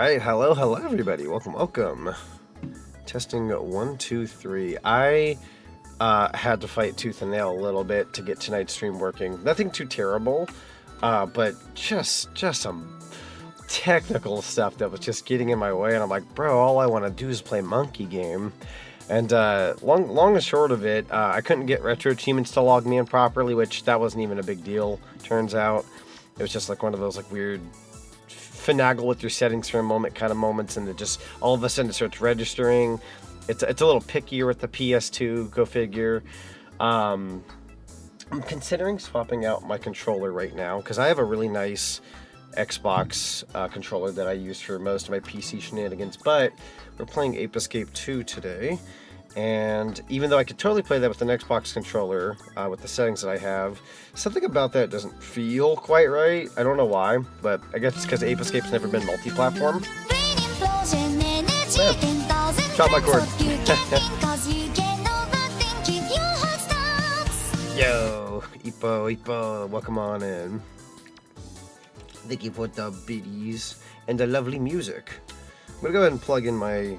Alright, hello everybody. Welcome. Testing 1, 2, 3. I had to fight tooth and nail a little bit to get tonight's stream working. Nothing too terrible, but just some technical stuff that was just getting in my way, and I'm like, bro, all I want to do is play monkey game. And long and short of it, I couldn't get RetroAchievements to log me in properly, which that wasn't even a big deal, turns out. It was just like one of those like weird finagle with your settings for a moment kind of moments, and it just all of a sudden it starts registering. It's a little pickier with the PS2, go figure. I'm considering swapping out my controller right now because I have a really nice Xbox controller that I use for most of my PC shenanigans, but we're playing Ape Escape 2 today, and even though I could totally play that with an Xbox controller with the settings that I have, something about that doesn't feel quite right. I don't know why, but I guess it's because Ape Escape's never been multi-platform. Drop my cord. Yo, Ipo, welcome on in. Thank you for the biddies and the lovely music. I'm gonna go ahead and plug in my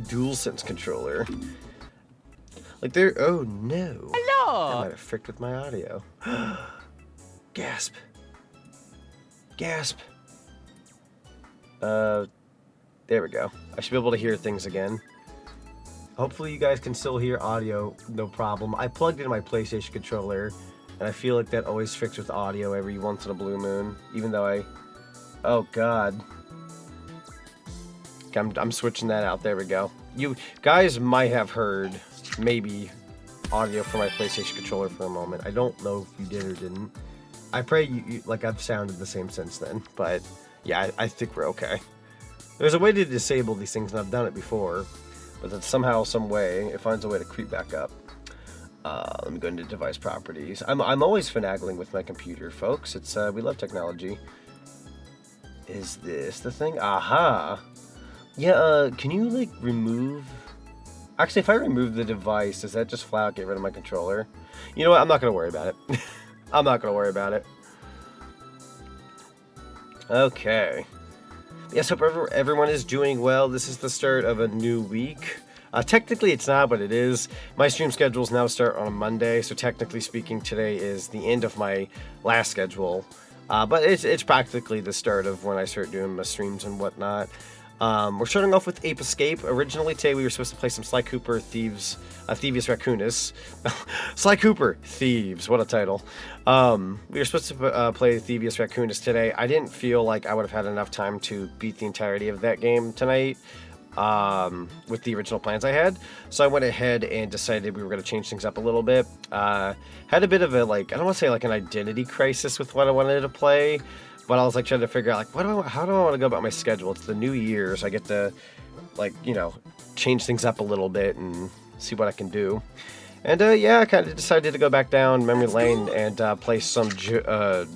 DualSense controller. Like there, oh no. Hello! I might have fricked with my audio. Gasp. Gasp. There we go. I should be able to hear things again. Hopefully you guys can still hear audio, no problem. I plugged in my PlayStation controller, and I feel like that always fricks with audio every once in a blue moon, even though oh god. I'm switching that out. There we go. You guys might have heard maybe audio from my PlayStation controller for a moment. I don't know if you did or didn't. I pray you like I've sounded the same since then, but yeah, I think we're okay. There's a way to disable these things, and I've done it before, but that somehow, some way, it finds a way to creep back up. Let me go into device properties. I'm always finagling with my computer, folks. It's we love technology. Is this the thing? Aha! Yeah, can you like remove... Actually, if I remove the device, does that just flat out get rid of my controller? You know what? I'm not going to worry about it. I'm not going to worry about it. Okay. Yes, hope everyone is doing well. This is the start of a new week. Technically, it's not, but it is. My stream schedules now start on a Monday, so technically speaking, today is the end of my last schedule. But it's practically the start of when I start doing my streams and whatnot. We're starting off with Ape Escape. Originally today we were supposed to play some Sly Cooper Thieves, Thievius Raccoonus. Sly Cooper Thieves, what a title. We were supposed to play Thievius Raccoonus today. I didn't feel like I would have had enough time to beat the entirety of that game tonight with the original plans I had. So I went ahead and decided we were going to change things up a little bit. Had a bit of a, like, I don't want to say like an identity crisis with what I wanted to play, but I was like trying to figure out like how do I want to go about my schedule. It's the new year, so I get to like, you know, change things up a little bit and see what I can do. And yeah, I kind of decided to go back down memory lane and play some Ape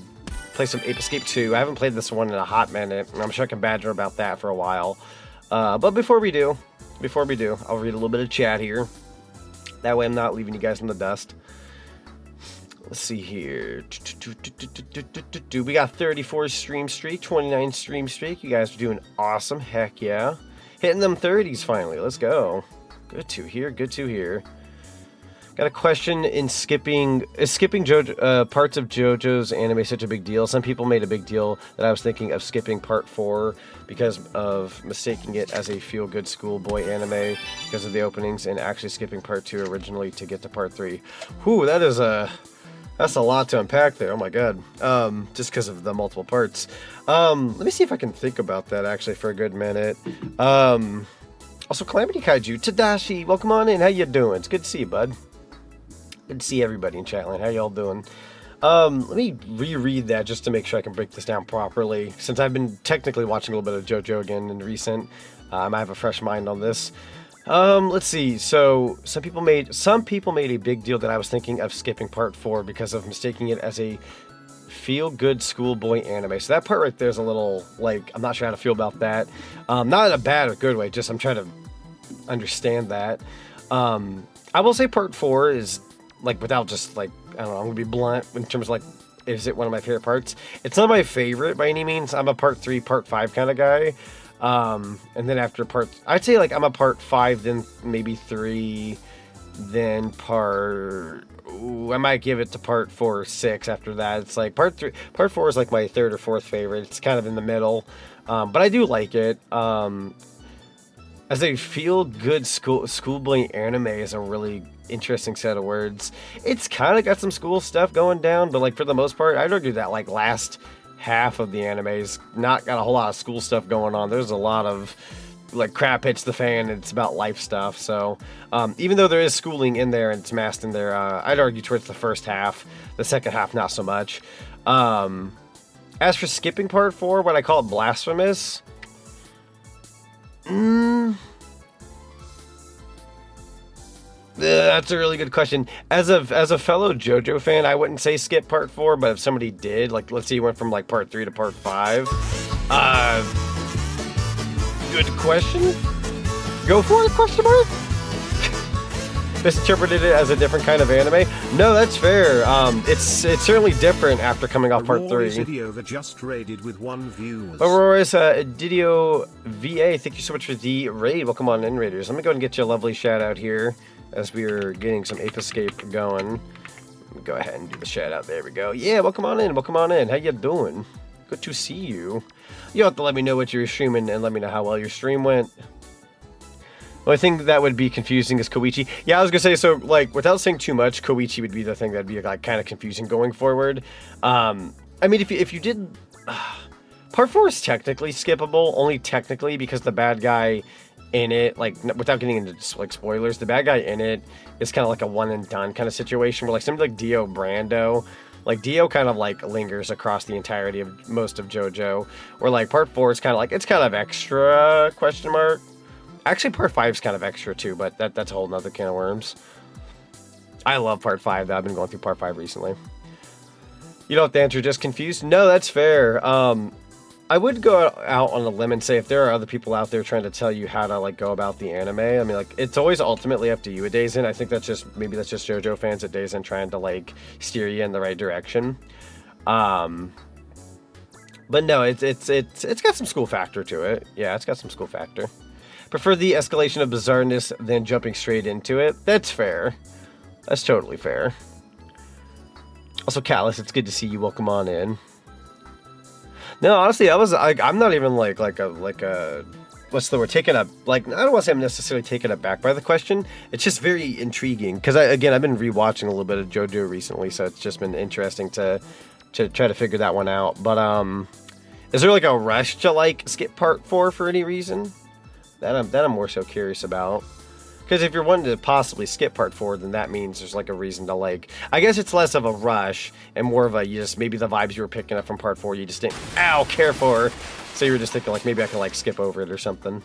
Escape 2. I haven't played this one in a hot minute, and I'm sure I can badger about that for a while. But before we do, I'll read a little bit of chat here. That way I'm not leaving you guys in the dust. Let's see here. We got 34 stream streak, 29 stream streak. You guys are doing awesome. Heck yeah. Hitting them 30s finally. Let's go. Good to hear. Good to hear. Got a question in skipping. Is skipping parts of JoJo's anime such a big deal? Some people made a big deal that I was thinking of skipping part 4 because of mistaking it as a feel-good schoolboy anime because of the openings, and actually skipping part 2 originally to get to part 3. Whew, that's a lot to unpack there. Oh my god. Just because of the multiple parts. Let me see if I can think about that actually for a good minute. Also, Calamity Kaiju, Tadashi, welcome on in. How you doing? It's good to see you, bud. Good to see everybody in chatland. How y'all doing? Let me reread that just to make sure I can break this down properly. Since I've been technically watching a little bit of JoJo again in recent, I might have a fresh mind on this. Let's see. So some people made a big deal that I was thinking of skipping part 4 because of mistaking it as a feel-good schoolboy anime. So that part right there is a little like I'm not sure how to feel about that. Not in a bad or good way. Just I'm trying to understand that. I will say part 4 is like without just like I don't know. I'm gonna be blunt in terms of like is it one of my favorite parts? It's not my favorite by any means. I'm a part 3, part 5 kind of guy. And then after I'd say like I'm a part 5, then maybe 3, then I might give it to part 4 or 6 after that. It's like part 4 is like my 3rd or 4th favorite. It's kind of in the middle, but I do like it. As a feel-good schoolboy anime is a really interesting set of words. It's kind of got some school stuff going down, but like for the most part, I'd argue that like last half of the anime's not got a whole lot of school stuff going on. There's a lot of like crap hits the fan and it's about life stuff. So even though there is schooling in there and it's masked in there, I'd argue towards the first half. The second half, not so much. As for skipping part 4, would I call it blasphemous? That's a really good question. As a fellow JoJo fan, I wouldn't say skip part 4, but if somebody did, like let's say you went from like part 3 to part 5, good question. Go for it? Question mark. Misinterpreted it as a different kind of anime. No, that's fair. It's certainly different after coming off part 3. Video that just raided with 1 view. Aurora's Didio VA, thank you so much for the raid. Welcome on in, Raiders. Let me go ahead and get you a lovely shout out here as we are getting some Ape Escape going. Let me go ahead and do the shout out. There we go. Yeah, welcome on in. Welcome on in. How you doing? Good to see you. You have to let me know what you're streaming and let me know how well your stream went. The only thing that would be confusing is Koichi. Yeah, I was gonna say, so like without saying too much, Koichi would be the thing that'd be like kind of confusing going forward. I mean, if you did, part 4 is technically skippable, only technically because the bad guy in it, like without getting into like spoilers, the bad guy in it is kind of like a one and done kind of situation where like something like Dio Brando. Like, Dio kind of, like, lingers across the entirety of most of JoJo. Where, like, part 4 is kind of, like, it's kind of extra, question mark. Actually, part 5 is kind of extra, too, but that's a whole nother can of worms. I love part 5, though. I've been going through part 5 recently. You don't have to answer just confused? No, that's fair. I would go out on a limb and say if there are other people out there trying to tell you how to like go about the anime, I mean, like it's always ultimately up to you at Days In. I think that's just JoJo fans at Days In trying to like steer you in the right direction. But no, it's got some school factor to it. Yeah, it's got some school factor. Prefer the escalation of bizarreness than jumping straight into it. That's fair. That's totally fair. Also, Callus, it's good to see you. Welcome on in. No, honestly, I'm not even like a what's the word? Taken up, like, I don't want to say I'm necessarily taken aback by the question. It's just very intriguing because I've been rewatching a little bit of JoJo recently, so it's just been interesting to try to figure that one out. But is there like a rush to like skip part 4 for any reason? That I'm more so curious about. Because if you're wanting to possibly skip part 4, then that means there's like a reason to like. I guess it's less of a rush and more of a maybe the vibes you were picking up from part 4 you just didn't care for. So you were just thinking like maybe I can like skip over it or something.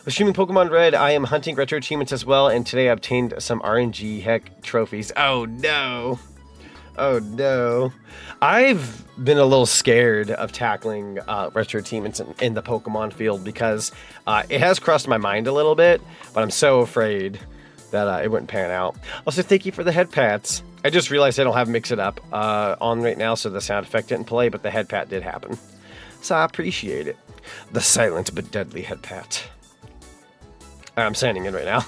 Streaming Pokemon Red, I am hunting retro achievements as well, and today I obtained some RNG heck trophies. Oh no. Oh no. I've been a little scared of tackling retro achievements in the Pokemon field because it has crossed my mind a little bit, but I'm so afraid that it wouldn't pan out. Also, thank you for the head pats. I just realized I don't have Mix It Up on right now, so the sound effect didn't play, but the head pat did happen. So I appreciate it. The silent but deadly head pat. I'm sending it right now.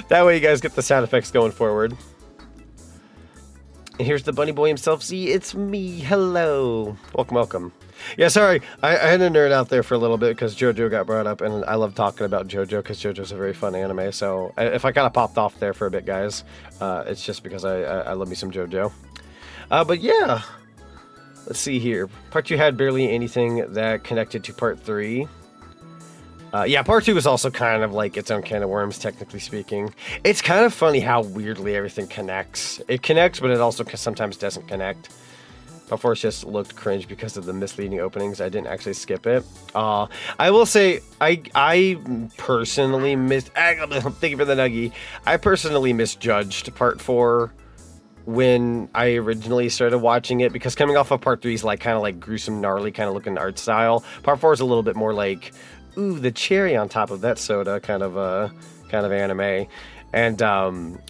That way you guys get the sound effects going forward. And here's the bunny boy himself. See, it's me. Hello. Welcome. Yeah, sorry. I had to nerd out there for a little bit because JoJo got brought up, and I love talking about JoJo because JoJo's a very fun anime. So if I kind of popped off there for a bit, guys, it's just because I love me some JoJo. But yeah, let's see here. Part 2 had barely anything that connected to part 3. Yeah, part 2 is also kind of like its own can of worms, technically speaking. It's kind of funny how weirdly everything connects. It connects, but it also sometimes doesn't connect. Part 4 just looked cringe because of the misleading openings. I didn't actually skip it. I will say, I personally thank you for the nuggie. I personally misjudged part 4 when I originally started watching it because coming off of part 3 is like kind of like gruesome, gnarly kind of looking art style. Part 4 is a little bit more like, ooh, the cherry on top of that soda kind of anime. And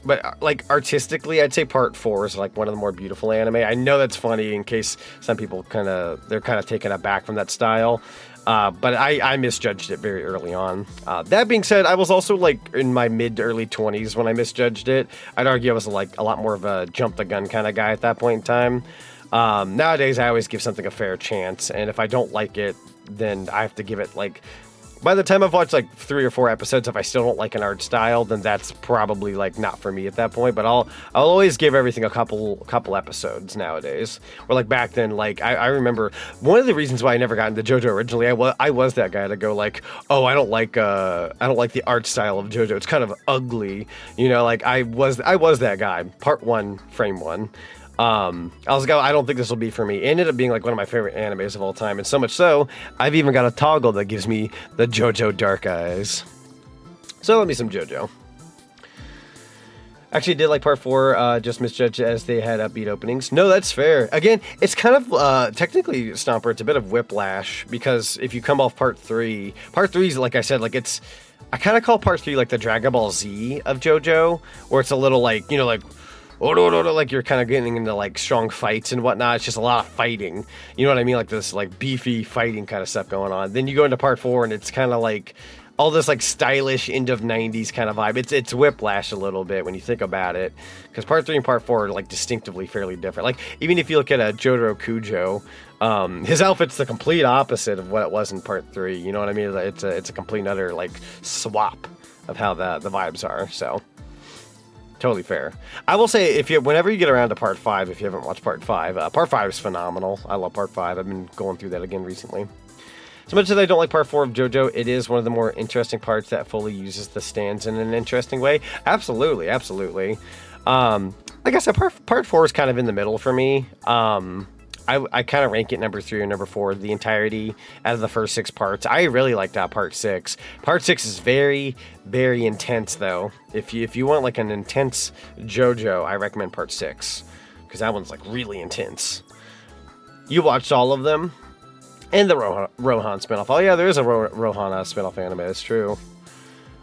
but like artistically, I'd say part 4 is like one of the more beautiful anime. I know that's funny in case some people they're kind of taken aback from that style. But I misjudged it very early on. That being said, I was also like in my mid to early 20s when I misjudged it. I'd argue I was like a lot more of a jump the gun kind of guy at that point in time. Nowadays, I always give something a fair chance, and if I don't like it, then I have to give it like. By the time I've watched like 3 or 4 episodes, if I still don't like an art style, then that's probably like not for me at that point. But I'll always give everything a couple episodes nowadays. Or like back then, like I remember one of the reasons why I never got into JoJo originally. I was that guy to go like, oh, I don't like the art style of JoJo. It's kind of ugly, you know. Like I was that guy. Part 1, frame 1. I was like, oh, I don't think this will be for me. It ended up being like one of my favorite animes of all time, and so much so, I've even got a toggle that gives me the JoJo dark eyes. So let me some JoJo. Actually, did like part 4, just misjudged it as they had upbeat openings. No, that's fair. Again, it's kind of, technically, Stomper, it's a bit of whiplash, because if you come off part 3 is, like I said, like it's, I kind of call part 3 like the Dragon Ball Z of JoJo, where it's a little like, you know, like, like you're kind of getting into like strong fights and whatnot. It's just a lot of fighting. You know what I mean? Like this like beefy fighting kind of stuff going on. Then you go into part 4 and it's kind of like all this like stylish end of 90s kind of vibe. It's whiplash a little bit when you think about it. Because part 3 and part 4 are like distinctively fairly different. Like even if you look at a Jotaro Kujo, his outfit's the complete opposite of what it was in part 3. You know what I mean? It's a complete and utter like swap of how the vibes are. So totally fair. I will say, whenever you get around to part 5, if you haven't watched part 5, part 5 is phenomenal. I love part 5. I've been going through that again recently. As much as I don't like part 4 of JoJo, it is one of the more interesting parts that fully uses the stands in an interesting way. Absolutely, absolutely. Like I said, part 4 is kind of in the middle for me. I kind of rank it number 3 or number 4, the entirety out of the first 6 parts. I really liked part 6. Part 6 is very, very intense, though. If you want like an intense JoJo, I recommend part 6, because that one's like really intense. You watched all of them, and the Rohan spinoff. Oh yeah, there is a Rohan spinoff anime. It's true.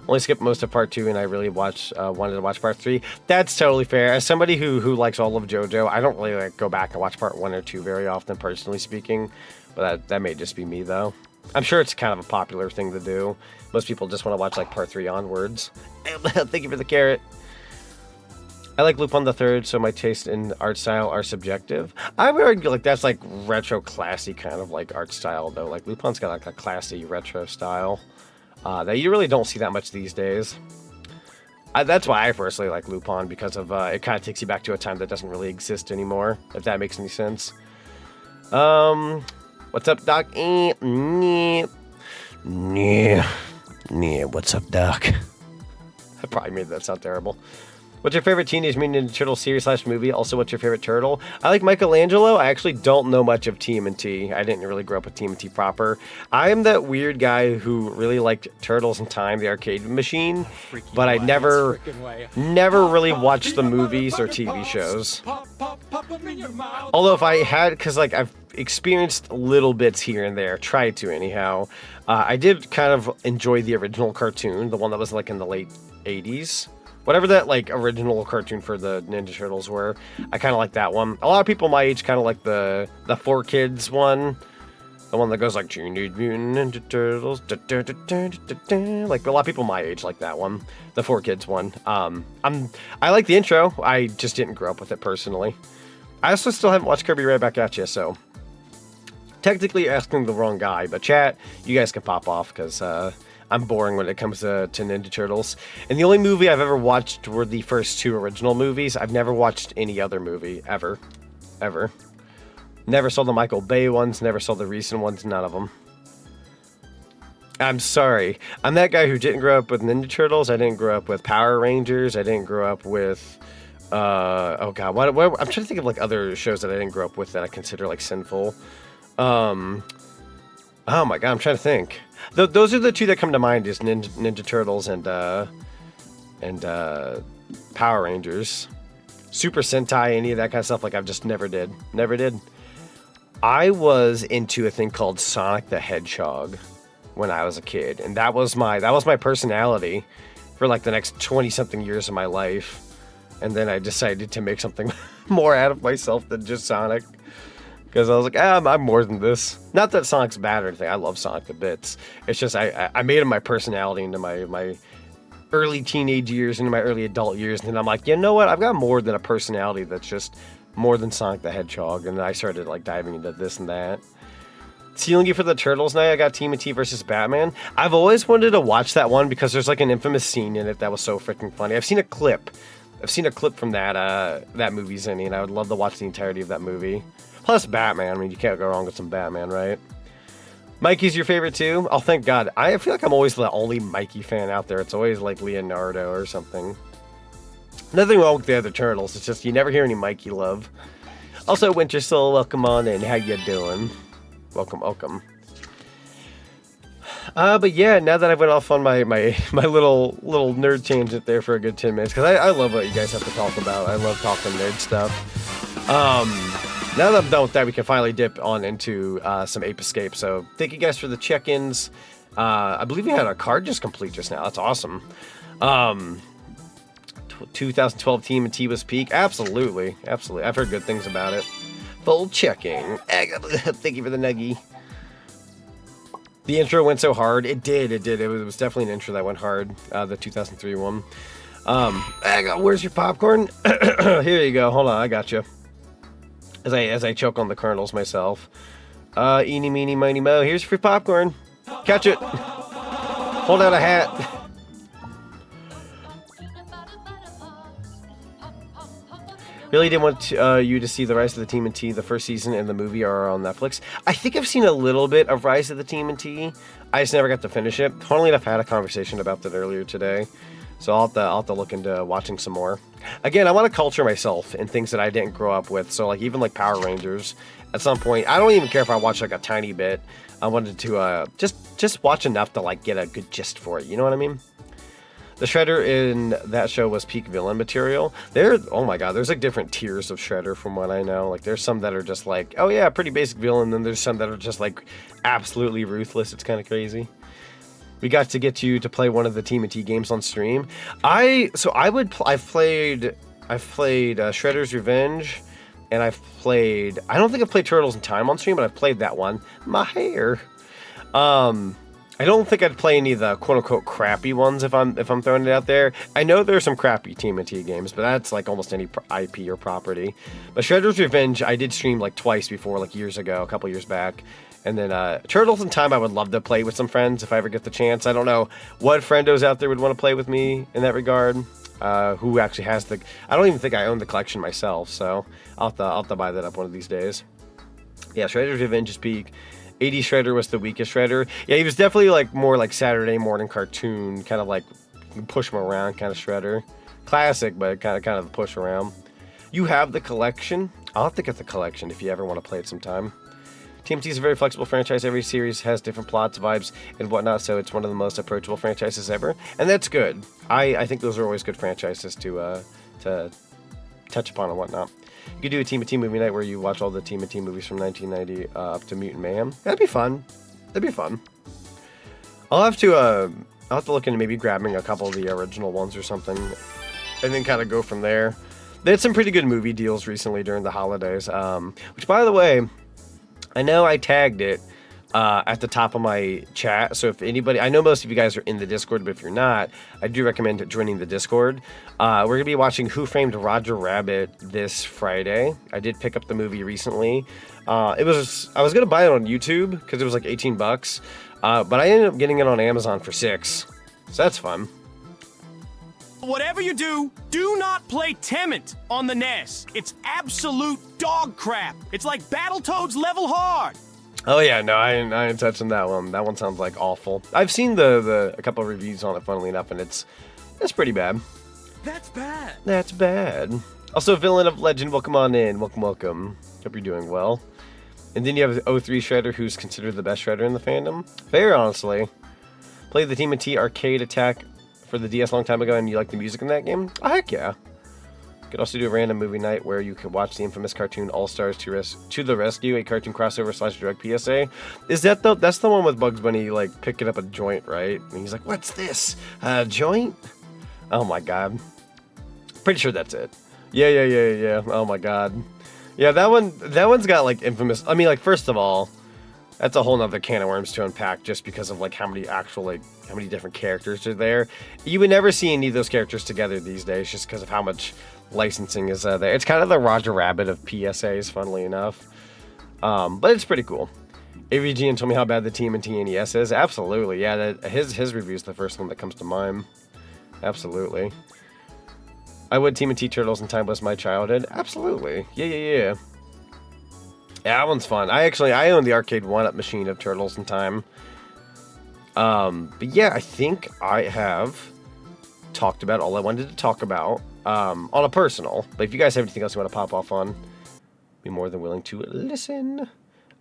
Only skipped most of part 2, and I really wanted to watch part 3. That's totally fair. As somebody who likes all of JoJo, I don't really like go back and watch part 1 or 2 very often, personally speaking. But that may just be me, though. I'm sure it's kind of a popular thing to do. Most people just want to watch like part 3 onwards. Thank you for the carrot. I like Lupin the Third, so my taste in art style are subjective. I would argue like that's like retro classy kind of like art style, though. Like Lupin's got like a classy retro style. That you really don't see that much these days. That's why I personally like Lupin, because of it kind of takes you back to a time that doesn't really exist anymore, if that makes any sense. What's up, Doc? What's up, Doc? I probably made that sound terrible. What's your favorite Teenage Mutant Ninja Turtle series / movie? Also, what's your favorite turtle? I like Michelangelo. I actually don't know much of TMNT. I didn't really grow up with TMNT proper. I am that weird guy who really liked Turtles in Time, the arcade machine, but I never really watched the movies or TV shows. Although if I had, because like I've experienced little bits here and there, tried to anyhow. I did kind of enjoy the original cartoon, the one that was like in the late 80s. Whatever that like original cartoon for the Ninja Turtles were, I kind of like that one. A lot of people my age kind of like the 4Kids one, the one that goes like Teenage Mutant Ninja Turtles. Like a lot of people my age like that one, the 4Kids one. I like the intro. I just didn't grow up with it personally. I also still haven't watched Kirby Right Back at You, so technically you're asking the wrong guy. But chat, you guys can pop off because I'm boring when it comes to Ninja Turtles. And the only movie I've ever watched were the first 2 original movies. I've never watched any other movie, ever. Ever. Never saw the Michael Bay ones, never saw the recent ones, none of them. I'm sorry. I'm that guy who didn't grow up with Ninja Turtles, I didn't grow up with Power Rangers, I didn't grow up with... oh god, what, I'm trying to think of like other shows that I didn't grow up with that I consider like sinful. Oh my god, I'm trying to think. Those are the 2 that come to mind, is Ninja Turtles and Power Rangers. Super Sentai, any of that kind of stuff, like I've just never did. Never did. I was into a thing called Sonic the Hedgehog when I was a kid, and that was my personality for like the next 20-something years of my life. And then I decided to make something more out of myself than just Sonic. Because I was like, I'm more than this. Not that Sonic's bad or anything. I love Sonic to bits. It's just I made him my personality into my early teenage years, into my early adult years. And then I'm like, you know what? I've got more than a personality that's just more than Sonic the Hedgehog. And then I started like diving into this and that. Sealing you for the Turtles night, I got TMNT versus Batman. I've always wanted to watch that one because there's like an infamous scene in it that was so freaking funny. I've seen a clip from that movie's ending, and I would love to watch the entirety of that movie. Plus Batman. I mean, you can't go wrong with some Batman, right? Mikey's your favorite too? Oh, thank God. I feel like I'm always the only Mikey fan out there. It's always like Leonardo or something. Nothing wrong with the other Turtles. It's just you never hear any Mikey love. Also, Winter Soul, welcome on in. How you doing? Welcome, welcome. But yeah, now that I went off on my little nerd tangent there for a good 10 minutes, because I love what you guys have to talk about. I love talking nerd stuff. Now that I'm done with that, we can finally dip on into some Ape Escape. So thank you guys for the check-ins. I believe you had a card just complete just now. That's awesome. 2012 TMNT was peak. Absolutely. Absolutely. I've heard good things about it. Full checking. Thank you for the nuggie. The intro went so hard. It did. It was definitely an intro that went hard. The 2003 one. Where's your popcorn? Here you go. Hold on. I got you. As I choke on the kernels myself. Eeny, meeny, miny, mo. Here's your free popcorn. Catch it. Hold out a hat. Really didn't want you to see the Rise of the TMNT. The first season and the movie are on Netflix. I think I've seen a little bit of Rise of the TMNT. I just never got to finish it. Funnily enough, I had a conversation about that earlier today. So I'll have to look into watching some more. Again, I want to culture myself in things that I didn't grow up with. So like even like Power Rangers, at some point, I don't even care if I watch like a tiny bit. I wanted to just watch enough to like get a good gist for it. You know what I mean? The Shredder in that show was peak villain material. Oh my God, there's like different tiers of Shredder from what I know. Like there's some that are just like, oh yeah, pretty basic villain. Then there's some that are just like absolutely ruthless. It's kind of crazy. We got to get you to play one of the TMNT games on stream. I've played Shredder's Revenge, and I don't think I've played Turtles in Time on stream, but I've played that one. My hair. I don't think I'd play any of the quote-unquote crappy ones if I'm throwing it out there. I know there's some crappy TMNT games, but that's like almost any IP or property. But Shredder's Revenge, I did stream like twice before, like years ago, a couple years back. And then Turtles in Time, I would love to play with some friends if I ever get the chance. I don't know what friendos out there would want to play with me in that regard. Who actually has the... I don't even think I own the collection myself, so I'll have to buy that up one of these days. Yeah, Shredder's Revenge is peak. 80 Shredder was the weakest Shredder. Yeah, he was definitely like more like Saturday morning cartoon, kind of like push him around kind of Shredder. Classic, but kind of push around. You have the collection? I'll have to get the collection if you ever want to play it sometime. TMNT is a very flexible franchise. Every series has different plots, vibes, and whatnot, so it's one of the most approachable franchises ever, and that's good. I think those are always good franchises to touch upon and whatnot. You could do a TMNT movie night where you watch all the TMNT movies from 1990 up to Mutant Mayhem. That'd be fun. I'll have to look into maybe grabbing a couple of the original ones or something, and then kind of go from there. They had some pretty good movie deals recently during the holidays, which, by the way, I know I tagged it at the top of my chat, so if anybody... I know most of you guys are in the Discord, but if you're not, I do recommend joining the Discord. We're going to be watching Who Framed Roger Rabbit this Friday. I did pick up the movie recently. I was going to buy it on YouTube, because it was like $18, but I ended up getting it on Amazon for $6, so that's fun. Whatever you do, do not play Temment on the NES. It's absolute dog crap. It's like Battletoads level hard. Oh yeah, no, I ain't touching that one. That one sounds like awful. I've seen a couple of reviews on it, funnily enough, and it's pretty bad. That's bad. That's bad. Also, Villain of Legend, welcome on in. Welcome. Hope you're doing well. And then you have 03 Shredder, who's considered the best Shredder in the fandom. Fair, honestly. Played the TMNT Arcade Attack for the DS a long time ago, and you like the music in that game? Oh, heck yeah. Could also do a random movie night where you could watch the infamous cartoon All Stars to the Rescue, a cartoon crossover / drug PSA. Is that that's the one with Bugs Bunny like picking up a joint, right? And he's like, "What's this? A joint?" Oh my God. Pretty sure that's it. Yeah. Oh my God. Yeah, that one's got like infamous. I mean, like first of all, that's a whole nother can of worms to unpack just because of like how many different characters are there. You would never see any of those characters together these days just because of how much licensing is there. It's kind of the Roger Rabbit of PSAs, funnily enough. But it's pretty cool. AVGN told me how bad the team in TNES is. Absolutely, yeah. His review is the first one that comes to mind. Absolutely. I would Team and T Turtles in Time was my childhood. Absolutely. Yeah. Yeah, that one's fun. I own the arcade 1-up machine of Turtles in Time. But yeah, I think I have talked about all I wanted to talk about on a personal. But if you guys have anything else you want to pop off on, be more than willing to listen.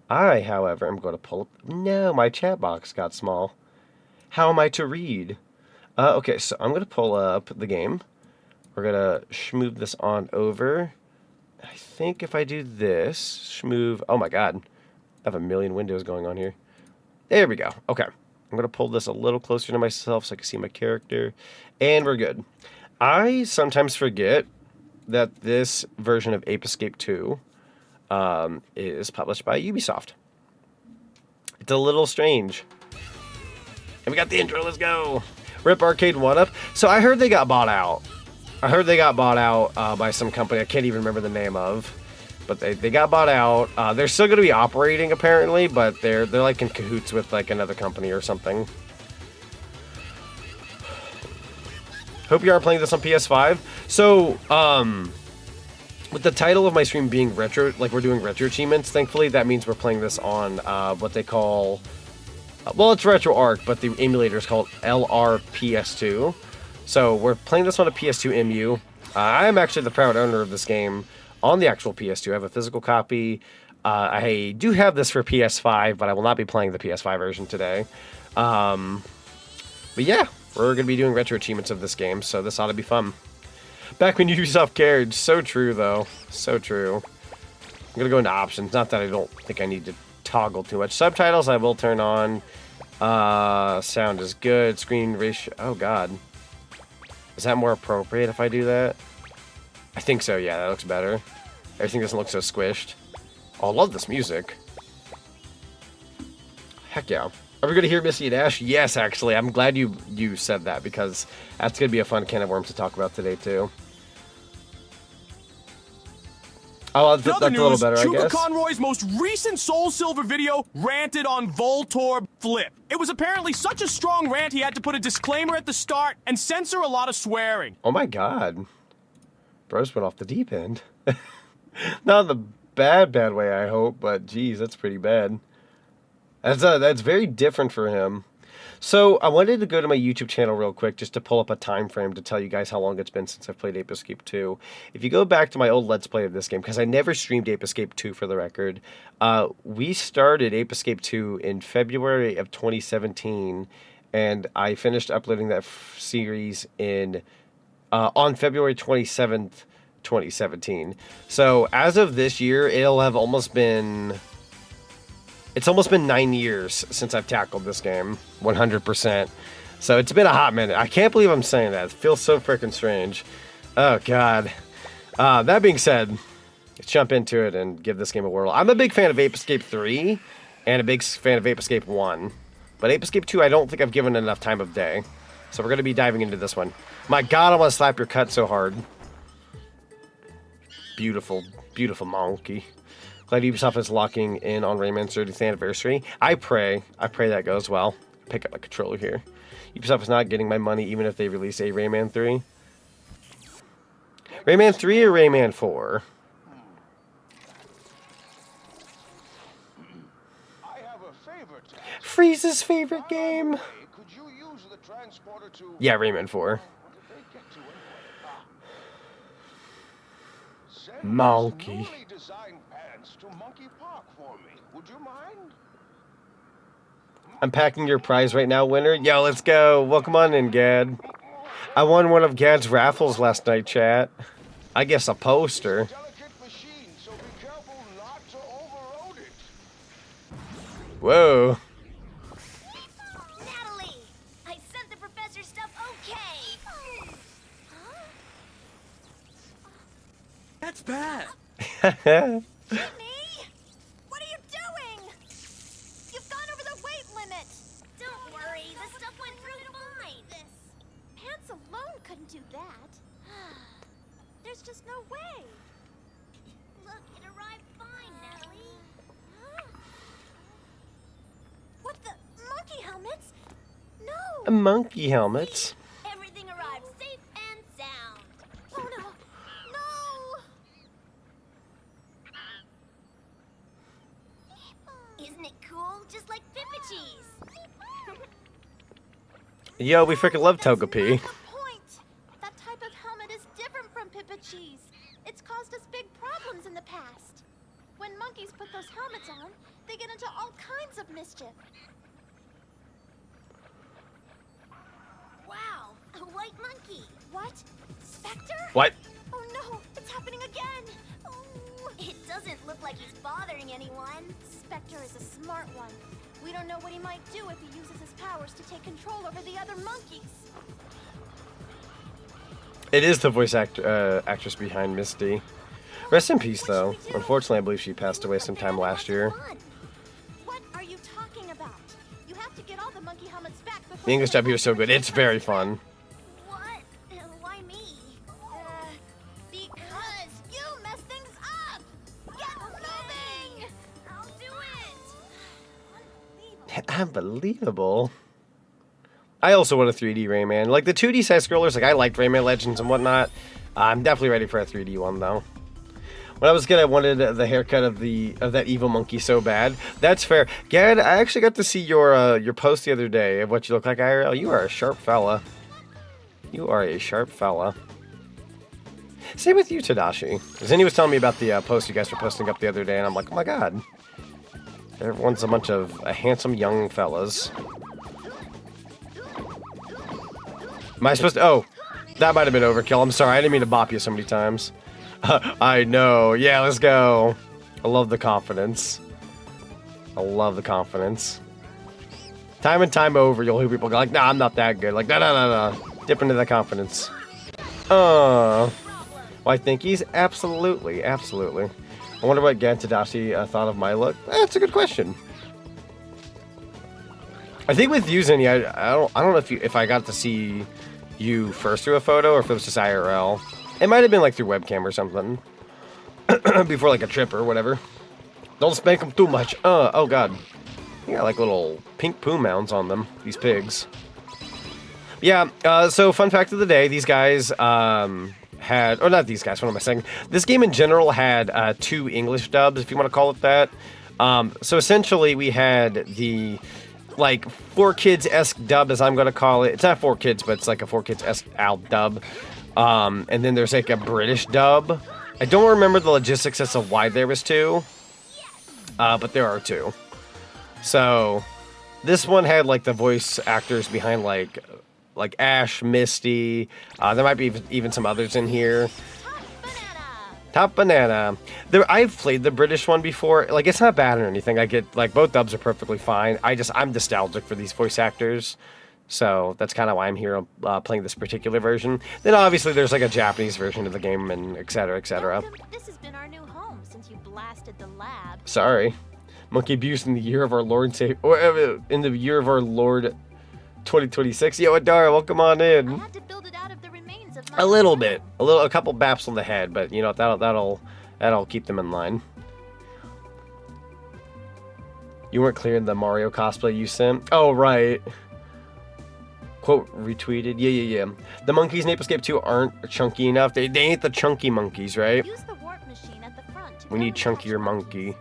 I, however, am going to pull up... No, my chat box got small. How am I to read? Okay, so I'm going to pull up the game. We're going to schmoove this on over. I think if I do this, schmoove... Oh my god. I have a million windows going on here. There we go. Okay. I'm going to pull this a little closer to myself so I can see my character. And we're good. I sometimes forget that this version of Ape Escape 2 is published by Ubisoft. It's a little strange. And we got the intro. Let's go. Rip Arcade 1-Up. So I heard they got bought out. By some company I can't even remember the name of, but they got bought out. They're still going to be operating apparently, but they're like in cahoots with like another company or something. Hope you are playing this on PS5. So with the title of my stream being retro, like we're doing RetroAchievements, thankfully that means we're playing this on what they call, well, it's RetroArch, but the emulator is called LRPS2. So we're playing this on a PS2 MU. I am actually the proud owner of this game on the actual PS2. I have a physical copy. I do have this for PS5, but I will not be playing the PS5 version today. But yeah, we're going to be doing RetroAchievements of this game, so this ought to be fun. Back when Ubisoft cared. So true, though. So true. I'm going to go into options. Not that I don't think I need to toggle too much. Subtitles I will turn on. Sound is good. Screen ratio. Oh, God. Is that more appropriate if I do that? I think so, yeah, that looks better. Everything doesn't look so squished. Oh, I love this music. Heck yeah. Are we going to hear Missy and Ash? Yes, actually. I'm glad you said that because that's going to be a fun can of worms to talk about today, too. Oh, that's a little better, I guess. Chuka Conroy's most recent Soul Silver video ranted on Voltorb Flip. It was apparently such a strong rant he had to put a disclaimer at the start and censor a lot of swearing. Oh my god. Bros went off the deep end. Not in the bad way, I hope, but geez, that's pretty bad. That's very different for him. So I wanted to go to my YouTube channel real quick just to pull up a time frame to tell you guys how long it's been since I've played Ape Escape 2. If you go back to my old Let's Play of this game, because I never streamed Ape Escape 2 for the record, we started Ape Escape 2 in February of 2017, and I finished uploading that series on February 27th, 2017. So as of this year, it'll have almost been... It's almost been 9 years since I've tackled this game, 100%. So it's been a hot minute. I can't believe I'm saying that. It feels so freaking strange. Oh, God. That being said, let's jump into it and give this game a whirl. I'm a big fan of Ape Escape 3 and a big fan of Ape Escape 1. But Ape Escape 2, I don't think I've given enough time of day. So we're going to be diving into this one. My God, I want to slap your cut so hard. Beautiful, beautiful monkey. Glad Ubisoft is locking in on Rayman's 30th anniversary. I pray that goes well. Pick up my controller here. Ubisoft is not getting my money even if they release a Rayman 3. Rayman 3 or Rayman 4? I have a favor to ask. Frieza's favorite game. Could you use the transporter to... Yeah, Rayman 4. What did they get to anyway? Send Monkey. these newly designed pants to Monkey Park for me. Would you mind? I'm packing your prize right now, winner. Yo, let's go. Welcome on in, Gad. I won one of Gad's raffles last night, chat. I guess a poster. Delicate machine, so be careful not to overload it. Whoa. Natalie, I sent the professor stuff okay. That's bad. Jimmy! What are you doing? You've gone over the weight limit. Don't worry, the stuff went through fine. Pants alone couldn't do that. There's just no way. Look, it arrived fine, Natalie. What the? Monkey helmets? No. Monkey helmets. Everything arrived safe and sound. Oh no. No. Isn't it cool? Just like Pippa Cheese. Yo, we freaking love That's Togepi. not the point. That type of helmet is different from Pippa Cheese. It's caused us big problems in the past. When monkeys put those helmets on, they get into all kinds of mischief. Wow, a white monkey. What? Spectre? What? Oh no, it's happening again. Oh. It doesn't look like he's bothering anyone. Spectre is a smart one. We don't know what he might do if he uses his powers to take control over the other monkeys. It is the voice actress behind Misty. Rest in peace, though. Unfortunately, I believe she passed away sometime last year. What are you talking about? You have to get all the monkey helmets back before The English dub here is so good. It's very fun. What? Why me? Because you mess things up! Get moving! I'll do it! Unbelievable. I also want a 3D Rayman. Like the 2D side scrollers, like I liked Rayman Legends and whatnot. I'm definitely ready for a 3D one though. When I was a kid, I wanted the haircut of that evil monkey so bad. That's fair. Gad, I actually got to see your post the other day of what you look like IRL. You are a sharp fella. You are a sharp fella. Same with you, Tadashi. Zinni was telling me about the post you guys were posting up the other day, and I'm like, oh my god. Everyone's a bunch of handsome young fellas. Am I supposed to? Oh, that might have been overkill. I'm sorry. I didn't mean to bop you so many times. I know. Yeah, let's go. I love the confidence. I love the confidence. Time and time over, you'll hear people go like, nah, I'm not that good. Like, no. Dip into the confidence. Why, thankies? Absolutely. I wonder what Gan Tadashi thought of my look. That's a good question. I think with you, Zinni, I don't know if I got to see you first through a photo or if it was just IRL. It might have been like through webcam or something. Before like a trip or whatever. Don't spank them too much. Oh god. They got like little pink poo mounds on them, these pigs. Yeah, so fun fact of the day, these guys had, or not these guys, what am I saying? This game in general had 2 English dubs, if you want to call it that. So essentially we had the like 4Kids-esque dub, as I'm going to call it. It's not 4Kids, but it's like a 4Kids-esque dub. And then there's like a British dub. I don't remember the logistics as to why there was 2, but there are 2. So this one had like the voice actors behind like Ash, Misty. There might be even some others in here. Top Banana. I've played the British one before. Like, it's not bad or anything. I get, like, both dubs are perfectly fine. I'm nostalgic for these voice actors. So that's kind of why I'm here playing this particular version. Then obviously there's like a Japanese version of the game and et cetera, et cetera. This has been our new home since you blasted the lab. Sorry. Monkey abuse in the year of our Lord, in the year of our Lord 2026. Yo, Adara, welcome on in. I had to build it out of the remains of my A little bit. A couple baps on the head, but you know, that'll keep them in line. You weren't clear in the Mario cosplay you sent? Oh, right. Quote, retweeted. Yeah. The monkeys in Ape Escape 2 aren't chunky enough. They ain't the chunky monkeys, right? Use the warp machine at the front to We need go and chunkier catch monkey.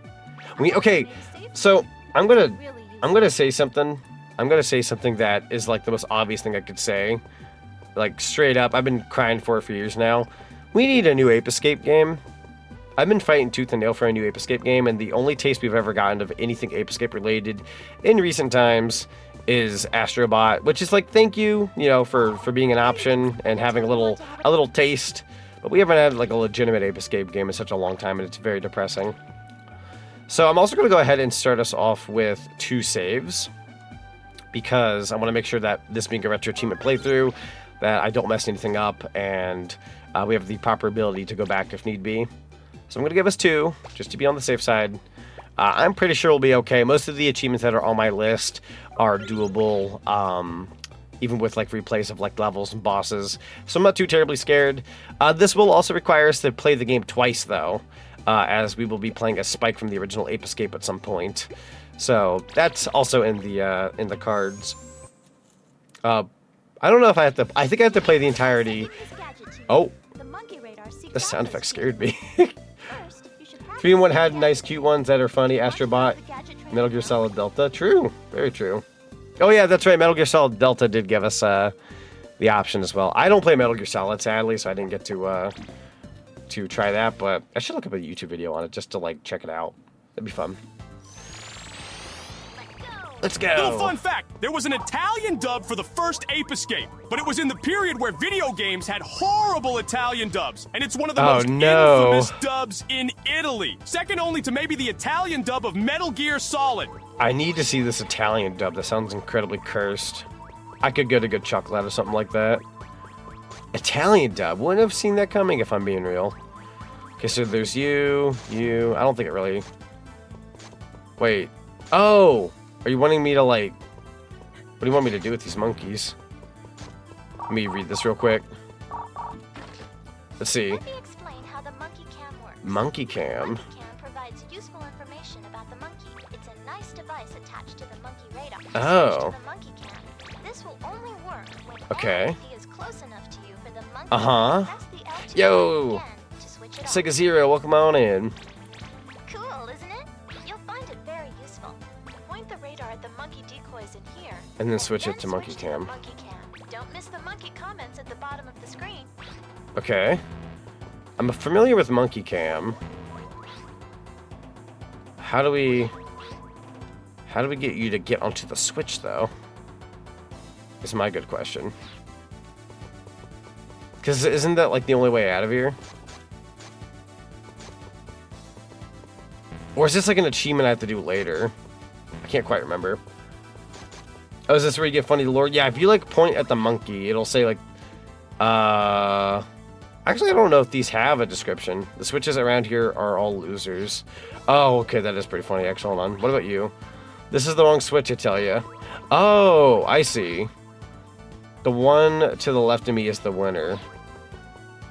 monkeys. Okay, so I'm gonna say something. I'm gonna say something that is like the most obvious thing I could say. Like straight up, I've been crying for it for years now. We need a new Ape Escape game. I've been fighting tooth and nail for a new Ape Escape game, and the only taste we've ever gotten of anything Ape Escape related in recent times is Astrobot, which is like, thank you, for being an option and having a little taste. But we haven't had like a legitimate Ape Escape game in such a long time, and it's very depressing. So I'm also going to go ahead and start us off with 2 saves, because I want to make sure that this being a retro achievement playthrough, that I don't mess anything up, and we have the proper ability to go back if need be. So I'm going to give us 2, just to be on the safe side. I'm pretty sure we'll be okay. Most of the achievements that are on my list are doable, even with like replays of like levels and bosses. So I'm not too terribly scared. This will also require us to play the game twice, though, as we will be playing a Spike from the original Ape Escape at some point. So that's also in the cards. I don't know if I have to. I think I have to play the entirety. Oh, the sound effect scared me. 3 and 1 had nice, cute ones that are funny. Astrobot, Metal Gear Solid Delta. True, very true. Oh yeah, that's right. Metal Gear Solid Delta did give us the option as well. I don't play Metal Gear Solid, sadly, so I didn't get to try that. But I should look up a YouTube video on it just to like check it out. That'd be fun. Let's go. Little fun fact, there was an Italian dub for the first Ape Escape, but it was in the period where video games had horrible Italian dubs, and it's one of the most infamous dubs in Italy. Second only to maybe the Italian dub of Metal Gear Solid. I need to see this Italian dub. That sounds incredibly cursed. I could get a good chuckle out of something like that. Italian dub. Wouldn't have seen that coming if I'm being real. Okay, so there's you. I don't think it really... Wait. Oh! Are you wanting me to, like... What do you want me to do with these monkeys? Let me read this real quick. Let's see. Let me explain how the monkey cam works. Monkey cam? Monkey cam provides useful information about the monkey. It's a nice device attached to the monkey radar. Oh. To the monkey cam. This will only work when okay. he is close enough to you for the monkey uh-huh. to press the L2 Yo! again to switch it Sega Zero, welcome on in. Cool, isn't it? You'll find it very useful. Point the radar at the monkey decoys in here. And then switch it to monkey cam. Monkey cam. Don't miss the monkey comments at the bottom of the screen. Okay. I'm familiar with monkey cam. How do we get you to get onto the switch, though? Is my good question. Because isn't that like the only way out of here? Or is this like an achievement I have to do later? I can't quite remember. Oh, is this where you get funny lore? Yeah, if you like point at the monkey, it'll say like, actually, I don't know if these have a description. The switches around here are all losers. Oh, okay, that is pretty funny. Actually, hold on. What about you? This is the wrong switch, I tell you. Oh, I see. The one to the left of me is the winner.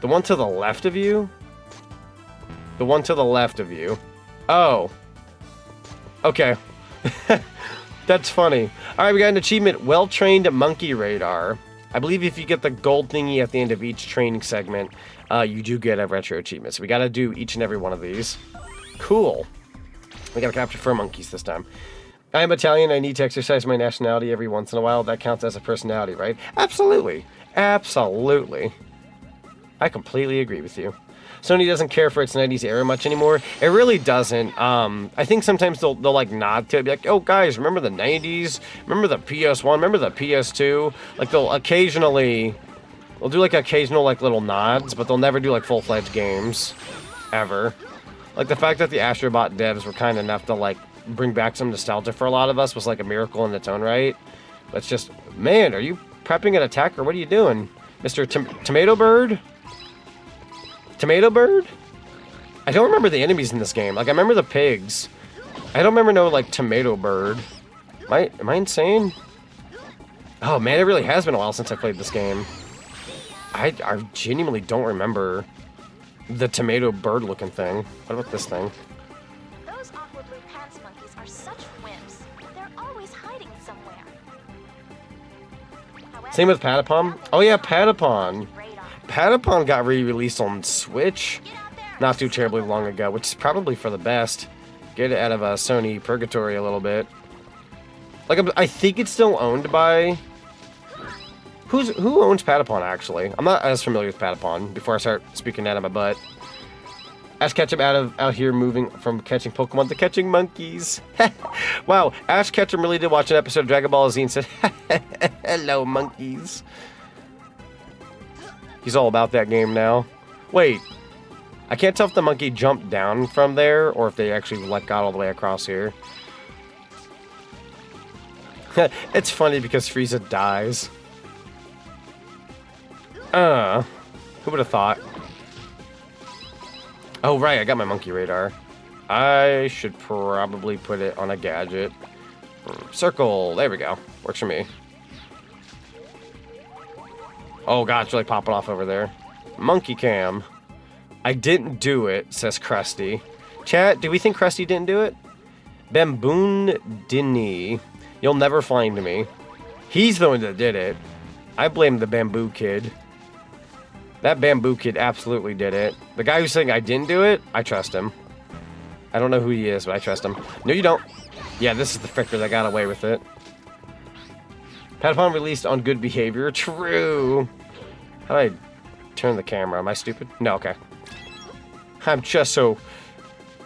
The one to the left of you? The one to the left of you. Oh. Okay. That's funny. Alright, we got an achievement. Well-trained monkey radar. I believe if you get the gold thingy at the end of each training segment, you do get a retro achievement. So we gotta do each and every one of these. Cool. We gotta capture fur monkeys this time. I am Italian. I need to exercise my nationality every once in a while. That counts as a personality, right? Absolutely. Absolutely. I completely agree with you. Sony doesn't care for its 90s era much anymore. It really doesn't. I think sometimes they'll like nod to it, be like, oh guys, remember the 90s? Remember the PS1? Remember the PS2? Like they'll do like occasional like little nods, but they'll never do like full-fledged games. Ever. Like the fact that the Astrobot devs were kind enough to like bring back some nostalgia for a lot of us was like a miracle in its own right. But it's just, man, are you prepping an attack or what are you doing? Mr. Tomato Bird? Tomato Bird? I don't remember the enemies in this game. Like, I remember the pigs. I don't remember no, like, Tomato Bird. Am I insane? Oh, man, it really has been a while since I played this game. I genuinely don't remember the Tomato Bird-looking thing. What about this thing? Those aqua blue pants monkeys are such wimps. They're always hiding somewhere. However, Same with Patapon. Oh, yeah, Patapon. Patapon got re-released on Switch not too terribly long ago, which is probably for the best. Get it out of Sony purgatory a little bit. Like, I think it's still owned by... Who owns Patapon, actually? I'm not as familiar with Patapon before I start speaking out of my butt. Ash Ketchum out here moving from catching Pokemon to catching monkeys. Wow, Ash Ketchum really did watch an episode of Dragon Ball Z and said, hello, monkeys. He's all about that game now. Wait, I can't tell if the monkey jumped down from there or if they actually like got all the way across here. It's funny because Frieza dies. Who would have thought? Oh, right, I got my monkey radar. I should probably put it on a gadget. Circle, there we go. Works for me. Oh god, it's really popping off over there. Monkey cam. I didn't do it, says Krusty. Chat, do we think Krusty didn't do it? Bamboon Dinny. You'll never find me. He's the one that did it. I blame the bamboo kid. That bamboo kid absolutely did it. The guy who's saying I didn't do it, I trust him. I don't know who he is, but I trust him. No, you don't. Yeah, this is the fricker that got away with it. Patapon released on good behavior. True. How do I turn the camera? Am I stupid? No, okay. I'm just so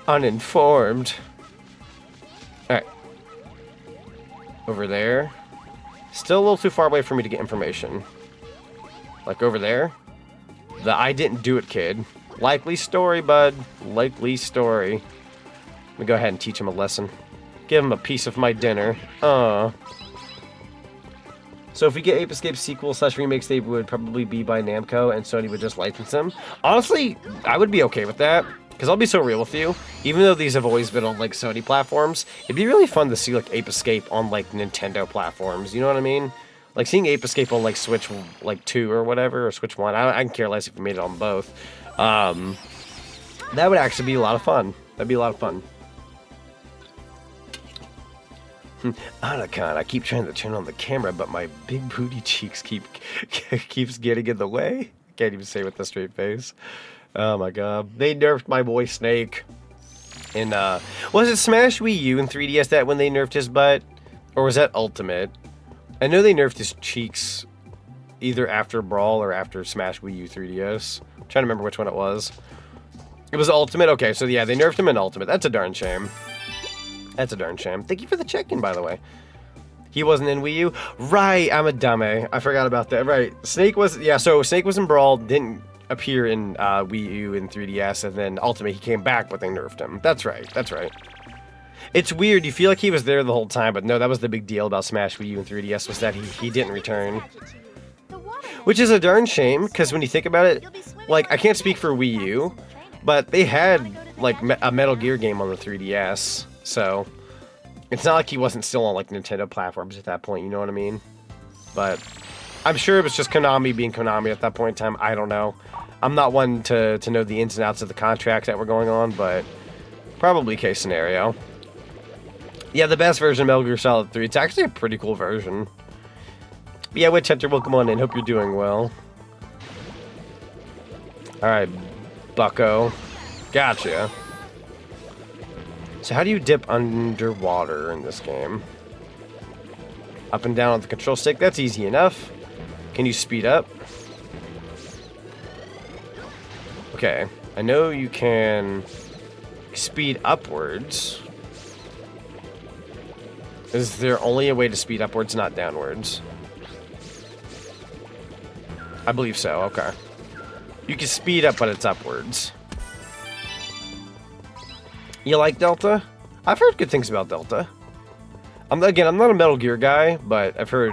uninformed. Alright. Over there. Still a little too far away for me to get information. Like over there. The I didn't do it kid. Likely story, bud. Likely story. Let me go ahead and teach him a lesson. Give him a piece of my dinner. So if we get Ape Escape sequel / remakes, they would probably be by Namco and Sony would just license them. Honestly, I would be okay with that. Because I'll be so real with you. Even though these have always been on like Sony platforms, it'd be really fun to see like Ape Escape on like Nintendo platforms. You know what I mean? Like seeing Ape Escape on like Switch like 2 or whatever, or Switch 1. I can care less if we made it on both. That would actually be a lot of fun. That'd be a lot of fun. Anacon, I keep trying to turn on the camera, but my big booty cheeks keeps getting in the way. Can't even say with a straight face. Oh my god. They nerfed my boy Snake. In was it Smash Wii U and 3DS that when they nerfed his butt? Or was that Ultimate? I know they nerfed his cheeks either after Brawl or after Smash Wii U 3DS. I'm trying to remember which one it was. It was Ultimate? Okay, so yeah, they nerfed him in Ultimate. That's a darn shame. That's a darn shame. Thank you for the check-in, by the way. He wasn't in Wii U? Right, I'm a dummy. I forgot about that. Right, Snake was... Yeah, so Snake was in Brawl, didn't appear in Wii U and 3DS, and then Ultimate, he came back, but they nerfed him. That's right, that's right. It's weird, you feel like he was there the whole time, but no, that was the big deal about Smash Wii U and 3DS, was that he didn't return. Which is a darn shame, because when you think about it, like, I can't speak for Wii U, but they had, like, a Metal Gear game on the 3DS, so... It's not like he wasn't still on, like, Nintendo platforms at that point, you know what I mean? But I'm sure it was just Konami being Konami at that point in time. I don't know. I'm not one to know the ins and outs of the contracts that were going on, but probably case scenario. Yeah, the best version of Metal Gear Solid 3. It's actually a pretty cool version. But yeah, Witch Hunter, welcome on in. Hope you're doing well. Alright, bucko. Gotcha. So how do you dip underwater in this game? Up and down on the control stick? That's easy enough. Can you speed up? Okay. I know you can speed upwards. Is there only a way to speed upwards, not downwards? I believe so, okay. You can speed up, but it's upwards. You like Delta? I've heard good things about Delta. I'm not a Metal Gear guy, but I've heard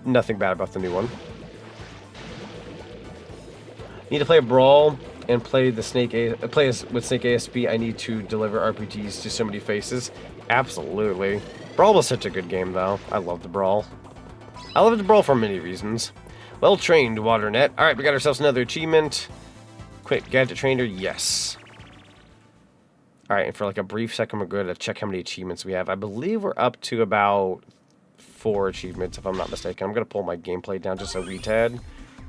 nothing bad about the new one. Need to play a Brawl and play the with Snake ASP. I need to deliver RPGs to so many faces. Absolutely. Brawl was such a good game, though. I love the Brawl. I love the Brawl for many reasons. Well trained, WaterNet. All right, we got ourselves another achievement. Quick gadget trainer, yes. Alright, and for like a brief second, we're going to check how many achievements we have. I believe we're up to about 4 achievements, if I'm not mistaken. I'm going to pull my gameplay down just a wee tad.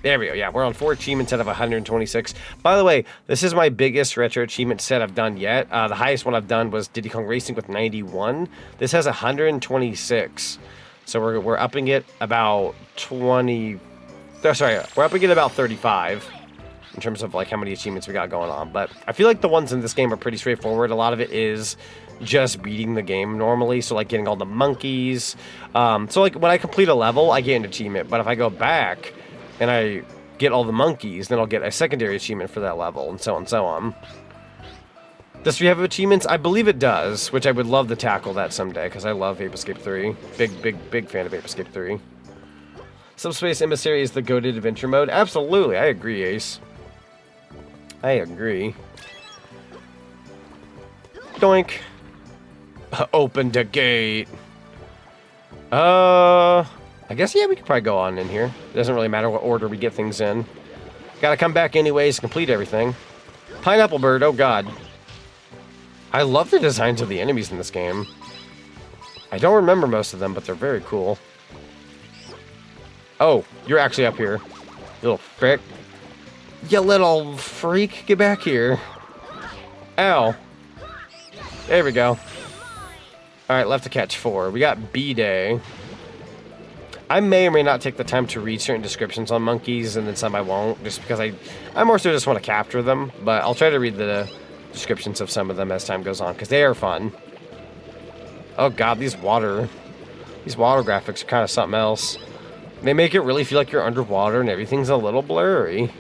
There we go. Yeah, we're on 4 achievements out of 126. By the way, this is my biggest retro achievement set I've done yet. The highest one I've done was Diddy Kong Racing with 91. This has 126. So we're upping it about 20... sorry, we're upping it about 35. In terms of like how many achievements we got going on. But I feel like the ones in this game are pretty straightforward. A lot of it is just beating the game normally. So like getting all the monkeys. So like when I complete a level, I get an achievement. But if I go back and I get all the monkeys, then I'll get a secondary achievement for that level. And so on and so on. Does 3 have achievements? I believe it does. Which I would love to tackle that someday. Because I love Ape Escape 3. Big fan of Ape Escape 3. Subspace Emissary is the goated adventure mode. Absolutely. I agree, Ace. I agree. Doink. Opened a gate. I guess, yeah, we could probably go on in here. It doesn't really matter what order we get things in. Gotta come back anyways to complete everything. Pineapple bird, oh god. I love the designs of the enemies in this game. I don't remember most of them, but they're very cool. Oh, you're actually up here. You little frick. You little freak, get back here. Ow. There we go. Alright, left to catch 4. We got B-Day. I may or may not take the time to read certain descriptions on monkeys, and then some I won't, just because I more so just want to capture them, but I'll try to read the descriptions of some of them as time goes on, because they are fun. Oh god, these water graphics are kind of something else. They make it really feel like you're underwater and everything's a little blurry.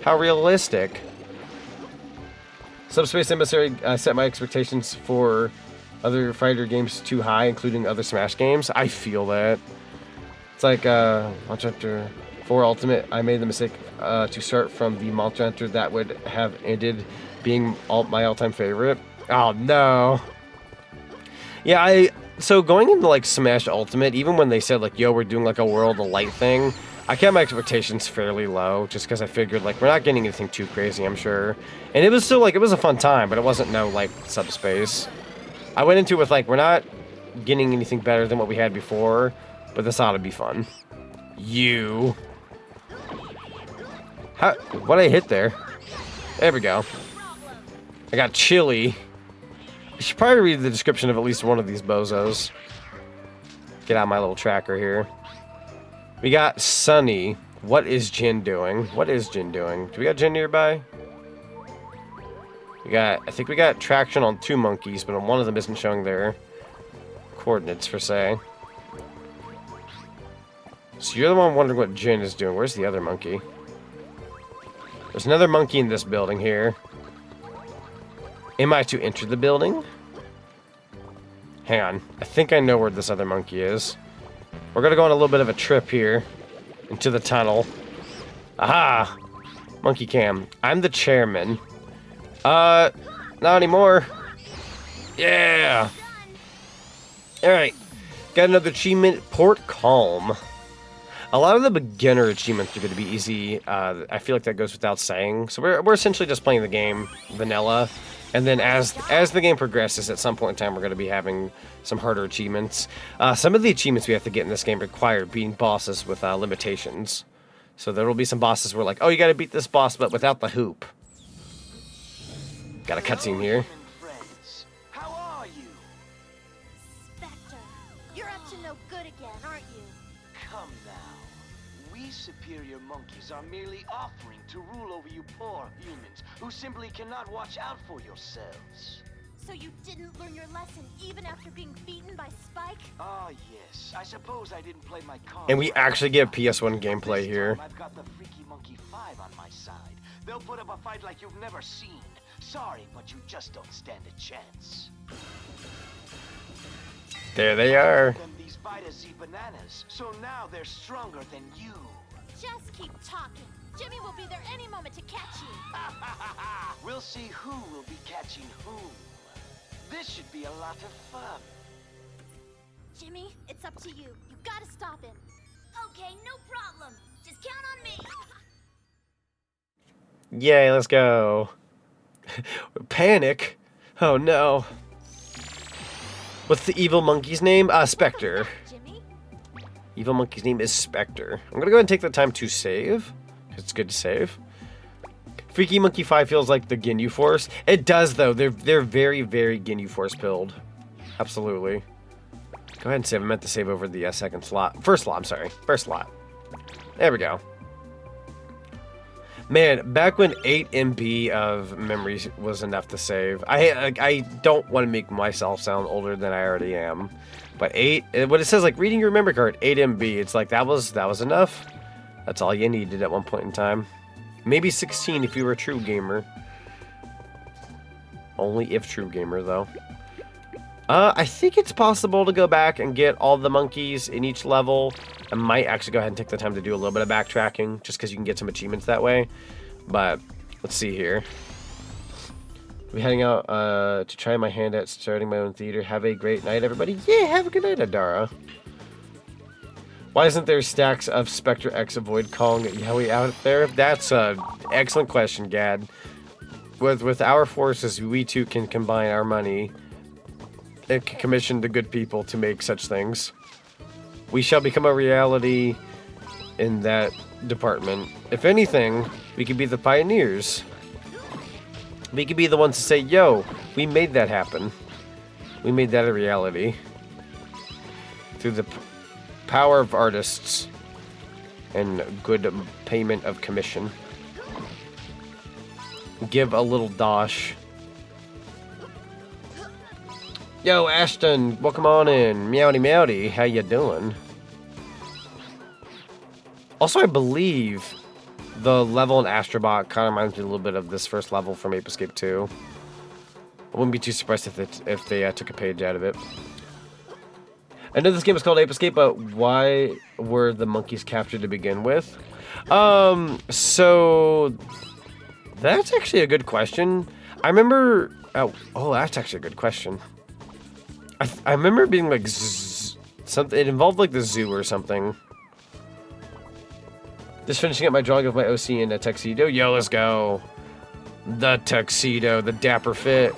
How realistic. Subspace Emissary set my expectations for other fighter games too high, including other Smash games. I feel that. It's like Monster Hunter 4 Ultimate. I made the mistake to start from the Monster Hunter that would have ended being my all-time favorite. Oh no. Yeah, so going into like Smash Ultimate, even when they said like, yo, we're doing like a World of Light thing, I kept my expectations fairly low just because I figured like we're not getting anything too crazy, I'm sure. And it was still like, it was a fun time, but it wasn't no like subspace. I went into it with like, we're not getting anything better than what we had before, but this ought to be fun. You. What'd I hit there? There we go. I got chili. I should probably read the description of at least one of these bozos. Get out my little tracker here. We got Sunny. What is Jin doing? What is Jin doing? Do we got Jin nearby? I think we got traction on 2 monkeys, but on one of them isn't showing their coordinates per se. So you're the one wondering what Jin is doing. Where's the other monkey? There's another monkey in this building here. Am I to enter the building? Hang on. I think I know where this other monkey is. We're gonna go on a little bit of a trip here. Into the tunnel. Aha! Monkey cam. I'm the chairman. Not anymore. Yeah! Alright. Got another achievement. Port Calm. A lot of the beginner achievements are going to be easy. I feel like that goes without saying. So we're essentially just playing the game vanilla. And then as the game progresses, at some point in time, we're going to be having some harder achievements. Some of the achievements we have to get in this game require beating bosses with limitations. So there will be some bosses where like, oh, you got to beat this boss, but without the hoop. Got a cutscene here. Friends, how are you? Spectre, you're up to no good again, aren't you? Come now. We superior monkeys are merely offering to rule over you poor humans who simply cannot watch out for yourselves. So you didn't learn your lesson even after being beaten by Spike? Ah, yes. I suppose I didn't play my cards. And we actually get PS1 gameplay here. I've got the Freaky Monkey 5 on my side. They'll put up a fight like you've never seen. Sorry, but you just don't stand a chance. There they are. Them these Vita-Z bananas, so now they're stronger than you. Just keep talking. Jimmy will be there any moment to catch you. We'll see who will be catching whom. This should be a lot of fun. Jimmy, it's up to you. You gotta stop him. Okay, no problem. Just count on me. Yay, let's go. Panic? Oh no. What's the evil monkey's name? Spectre. Jimmy? Evil monkey's name is Spectre. I'm gonna go ahead and take the time to save. It's good to save. Freaky Monkey 5 feels like the Ginyu Force. It does though. They're very, very Ginyu Force pilled. Absolutely. Go ahead and save. I meant to save over the second slot. First slot, I'm sorry. First slot. There we go. Man, back when 8 MB of memory was enough to save. I don't want to make myself sound older than I already am. But 8, when it says like reading your memory card, 8 MB, it's like that was enough. That's all you needed at one point in time. Maybe 16 if you were a true gamer. Only if true gamer though. I think it's possible to go back and get all the monkeys in each level. I might actually go ahead and take the time to do a little bit of backtracking, just because you can get some achievements that way. But let's see here. We're heading out to try my hand at starting my own theater. Have a great night, everybody. Yeah, have a good night, Adara. Why isn't there stacks of Spectre X Avoid Kong Yowie out there? That's an excellent question, Gad. With our forces, we too can combine our money and can commission the good people to make such things. We shall become a reality in that department. If anything, we could be the pioneers. We could be the ones to say, yo, we made that happen. We made that a reality. Through the power of artists and good payment of commission. Give a little dosh. Yo, Ashton, welcome on in. Meowdy meowdy, how you doing? Also, I believe the level in Astrobot kind of reminds me a little bit of this first level from Ape Escape 2. I wouldn't be too surprised if they took a page out of it. I know this game is called Ape Escape, but why were the monkeys captured to begin with? So that's actually a good question. I remember. Oh, that's actually a good question. I remember being like something. It involved like the zoo or something. Just finishing up my drawing of my OC in a tuxedo. Yo, let's go. The tuxedo, the dapper fit.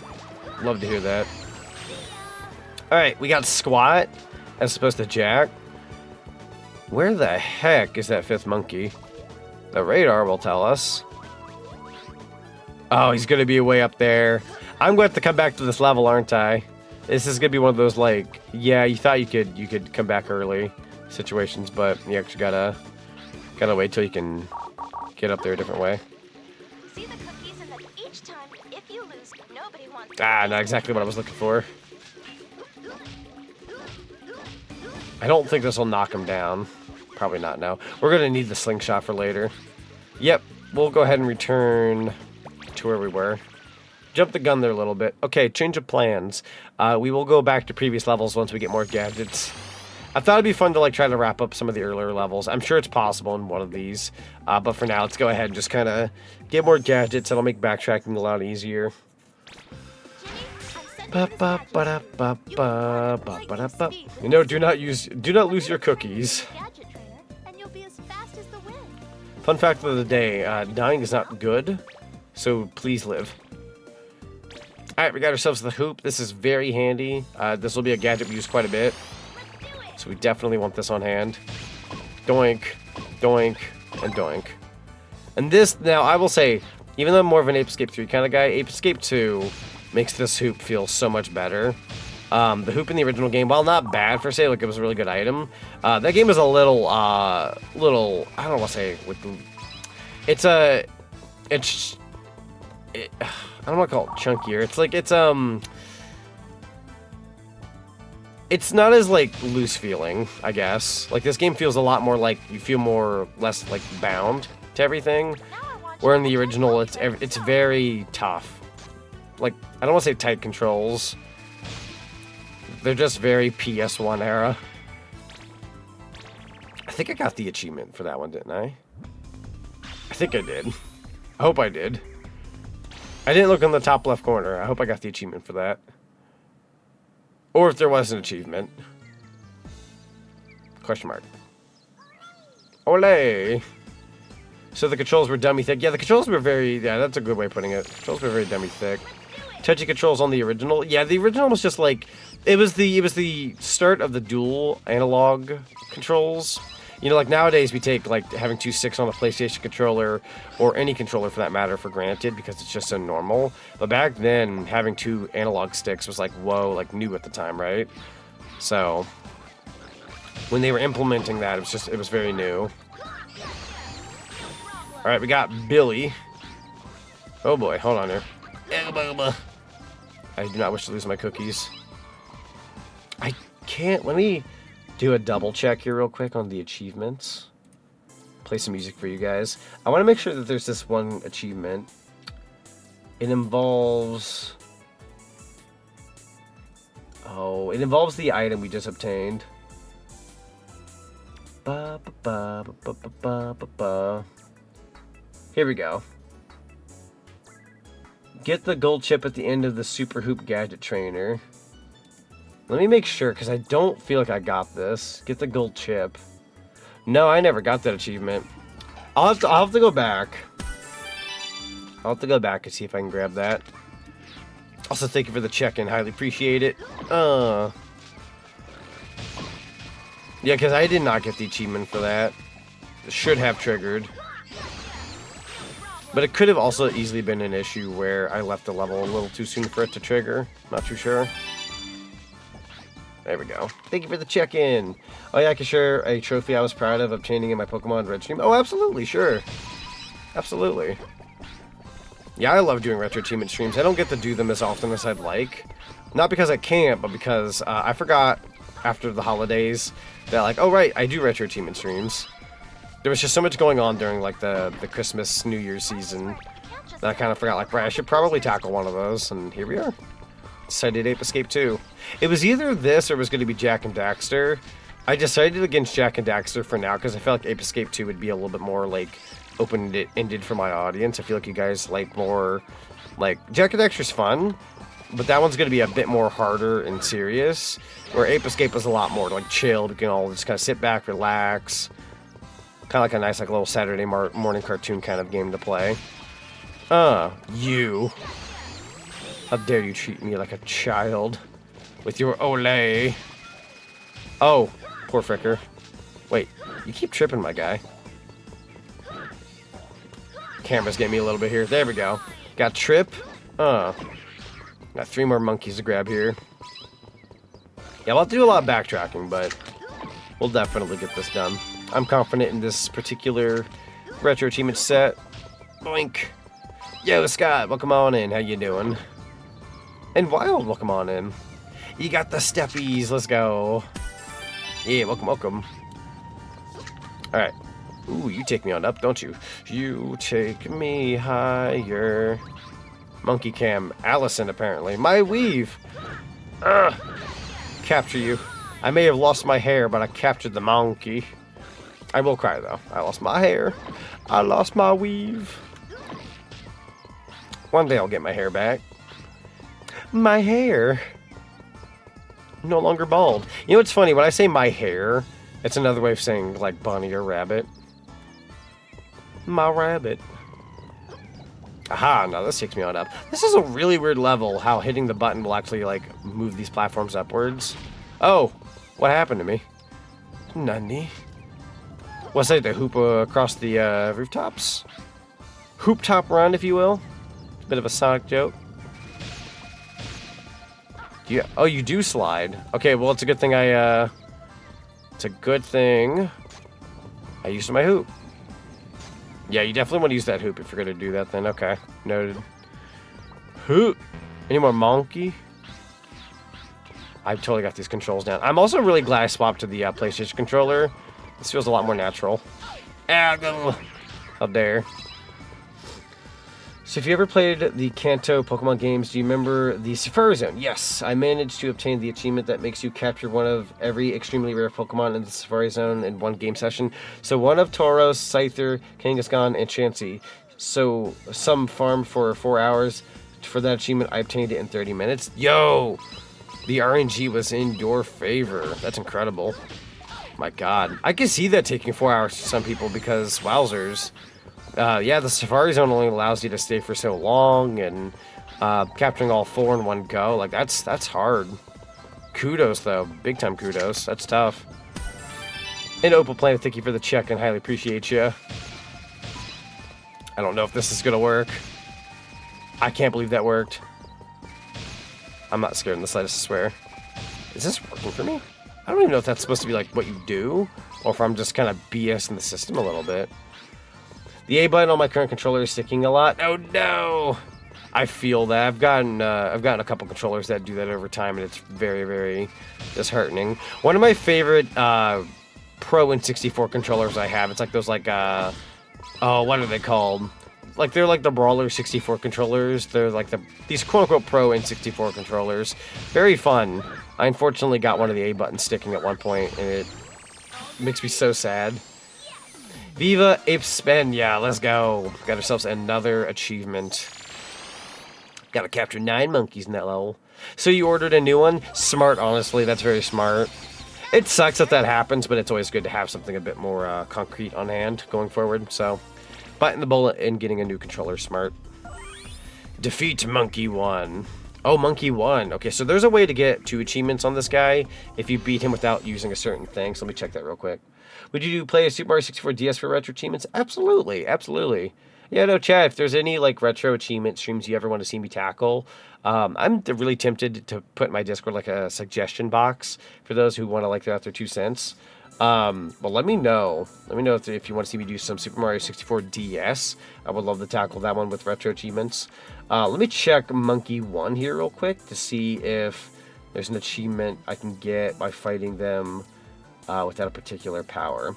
Love to hear that. All right, we got squat as opposed to jack. Where the heck is that fifth monkey? The radar will tell us. Oh, he's gonna be way up there. I'm going to have to come back to this level, aren't I? This is gonna be one of those like, yeah, you thought you could come back early situations, but you actually gotta wait till you can get up there a different way. See the cookies, and then each time, if you lose, nobody wants. Ah, not exactly what I was looking for. I don't think this will knock him down. Probably not now. We're gonna need the slingshot for later. Yep, we'll go ahead and return to where we were. Jump the gun there a little bit. Okay, change of plans. We will go back to previous levels once we get more gadgets. I thought it'd be fun to like try to wrap up some of the earlier levels. I'm sure it's possible in one of these. But for now, let's go ahead and just kind of get more gadgets. That'll make backtracking a lot easier. You know, do not lose your cookies. Gadget trainer, and you'll be as fast as the wind. Fun fact of the day, dying is not good, so please live. Alright, we got ourselves the hoop. This is very handy. This will be a gadget we use quite a bit. So we definitely want this on hand. Doink, doink, and doink. And this, now I will say, even though I'm more of an Ape Escape 3 kind of guy, Ape Escape 2 makes this hoop feel so much better. The hoop in the original game, while not bad per se, like it was a really good item, that game is a little, I don't want to say, I don't want to call it chunkier. It's like, it's not as, like, loose feeling, I guess. Like, this game feels a lot more like, you feel less, like, bound to everything. Where in the original, it's very tough. Like, I don't want to say tight controls. They're just very PS1 era. I think I got the achievement for that one, didn't I? I think I did. I hope I did. I didn't look in the top left corner. I hope I got the achievement for that. Or if there was an achievement. Question mark. Olé! So the controls were dummy thick. Yeah, the controls were very... Yeah, that's a good way of putting it. Controls were very dummy thick. Touchy controls on the original. Yeah, the original was just like... It was the start of the dual analog controls. You know, like nowadays we take like having two sticks on a PlayStation controller or any controller for that matter for granted because it's just so normal. But back then, having two analog sticks was like, whoa, like new at the time, right? So when they were implementing that, it was very new. All right, we got Billy. Oh boy, hold on here. I do not wish to lose my cookies. I can't, let me do a double check here real quick on the achievements. Play some music for you guys. I want to make sure that there's this one achievement. It involves... Oh, it involves the item we just obtained. Here we go. Get the gold chip at the end of the Super Hoop Gadget Trainer. Let me make sure, because I don't feel like I got this. Get the gold chip. No, I never got that achievement. I'll have to go back. I'll have to go back and see if I can grab that. Also, thank you for the check-in. Highly appreciate it. Yeah, because I did not get the achievement for that. It should have triggered. But it could have also easily been an issue where I left the level a little too soon for it to trigger. Not too sure. There we go. Thank you for the check-in. Oh yeah, I can share a trophy I was proud of obtaining in my Pokemon Red stream. Oh, absolutely, sure. Absolutely. Yeah, I love doing Retro Achievement streams. I don't get to do them as often as I'd like. Not because I can't, but because I forgot after the holidays that, like, oh right, I do Retro Achievement streams. There was just so much going on during, like, the Christmas, New Year's season that I kind of forgot, like, right, I should probably tackle one of those, and here we are. Decided Ape Escape 2. It was either this or it was going to be Jak and Daxter. I decided against Jak and Daxter for now because I felt like Ape Escape 2 would be a little bit more, like, open-ended for my audience. I feel like you guys like more, like, Jak and Daxter's fun, but that one's going to be a bit more harder and serious, where Ape Escape was a lot more, like, chill. We can all just kind of sit back, relax. Kind of like a nice, like, little Saturday morning cartoon kind of game to play. You. How dare you treat me like a child with your Olay. Oh, poor Fricker. Wait, you keep tripping, my guy. Camera's getting me a little bit here. There we go. Got Trip. Got 3 more monkeys to grab here. Yeah, we'll have to do a lot of backtracking, but we'll definitely get this done. I'm confident in this particular Retro Achievement set. Boink. Yo, Scott, welcome on in. How you doing? And Wild, welcome on in. You got the steppies. Let's go. Yeah, welcome, welcome. Alright. Ooh, you take me on up, don't you? You take me higher. Monkey Cam. Allison, apparently. My weave. Capture you. I may have lost my hair, but I captured the monkey. I will cry, though. I lost my hair. I lost my weave. One day I'll get my hair back. My hair. No longer bald. You know what's funny? When I say my hair, it's another way of saying, like, bunny or rabbit. My rabbit. Aha, now this takes me on up. This is a really weird level, how hitting the button will actually, like, move these platforms upwards. Oh, what happened to me? Nani? What's that, the hoop across the rooftops? Hoop top run, if you will. Bit of a Sonic joke. Yeah. Oh, you do slide. Okay, well, it's a good thing it's a good thing I used my hoop. Yeah, you definitely want to use that hoop if you're going to do that then. Okay, noted. Hoop. Any more monkey? I totally got these controls down. I'm also really glad I swapped to the PlayStation controller. This feels a lot more natural. How dare. So if you ever played the Kanto Pokemon games, do you remember the Safari Zone? Yes, I managed to obtain the achievement that makes you capture one of every extremely rare Pokemon in the Safari Zone in one game session. So one of Tauros, Scyther, Kangaskhan, and Chansey. So some farm for 4 hours. For that achievement, I obtained it in 30 minutes. Yo! The RNG was in your favor. That's incredible. My god. I can see that taking 4 hours to some people because wowzers. Yeah, the Safari Zone only allows you to stay for so long, and capturing all 4 in one go, like, that's hard. Kudos, though. Big time kudos. That's tough. And Opal Planet, thank you for the check, and highly appreciate you. I don't know if this is gonna work. I can't believe that worked. I'm not scared in the slightest, I swear. Is this working for me? I don't even know if that's supposed to be, like, what you do, or if I'm just kind of BSing the system a little bit. The A button on my current controller is sticking a lot. Oh no! I feel that. I've gotten a couple controllers that do that over time, and it's very, very disheartening. One of my favorite Pro N64 controllers I have. It's like those, like, oh, what are they called? Like, they're like the Brawler 64 controllers. They're like these quote-unquote Pro N64 controllers. Very fun. I unfortunately got one of the A buttons sticking at one point, and it makes me so sad. Viva Ape Spin. Yeah, let's go. Got ourselves another achievement. Gotta capture 9 monkeys in that level. So you ordered a new one? Smart, honestly. That's very smart. It sucks that that happens, but it's always good to have something a bit more concrete on hand going forward. So, biting the bullet and getting a new controller, smart. Defeat Monkey 1. Oh, Monkey 1. Okay, so there's a way to get 2 achievements on this guy if you beat him without using a certain thing. So let me check that real quick. Would you play a Super Mario 64 DS for retro achievements? Absolutely, absolutely. Yeah, no, Chad, if there's any like retro achievement streams you ever want to see me tackle, I'm really tempted to put in my Discord like a suggestion box for those who want to like throw out their 2 cents. Well, let me know. Let me know if you want to see me do some Super Mario 64 DS. I would love to tackle that one with retro achievements. Let me check Monkey 1 here real quick to see if there's an achievement I can get by fighting them without a particular power.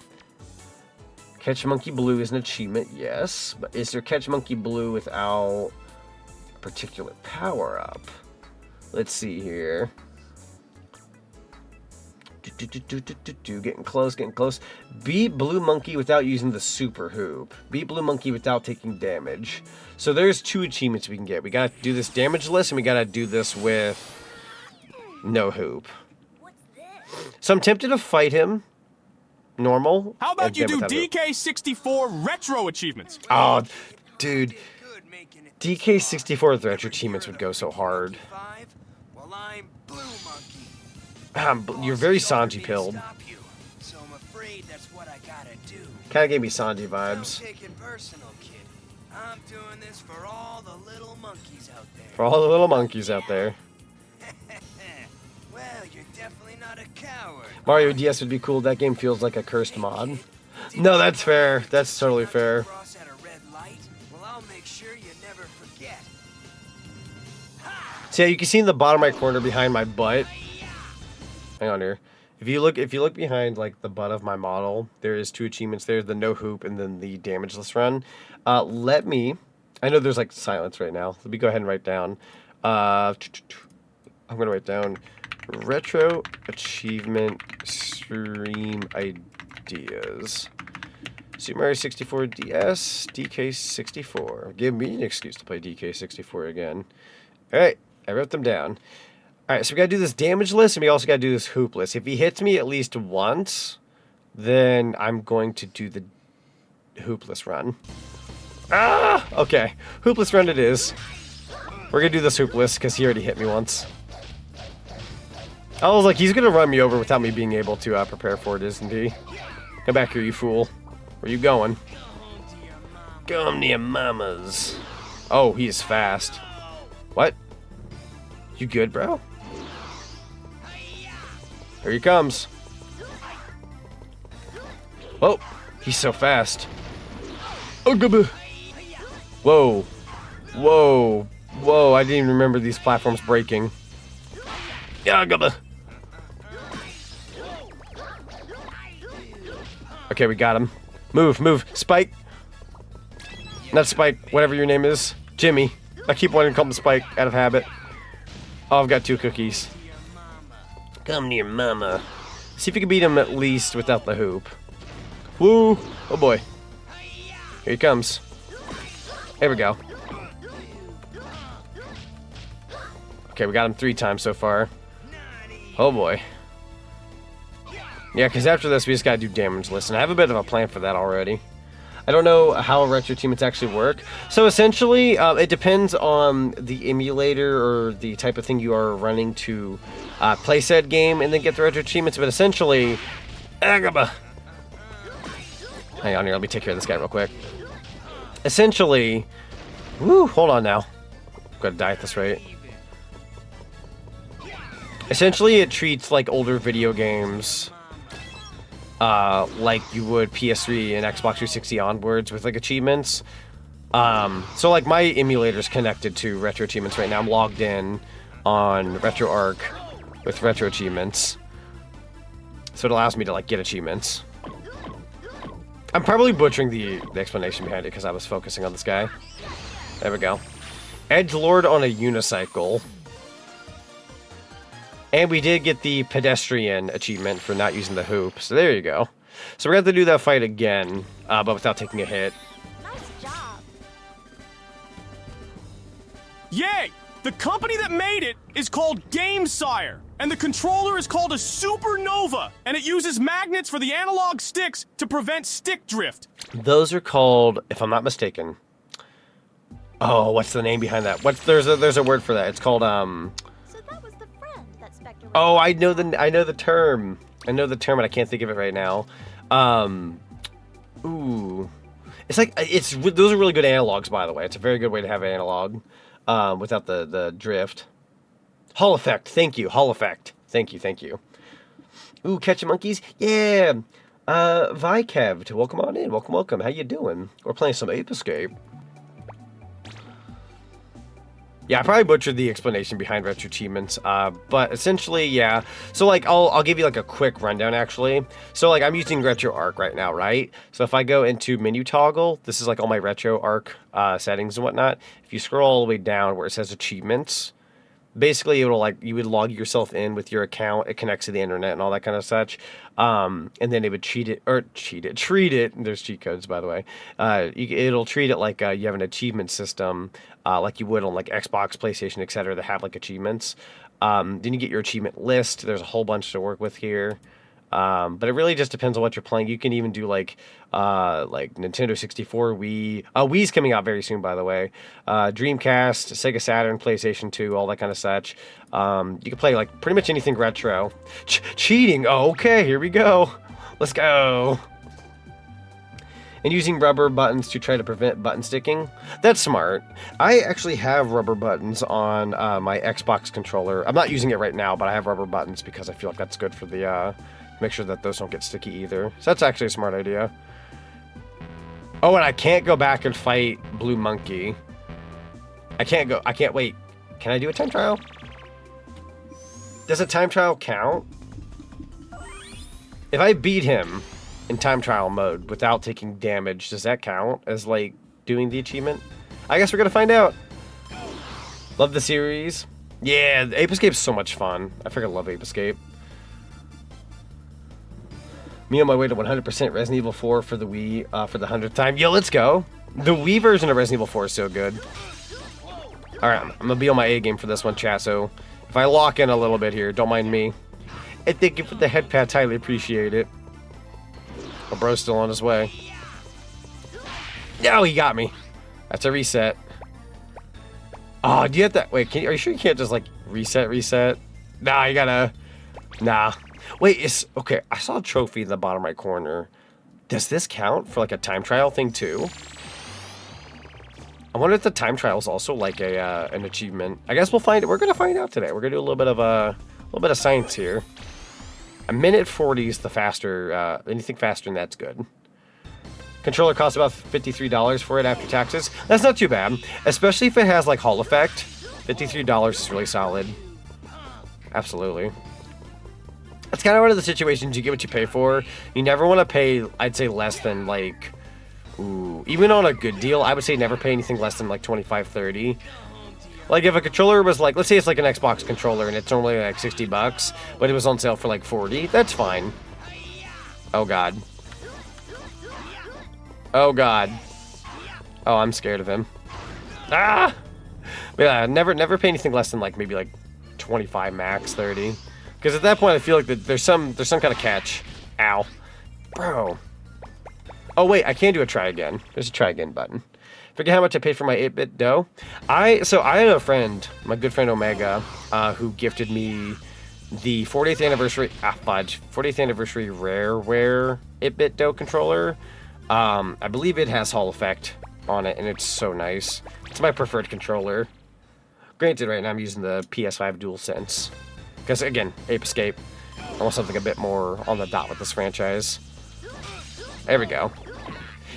Catch Monkey Blue is an achievement, yes. But is there Catch Monkey Blue without a particular power-up? Let's see here. Getting close, getting close. Beat Blue Monkey without using the Super Hoop. Beat Blue Monkey without taking damage. So there's 2 achievements we can get. We gotta do this damage list, and we gotta do this with no hoop. So I'm tempted to fight him. Normal. How about you do DK64 retro achievements? Oh, dude. DK64 with retro achievements would go so hard. Well, I'm Blue Monkey. You're very Sanji pilled. So I'm afraid that's what I gotta do. Kind of gave me Sanji vibes. Don't take it personal, kid. I'm doing this for all the little monkeys out there. For all the little monkeys out there. Well, you're definitely not a coward. Mario DS would be cool. That game feels like a cursed mod. No, that's fair. That's totally fair. Cross at a red light? Well, I'll make sure you never forget. So yeah, you can see in the bottom right corner behind my butt. Hang on here. If you look behind like the butt of my model, there is 2 achievements there: the no hoop and then the damageless run. I know there's like silence right now. Let me go ahead and write down. I'm gonna write down retro achievement stream ideas. Super Mario 64 DS, DK64. Give me an excuse to play DK64 again. Alright, I wrote them down. Alright, so we gotta do this damage list, and we also gotta do this hoop list. If he hits me at least once, then I'm going to do the hoopless run. Ah! Okay, hoopless run it is. We're gonna do this hoop list, because he already hit me once. I was like, he's gonna run me over without me being able to prepare for it, isn't he? Come back here, you fool. Where you going? Come to your mamas. Oh, he is fast. What? You good, bro? Here he comes. Oh, he's so fast. Oh, whoa. Whoa. Whoa, I didn't even remember these platforms breaking. Yeah, gubba. Okay, we got him. Move, move. Spike. Not Spike, whatever your name is. Jimmy. I keep wanting to call him Spike out of habit. Oh, I've got 2 cookies. Come to your mama. See if you can beat him at least without the hoop. Woo! Oh boy. Here he comes. There we go. Okay, we got him 3 times so far. Oh boy. Yeah, because after this, we just gotta do damage list, and I have a bit of a plan for that already. I don't know how retro achievements actually work. So essentially, it depends on the emulator or the type of thing you are running to play said game and then get the retro achievements. But essentially, hang on here, let me take care of this guy real quick. Essentially, hold on now. I'm gonna die at this rate. Essentially, it treats like older video games like you would PS3 and Xbox 360 onwards with like achievements. So like my emulator's connected to retro achievements right now. I'm logged in on RetroArch with retro achievements, so it allows me to like get achievements. I'm probably butchering the explanation behind it because I was focusing on this guy. There we go. Edgelord on a unicycle. And we did get the pedestrian achievement for not using the hoop. So there you go. So we're going to have to do that fight again, but without taking a hit. Nice job. Yay! The company that made it is called GameSire, and the controller is called a Supernova, and it uses magnets for the analog sticks to prevent stick drift. Those are called, if I'm not mistaken. Oh, what's the name behind that? There's a word for that. It's called So that was the friend that Spectre was Oh, I know the term. I know the term, and I can't think of it right now. Ooh. Those are really good analogs, by the way. It's a very good way to have an analog without the drift. Hall effect. Thank you. Hall effect. Thank you. Ooh, catching monkeys? Yeah. Vikevd, welcome on in. Welcome. How you doing? We're playing some Ape Escape. Yeah, I probably butchered the explanation behind RetroAchievements, but essentially, yeah. So, like, I'll give you, like, a quick rundown, actually. So, like, I'm using RetroArch right now, right? So, if I go into menu toggle, this is, like, all my RetroArch settings and whatnot. If you scroll all the way down where it says Achievements, basically, it'll, like, you would log yourself in with your account. It connects to the internet and all that kind of such. And then it would treat it. There's cheat codes, by the way. It'll treat it like you have an achievement system, like you would on like Xbox, PlayStation, etc. that have like achievements. Then you get your achievement list. There's a whole bunch to work with here. But it really just depends on what you're playing. You can even do like Nintendo 64, Wii. Wii's coming out very soon, by the way. Dreamcast, Sega Saturn, PlayStation 2, all that kind of such. You can play like pretty much anything retro. Cheating. Oh, okay, here we go. Let's go. And using rubber buttons to try to prevent button sticking. That's smart. I actually have rubber buttons on my Xbox controller. I'm not using it right now, but I have rubber buttons because I feel like that's good for the make sure that those don't get sticky either. So that's actually a smart idea. Oh, and I can't go back and fight Blue Monkey. I can't wait. Can I do a time trial? Does a time trial count? If I beat him in time trial mode without taking damage, does that count as like doing the achievement? I guess we're gonna find out. Love the series. Yeah, Ape Escape is so much fun. I freaking love Ape Escape. Me on my way to 100% Resident Evil 4 for the Wii for the 100th time. Yo, let's go. The Wii version of Resident Evil 4 is so good. Alright, I'm gonna be on my A game for this one, chat, so if I lock in a little bit here, don't mind me. And thank you for the head pats, highly appreciate it. My bro's still on his way. No, he got me. That's a reset. Oh, do you have to... Wait, are you sure you can't just, like, reset? Nah, you gotta... Nah. Wait, okay, I saw a trophy in the bottom right corner. Does this count for, like, a time trial thing, too? I wonder if the time trial is also, like, an achievement. I guess we'll find it. We're gonna find out today. We're gonna do a little bit of science here. A minute 40 is the faster, anything faster than that's good. Controller costs about $53 for it after taxes. That's not too bad, especially if it has like Hall effect. $53 is really solid. Absolutely. That's kind of one of the situations you get what you pay for. You never want to pay, I'd say, less than like, even on a good deal, I would say never pay anything less than like $25, $30. Like, if a controller was like, let's say it's like an Xbox controller and it's only like $60, but it was on sale for like $40, that's fine. Oh, God. Oh, God. Oh, I'm scared of him. Ah! But yeah, never pay anything less than like maybe like 25 max, 30. Because at that point, I feel like there's some kind of catch. Ow. Bro. Oh, wait, I can do a try again. There's a try again button. Forget how much I paid for my 8-bit dough. I have a friend, my good friend Omega, who gifted me the 40th anniversary 40th anniversary Rareware 8-bit dough controller. I believe it has Hall effect on it, and it's so nice. It's my preferred controller. Granted, right now I'm using the PS5 DualSense. Because again, Ape Escape. I want something a bit more on the dot with this franchise. There we go.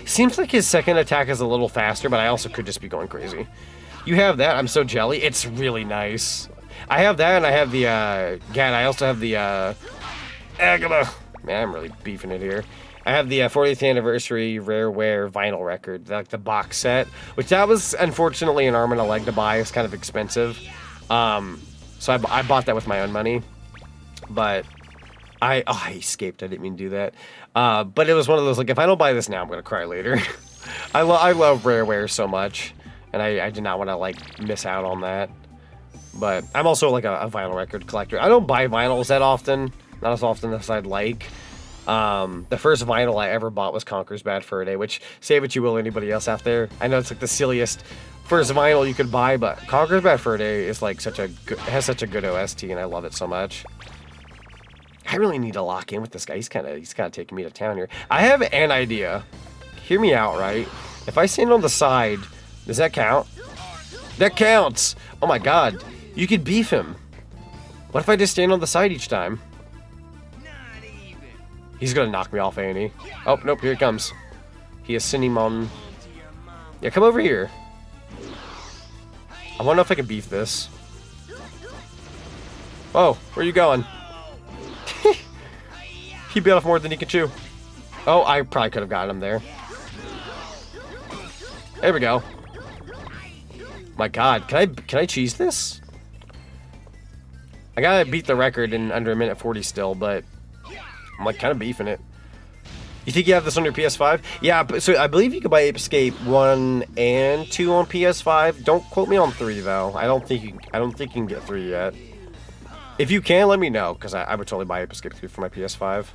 Seems like his second attack is a little faster, but I also could just be going crazy. You have that. I'm so jelly. It's really nice. I have that, and I have the, I also have the, man, I'm really beefing it here. I have the 40th anniversary Rareware vinyl record, like the box set, which that was unfortunately an arm and a leg to buy. It's kind of expensive. So I bought that with my own money, but I escaped. I didn't mean to do that. But it was one of those, like, if I don't buy this now, I'm going to cry later. I love Rareware so much, and I did not want to, like, miss out on that. But I'm also like a vinyl record collector. I don't buy vinyls that often. Not as often as I'd like. The first vinyl I ever bought was Conker's Bad Fur Day, which, say what you will, anybody else out there. I know it's like the silliest first vinyl you could buy, but Conker's Bad Fur Day is like has such a good OST, and I love it so much. I really need to lock in with this guy. He's kind of taking me to town here. I have an idea. Hear me out, right? If I stand on the side, does that count? That counts! Oh my god. You could beef him. What if I just stand on the side each time? He's gonna knock me off, ain't he? Oh, nope, here he comes. He is Cinnamon. Yeah, come over here. I wonder if I can beef this. Oh, where are you going? He bit off more than he could chew. Oh, I probably could have gotten him there. There we go. My god, can I cheese this? I gotta beat the record in under a minute 40 still, but I'm like kind of beefing it. You think you have this on your PS5? Yeah, so I believe you can buy Ape Escape 1 and 2 on PS5. Don't quote me on 3 though. I don't think you can get 3 yet. If you can, let me know, because I would totally buy Ape Escape 3 for my PS5.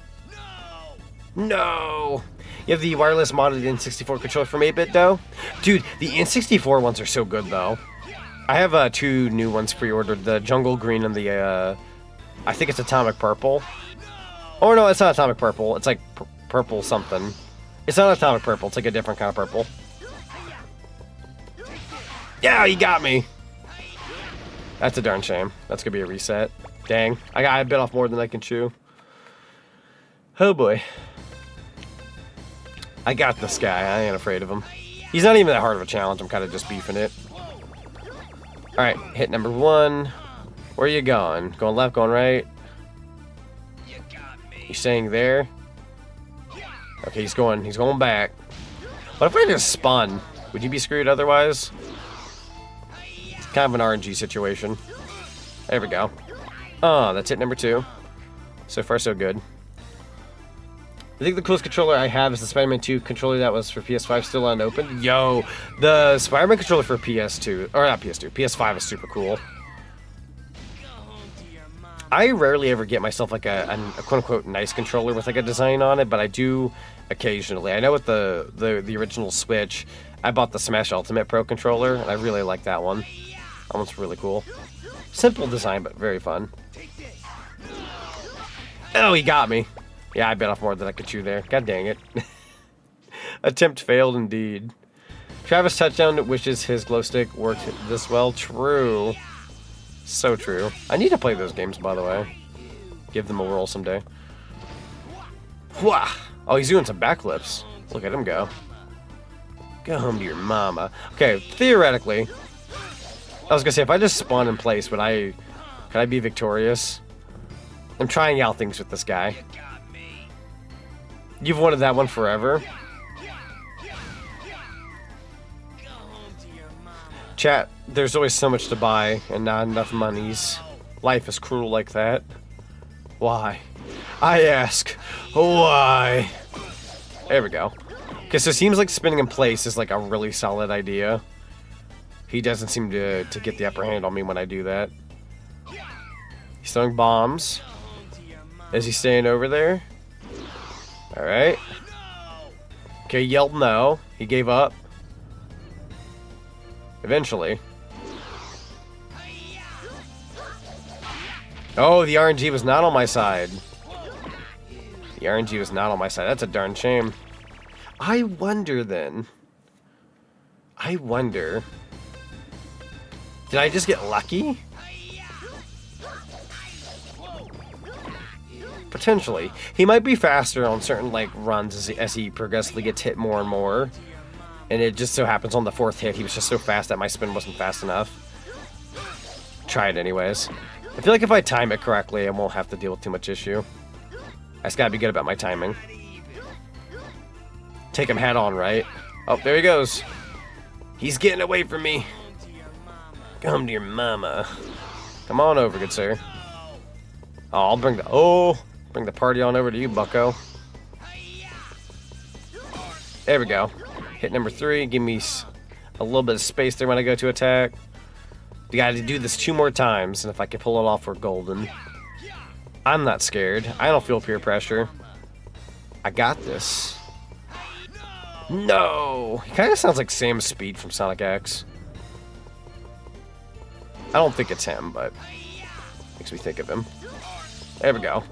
No! You have the wireless modded N64 controller from 8-Bit though? Dude, the N64 ones are so good though. I have 2 new ones pre-ordered. The Jungle Green and the, I think it's Atomic Purple. Oh no, it's not Atomic Purple. It's like purple something. It's not Atomic Purple. It's like a different kind of purple. Yeah, you got me! That's a darn shame. That's gonna be a reset. Dang. I bit off more than I can chew. Oh boy. I got this guy. I ain't afraid of him. He's not even that hard of a challenge. I'm kind of just beefing it. Alright, hit number 1. Where are you going? Going left, going right? You staying there? Okay, he's going back. What if I just spun? Would you be screwed otherwise? It's kind of an RNG situation. There we go. Oh, that's hit number 2. So far, so good. I think the coolest controller I have is the Spider-Man 2 controller that was for PS5 still unopened. Yo, the Spider-Man controller for PS2, or not PS2, PS5 is super cool. I rarely ever get myself like a quote-unquote nice controller with like a design on it, but I do occasionally. I know with the original Switch, I bought the Smash Ultimate Pro controller, and I really like that one. That one's really cool. Simple design, but very fun. Oh, he got me. Yeah, I bit off more than I could chew there. God dang it. Attempt failed indeed. Travis Touchdown wishes his glow stick worked this well. True. So true. I need to play those games, by the way. Give them a whirl someday. Wah! Oh, he's doing some backflips. Look at him go. Go home to your mama. Okay, theoretically, I was gonna say, if I just spawn in place, could I be victorious? I'm trying out things with this guy. You've wanted that one forever. Chat, there's always so much to buy and not enough monies. Life is cruel like that. Why? I ask, why? There we go. Okay, so it seems like spinning in place is like a really solid idea. He doesn't seem to get the upper hand on me when I do that. He's throwing bombs. Is he staying over there? Alright. Okay, yelled no. He gave up. Eventually. Oh, the RNG was not on my side. The RNG was not on my side. That's a darn shame. I wonder then. I wonder. Did I just get lucky? Potentially. He might be faster on certain like runs as he progressively gets hit more and more. And it just so happens on the 4th hit, he was just so fast that my spin wasn't fast enough. Try it anyways. I feel like if I time it correctly, I won't have to deal with too much issue. I just gotta be good about my timing. Take him head on, right? Oh, there he goes. He's getting away from me. Come to your mama. Come on over, good sir. Oh, I'll bring the party on over to you, bucko. There we go. Hit number 3. Give me a little bit of space there when I go to attack. We gotta do this 2 more times, and if I can pull it off, we're golden. I'm not scared. I don't feel peer pressure. I got this. No! He kind of sounds like Sam Speed from Sonic X. I don't think it's him, but makes me think of him. There we go.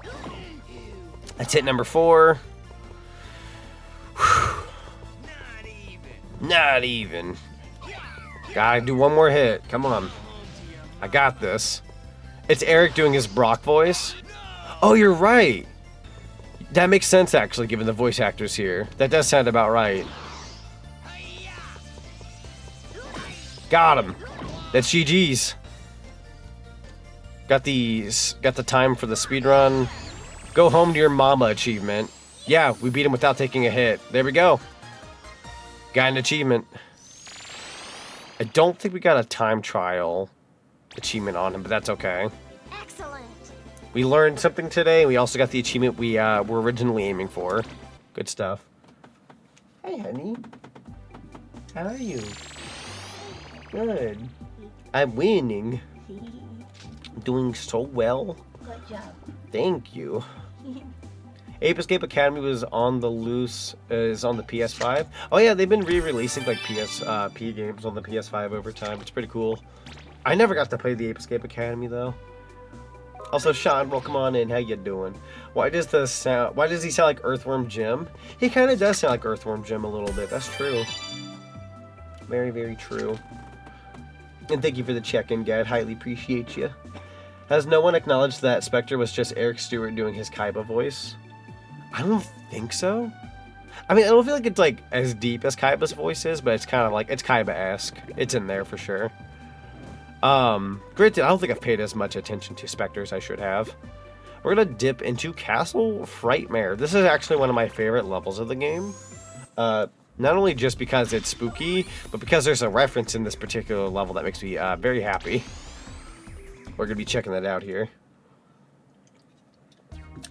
That's hit number 4. Whew. Not even. Gotta do one more hit. Come on. I got this. It's Eric doing his Brock voice. Oh, you're right. That makes sense, actually, given the voice actors here. That does sound about right. Got him. That's GG's. Got the time for the speedrun. Go home to your mama achievement. Yeah, we beat him without taking a hit. There we go. Got an achievement. I don't think we got a time trial achievement on him, but that's okay. Excellent. We learned something today. We also got the achievement we were originally aiming for. Good stuff. Hey, honey. How are you? Good. I'm winning. Doing so well. Good job. Thank you. Ape Escape Academy was on the loose, is on the PS5. Oh yeah, they've been re-releasing like PSP games on the PS5 over time. It's pretty cool. I never got to play the Ape Escape Academy though. Also, Sean, welcome on in. How you doing? Why does he sound like Earthworm Jim? He kind of does sound like Earthworm Jim a little bit. That's true. Very, very true. And thank you for the check-in, Gad. Highly appreciate you. Has no one acknowledged that Spectre was just Eric Stewart doing his Kaiba voice? I don't think so. I mean, I don't feel like it's like as deep as Kaiba's voice is, but it's kind of like, it's Kaiba-esque. It's in there for sure. Granted, I don't think I've paid as much attention to Spectre as I should have. We're gonna dip into Castle Frightmare. This is actually one of my favorite levels of the game. Not only just because it's spooky, but because there's a reference in this particular level that makes me very happy. We're gonna be checking that out here.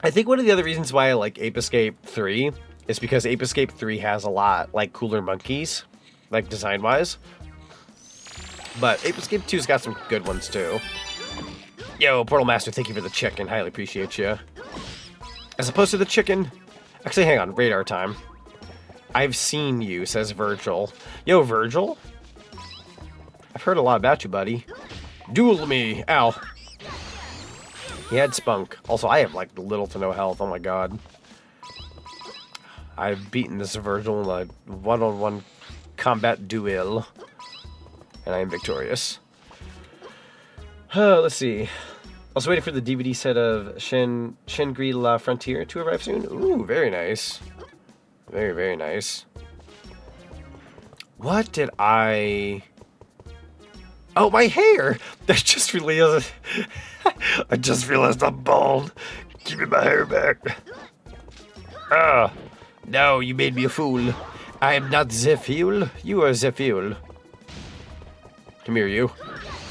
I think one of the other reasons why I like Ape Escape 3 is because Ape Escape 3 has a lot like cooler monkeys, like design-wise. But Ape Escape 2's got some good ones too. Yo, Portal Master, thank you for the chicken. Highly appreciate you. As opposed to the chicken... Actually, hang on. Radar time. I've seen you, says Virgil. Yo, Virgil? I've heard a lot about you, buddy. Duel me! Ow. He had spunk. Also, I have, like, little to no health. Oh my god. I've beaten this Virgil in a one-on-one combat duel. And I am victorious. Let's see. Also waiting for the DVD set of Shangri-La Frontier to arrive soon. Ooh, very nice. Very, very nice. What did I... Oh, my hair! I just realized... I just realized I'm bald. Give me my hair back. Ah. No, you made me a fool. I am not the fool. You are the fool. Come here, you.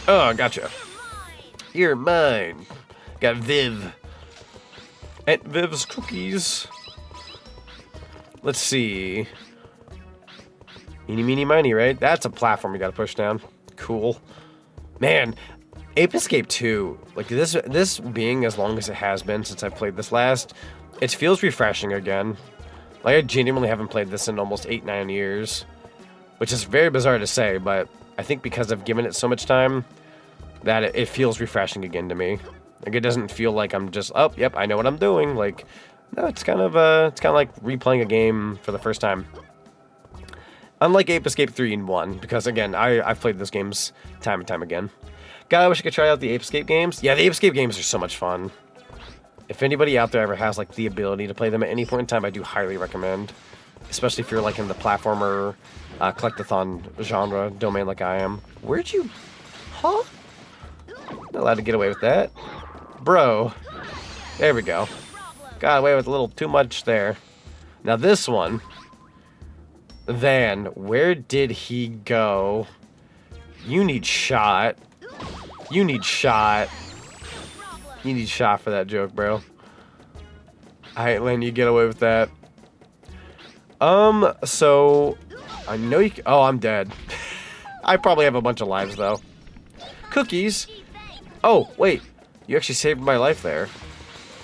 Oh, gotcha. You're mine. Got Viv. Aunt Viv's cookies. Let's see. Eeny, meeny, miny, right? That's a platform you gotta push down. Cool. Man, Ape Escape 2, like this being as long as it has been since I've played this last, it feels refreshing again. Like, I genuinely haven't played this in almost 8-9 years. Which is very bizarre to say, but I think because I've given it so much time, that it feels refreshing again to me. Like, it doesn't feel like I'm just, oh, yep, I know what I'm doing. Like, no, it's kind of like replaying a game for the first time. Unlike Ape Escape 3 and 1, because again, I've played those games time and time again. God, I wish I could try out the Ape Escape games. Yeah, the Ape Escape games are so much fun. If anybody out there ever has like the ability to play them at any point in time, I do highly recommend. Especially if you're like in the platformer, collectathon genre domain like I am. Where'd you... Huh? Not allowed to get away with that. Bro. There we go. Got away with a little too much there. Now this one. Van, where did he go? You need shot. You need shot. You need shot for that joke, bro. I ain't letting you get away with that. So... I know you... Oh, I'm dead. I probably have a bunch of lives, though. Cookies? Oh, wait. You actually saved my life there.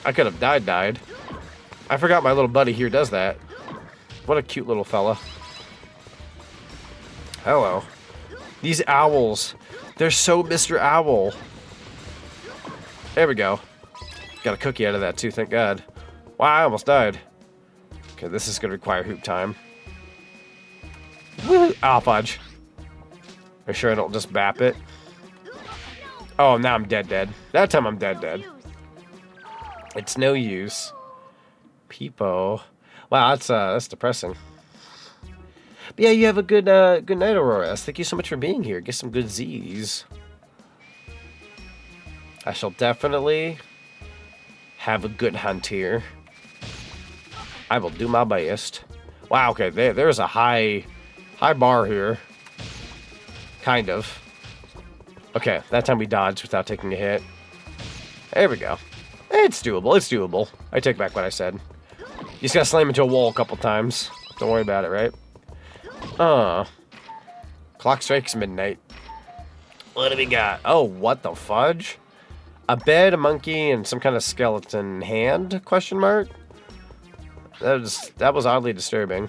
I could have died. I forgot my little buddy here does that. What a cute little fella. Hello. These owls. They're so Mr. Owl. There we go. Got a cookie out of that too, thank God. Wow, I almost died. Okay, this is going to require hoop time. Woo! Ah, fudge. Are you sure I don't just bap it? Oh, now I'm dead. That time I'm dead. It's no use. Peepo. Wow, that's depressing. But yeah, you have a good night, Aurora. Thank you so much for being here. Get some good Z's. I shall definitely have a good hunt here. I will do my best. Wow, okay, there's a high bar here. Kind of. Okay, that time we dodged without taking a hit. There we go. It's doable. I take back what I said. You just gotta slam into a wall a couple times. Don't worry about it, right? Clock strikes midnight. What do we got? Oh, what the fudge? A bed, a monkey, and some kind of skeleton hand? Question mark? That was oddly disturbing.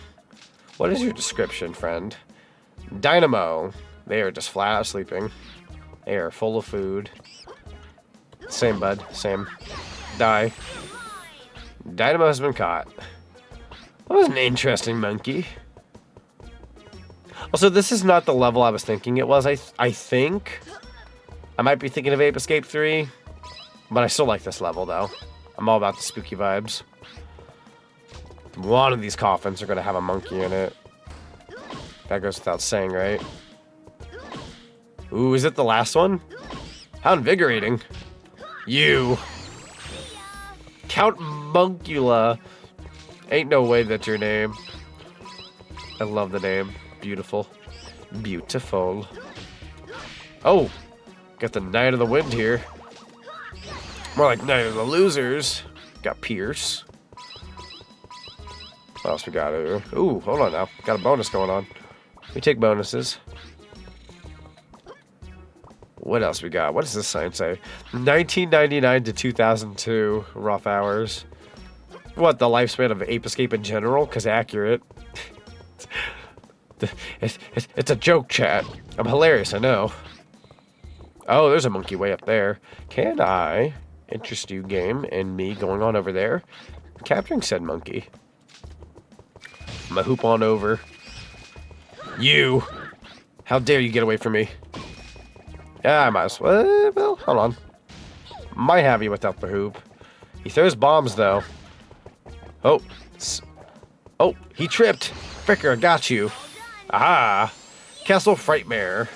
What is your description, friend? Dynamo. They are just flat out sleeping. They are full of food. Same, bud. Same. Die. Dynamo has been caught. That was an interesting monkey. Also, this is not the level I was thinking it was. I think. I might be thinking of Ape Escape 3. But I still like this level, though. I'm all about the spooky vibes. One of these coffins are going to have a monkey in it. That goes without saying, right? Ooh, is it the last one? How invigorating. You. Count Monkula. Ain't no way that's your name. I love the name. Beautiful. Beautiful. Oh. Got the Knight of the Wind here. More like Knight of the Losers. Got Pierce. What else we got here? Ooh, hold on now. Got a bonus going on. We take bonuses. What else we got? What does this sign say? 1999 to 2002. Rough hours. What, the lifespan of Ape Escape in general? Because accurate. It's a joke, chat. I'm hilarious, I know. Oh, there's a monkey way up there. Can I interest you, game, in me going on over there? Capturing said monkey. I'm gonna hoop on over. You! How dare you get away from me? Yeah, I might as well. Well, hold on. Might have you without the hoop. He throws bombs, though. Oh. Oh, he tripped. Fricker, I got you. Aha! Castle Frightmare.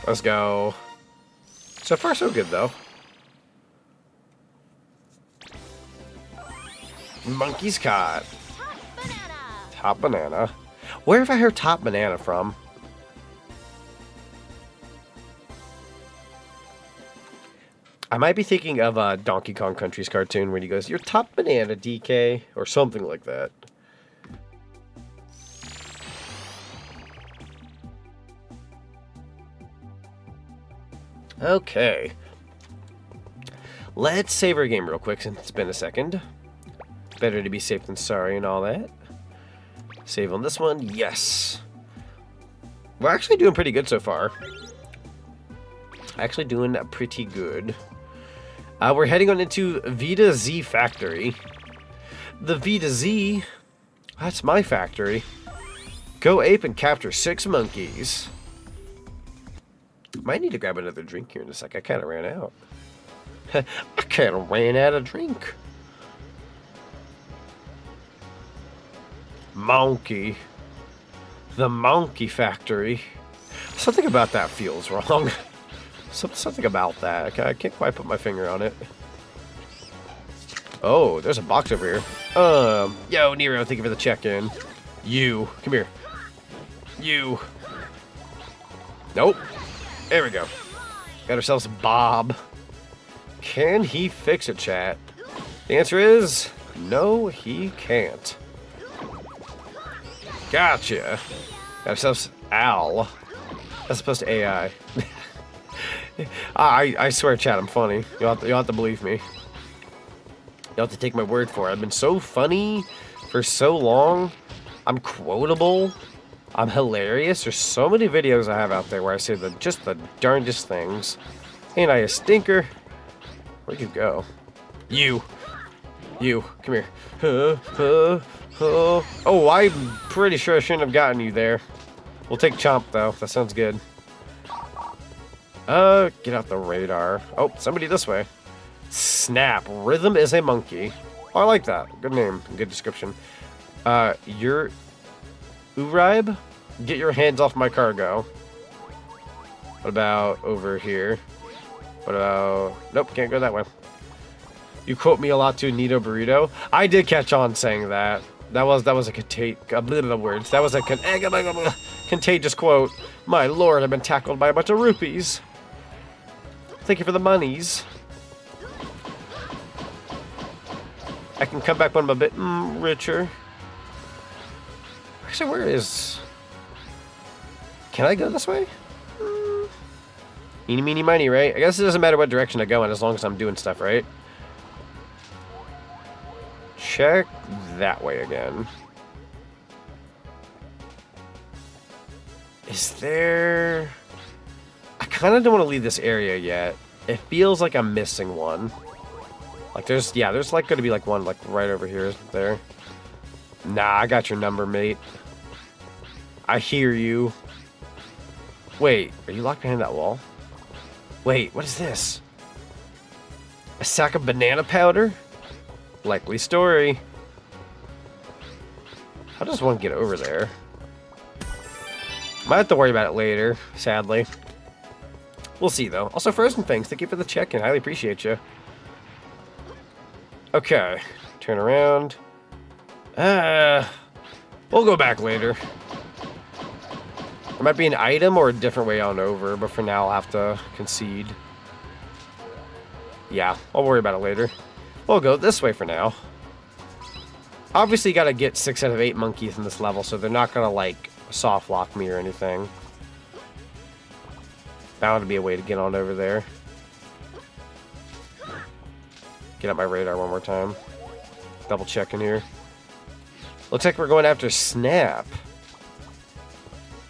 Let's go. So far, so good, though. Monkey's caught. Top banana. Where have I heard top banana from? I might be thinking of a Donkey Kong Country's cartoon where he goes, "You're top banana, DK," or something like that. Okay. Let's save our game real quick since it's been a second. Better to be safe than sorry and all that. Save on this one. Yes. We're actually doing pretty good so far. Actually doing pretty good. We're heading on into Vita Z Factory. The Vita Z, that's my factory. Go ape and capture 6 monkeys. Might need to grab another drink here in a sec. I kind of ran out. I kind of ran out of drink. Monkey. The Monkey Factory. Something about that feels wrong. Something about that. I can't quite put my finger on it. Oh, there's a box over here. Yo, Nero, thank you for the check-in. You. Come here. You. Nope. There we go. Got ourselves Bob. Can he fix it, chat? The answer is no, he can't. Gotcha. Got ourselves Al. As opposed to AI. I swear, chat, I'm funny. You'll have to believe me. You'll have to take my word for it. I've been so funny for so long. I'm quotable. I'm hilarious. There's so many videos I have out there where I say just the darndest things. Ain't I a stinker? Where'd you go? You, come here. Oh, I'm pretty sure I shouldn't have gotten you there. We'll take Chomp, though. That sounds good. Get out the radar. Oh, somebody this way. Snap. Rhythm is a monkey. Oh, I like that. Good name. Good description. You're... Uribe? Get your hands off my cargo. What about over here? What about... Nope, can't go that way. You quote me a lot too, Nito Burrito. I did catch on saying that. That was a words. That was a contagious quote. My lord, I've been tackled by a bunch of rupees. Thank you for the monies. I can come back when I'm a bit richer. Actually, where is... Can I go this way? Eeny, meeny, miny, right? I guess it doesn't matter what direction I go in as long as I'm doing stuff, right? Check that way again. Is there... I kind of don't want to leave this area yet. It feels like I'm missing one. Like there's like going to be like one like right over here, isn't there? Nah, I got your number, mate. I hear you. Wait, are you locked behind that wall? Wait, what is this? A sack of banana powder? Likely story. How does one get over there? Might have to worry about it later, sadly. We'll see, though. Also, Frozen Fangs, thank you for the check-in. Highly appreciate you. Okay. Turn around. We'll go back later. There might be an item or a different way on over, but for now I'll have to concede. Yeah, I'll worry about it later. We'll go this way for now. Obviously, you gotta get 6 out of 8 monkeys in this level, so they're not gonna, like, soft lock me or anything. Bound to be a way to get on over there. Get up my radar one more time. Double checking here. Looks like we're going after Snap.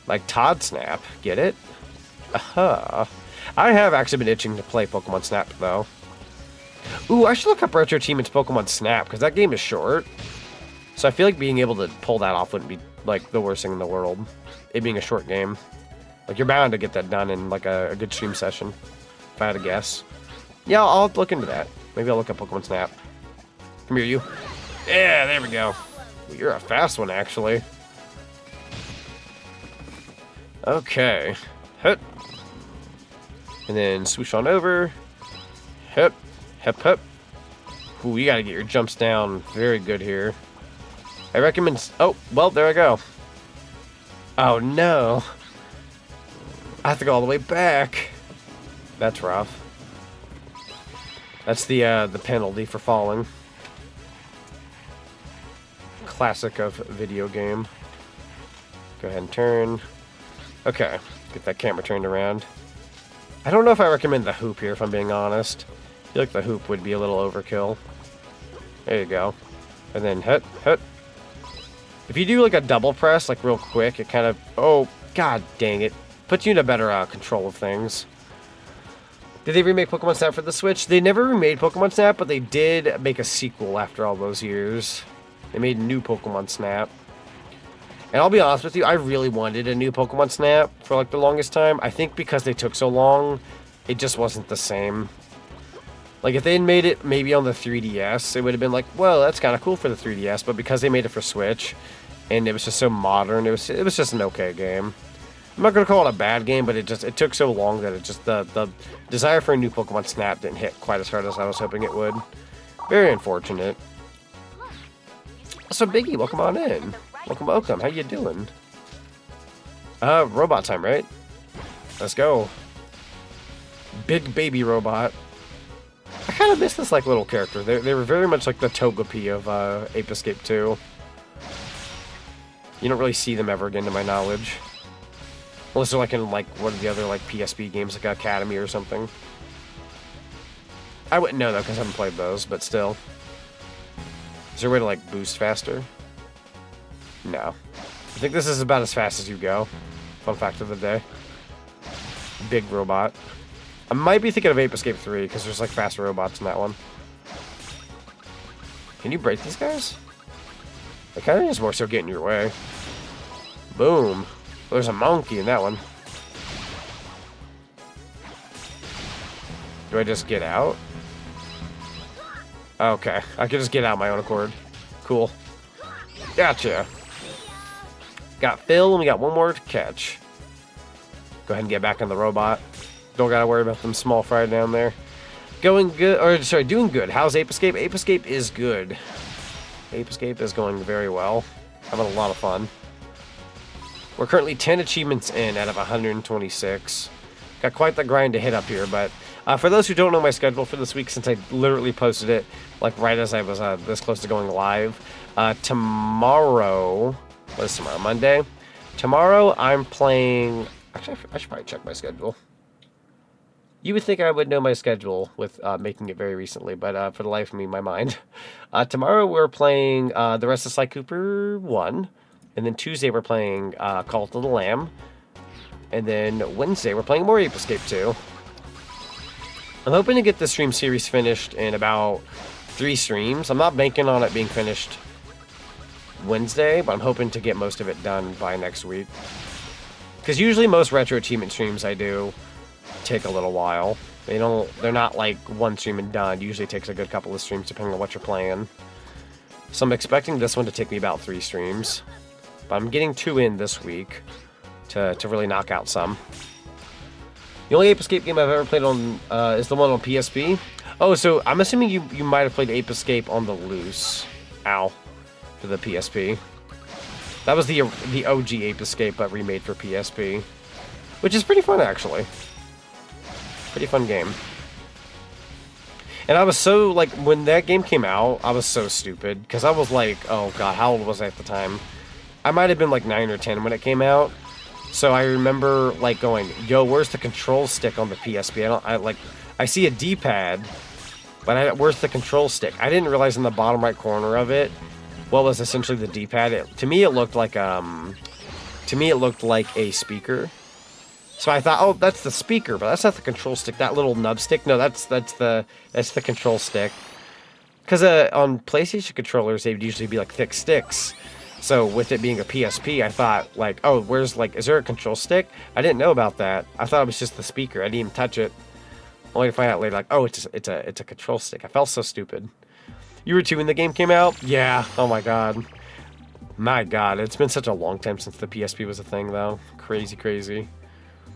Like Todd Snap. Get it? Aha. I have actually been itching to play Pokemon Snap, though. Ooh, I should look up RetroAchievements Pokemon Snap, because that game is short. So I feel like being able to pull that off wouldn't be, like, the worst thing in the world. It being a short game. Like, you're bound to get that done in, like, a good stream session. If I had to guess. Yeah, I'll look into that. Maybe I'll look up Pokemon Snap. Come here, you. Yeah, there we go. Well, you're a fast one, actually. Okay. Hip. And then swoosh on over. Hip. Hip, hip. Ooh, you gotta get your jumps down very good here. I recommend... Oh, well, there I go. Oh, no. I have to go all the way back. That's rough. That's the penalty for falling. Classic of video game. Go ahead and turn. Okay, get that camera turned around. I don't know if I recommend the hoop here, if I'm being honest. I feel like the hoop would be a little overkill. There you go. And then hit, hit. If you do like a double press, like real quick, it kind of... Oh, god dang it. Puts you in a better control of things. Did they remake Pokemon Snap for the Switch? They never remade Pokemon Snap, but they did make a sequel after all those years. They made new Pokemon Snap. And I'll be honest with you, I really wanted a new Pokemon Snap for like the longest time. I think because they took so long, it just wasn't the same. Like if they had made it maybe on the 3DS, it would have been like, well, that's kind of cool for the 3DS. But because they made it for Switch, and it was just so modern, it was just an okay game. I'm not gonna call it a bad game, but it took so long that it just the desire for a new Pokemon Snap didn't hit quite as hard as I was hoping it would. Very unfortunate. So Biggie, welcome on in. Welcome. How you doing? Robot time, right? Let's go. Big baby robot. I kind of miss this like little character. They were very much like the Togepi of Ape Escape 2. You don't really see them ever again, to my knowledge. Unless they're like in like one of the other like PSP games, like Academy or something. I wouldn't know though, because I haven't played those, but still. Is there a way to like boost faster? No. I think this is about as fast as you go. Fun fact of the day. Big robot. I might be thinking of Ape Escape 3, because there's like faster robots in that one. Can you break these guys? They kind of just more so get in your way. Boom. There's a monkey in that one. Do I just get out? Okay. I can just get out my own accord. Cool. Gotcha. Got Phil, and we got one more to catch. Go ahead and get back on the robot. Don't gotta worry about them small fry down there. Going good, or sorry, doing good. How's Ape Escape? Ape Escape is good. Ape Escape is going very well. Having a lot of fun. We're currently 10 achievements in out of 126. Got quite the grind to hit up here, but for those who don't know my schedule for this week, since I literally posted it like right as I was this close to going live, tomorrow, what is tomorrow? Monday? Tomorrow I'm playing, actually I should probably check my schedule. You would think I would know my schedule with making it very recently, but for the life of me, my mind. Tomorrow we're playing the rest of Sly Cooper 1, and then Tuesday we're playing Cult of the Lamb, and then Wednesday we're playing more Ape Escape 2. I'm hoping to get the stream series finished in about 3 streams. I'm not banking on it being finished Wednesday, but I'm hoping to get most of it done by next week. Because usually most Retro Achievement streams I do take a little while. They're not like one stream and done. It usually takes a good couple of streams depending on what you're playing. So I'm expecting this one to take me about 3 streams. But I'm getting 2 in this week to really knock out some. The only Ape Escape game I've ever played on is the one on PSP. Oh, so I'm assuming you might have played Ape Escape on the loose. Ow. For the PSP. That was the OG Ape Escape, but remade for PSP. Which is pretty fun, actually. Pretty fun game. And I was so, like, when that game came out, I was so stupid. Because I was like, oh god, how old was I at the time? I might have been like 9 or 10 when it came out. So I remember, like, going, yo, where's the control stick on the PSP? I see a D-pad, but where's the control stick? I didn't realize in the bottom right corner of it what was essentially the D-pad. To me, it looked like a speaker. So I thought, oh, that's the speaker, but that's not the control stick. That little nub stick, no, that's the control stick. Because on PlayStation controllers, they would usually be like thick sticks. So with it being a PSP, I thought like, oh, is there a control stick? I didn't know about that. I thought it was just the speaker. I didn't even touch it. Only to find out later, like, oh, it's a control stick. I felt so stupid. You were 2 when the game came out? Yeah. Oh my god. My god, it's been such a long time since the PSP was a thing, though. Crazy, crazy.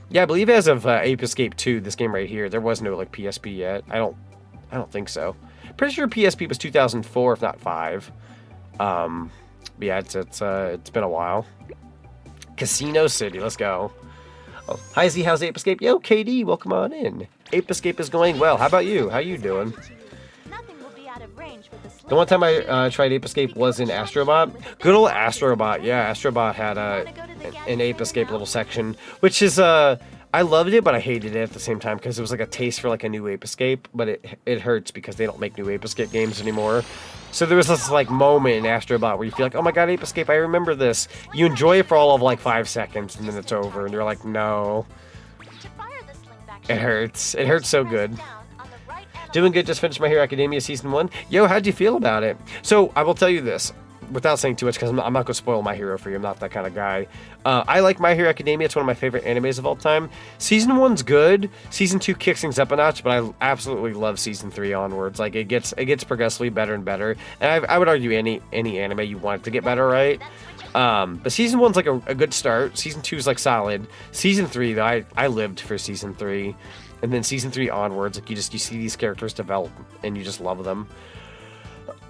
Yeah, I believe as of Ape Escape 2, this game right here, there was no like PSP yet. I don't think so. Pretty sure PSP was 2004, if not 5. But yeah, it's been a while. Casino City, let's go. Oh, hi Z, how's Ape Escape? Yo, KD, welcome on in. Ape Escape is going well. How about you? How you doing? The one time I tried Ape Escape was in Astrobot. Good old Astrobot. Yeah, Astrobot had an Ape Escape little section, which is I loved it, but I hated it at the same time because it was like a taste for like a new Ape Escape. But it hurts because they don't make new Ape Escape games anymore. So there was this like moment in Astrobot where you feel like, oh my god, Ape Escape, I remember this. You enjoy it for all of like 5 seconds and then it's over, and you're like, no. It hurts. It hurts so good. Doing good, just finished My Hero Academia Season 1. Yo, how'd you feel about it? So, I will tell you this, without saying too much, because I'm not going to spoil My Hero for you. I'm not that kind of guy. I like My Hero Academia. It's one of my favorite animes of all time. Season 1's good. Season 2 kicks things up a notch, but I absolutely love Season 3 onwards. Like, it gets progressively better and better. And I would argue any anime you want it to get better, right? But Season 1's like a good start. Season 2's like solid. Season 3, though, I lived for Season 3. And then Season 3 onwards, like you see these characters develop, and you just love them.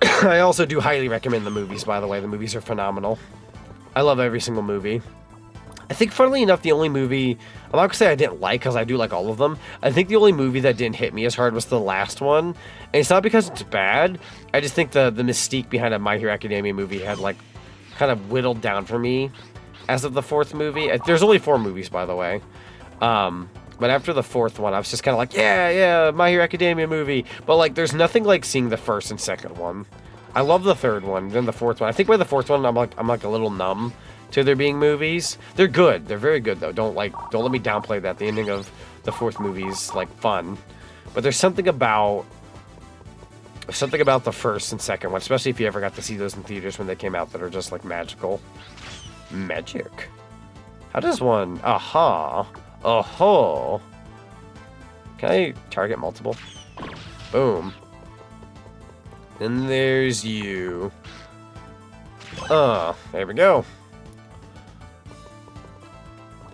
I also do highly recommend the movies, by the way. The movies are phenomenal. I love every single movie. I think, funnily enough, the only movie, I'm not going to say I didn't like, because I do like all of them. I think the only movie that didn't hit me as hard was the last one. And it's not because it's bad. I just think the mystique behind a My Hero Academia movie had, like, kind of whittled down for me. as of the 4th movie. There's only 4 movies, by the way. But after the 4th one, I was just kind of like, yeah, My Hero Academia movie. But like, there's nothing like seeing the 1st and 2nd one. I love the 3rd one, then the 4th one. I think by the 4th one, I'm like a little numb to there being movies. They're good. They're very good though. Don't let me downplay that. The ending of the 4th movie is like fun, but there's something about the 1st and 2nd one, especially if you ever got to see those in theaters when they came out, that are just like magical. Magic. How does one? Aha. Oh. Can I target multiple? Boom. And there's you. There we go.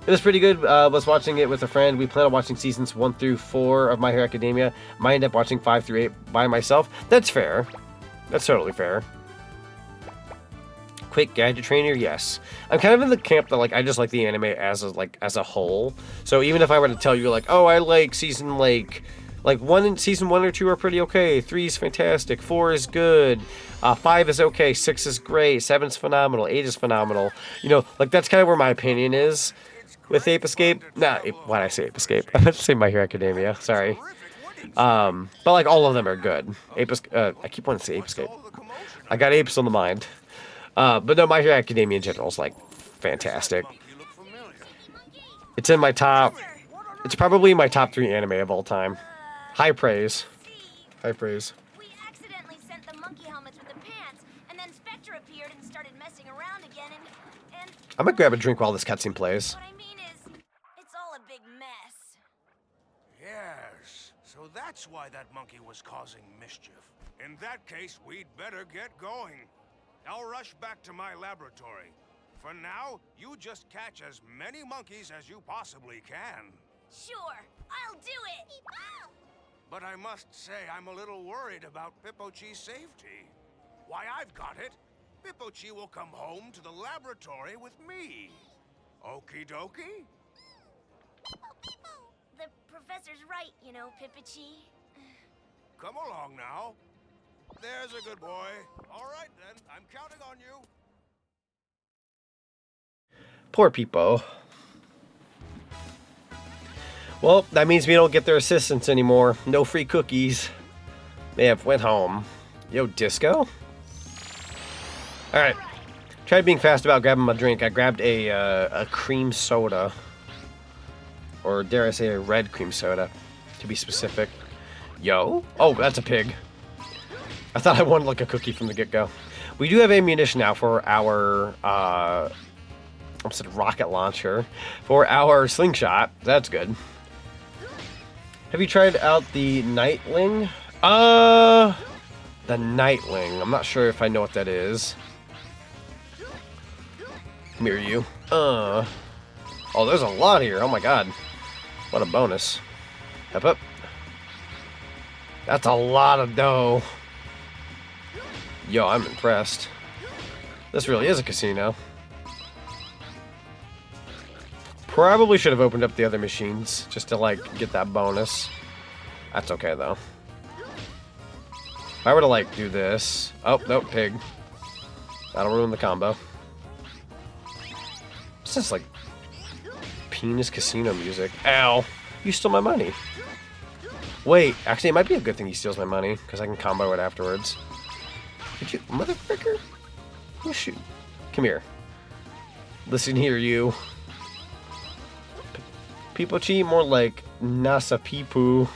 It was pretty good. Was watching it with a friend. We plan on watching seasons 1 through 4 of My Hero Academia. Might end up watching 5 through 8 by myself. That's fair. That's totally fair. Quick gadget trainer, yes. I'm kind of in the camp that like I just like the anime as a whole. So even if I were to tell you like, oh, I like season season 1 or 2 are pretty okay. 3 is fantastic. 4 is good. 5 is okay. 6 is great. 7 is phenomenal. 8 is phenomenal. You know, like that's kind of where my opinion is with Ape Escape. Why did I say Ape Escape? I meant to say My Hero Academia. Sorry. But like all of them are good. I keep wanting to say Ape Escape. I got apes on the mind. But no, My Hero Academia in general is like fantastic. It's in my top. It's probably my top 3 anime of all time. High praise. High praise. We accidentally sent the monkey helmets with the pants, and then Spectre appeared and started messing around again, and I'm gonna grab a drink while this cutscene plays. what I mean is, it's all a big mess. Yes, so that's why that monkey was causing mischief. In that case, we'd better get going. I'll rush back to my laboratory. For now, you just catch as many monkeys as you possibly can. Sure, I'll do it. But I must say I'm a little worried about Pippochi's safety. Why, I've got it. Pippochi will come home to the laboratory with me. Okie dokie? The professor's right, you know, Pippochi. Come along now. There's a good boy. All right then, I'm counting on you. Poor Peepo. Well, that means we don't get their assistance anymore. No free cookies. They have went home. Yo, Disco? Alright. Tried being fast about grabbing my drink. I grabbed a cream soda. Or dare I say a red cream soda, to be specific. Yo? Oh, that's a pig. I thought I wanted like a cookie from the get-go. We do have ammunition now for our rocket launcher. For our slingshot. That's good. Have you tried out the Nightling? The Nightling. I'm not sure if I know what that is. Come here, you. Oh, there's a lot here. Oh my god. What a bonus. Up. That's a lot of dough. Yo, I'm impressed. This really is a casino. Probably should have opened up the other machines just to like get that bonus. That's okay though. If I were to like do this. Oh, nope, pig. That'll ruin the combo. It's just like penis casino music. Ow. You stole my money. Wait, actually it might be a good thing he steals my money, because I can combo it afterwards. Did you motherfucker? Oh shoot. Come here. Listen here, you. Pippochi, more like Nasa Pipu.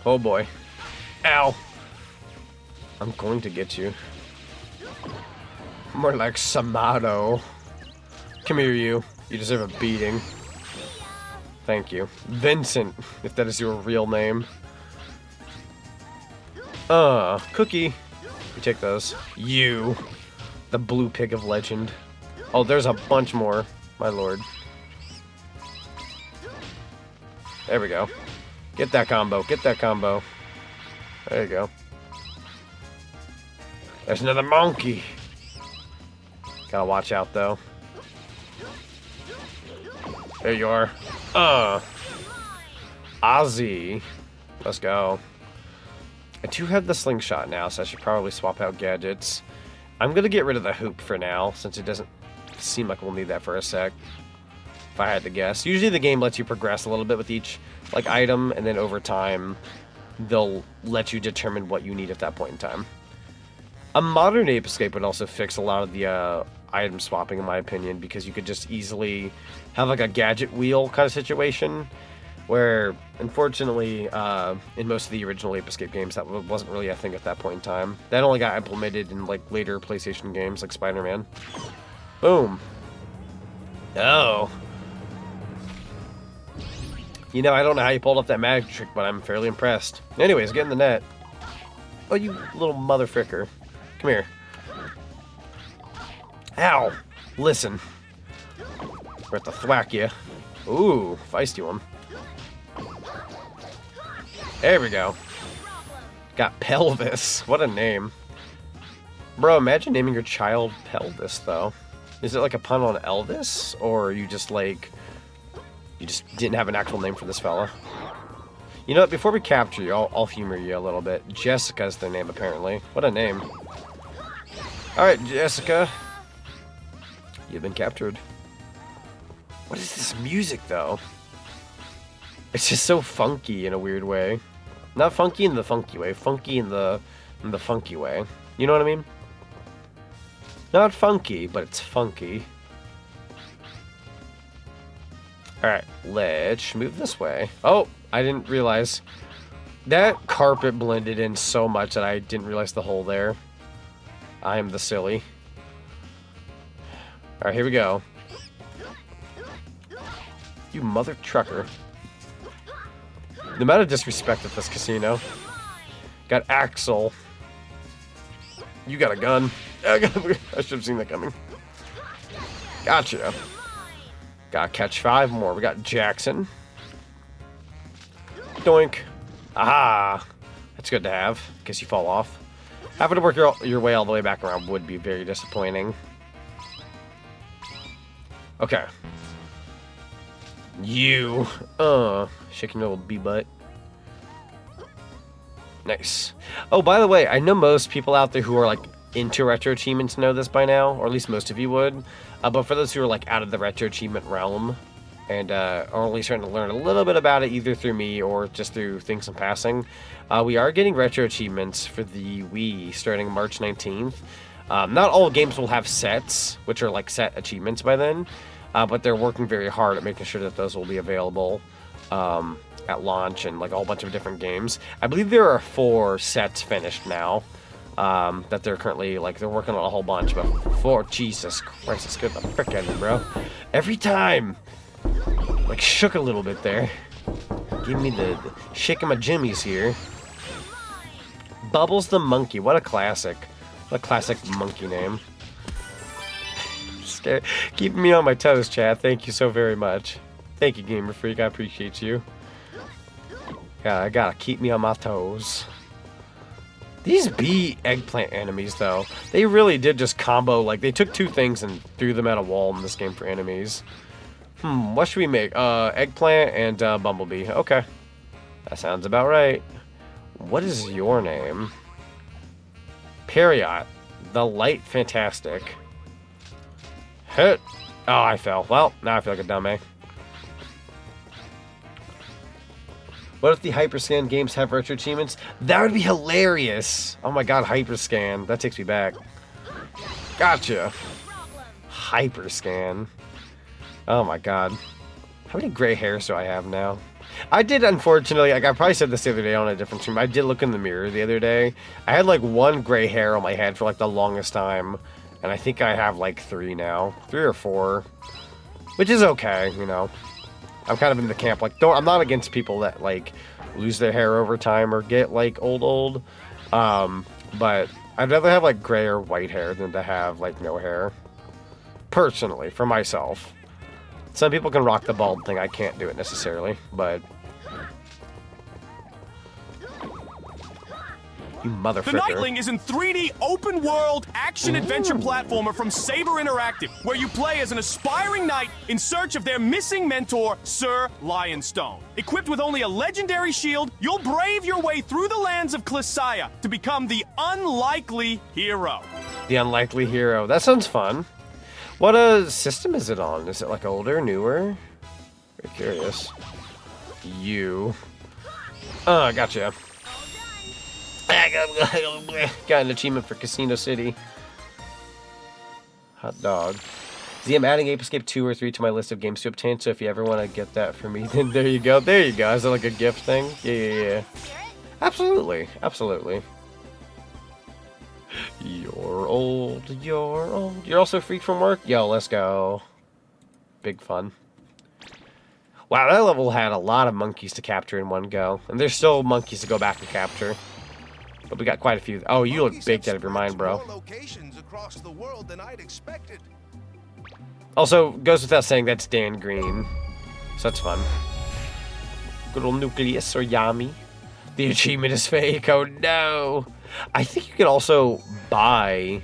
Oh boy. Ow. I'm going to get you. More like Samato. Come here, you. You deserve a beating. Thank you. Vincent, if that is your real name. Cookie. We take those. You. The blue pig of legend. Oh, there's a bunch more. My lord. There we go. Get that combo. Get that combo. There you go. There's another monkey. Gotta watch out, though. There you are. Ozzy. Let's go. I do have the slingshot now, so I should probably swap out gadgets. I'm going to get rid of the hoop for now, since it doesn't seem like we'll need that for a sec. If I had to guess. Usually the game lets you progress a little bit with each like item, and then over time they'll let you determine what you need at that point in time. A modern Ape Escape would also fix a lot of the item swapping, in my opinion, because you could just easily have like a gadget wheel kind of situation, where unfortunately in most of the original Ape Escape games that wasn't really a thing at that point in time. That only got implemented in like later PlayStation games like Spider-Man. Boom. Oh. You know, I don't know how you pulled off that magic trick, but I'm fairly impressed. Anyways, get in the net. Oh, you little mother fricker. Come here. Ow. Listen. We're at the thwack ya. Ooh, feisty one. There we go. Got Pelvis. What a name. Bro, imagine naming your child Pelvis, though. Is it like a pun on Elvis? Or you just like... You just didn't have an actual name for this fella? You know what? Before we capture you, I'll humor you a little bit. Jessica's their name, apparently. What a name. Alright, Jessica. You've been captured. What is this music, though? It's just so funky in a weird way. Not funky in the funky way. Funky in the funky way. You know what I mean? Not funky, but it's funky. Alright, let's move this way. Oh, I didn't realize. That carpet blended in so much that I didn't realize the hole there. I am the silly. Alright, here we go. You mother trucker. The amount of disrespect at this casino. Got Axel. You got a gun. I should have seen that coming. Gotcha. Gotta catch 5 more. We got Jackson. Doink. Aha. That's good to have, in case you fall off. Having to work your way all the way back around would be very disappointing. Okay. You. Shaking your little bee-butt. Nice. Oh, by the way, I know most people out there who are, like, into Retro Achievements know this by now, or at least most of you would. But for those who are, like, out of the Retro Achievement realm, and are only starting to learn a little bit about it, either through me or just through things in passing, we are getting Retro Achievements for the Wii starting March 19th. Not all games will have sets, which are, like, set achievements by then, but they're working very hard at making sure that those will be available at launch, and like a whole bunch of different games. I believe there are 4 sets finished now that they're currently, like, they're working on a whole bunch, but 4, Jesus Christ, it's good the frick out of me, bro. Every time, like, shook a little bit there. Give me the shaking my jimmies here. Bubbles the Monkey, what a classic. What a classic monkey name. Keeping me on my toes, chat. Thank you so very much. Thank you, Gamer Freak. I appreciate you. Yeah, I gotta keep me on my toes. These bee eggplant enemies, though, they really did just combo. Like, they took 2 things and threw them at a wall in this game for enemies. What should we make? Eggplant and Bumblebee. Okay. That sounds about right. What is your name? Periot. The Light Fantastic. Hit. Oh, I fell. Well, now I feel like a dummy. What if the Hyperscan games have retro achievements? That would be hilarious. Oh my god, Hyperscan. That takes me back. Gotcha. Hyperscan. Oh my god. How many gray hairs do I have now? I did, unfortunately, like I probably said this the other day on a different stream, I did look in the mirror the other day. I had like 1 gray hair on my head for like the longest time. And I think I have like 3 now. 3 or 4. Which is okay, you know. I'm kind of in the camp, like, I'm not against people that, like, lose their hair over time or get, like, old. But I'd rather have, like, gray or white hair than to have, like, no hair. Personally, for myself. Some people can rock the bald thing. I can't do it necessarily, but... You motherfucker. The Nightling is an 3D open-world action-adventure platformer from Saber Interactive, where you play as an aspiring knight in search of their missing mentor, Sir Lionstone. Equipped with only a legendary shield, you'll brave your way through the lands of Klysaya to become the unlikely hero. The unlikely hero. That sounds fun. What system is it on? Is it like older, newer? Very curious. You. Gotcha. Got an achievement for Casino City. Hot dog. See, I'm adding Ape Escape 2 or 3 to my list of games to obtain, so if you ever want to get that for me, then there you go. There you go. Is it like a gift thing? Yeah. Absolutely. Absolutely. You're old. You're old. You're also free from work? Yo, let's go. Big fun. Wow, that level had a lot of monkeys to capture in one go. And there's still monkeys to go back and capture. But we got quite a few. Oh, you look baked out of your mind, bro. Locations across the world than I'd expected. Also, goes without saying that's Dan Green. So that's fun. Good old Nucleus or Yami. The achievement is fake. Oh, no. I think you can also buy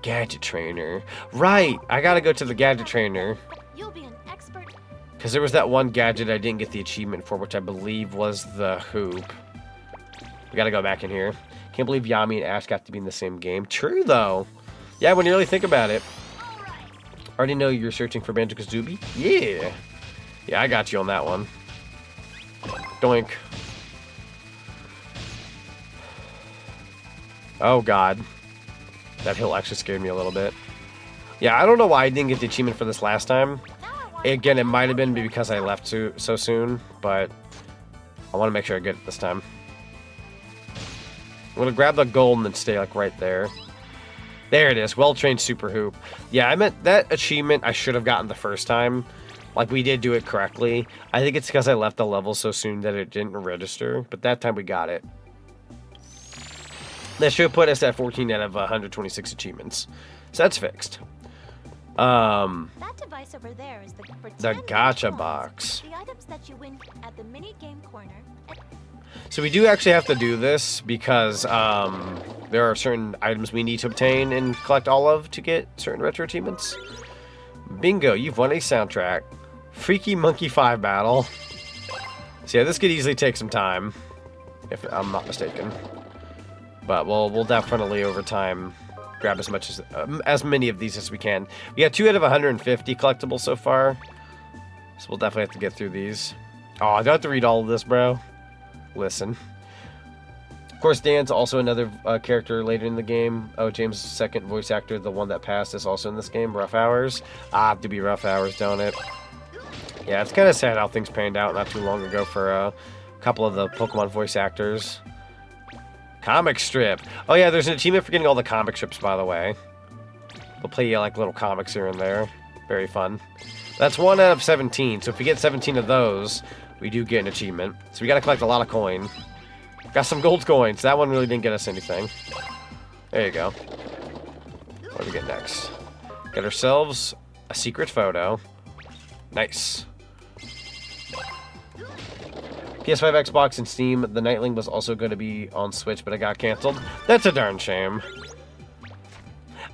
Gadget Trainer. Right. I gotta go to the Gadget Trainer. You'll be an expert. Because there was that one gadget I didn't get the achievement for, which I believe was the hoop. We gotta go back in here. Can't believe Yami and Ash got to be in the same game. True, though. Yeah, when you really think about it. Already know you're searching for Banjo-Kazooie? Yeah. Yeah, I got you on that one. Doink. Oh, God. That hill actually scared me a little bit. Yeah, I don't know why I didn't get the achievement for this last time. Again, it might have been because I left so soon, but I want to make sure I get it this time. I'm going to grab the gold and then stay like right there. There it is. Well-trained super hoop. Yeah, I meant that achievement I should have gotten the first time. Like, we did do it correctly. I think it's because I left the level so soon that it didn't register. But that time we got it. That should put us at 14 out of 126 achievements. So that's fixed. That device over there is the gacha box. The items that you win at the mini game corner. So we do actually have to do this because there are certain items we need to obtain and collect all of to get certain retro achievements. Bingo, you've won a soundtrack. Freaky Monkey 5 battle. So yeah, this could easily take some time, if I'm not mistaken. But we'll definitely over time grab as many of these as we can. We got 2 out of 150 collectibles so far, so we'll definitely have to get through these. Oh, I don't have to read all of this, bro. Listen. Of course, Dan's also another character later in the game. Oh, James' second voice actor, the one that passed, is also in this game. Rough Hours. To be Rough Hours, don't it? Yeah, it's kind of sad how things panned out not too long ago for a couple of the Pokemon voice actors. Comic strip. Oh yeah, there's an achievement for getting all the comic strips, by the way. They'll play you like little comics here and there. Very fun. That's 1 out of 17, so if we get 17 of those, we do get an achievement. So we gotta collect a lot of coin. Got some gold coins. That one really didn't get us anything. There you go. What do we get next? Get ourselves a secret photo. Nice. PS5, Xbox, and Steam. The Nightling was also going to be on Switch, but it got canceled. That's a darn shame.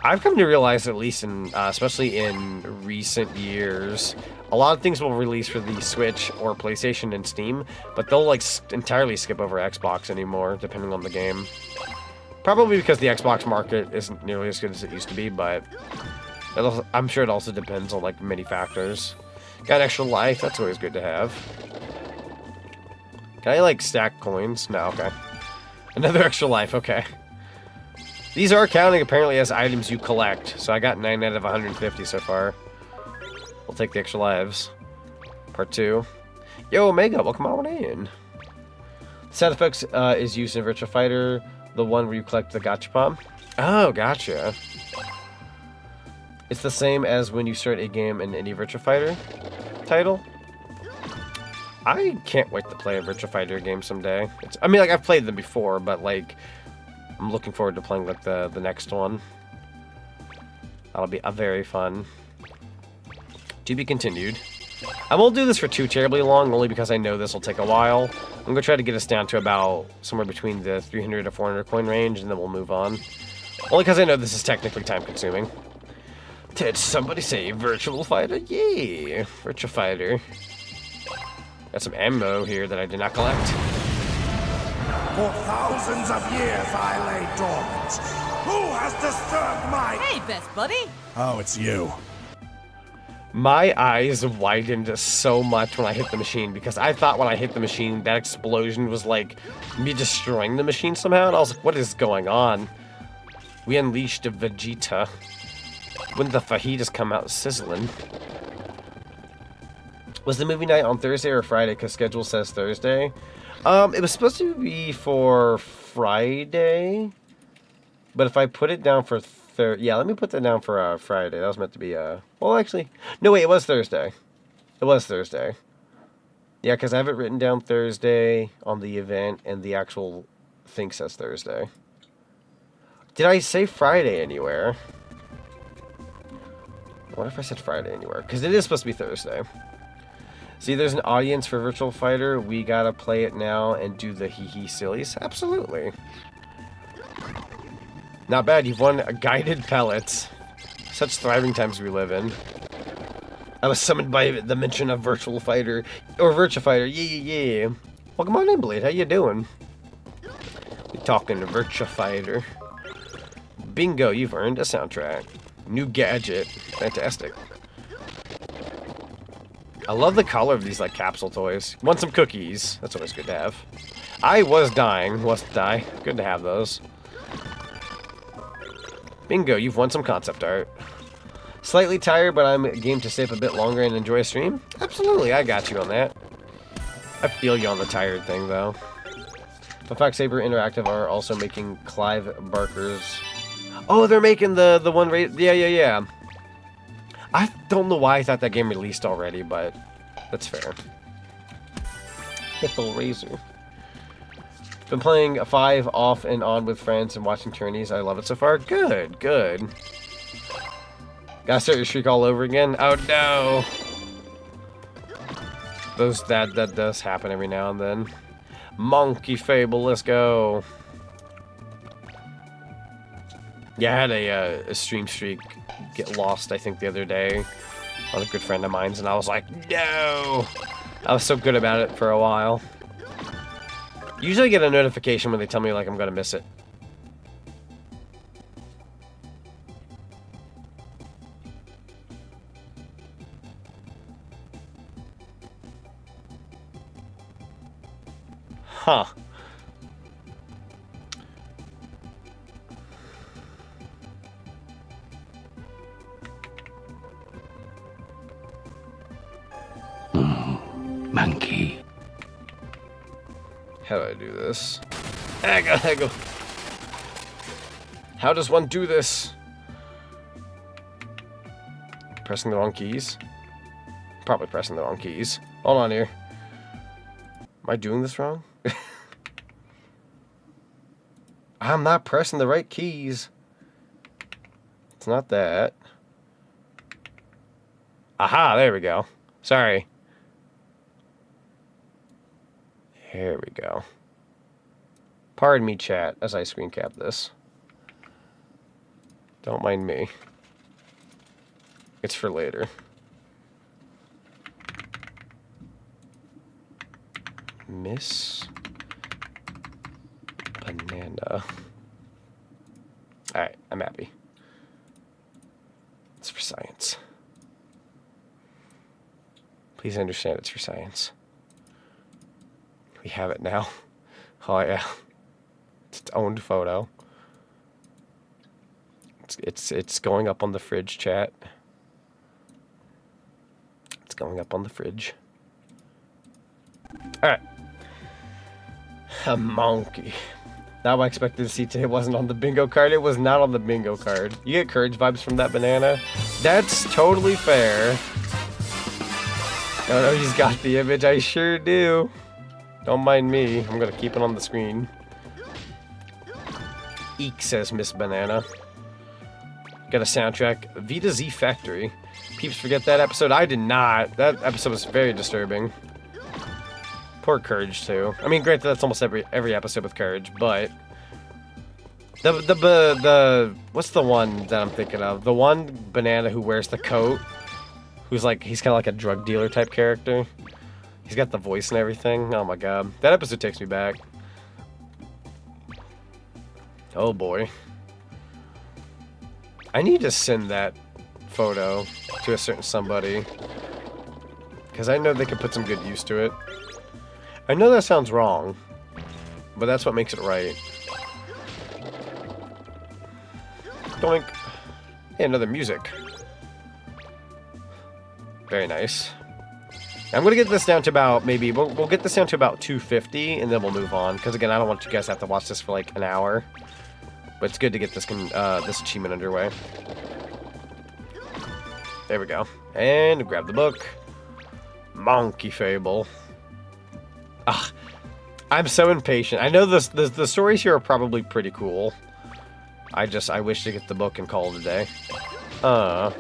I've come to realize, at least in, especially in recent years, a lot of things will release for the Switch or PlayStation and Steam, but they'll like entirely skip over Xbox anymore, depending on the game. Probably because the Xbox market isn't nearly as good as it used to be, but I'm sure it also depends on like many factors. Got an extra life. That's always good to have. Can I, like, stack coins? No, okay. Another extra life, okay. These are counting, apparently, as items you collect. So I got 9 out of 150 so far. We'll take the extra lives. Part 2. Yo, Omega, welcome on in. Sound effects is used in Virtua Fighter, the one where you collect the gachapon. Oh, gotcha. It's the same as when you start a game in any Virtua Fighter title. I can't wait to play a Virtua Fighter game someday. I mean, like, I've played them before, but, like, I'm looking forward to playing, like, the next one. That'll be very fun. To be continued. I won't do this for too terribly long, only because I know this will take a while. I'm going to try to get us down to about somewhere between the 300 to 400 coin range, and then we'll move on. Only because I know this is technically time-consuming. Did somebody say virtual fighter? Yeah, virtual fighter. Got some ammo here that I did not collect. For thousands of years I lay dormant. Who has disturbed my... Hey, best buddy. Oh, it's you. My eyes widened so much when I hit the machine, because I thought when I hit the machine, that explosion was like me destroying the machine somehow, and I was like, what is going on? We unleashed a Vegeta. When the fajitas come out sizzling. Was the movie night on Thursday or Friday? Because schedule says Thursday. It was supposed to be for Friday, but if I put it down for yeah, let me put that down for Friday. That was meant to be well, actually, no, wait, it was Thursday. It was Thursday. Yeah, because I have it written down Thursday on the event, and the actual thing says Thursday. Did I say Friday anywhere? What if I said Friday anywhere? Because it is supposed to be Thursday. See, there's an audience for Virtual Fighter. We gotta play it now and do the hee-hee sillies. Absolutely. Not bad. You've won a guided pellets. Such thriving times we live in. I was summoned by the mention of Virtual Fighter. Or Virtua Fighter. Yeah. Welcome on in, Blade. How you doing? We talking to Virtua Fighter. Bingo, you've earned a soundtrack. New gadget. Fantastic. I love the color of these, like, capsule toys. Want some cookies? That's always good to have. I was dying. Wasn't I? Good to have those. Bingo, you've won some concept art. Slightly tired, but I'm game to stay up a bit longer and enjoy a stream? Absolutely, I got you on that. I feel you on the tired thing, though. The Fox Saber Interactive are also making Clive Barker's... Oh, they're making the one... Yeah. I don't know why I thought that game released already, but that's fair. Hippo Razor. Been playing a 5 off and on with friends and watching tourneys. I love it so far. Good. Gotta start your streak all over again? Oh no! That does happen every now and then. Monkey Fable, let's go. Yeah, I had a stream streak get lost, I think, the other day on a good friend of mine's, and I was like, no! I was so good about it for a while. Usually I get a notification when they tell me, like, I'm gonna miss it. Huh. Monkey. How do I do this? I go. How does one do this? Pressing the wrong keys? Probably pressing the wrong keys. Hold on here. Am I doing this wrong? I'm not pressing the right keys. It's not that. Aha, there we go. Sorry. Here we go. Pardon me, chat, as I screen cap this. Don't mind me. It's for later. Miss Banana. Alright, I'm happy. It's for science. Please understand it's for science. We have it now. Oh yeah. It's its own photo. It's going up on the fridge, chat. It's going up on the fridge. Alright. A monkey. Now I expected to see today wasn't on the bingo card. It was not on the bingo card. You get courage vibes from that banana? That's totally fair. Oh no, he's got the image. I sure do. Don't mind me. I'm gonna keep it on the screen. Eek, says Miss Banana. Got a soundtrack. Vita Z Factory. peeps forget that episode? I did not. That episode was very disturbing. Poor Courage too. I mean, granted, that's almost every episode with Courage, but the what's the one that I'm thinking of? The one banana who wears the coat, who's like he's kind of like a drug dealer type character. He's got the voice and everything. Oh my god, that episode takes me back. Oh boy, I need to send that photo to a certain somebody because I know they could put some good use to it. I know that sounds wrong, but that's what makes it right. Doink. Hey, another music. Very nice. I'm gonna get this down to about maybe we'll get this down to about 250, and then we'll move on. Because again, I don't want you guys to have to watch this for like an hour. But it's good to get this this achievement underway. There we go. And grab the book. Monkey Fable. Ah, I'm so impatient. I know the stories here are probably pretty cool. I wish to get the book and call it a day. What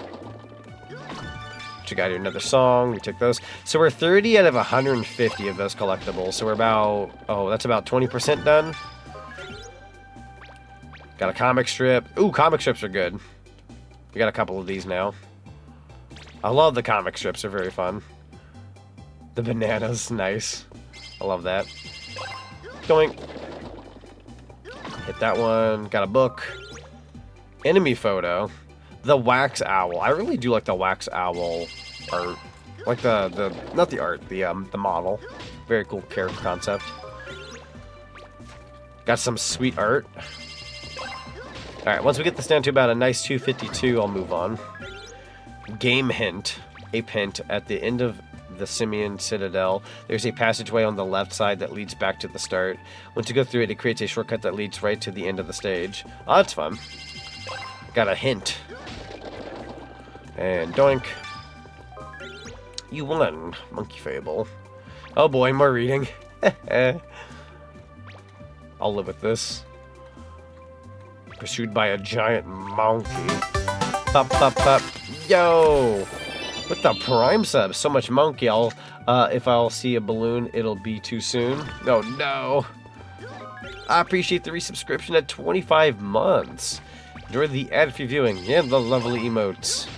you got here? Another song. We took those. So we're 30 out of 150 of those collectibles. So we're about, that's about 20% done. Got a comic strip. Ooh, comic strips are good. We got a couple of these now. I love the comic strips. They're very fun. The bananas, nice. I love that. Doink. Hit that one. Got a book. Enemy photo. The wax owl. I really do like the wax owl art. Like the not the art, the model. Very cool character concept. Got some sweet art. Alright, once we get this down to about a nice 252, I'll move on. Game hint. Ape hint. At the end of the Simian Citadel, there's a passageway on the left side that leads back to the start. Once you go through it, it creates a shortcut that leads right to the end of the stage. Oh, that's fun. Got a hint. And doink. You won, Monkey Fable. Oh boy, more reading. I'll live with this. Pursued by a giant monkey. Pop, pop, pop. Yo! With the Prime sub, so much monkey. If I'll see a balloon, it'll be too soon. Oh no! I appreciate the resubscription at 25 months. Enjoy the ad-free viewing and the lovely emotes.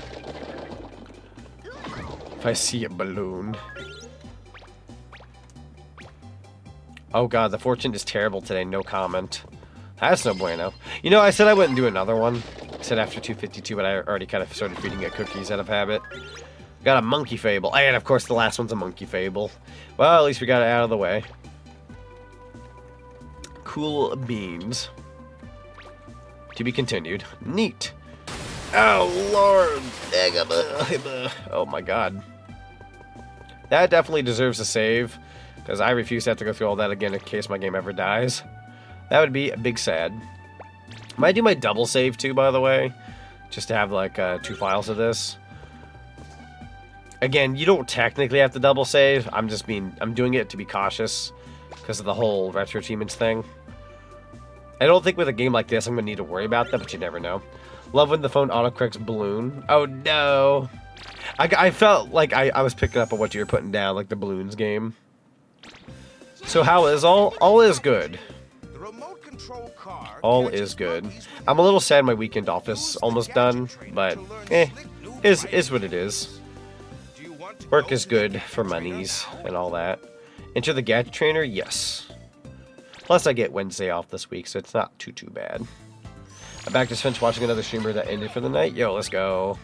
If I see a balloon. Oh god, the fortune is terrible today. No comment. That's no bueno. You know, I said I wouldn't do another one. I said after 252, but I already kind of started feeding it cookies out of habit. Got a Monkey Fable. And of course the last one's a Monkey Fable. Well, at least we got it out of the way. Cool beans. To be continued. Neat. Oh, Lord. Oh, my God. That definitely deserves a save. Because I refuse to have to go through all that again in case my game ever dies. That would be a big sad. Might do my double save too, by the way. Just to have like 2 files of this. Again, you don't technically have to double save. I'm doing it to be cautious. Because of the whole RetroAchievements thing. I don't think with a game like this I'm going to need to worry about that, but you never know. Love when the phone autocorrects balloon. Oh no. I felt like I was picking up on what you were putting down, like the balloons game. So how is all? All is good. All is good. I'm a little sad my weekend office almost done, but is what it is. Work is good for monies and all that. Enter the gadget trainer, yes. Plus I get Wednesday off this week, so it's not too bad. I'm back to finish watching another streamer that ended for the night. Yo, let's go.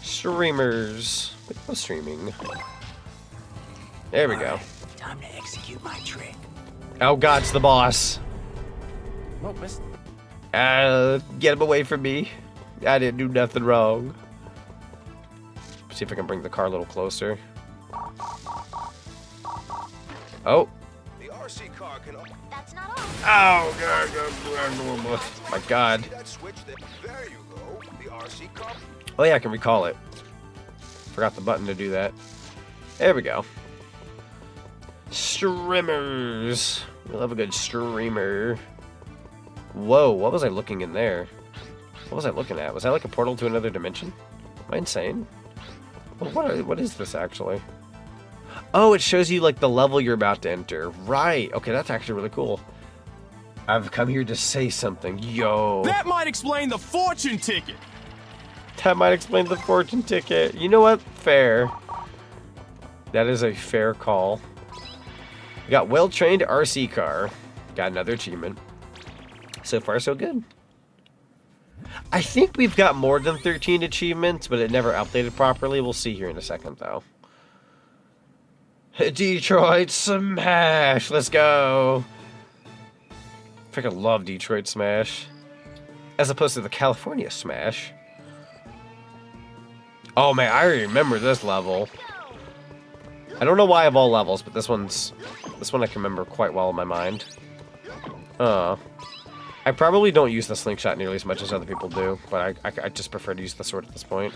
Streamers. What's streaming? There we go. Time to execute my trick. Oh god, it's the boss. Whoa, miss. Get him away from me. I didn't do nothing wrong. See if I can bring the car a little closer. Oh. The RC car can. That's not all. Oh god. My god. There you go. The RC car. Oh yeah, I can recall it. Forgot the button to do that. There we go. Streamers. We love a good streamer. Whoa, what was I looking in there? What was I looking at? Was that like a portal to another dimension? Am I insane? What is this actually? Oh, it shows you like the level you're about to enter. Right. Okay, that's actually really cool. I've come here to say something. Yo. That might explain the fortune ticket. That might explain the fortune ticket. You know what? Fair. That is a fair call. We got well-trained RC car. Got another achievement. So far, so good. I think we've got more than 13 achievements, but it never updated properly. We'll see here in a second, though. Detroit Smash! Let's go! Freaking love Detroit Smash. As opposed to the California Smash. Oh man, I already remember this level. I don't know why I have all levels, but this one I can remember quite well in my mind. I probably don't use the slingshot nearly as much as other people do, but I just prefer to use the sword at this point.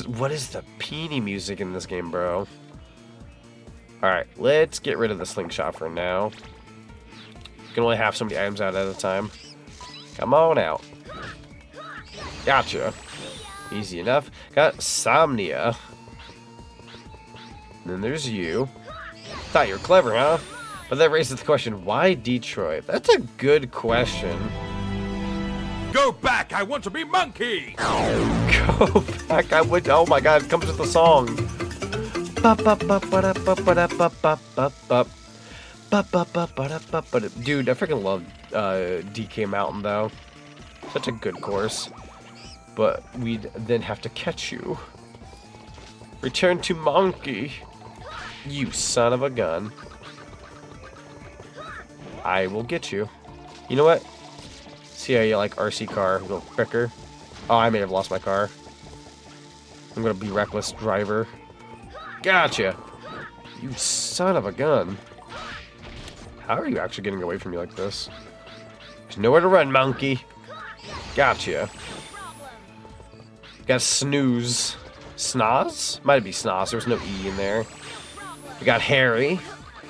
What is the peony music in this game, bro? Alright, let's get rid of the slingshot for now. You can only have so many items out at a time. Come on out. Gotcha. Easy enough. Got Somnia. And then there's you. Thought you were clever, huh? But that raises the question, why Detroit? That's a good question. Go back! I want to be monkey! Go back, I would. Oh my god, it comes with the song. Dude, I freaking love DK Mountain, though. Such a good course. But we'd then have to catch you. Return to Monkey. You son of a gun. I will get you. You know what? See how you like RC car a little quicker? Oh, I may have lost my car. I'm gonna be reckless driver. Gotcha! You son of a gun. How are you actually getting away from me like this? There's nowhere to run, monkey. Gotcha. Got Snooze. Snoz? Might be Snoz. There was no E in there. We got Harry.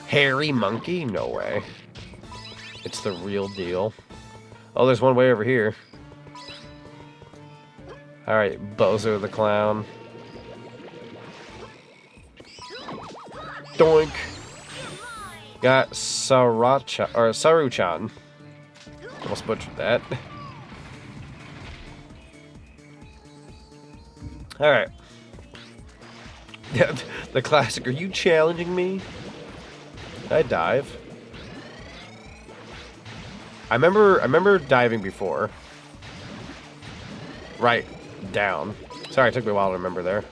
Harry Monkey? No way. It's the real deal. Oh, there's one way over here. Alright, Bozo the Clown. Doink. Got Saruchan. Almost butchered that. Alright. The classic, are you challenging me? Did I dive? I remember diving before. Right, down. Sorry, it took me a while to remember there.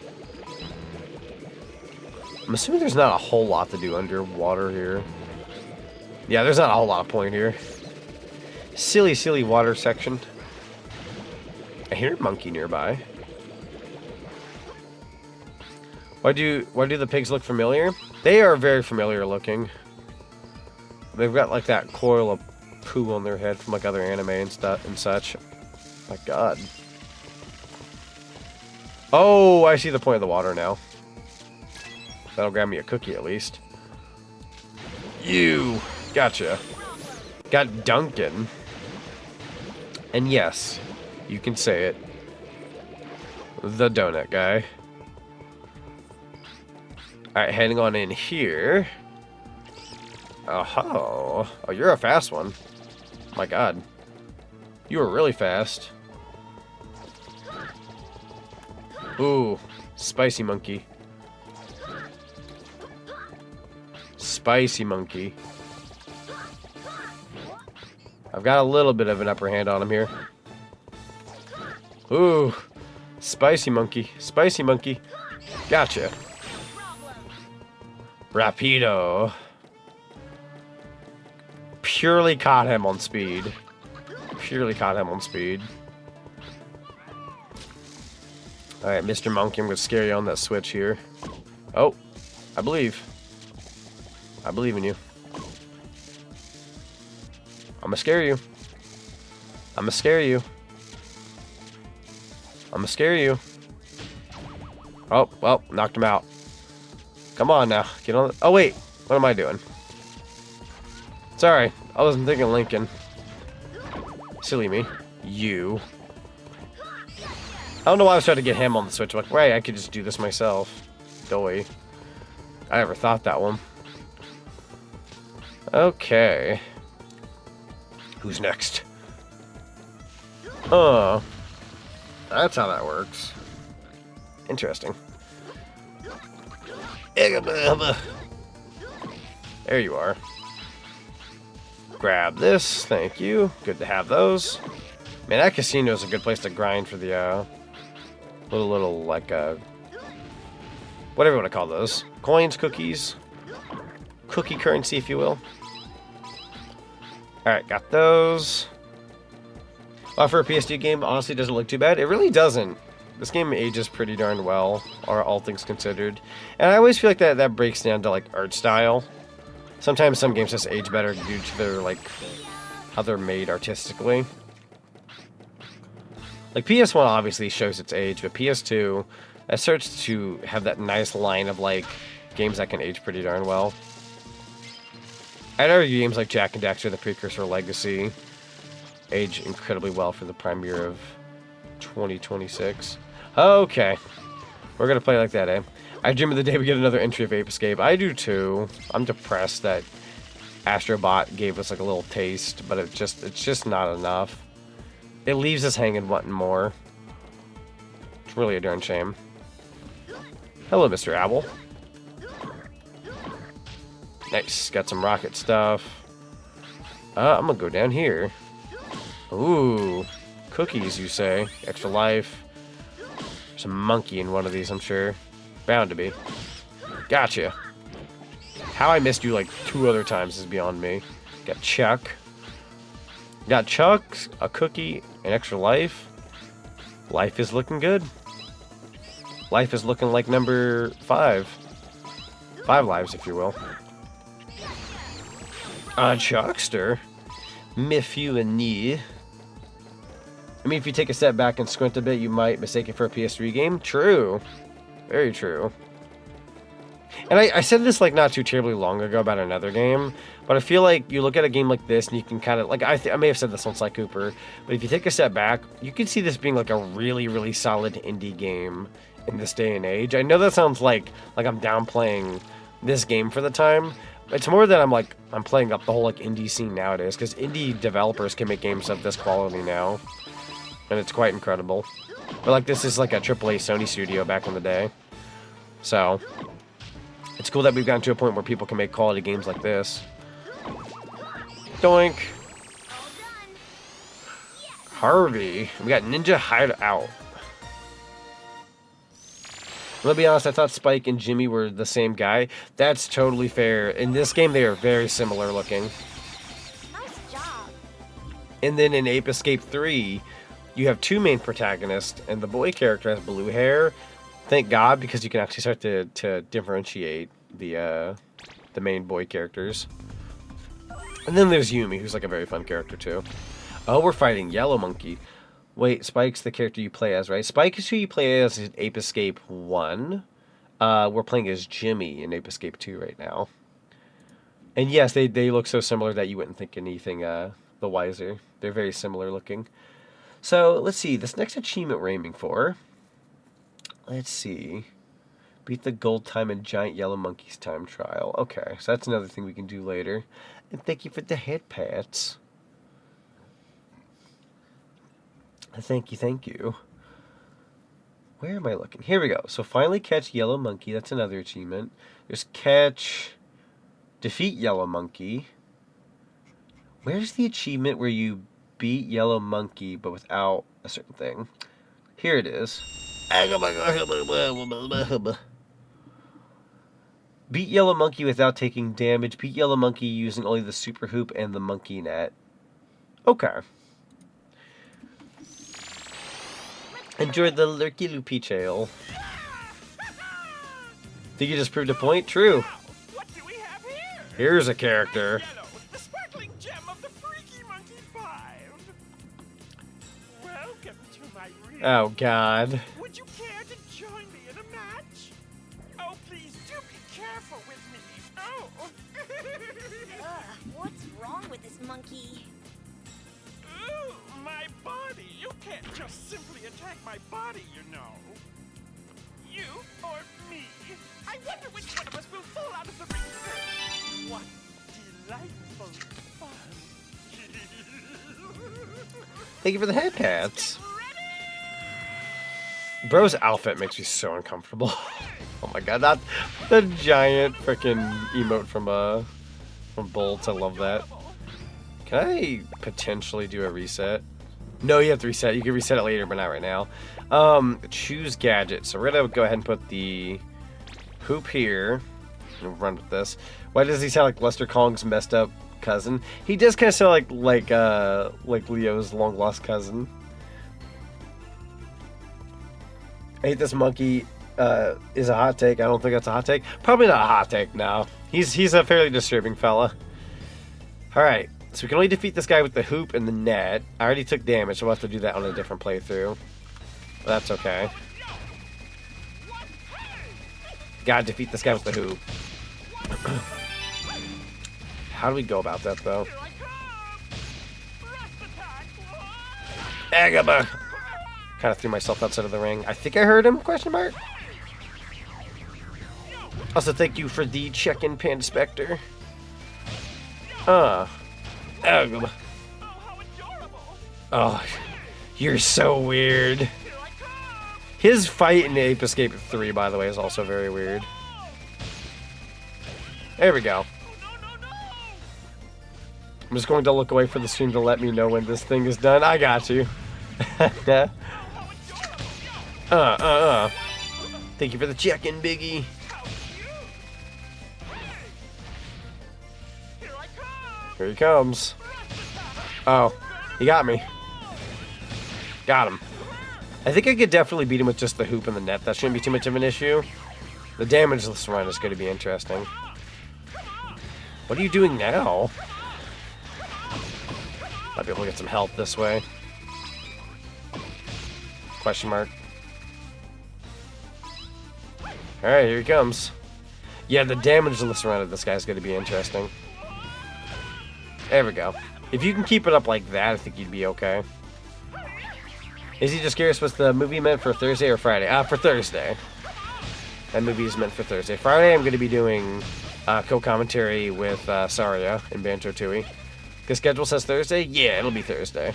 I'm assuming there's not a whole lot to do underwater here. Yeah, there's not a whole lot of point here. Silly, silly water section. I hear a monkey nearby. Why do the pigs look familiar? They are very familiar looking. They've got like that coil of poo on their head from like other anime and stuff and such. My god. Oh, I see the point of the water now. That'll grab me a cookie at least. You! Gotcha. Got Duncan. And yes, you can say it. The donut guy. Alright, heading on in here. Oh, you're a fast one. My god. You were really fast. Ooh, spicy monkey. Spicy monkey. I've got a little bit of an upper hand on him here. Ooh, spicy monkey. Spicy monkey. Gotcha. Rapido. Purely caught him on speed. Purely caught him on speed. Alright, Mr. Monkey, I'm going to scare you on that switch here. Oh, I believe. I believe in you. I'm going to scare you. I'm going to scare you. I'm going to scare you. Oh, well, knocked him out. Come on now. Get on. Oh, wait. What am I doing? Sorry. I wasn't thinking Lincoln. Silly me. You. don't know why I was trying to get him on the Switch. I'm like, right, I could just do this myself. Doy. I never thought that one. Okay. Who's next? Oh. That's how that works. Interesting. There you are. Grab this. Thank you. Good to have those. Man, that casino is a good place to grind for the little like whatever you want to call those. Coins, cookies, cookie currency, if you will. Alright, got those. For a PS2 game, honestly, doesn't look too bad. It really doesn't. This game ages pretty darn well, all things considered. And I always feel like that breaks down to like art style. Sometimes some games just age better due to their like how they're made artistically. Like PS1 obviously shows its age, but PS2 that starts to have that nice line of like games that can age pretty darn well. I'd argue games like Jak and Daxter, the precursor Legacy, age incredibly well for the prime year of 2026. Okay, we're gonna play like that, eh? I dream of the day we get another entry of Ape Escape. I do too. I'm depressed that Astrobot gave us like a little taste, but it's just not enough. It leaves us hanging wanting more. It's really a darn shame. Hello, Mr. Owl. Nice. Got some rocket stuff. I'm gonna go down here. Ooh. Cookies, you say? Extra life. There's a monkey in one of these, I'm sure. Bound to be. Gotcha. How I missed you like 2 other times is beyond me. Got Chuck. Got Chuck, a cookie, an extra life. Life is looking good. Life is looking like number 5. 5 lives, if you will. Chuckster. Miffy and knee. I mean, if you take a step back and squint a bit, you might mistake it for a PS3 game. True. Very true. And I said this like not too terribly long ago about another game, but I feel like you look at a game like this and you can kind of, like, I may have said this on Sly Cooper, but if you take a step back, you can see this being like a really, really solid indie game in this day and age. I know that sounds like I'm downplaying this game for the time. It's more that I'm playing up the whole like indie scene nowadays, because indie developers can make games of this quality now, and it's quite incredible. But like this is like a AAA Sony studio back in the day, so it's cool that we've gotten to a point where people can make quality games like this. Doink. Harvey. We got Ninja Hideout. I'll be honest, I thought Spike and Jimmy were the same guy. That's totally fair. In this game, they are very similar looking. Nice job. And then in Ape Escape 3, you have 2 main protagonists, and the boy character has blue hair. Thank God, because you can actually start to differentiate the main boy characters. And then there's Yumi, who's like a very fun character too. Oh, we're fighting Yellow Monkey. Wait, Spike's the character you play as, right? Spike is who you play as in Ape Escape 1. We're playing as Jimmy in Ape Escape 2 right now. And yes, they look so similar that you wouldn't think anything the wiser. They're very similar looking. So, let's see. This next achievement we're aiming for. Let's see. Beat the gold time in Giant Yellow Monkey's time trial. Okay, so that's another thing we can do later. And thank you for the head pats. Thank you. Where am I looking? Here we go. So finally catch Yellow Monkey. That's another achievement. There's defeat Yellow Monkey. Where's the achievement where you beat Yellow Monkey but without a certain thing? Here it is. Beat Yellow Monkey without taking damage. Beat Yellow Monkey using only the super hoop and the monkey net. Okay. Enjoy the Lurky Loopy Trail. Think you just proved a point? True. What do we have here? Here's a character. Yellow, the sparkling gem of the Freaky Monkey 5. Welcome to my room. Oh, God. Would you care to join me in a match? Oh, please do be careful with me. Oh. Ugh, what's wrong with this monkey? Ooh. My body! You can't just simply attack my body, you know. You or me? I wonder which one of us will fall out of the ring first. What delightful fun. Thank you for the head pats. Bro's outfit makes me so uncomfortable. Oh my god, that the giant freaking emote from Bolts. I love that. Can I potentially do a reset? No, you have to reset. You can reset it later, but not right now. Choose gadget. So we're gonna go ahead and put the hoop here and run with this. Why does he sound like Lester Kong's messed up cousin? He does kind of sound like Leo's long lost cousin. I hate this monkey. Is a hot take. I don't think that's a hot take. Probably not a hot take. No, he's a fairly disturbing fella. All right, so we can only defeat this guy with the hoop and the net. I already took damage, so we'll have to do that on a different playthrough. But that's okay. Gotta defeat this guy with the hoop. How do we go about that, though? Agaba! Kind of threw myself outside of the ring. I think I heard him, question mark? Also, thank you for the check-in, Panda Spectre. Agaba. Oh, you're so weird. His fight in Ape Escape 3, by the way, is also very weird. There we go. I'm just going to look away for the stream to let me know when this thing is done. I got you. Thank you for the check-in, Biggie. Here he comes. Oh, he got me. Got him. I think I could definitely beat him with just the hoop and the net. That shouldn't be too much of an issue. The damageless run is going to be interesting. What are you doing now? Might be able to get some help this way. Question mark. Alright, here he comes. Yeah, the damageless run of this guy is going to be interesting. There we go. If you can keep it up like that, I think you'd be okay. Is he just curious, was the movie meant for Thursday or Friday? For Thursday. That movie is meant for Thursday. Friday, I'm going to be doing co-commentary with Seraeza and Banjo Tooie. The schedule says Thursday? Yeah, it'll be Thursday.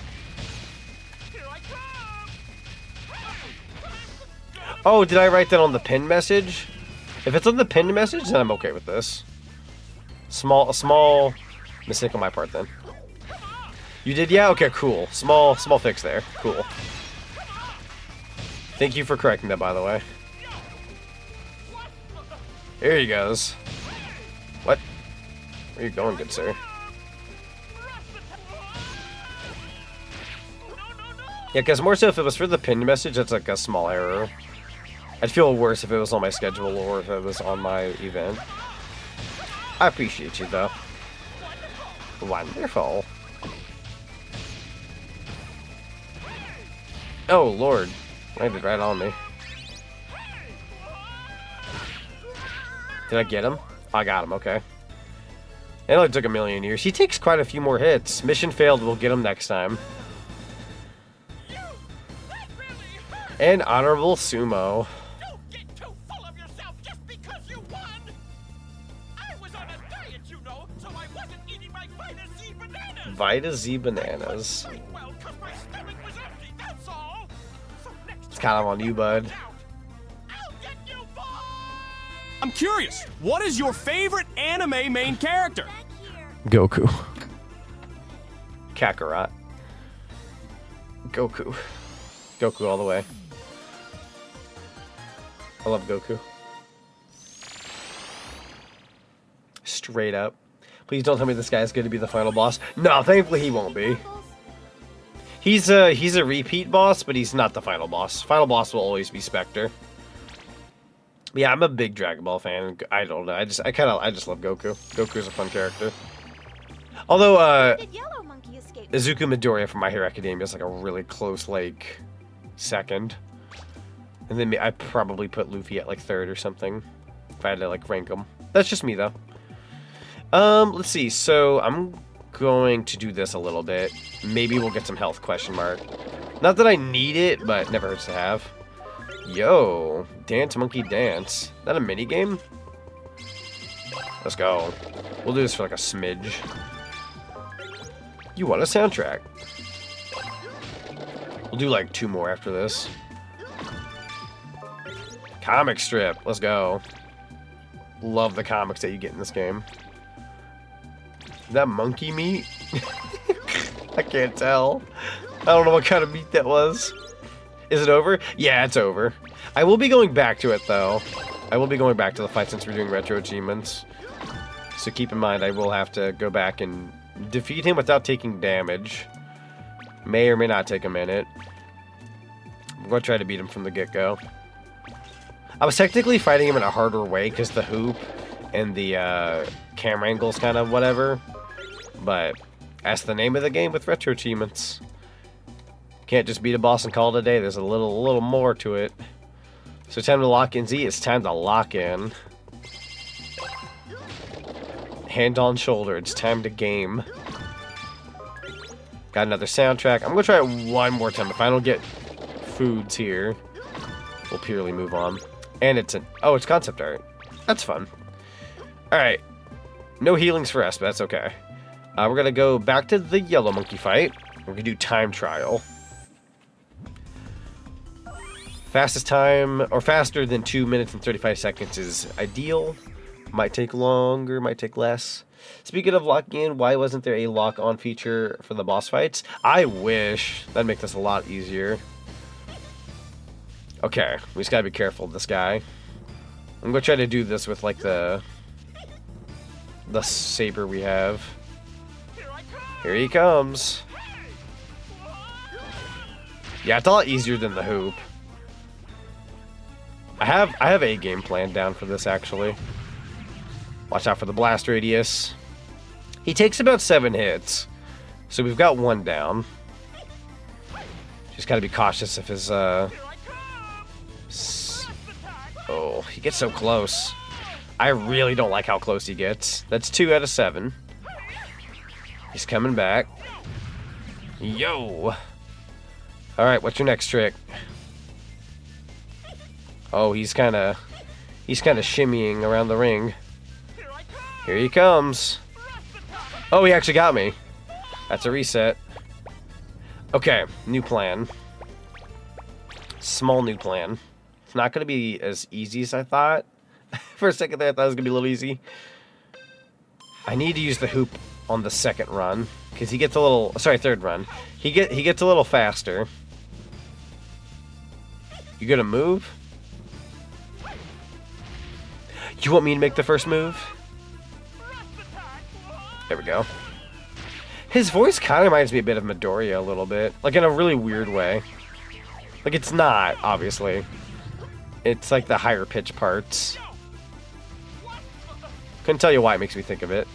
Oh, did I write that on the pinned message? If it's on the pinned message, then I'm okay with this. A small mistake on my part, then. You did? Yeah? Okay, cool. Small fix there. Cool. Thank you for correcting that, by the way. Here he goes. What? Where are you going, good sir? Yeah, because more so if it was for the pinned message, that's like a small error. I'd feel worse if it was on my schedule or if it was on my event. I appreciate you, though. Wonderful. Oh, Lord. Landed right on me. Did I get him? I got him, okay. It only took a million years. He takes quite a few more hits. Mission failed, we'll get him next time. And honorable sumo. Don't get too full of yourself just because you won! I was on a diet, you know, so I wasn't eating my Vita Z bananas! Vita Z bananas. Well, 'cause my stomach was empty, that's all! So next It's kind of on you, bud. I'll get you, boy! I'm curious, what is your favorite anime main character? Goku. Kakarot. Goku. Goku all the way. I love Goku. Straight up. Please don't tell me this guy is going to be the final boss. No, thankfully he won't be. He's a repeat boss, but he's not the final boss. Final boss will always be Spectre. Yeah, I'm a big Dragon Ball fan. I don't know. I just love Goku. Goku's a fun character. Although Izuku Midoriya from My Hero Academia is like a really close like second. And then I'd probably put Luffy at like third or something if I had to like rank them. That's just me though. Let's see. So I'm going to do this a little bit. Maybe we'll get some health, question mark. Not that I need it, but never hurts to have. Yo, Dance Monkey Dance. Is that a mini game? Let's go. We'll do this for like a smidge. You want a soundtrack? We'll do like 2 more after this. Comic strip. Let's go. Love the comics that you get in this game. Is that monkey meat? I can't tell. I don't know what kind of meat that was. Is it over? Yeah, it's over. I will be going back to it, though. I will be going back to the fight since we're doing retro achievements. So keep in mind, I will have to go back and defeat him without taking damage. May or may not take a minute. I'm going to try to beat him from the get-go. I was technically fighting him in a harder way because the hoop and the camera angles kind of whatever. But that's the name of the game with retro achievements. Can't just beat a boss and call it a day. There's a little more to it. So time to lock in. Z, it's time to lock in. Hand on shoulder. It's time to game. Got another soundtrack. I'm going to try it one more time. If I don't get foods here, we'll purely move on. And it's an... Oh, it's concept art. That's fun. Alright. No healings for us, but that's okay. We're going to go back to the yellow monkey fight. We're going to do time trial. Fastest time, or faster than 2 minutes and 35 seconds is ideal. Might take longer, might take less. Speaking of locking in, why wasn't there a lock-on feature for the boss fights? I wish. That'd make this a lot easier. Okay, we just gotta be careful of this guy. I'm gonna try to do this with, like, the saber we have. Here he comes. Yeah, it's a lot easier than the hoop. I have a game plan down for this, actually. Watch out for the blast radius. He takes about 7 hits. So we've got 1 down. Just gotta be cautious of his, Oh, he gets so close. I really don't like how close he gets. That's 2 out of 7. He's coming back. Yo! Alright, what's your next trick? Oh, he's kind of shimmying around the ring. Here he comes. Oh, he actually got me. That's a reset. Okay, new plan. Small new plan. It's not going to be as easy as I thought. For a second there, I thought it was going to be a little easy. I need to use the hoop on the second run. Because he gets a little... Sorry, third run. He gets a little faster. You gonna move? You want me to make the first move? There we go. His voice kind of reminds me a bit of Midoriya a little bit. Like, in a really weird way. Like, it's not, obviously. It's like the higher pitch parts. Couldn't tell you why it makes me think of it.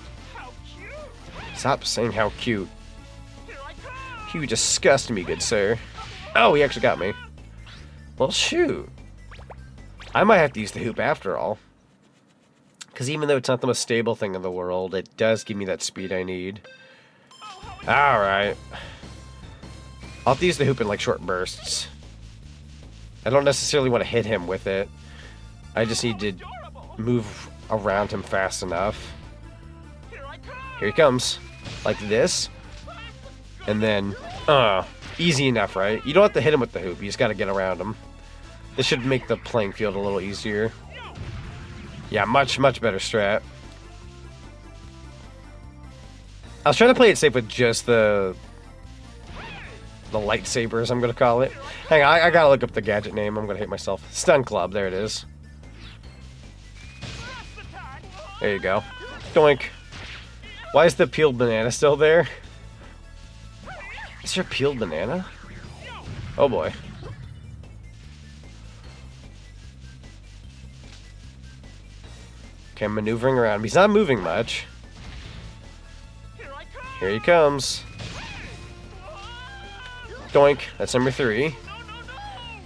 Stop saying how cute. You disgust me, good sir. Oh, he actually got me. Well, shoot. I might have to use the hoop after all. Because even though it's not the most stable thing in the world, it does give me that speed I need. Alright. I'll have to use the hoop in like short bursts. I don't necessarily want to hit him with it. I just need to move around him fast enough. Here he comes. Like this. And then, easy enough, right? You don't have to hit him with the hoop. You just got to get around him. This should make the playing field a little easier. Yeah, much better strat. I was trying to play it safe with just the lightsabers, I'm going to call it. Hang on, I got to look up the gadget name. I'm going to hate myself. Stun Club, there it is. There you go. Doink. Why is the peeled banana still there? Is there a peeled banana? Oh boy. Okay, I'm maneuvering around. He's not moving much. Here he comes. Doink. That's number 3.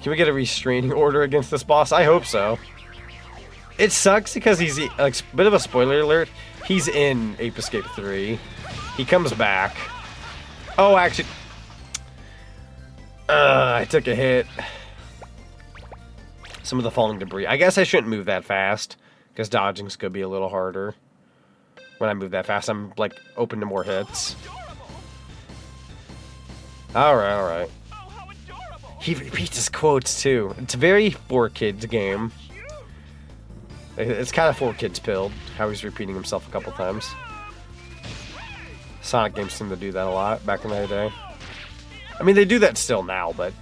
Can we get a restraining order against this boss? I hope so. It sucks because he's, like, bit of a spoiler alert. He's in Ape Escape 3. He comes back. Oh, actually... I took a hit. Some of the falling debris. I guess I shouldn't move that fast, because dodging's gonna be a little harder. When I move that fast, I'm, like, open to more hits. Alright, alright. He repeats his quotes, too. It's a very 4Kids game. It's kind of 4Kids pilled, how he's repeating himself a couple times. Sonic games seem to do that a lot back in the day. I mean, they do that still now, but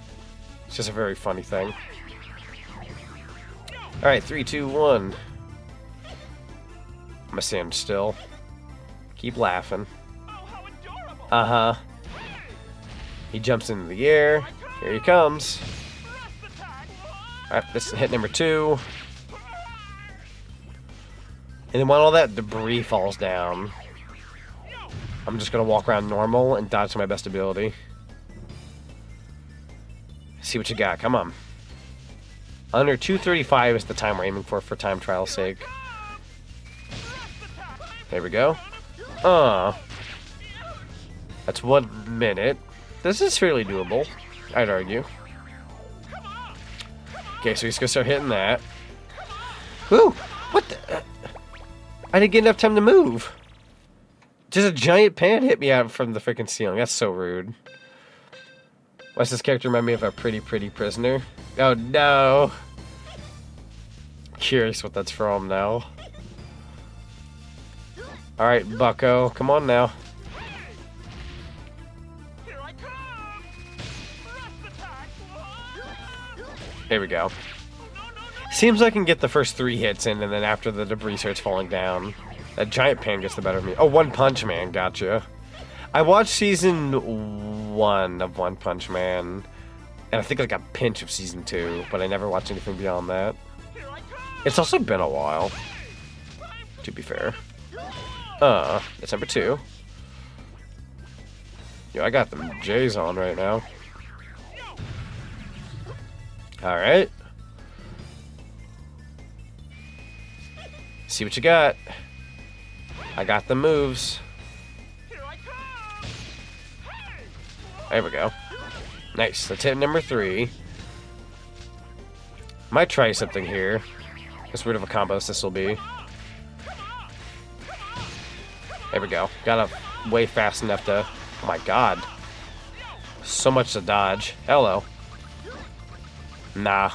it's just a very funny thing. Alright, 3, 2, 1. I'm gonna stand still. Keep laughing. Uh-huh. He jumps into the air. Here he comes. Alright, this is hit number 2. And then when all that debris falls down, I'm just gonna walk around normal and dodge to my best ability. See what you got. Come on. Under 2:35 is the time we're aiming for time trial's sake. There we go. That's 1 minute. This is fairly doable, I'd argue. Okay, so he's gonna start hitting that. Woo! What the? I didn't get enough time to move. Just a giant pan hit me out from the freaking ceiling. That's so rude. Why does this character remind me of a pretty prisoner? Oh no! Curious what that's from now. Alright, bucko. Come on now. There we go. Seems like I can get the first 3 hits in, and then after the debris starts falling down, that giant pan gets the better of me. Oh, One Punch Man, gotcha. I watched season 1 of One Punch Man, and I think like a pinch of season 2, but I never watched anything beyond that. It's also been a while, to be fair. It's number 2. Yo, I got the J's on right now. Alright. See what you got. I got the moves. There we go. Nice. That's hit number 3. Might try something here. As weird of a combo as this will be. There we go. Got up way fast enough to... Oh my god. So much to dodge. Hello. Nah.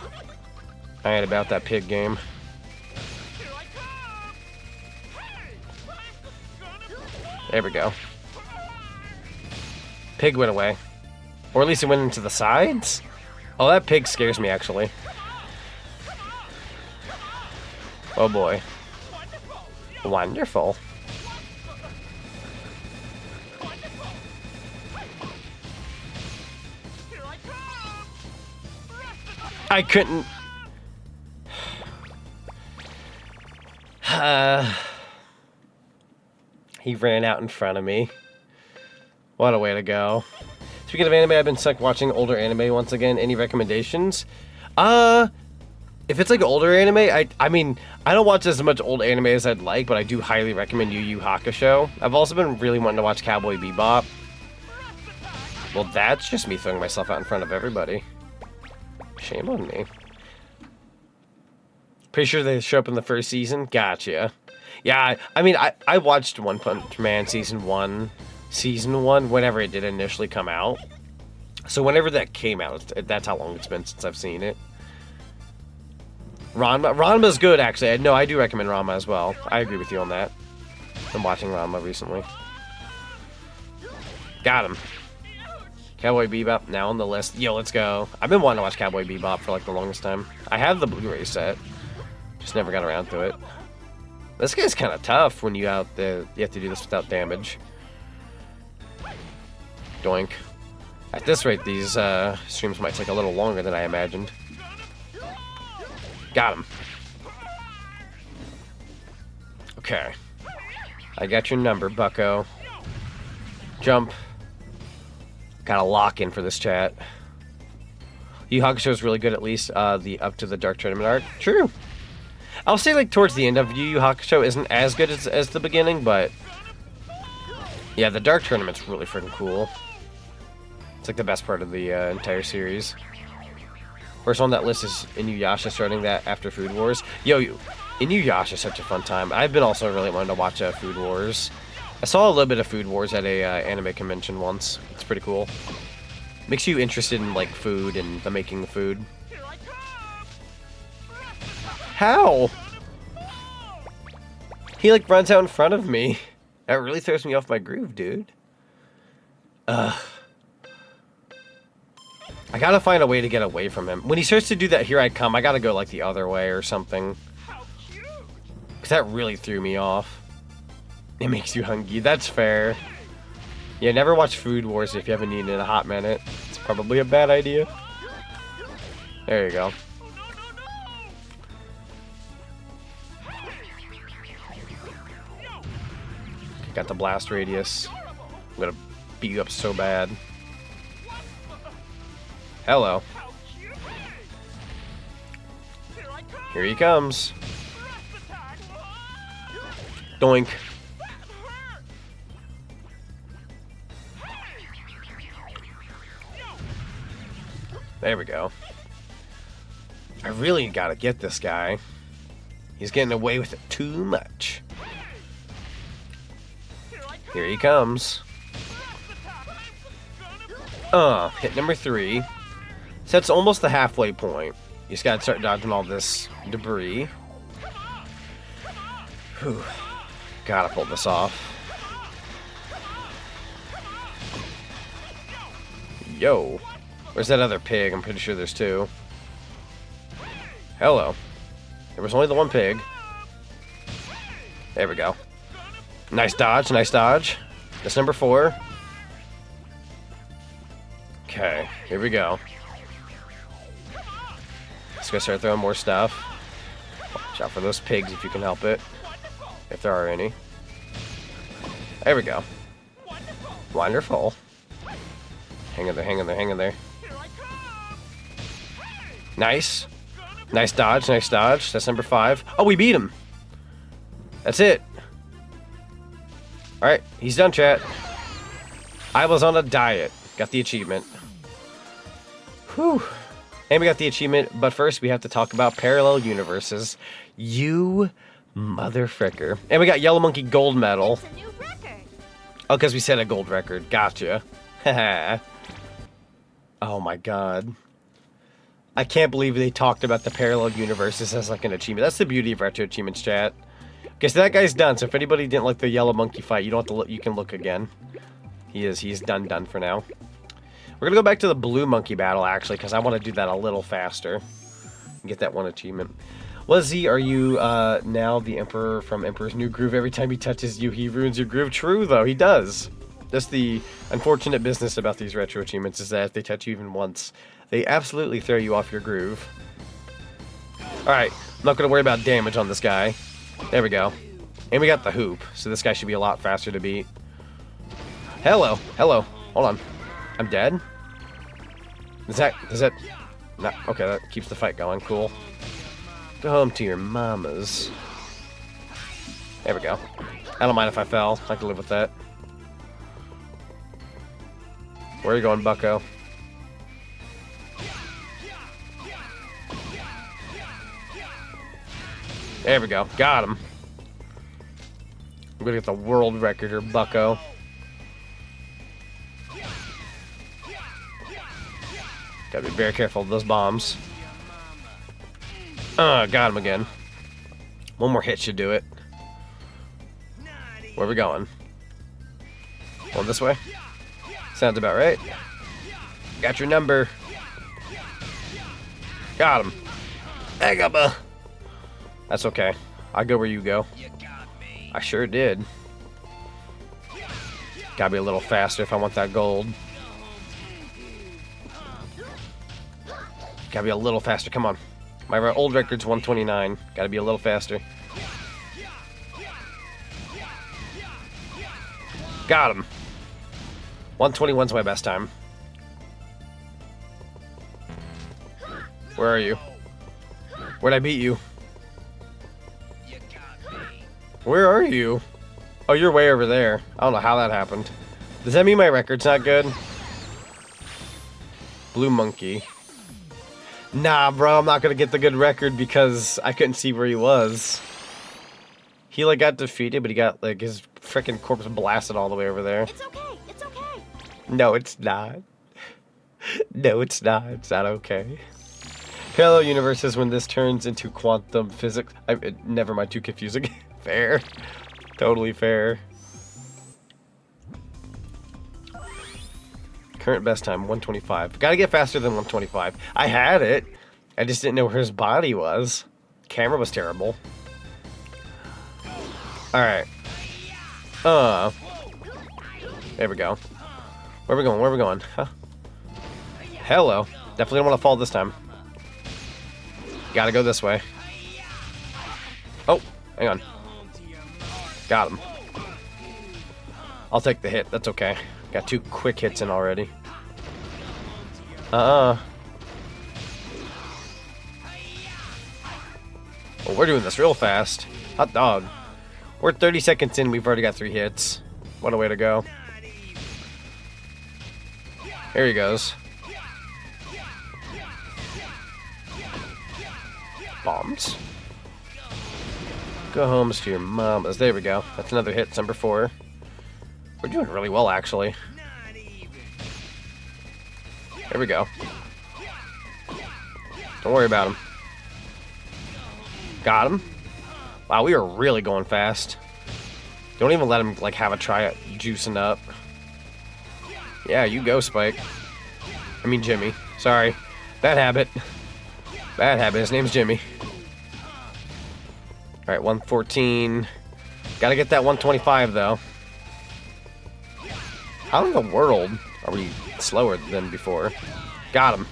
I ain't about that pig game. There we go. Pig went away. Or at least it went into the sides? Oh, that pig scares me, actually. Oh boy. Wonderful. I couldn't... He ran out in front of me. What a way to go. Speaking of anime, I've been stuck watching older anime once again. Any recommendations? If it's like older anime, I mean, I don't watch as much old anime as I'd like, but I do highly recommend Yu Yu Hakusho. I've also been really wanting to watch Cowboy Bebop. Well, that's just me throwing myself out in front of everybody. Shame on me. Pretty sure they show up in the first season? Gotcha. Yeah, I mean, I watched One Punch Man Season 1, whenever it did initially come out. So whenever that came out, that's how long it's been since I've seen it. Ranma's good, actually. No, I do recommend Ranma as well. I agree with you on that. I'm watching Ranma recently. Got him. Cowboy Bebop, now on the list. Yo, let's go. I've been wanting to watch Cowboy Bebop for like the longest time. I have the Blu-ray set. Just never got around to it. This guy's kind of tough when you have to do this without damage. Doink. At this rate, these streams might take a little longer than I imagined. Got him. Okay. I got your number, bucko. Jump. Gotta lock in for this chat. Yu Yu Hakusho is really good, at least the up to the Dark Tournament arc. True. I'll say like towards the end of Yu Yu Hakusho isn't as good as the beginning, but Yeah, the Dark Tournament's really freaking cool. It's like the best part of the entire series. First on that list is Inuyasha, starting that after Food Wars. Yo, Inuyasha is such a fun time. I've been also really wanting to watch Food Wars. I saw a little bit of Food Wars at a anime convention once. It's pretty cool. Makes you interested in like food and the making of food. How? He like runs out in front of me. That really throws me off my groove, dude. I gotta find a way to get away from him. When he starts to do that "Here I Come," I gotta go like the other way or something. Cause that really threw me off. It makes you hungry. That's fair. Yeah, never watch Food Wars if you haven't eaten in a hot minute. It's probably a bad idea. There you go. Got the blast radius. I'm gonna beat you up so bad. Hello. Here he comes. Doink. There we go. I really gotta get this guy. He's getting away with it too much. Here he comes. Hit number 3. So that's almost the halfway point. You just gotta start dodging all this debris. Whew. Gotta pull this off. Yo. Where's that other pig? I'm pretty sure there's 2. Hello. There was only the 1 pig. There we go. Nice dodge, nice dodge. That's number 4. Okay, here we go. Let's go start throwing more stuff. Watch out for those pigs if you can help it. If there are any. There we go. Wonderful. Hang in there, hang in there, hang in there. Nice. Nice dodge, nice dodge. That's number 5. Oh, we beat him. That's it. Alright, he's done, chat. I was on a diet. Got the achievement. Whew. And we got the achievement, but first we have to talk about parallel universes. You motherfricker. And we got Yellow Monkey gold medal. It's a new record. Oh, because we set a gold record. Gotcha. Haha. Oh my god. I can't believe they talked about the parallel universes as like an achievement. That's the beauty of Retro Achievements, chat. Okay, so that guy's done. So if anybody didn't like the Yellow Monkey fight, you don't have to look. You can look again. He's done for now. We're gonna go back to the Blue Monkey battle actually, because I want to do that a little faster. Get that 1 achievement. Lizzie, are you now the Emperor from Emperor's New Groove? Every time he touches you, he ruins your groove. True though, he does. That's the unfortunate business about these Retro Achievements, is that if they touch you even once, they absolutely throw you off your groove. Alright, I'm not gonna worry about damage on this guy. There we go. And we got the hoop, so this guy should be a lot faster to beat. Hello, hello. Hold on. I'm dead? Is that... No, okay, that keeps the fight going. Cool. Go home to your mamas. There we go. I don't mind if I fell. I can live with that. Where are you going, bucko? There we go. Got him. I'm gonna get the world record here, bucko. Gotta be very careful of those bombs. Got him again. 1 more hit should do it. Where are we going? Going this way? Sounds about right. Got your number. Got him. Agaba. That's okay. I go where you go. I sure did. Gotta be a little faster if I want that gold. Gotta be a little faster. Come on. My old record's 129. Gotta be a little faster. Got him. 121's my best time. Where are you? Where'd I beat you? Where are you? Oh, you're way over there. I don't know how that happened. Does that mean my record's not good? Blue monkey. Nah, bro, I'm not gonna get the good record because I couldn't see where he was. He, like, got defeated, but he got, like, his frickin' corpse blasted all the way over there. It's okay. It's okay. No, it's not. No, it's not. It's not okay. Parallel universes when this turns into quantum physics. Never mind, too confusing. Fair. Totally fair. Current best time, 125. Gotta get faster than 125. I had it. I just didn't know where his body was. Camera was terrible. Alright. There we go. Where are we going? Where are we going? Huh? Hello. Definitely don't want to fall this time. Gotta go this way. Oh, hang on. Got him. I'll take the hit. That's okay. Got 2 quick hits in already. Well, we're doing this real fast. Hot dog. We're 30 seconds in. We've already got 3 hits. What a way to go. Here he goes. Bombs. Go home to your mamas. There we go. That's another hit. It's number 4. We're doing really well, actually. There we go. Don't worry about him. Got him. Wow, we are really going fast. Don't even let him, like, have a try at juicing up. Yeah, you go, Spike. I mean, Jimmy. Sorry. Bad habit. Bad habit. His name's Jimmy. Alright, 114. Gotta get that 125, though. How in the world are we slower than before? Got him.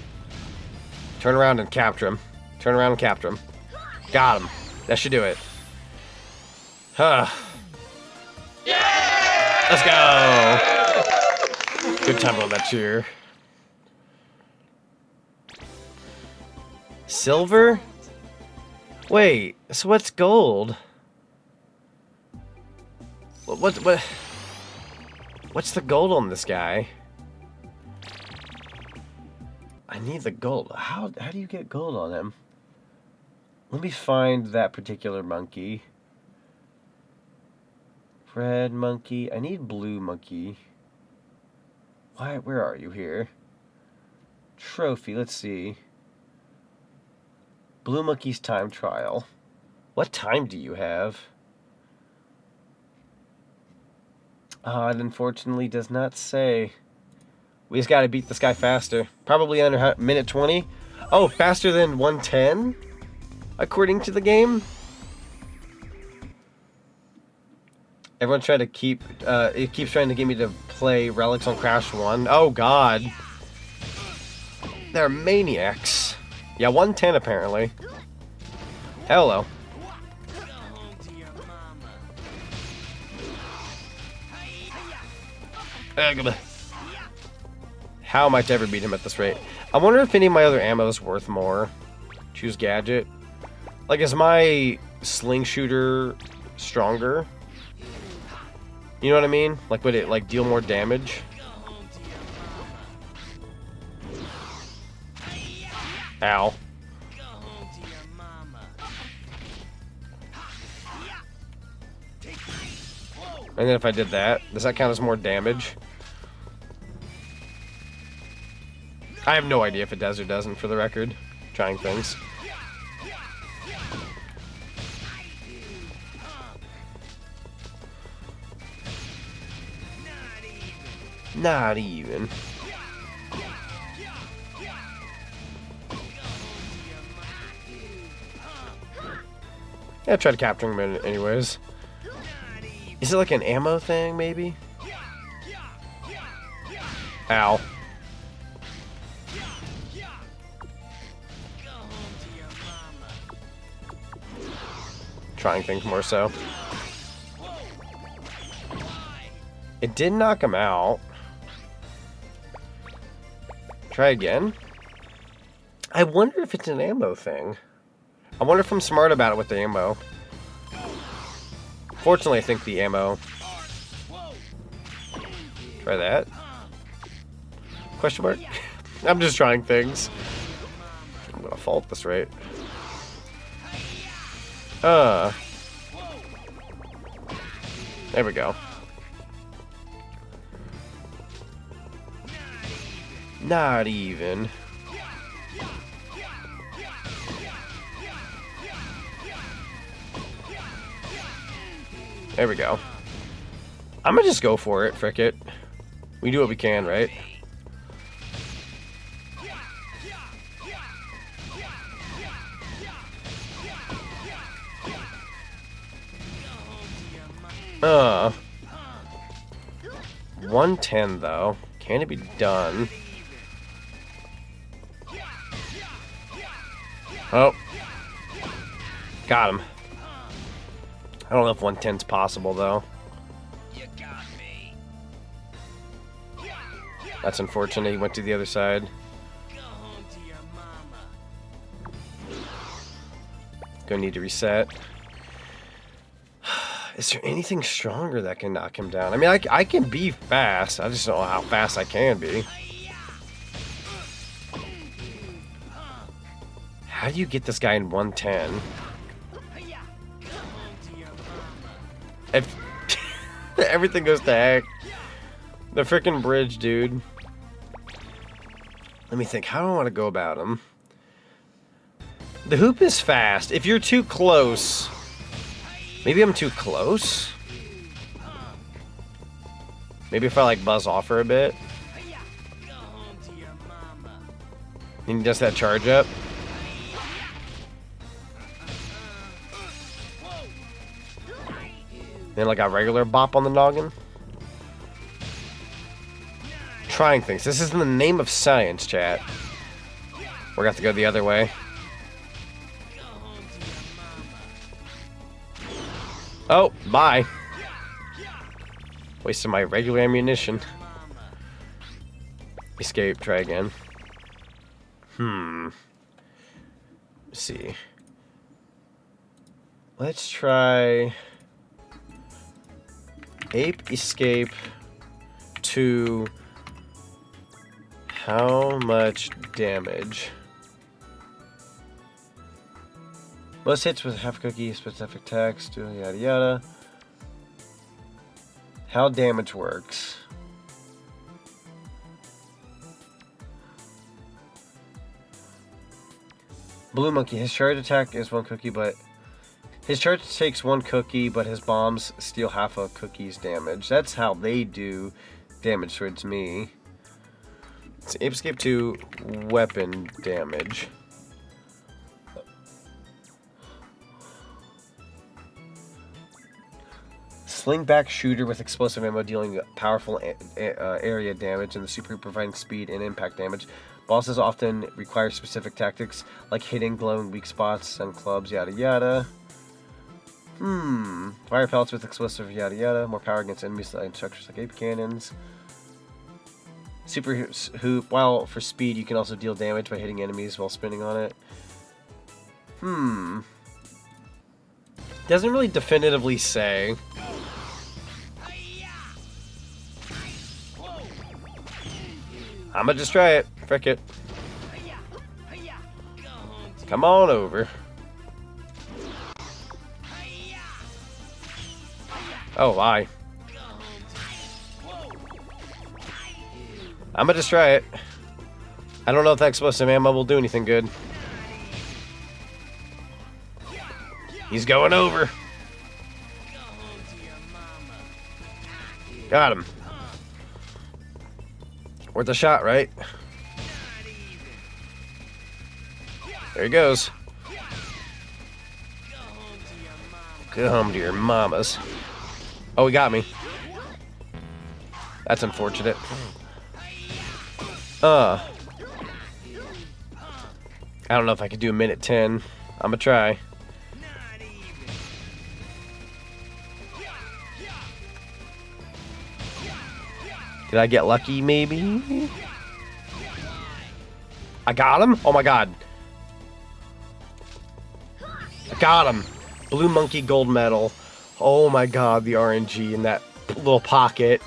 Turn around and capture him. Turn around and capture him. Got him. That should do it. Huh. Yeah! Let's go! Good time on that cheer. Silver? Wait, so what's gold? What's the gold on this guy? I need the gold. How do you get gold on him? Let me find that particular monkey. Red monkey. I need blue monkey. Why? Where are you here? Trophy. Let's see. Blue monkey's time trial. What time do you have? It unfortunately does not say. We just gotta beat this guy faster. Probably under minute 20. Oh, faster than 110? According to the game? Everyone trying to keep, it keeps trying to get me to play Relics on Crash 1. Oh, God. They're maniacs. Yeah, 110 apparently. Hello. How am I to ever beat him at this rate? I wonder if any of my other ammo is worth more. Choose gadget. Like, is my sling shooter stronger? You know what I mean? Like, would it, like, deal more damage? Ow. And then if I did that, does that count as more damage? I have no idea if it does or doesn't, for the record. Trying things. Not even. Yeah, try to capture him anyways. Is it like an ammo thing, maybe? Ow. Trying things more so. It did knock him out. Try again. I wonder if it's an ammo thing. I wonder if I'm smart about it with the ammo. Fortunately, I think the ammo Try that. Question mark? I'm just trying things. I'm gonna fall at this rate. There we go. Not even. There we go. I'm gonna just go for it, frick it. We do what we can, right? Uh, 110 though. Can it be done? Oh. Got him. I don't know if 110's possible though. That's unfortunate. He went to the other side. Gonna need to reset. Is there anything stronger that can knock him down? I mean, I can be fast. I just don't know how fast I can be. How do you get this guy in 110? If everything goes to heck. The frickin' bridge, dude. Let me think. How do I want to go about him? The hoop is fast. If you're too close... Maybe I'm too close? Maybe if I, like, buzz off her a bit? And he does that charge up? Then, like, a regular bop on the noggin? Trying things. This is in the name of science, chat. We're gonna have to go the other way. Oh, bye. Wasted my regular ammunition. Escape, try again. Let's see. Let's try Ape Escape to how much damage? Most hits with half cookie, specific text, yada yada. How damage works. Blue Monkey, his charge attack is one cookie, but his charge takes one cookie, but his bombs steal half a cookie's damage. That's how they do damage towards me. It's Ape Escape 2 weapon damage. Slingback shooter with explosive ammo dealing powerful area damage and the super providing speed and impact damage. Bosses often require specific tactics like hitting glowing weak spots and clubs, yada yada. Fire pellets with explosive, yada yada. More power against enemies and structures like ape cannons. Super hoop. While for speed, you can also deal damage by hitting enemies while spinning on it. Doesn't really definitively say. I'ma just try it. Frick it. Come on over. Oh, bye. I'ma just try it. I don't know if that explosive ammo will do anything good. He's going over. Got him. Worth a shot, right? There he goes. Go home to your mamas. Oh, he got me. That's unfortunate. I don't know if I could do a minute 10. I'ma try. Did I get lucky, maybe? I got him? Oh my god. I got him. Blue Monkey gold medal. Oh my god, the RNG in that little pocket.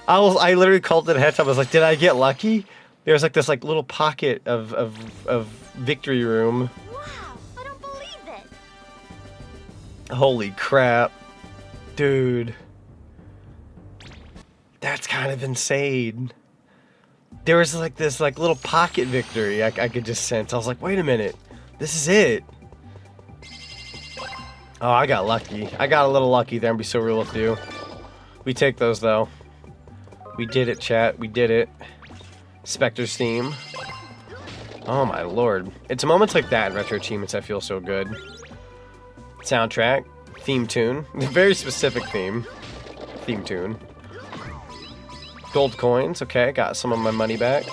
I literally called it ahead of time. I was like, did I get lucky? There's like this like little pocket of victory room. Wow, I don't believe it. Holy crap. Dude. That's kind of insane. There was like this like little pocket victory I could just sense. I was like, wait a minute. This is it. Oh, I got lucky. I got a little lucky there, and be so real with you. We take those though. We did it, chat. We did it. Spectre's theme. Oh my lord. It's moments like that in Retro Achievements I feel so good. Soundtrack. Theme tune. Very specific theme. Theme tune. Gold coins. Okay, got some of my money back.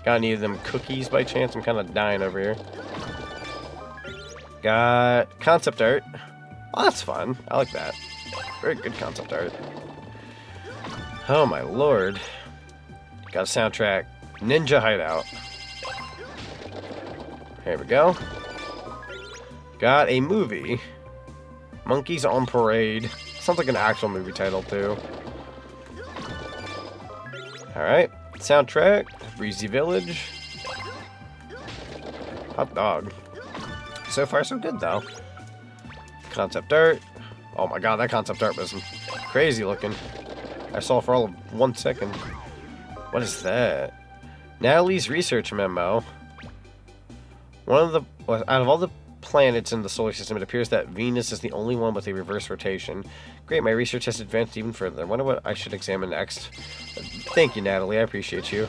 Got any of them cookies by chance? I'm kind of dying over here. Got concept art. Oh, that's fun. I like that. Very good concept art. Oh my lord. Got a soundtrack. Ninja Hideout. Here we go. Got a movie. Monkeys on Parade. Sounds like an actual movie title too. Alright. Soundtrack. Breezy Village. Hot dog. So far so good though. Concept art. Oh my god, that concept art was crazy looking. I saw for all of 1 second. What is that? Natalie's research memo. Out of all the planets in the solar system, it appears that Venus is the only one with a reverse rotation. Great, my research has advanced even further. I wonder what I should examine next. Thank you, Natalie. I appreciate you.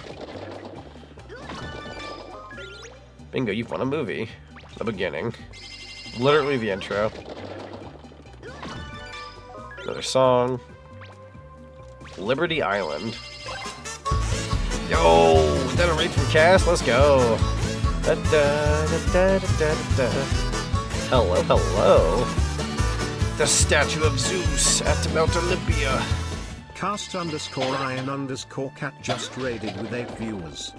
Bingo, you've won a movie. The beginning. Literally the intro. Another song. Liberty Island. Yo! Is that a raid from Cass? Let's go! Da, da, da, da, da, da. Hello, hello. The statue of Zeus at Mount Olympia. Cast_iron_cat just raided with 8 viewers.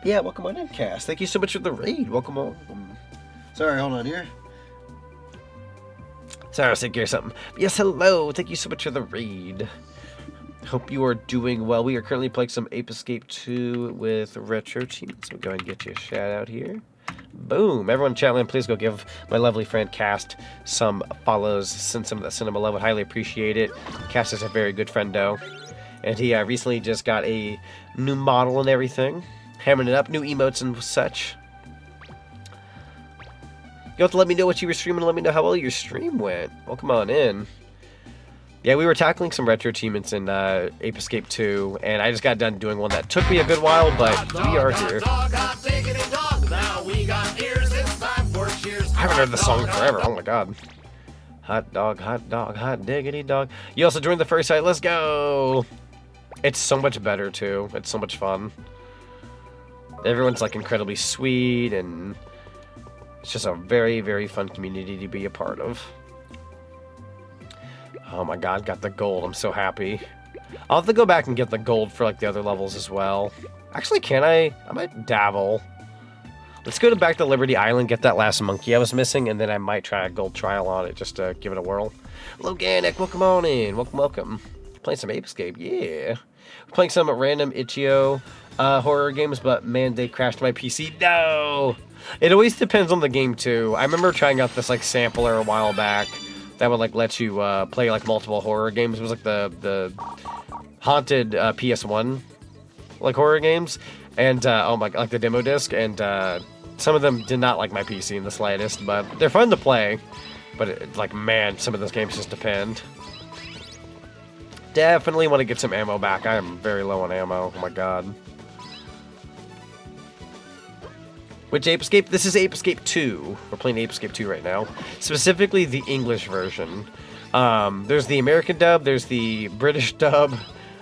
Yeah, welcome on in, Cass. Thank you so much for the raid. Welcome on. Sorry, hold on here. Sorry, I was thinking of something. Yes, hello. Thank you so much for the raid. Hope you are doing well. We are currently playing some Ape Escape 2 with Retro Achievements. So go ahead and get you a shout out here. Boom. Everyone in chat land, please go give my lovely friend Cast some follows. Send some of that cinema love. Would highly appreciate it. Cast is a very good friendo. And he recently just got a new model and everything. Hammering it up. New emotes and such. You have to let me know what you were streaming and let me know how well your stream went. Welcome on in. Yeah, we were tackling some retro achievements in Ape Escape 2, and I just got done doing one that took me a good while, but we are here. I haven't heard the song forever. Oh my god. Hot dog, hot diggity dog. You also joined the first site. Let's go. It's so much better too. It's so much fun. Everyone's like incredibly sweet, and it's just a very, very fun community to be a part of. Oh my god, got the gold. I'm so happy. I'll have to go back and get the gold for like the other levels as well. Actually, can I? I might dabble. Let's go back to Liberty Island, get that last monkey I was missing, and then I might try a gold trial on it just to give it a whirl. Loganic, welcome on in. Welcome, welcome. Playing some Ape Escape, yeah. We're playing some random itch.io horror games, but man, they crashed my PC. No! It always depends on the game too. I remember trying out this like sampler a while back that would like let you play like multiple horror games. It was like the haunted PS1 like horror games, and oh my god, like the demo disc, and some of them did not like my PC in the slightest, but they're fun to play. But like man, some of those games just depend. Definitely want to get some ammo back. I am very low on ammo. Oh my god. Which Ape Escape? This is Ape Escape 2. We're playing Ape Escape 2 right now. Specifically the English version. There's the American dub, there's the British dub,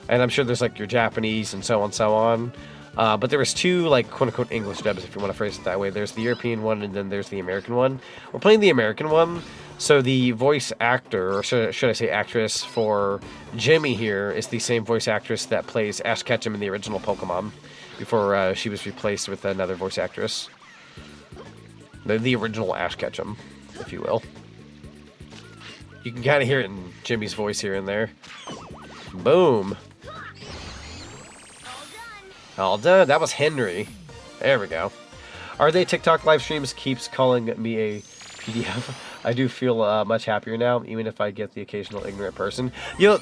and I'm sure there's like your Japanese and so on and so on. But there was two like quote-unquote English dubs, if you want to phrase it that way. There's the European one and then there's the American one. We're playing the American one, so the voice actor, or should I say actress, for Jimmy here is the same voice actress that plays Ash Ketchum in the original Pokemon before she was replaced with another voice actress. The original Ash Ketchum, if you will. You can kind of hear it in Jimmy's voice here and there. Boom. All done. That was Henry. There we go. Are they TikTok live streams keeps calling me a PDF? I do feel much happier now, even if I get the occasional ignorant person. You know,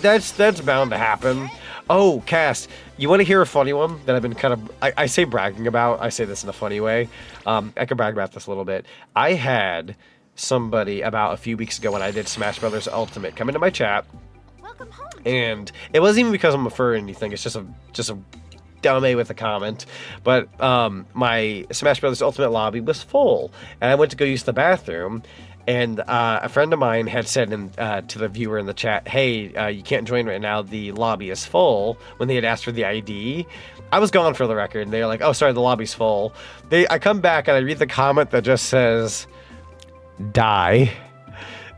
that's bound to happen. Oh, Cass, you want to hear a funny one that I've been kind of, I say bragging about. I say this in a funny way. I can brag about this a little bit. I had somebody about a few weeks ago when I did Smash Brothers Ultimate come into my chat. Welcome home. And it wasn't even because I'm a furry or anything. It's just a dumb with a comment, but my Smash Brothers Ultimate lobby was full, and I went to go use the bathroom, and a friend of mine had said to the viewer in the chat, hey, you can't join right now, the lobby is full, when they had asked for the ID. I was gone for the record, and they're like, oh, sorry, the lobby's full. I come back, and I read the comment that just says, die,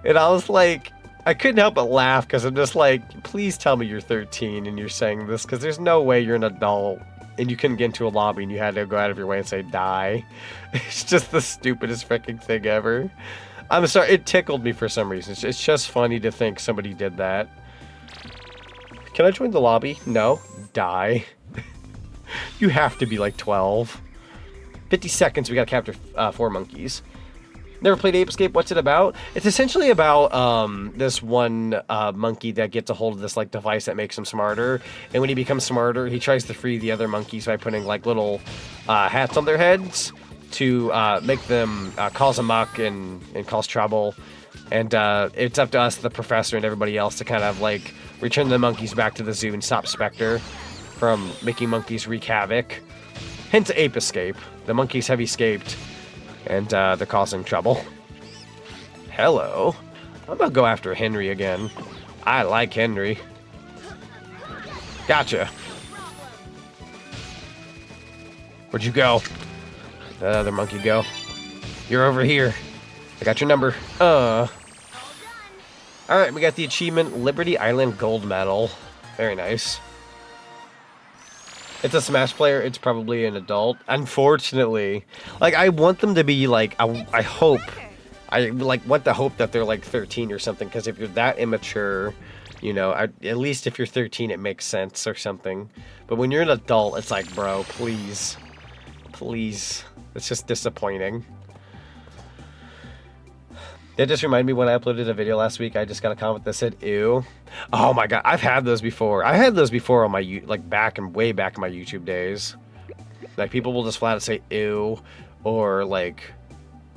and I was like, I couldn't help but laugh because I'm just like, please tell me you're 13 and you're saying this, because there's no way you're an adult and you couldn't get into a lobby and you had to go out of your way and say die. It's just the stupidest freaking thing ever. I'm sorry, it tickled me for some reason. It's just funny to think somebody did that. Can I join the lobby? No. Die. You have to be like 12. 50 seconds, we gotta capture 4 monkeys. Never played Ape Escape. What's it about? It's essentially about this one monkey that gets a hold of this like device that makes him smarter. And when he becomes smarter, he tries to free the other monkeys by putting like little hats on their heads to make them cause amok and cause trouble. And it's up to us, the professor and everybody else, to kind of like return the monkeys back to the zoo and stop Spectre from making monkeys wreak havoc. Hence Ape Escape. The monkeys have escaped. And they're causing trouble. Hello. I'm gonna go after Henry again. I like Henry. Gotcha. Where'd you go? That other monkey go. You're over here. I got your number. Alright, we got the achievement Liberty Island Gold Medal. Very nice. It's a Smash player, it's probably an adult. Unfortunately. Like, I want them to be, like, I hope. I, like, want the hope that they're, like, 13 or something. Because if you're that immature, you know, at least if you're 13, it makes sense or something. But when you're an adult, it's like, bro, please. Please. It's just disappointing. That just reminded me when I uploaded a video last week, I just got a comment that said, ew. Oh my god, I've had those before. I had those before on my, like, way back in my YouTube days. Like, people will just flat out say, ew, or, like,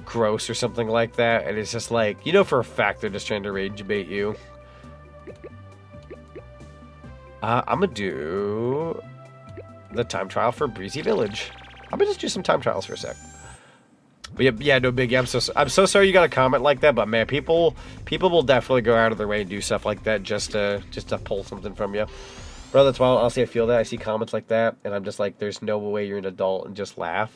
gross or something like that. And it's just like, you know for a fact they're just trying to rage bait you. I'm gonna do the time trial for Breezy Village. I'm gonna just do some time trials for a sec. But yeah, no biggie. I'm so sorry you got a comment like that, but man, people will definitely go out of their way and do stuff like that just to pull something from you. Bro, that's why honestly I feel that. I see comments like that, and I'm just like, there's no way you're an adult, and just laugh.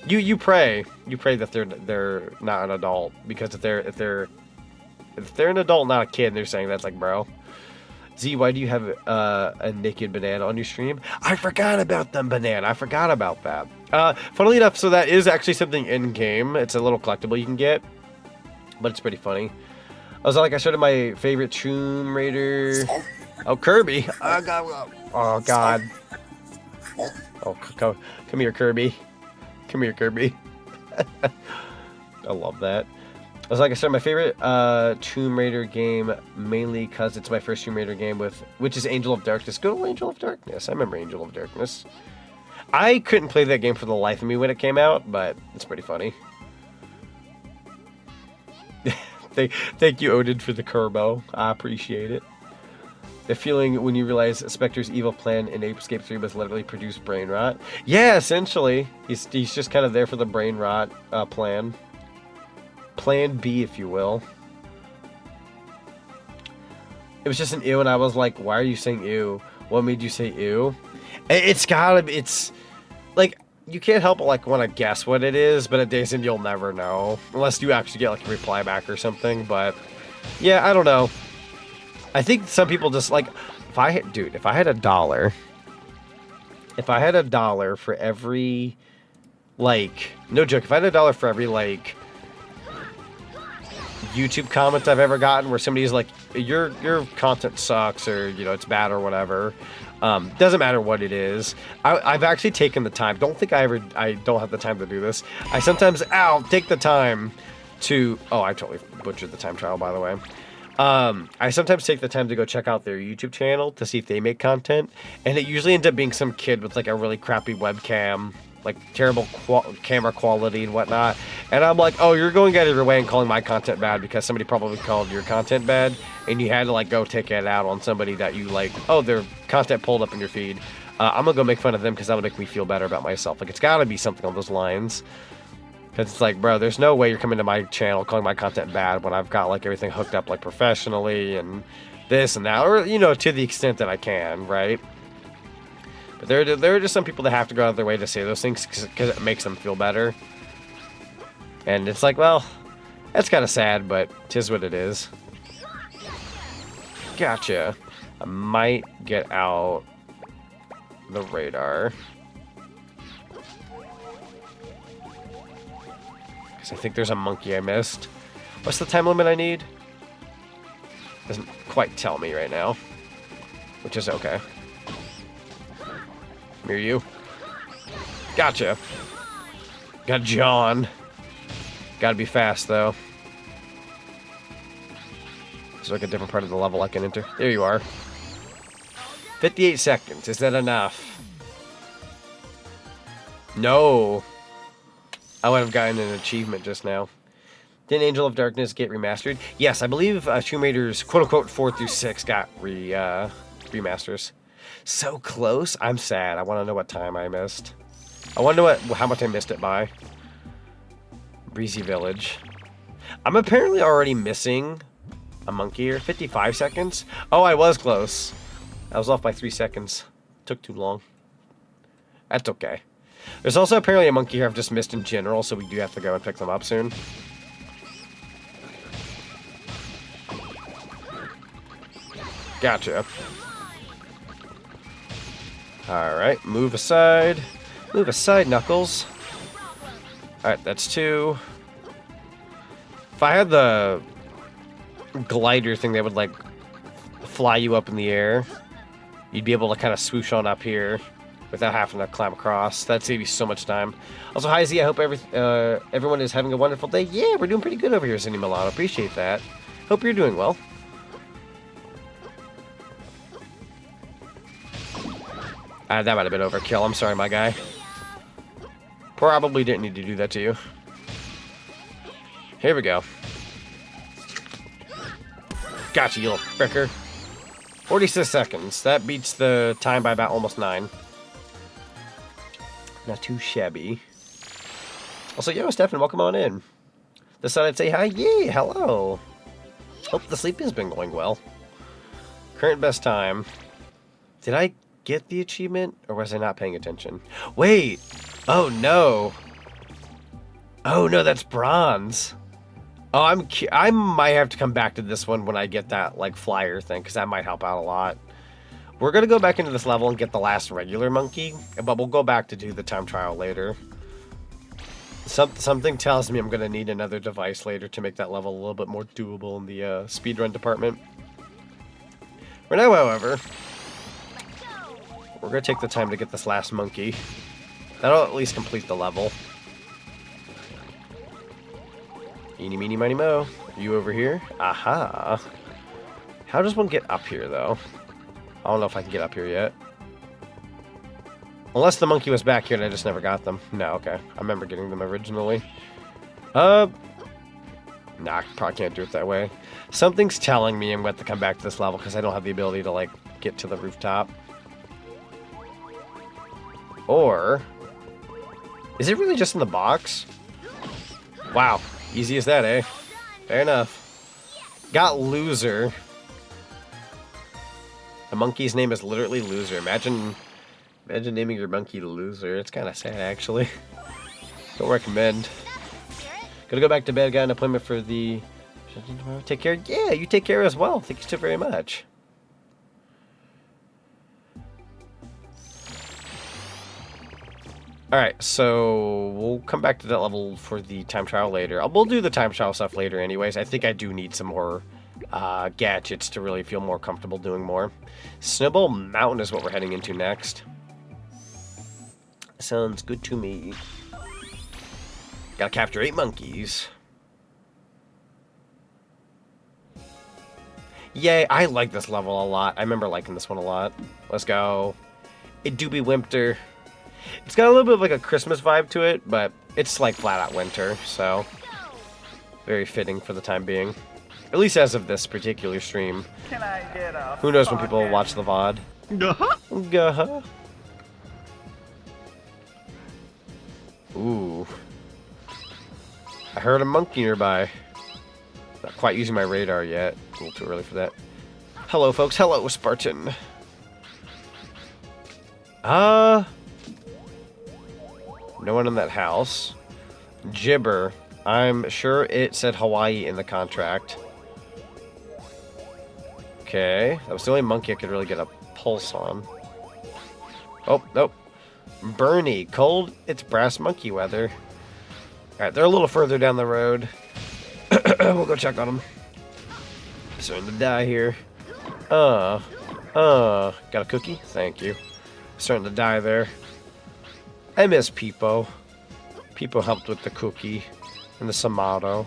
You pray that they're not an adult, because if they're an adult, not a kid, and they're saying that's like, bro. Z, why do you have a naked banana on your stream? I forgot about them banana. I forgot about that. Funnily enough, so that is actually something in-game. It's a little collectible you can get, but it's pretty funny. I was like, I showed my favorite Tomb Raider. Oh, Kirby. Oh, God. Oh, God. Oh, come here, Kirby. Come here, Kirby. I love that. I was like, I started my favorite Tomb Raider game mainly because it's my first Tomb Raider game which is Angel of Darkness. Good old Angel of Darkness. I remember Angel of Darkness. I couldn't play that game for the life of me when it came out, but it's pretty funny. Thank you, Odin, for the Kerbo. I appreciate it. The feeling when you realize Spectre's evil plan in Ape Escape 3 was literally produce brain rot. Yeah, essentially. He's just kind of there for the brain rot plan. Plan B, if you will. It was just an ew, and I was like, why are you saying ew? What made you say ew? It's like, you can't help but like want to guess what it is, but at days end you'll never know. Unless you actually get like a reply back or something, but yeah, I don't know. I think some people just like, if I had $1, for every, like, no joke, if I had $1 for every, like, YouTube comments I've ever gotten where somebody's like, your content sucks, or you know, it's bad or whatever. Doesn't matter what it is. I've actually taken the time. Don't think I don't have the time to do this. I sometimes take the time to. Oh, I totally butchered the time trial, by the way. I sometimes take the time to go check out their YouTube channel to see if they make content, and it usually ends up being some kid with like a really crappy webcam, like terrible camera quality and whatnot. And I'm like, oh, you're going out of your way and calling my content bad because somebody probably called your content bad, and you had to like go take it out on somebody that you like. Oh, their content pulled up in your feed. I'm gonna go make fun of them because that'll make me feel better about myself. Like, it's got to be something on those lines. Because it's like, bro, there's no way you're coming to my channel calling my content bad when I've got like everything hooked up like professionally and this and that, or you know, to the extent that I can, right? But there are just some people that have to go out of their way to say those things because it makes them feel better. And it's like, well, that's kind of sad, but 'tis what it is. Gotcha. I might get out the radar. Because I think there's a monkey I missed. What's the time limit I need? Doesn't quite tell me right now. Which is okay. Near you. Gotcha. Got John. Gotta be fast, though. Is there like a different part of the level I can enter? There you are. 58 seconds. Is that enough? No. I would have gotten an achievement just now. Didn't Angel of Darkness get remastered? Yes, I believe Tomb Raiders quote-unquote 4 through 6 got remasters. So close. I'm sad. I want to know what time I missed. I want to know how much I missed it by. Breezy Village. I'm apparently already missing a monkey here. 55 seconds? Oh, I was close. I was off by 3 seconds. Took too long. That's okay. There's also apparently a monkey here I've just missed in general, so we do have to go and pick them up soon. Gotcha. Alright, move aside. Move aside, Knuckles. Alright, that's 2. If I had the glider thing that would, like, fly you up in the air, you'd be able to kind of swoosh on up here without having to climb across. That'd save you so much time. Also, hi Z, I hope everyone is having a wonderful day. Yeah, we're doing pretty good over here, Cindy Milano. Appreciate that. Hope you're doing well. That might have been overkill. I'm sorry, my guy. Probably didn't need to do that to you. Here we go. Gotcha, you little fricker. 46 seconds. That beats the time by about almost 9. Not too shabby. Also, yo, Stefan, welcome on in. This side I'd say hi. Yeah, hello. Hope the sleep has been going well. Current best time. Did I get the achievement, or was I not paying attention? Wait! Oh no! Oh no, that's bronze. Oh, I might have to come back to this one when I get that like flyer thing, because that might help out a lot. We're gonna go back into this level and get the last regular monkey, but we'll go back to do the time trial later. Something tells me I'm gonna need another device later to make that level a little bit more doable in the speedrun department. For now, however, we're gonna take the time to get this last monkey. That'll at least complete the level. Eeny, meeny, miny, mo. You over here? Aha. How does one get up here, though? I don't know if I can get up here yet. Unless the monkey was back here and I just never got them. No, okay. I remember getting them originally. Nah, I probably can't do it that way. Something's telling me I'm going to have to come back to this level because I don't have the ability to, like, get to the rooftop. Or... is it really just in the box? Wow. Easy as that, eh? Fair enough. Got Loser. The monkey's name is literally Loser. Imagine naming your monkey Loser. It's kind of sad, actually. Don't recommend. Gonna go back to bed. Got an appointment for the... take care. Yeah, you take care as well. Thank you so very much. Alright, so we'll come back to that level for the time trial later. We'll do the time trial stuff later anyways. I think I do need some more gadgets to really feel more comfortable doing more. Snowball Mountain is what we're heading into next. Sounds good to me. Gotta capture 8 monkeys. Yay, I like this level a lot. I remember liking this one a lot. Let's go. It do be winter. It's got a little bit of like a Christmas vibe to it, but it's like flat out winter, so very fitting for the time being. At least as of this particular stream. Can I get a Who knows when people watch the VOD? Gah. Ooh. I heard a monkey nearby. Not quite using my radar yet. A little too early for that. Hello, folks. Hello, Spartan. No one in that house. Gibber. I'm sure it said Hawaii in the contract. Okay. That was the only monkey I could really get a pulse on. Oh, nope. Bernie. Cold. It's brass monkey weather. Alright, they're a little further down the road. We'll go check on them. Starting to die here. Got a cookie? Thank you. Starting to die there. I miss Peepo. Peepo helped with the cookie and the Samato.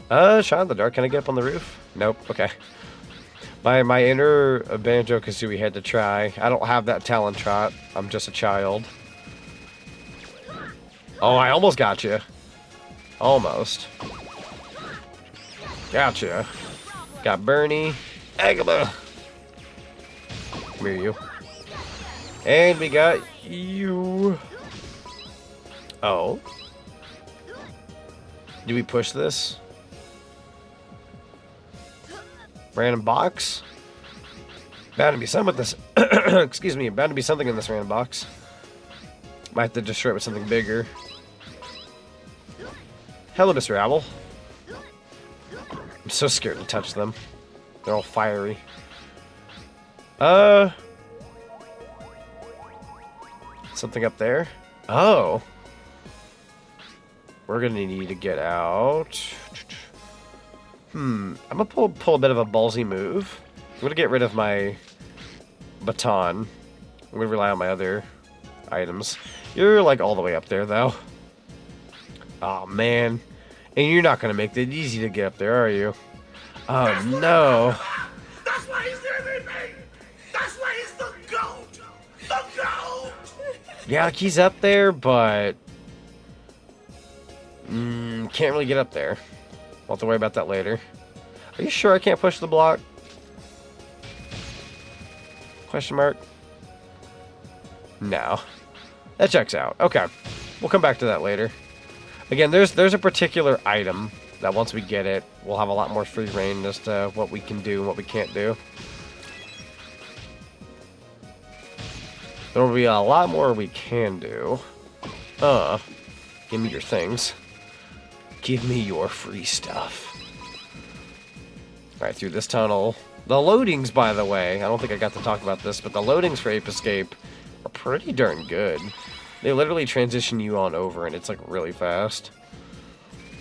Shot in the dark. Can I get up on the roof? Nope. Okay. My inner Banjo-Kazooie had to try. I don't have that talent trot. I'm just a child. Oh, I almost got you. Almost. Gotcha. Got Bernie. Agaba. Come here, you. And we got you. Oh. Do we push this? Random box? Bound to be something with this. Excuse me. Bound to be something in this random box. Might have to destroy it with something bigger. Hello, Mr. Owl. I'm so scared to touch them. They're all fiery. Something up there? Oh. We're gonna need to get out. I'm gonna pull a bit of a ballsy move. I'm gonna get rid of my baton. I'm gonna rely on my other items. You're like all the way up there though. Oh man. And you're not gonna make it easy to get up there, are you? Oh no. That's why he's everything! That's why he's the GOAT! The GOAT! Yeah, like he's up there, but can't really get up there. We'll have to worry about that later. Are you sure I can't push the block? Question mark? No. That checks out. Okay. We'll come back to that later. Again, there's a particular item that once we get it, we'll have a lot more free reign as to what we can do and what we can't do. There will be a lot more we can do. Give me your things. Give me your free stuff. Alright, through this tunnel. The loadings, by the way, I don't think I got to talk about this, but the loadings for Ape Escape are pretty darn good. They literally transition you on over, and it's like really fast.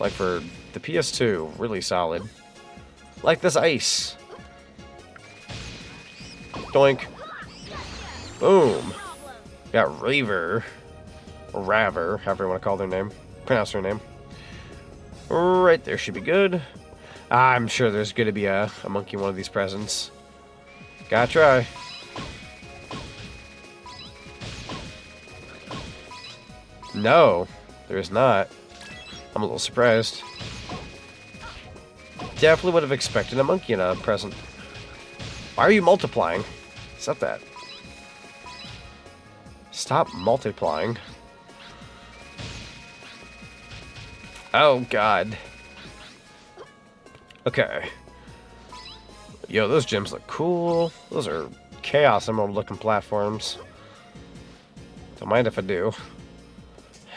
Like for the PS2, really solid. Like this ice. Doink. Boom. Got Raver. Or Raver, however you want to call their name. Pronounce their name. Right there should be good. I'm sure there's going to be a monkey in one of these presents. Gotta try. No, there's not. I'm a little surprised. Definitely would have expected a monkey in a present. Why are you multiplying? Stop that. Stop multiplying. Oh, God. Okay. Yo, those gems look cool. Those are Chaos Emerald looking platforms. Don't mind if I do.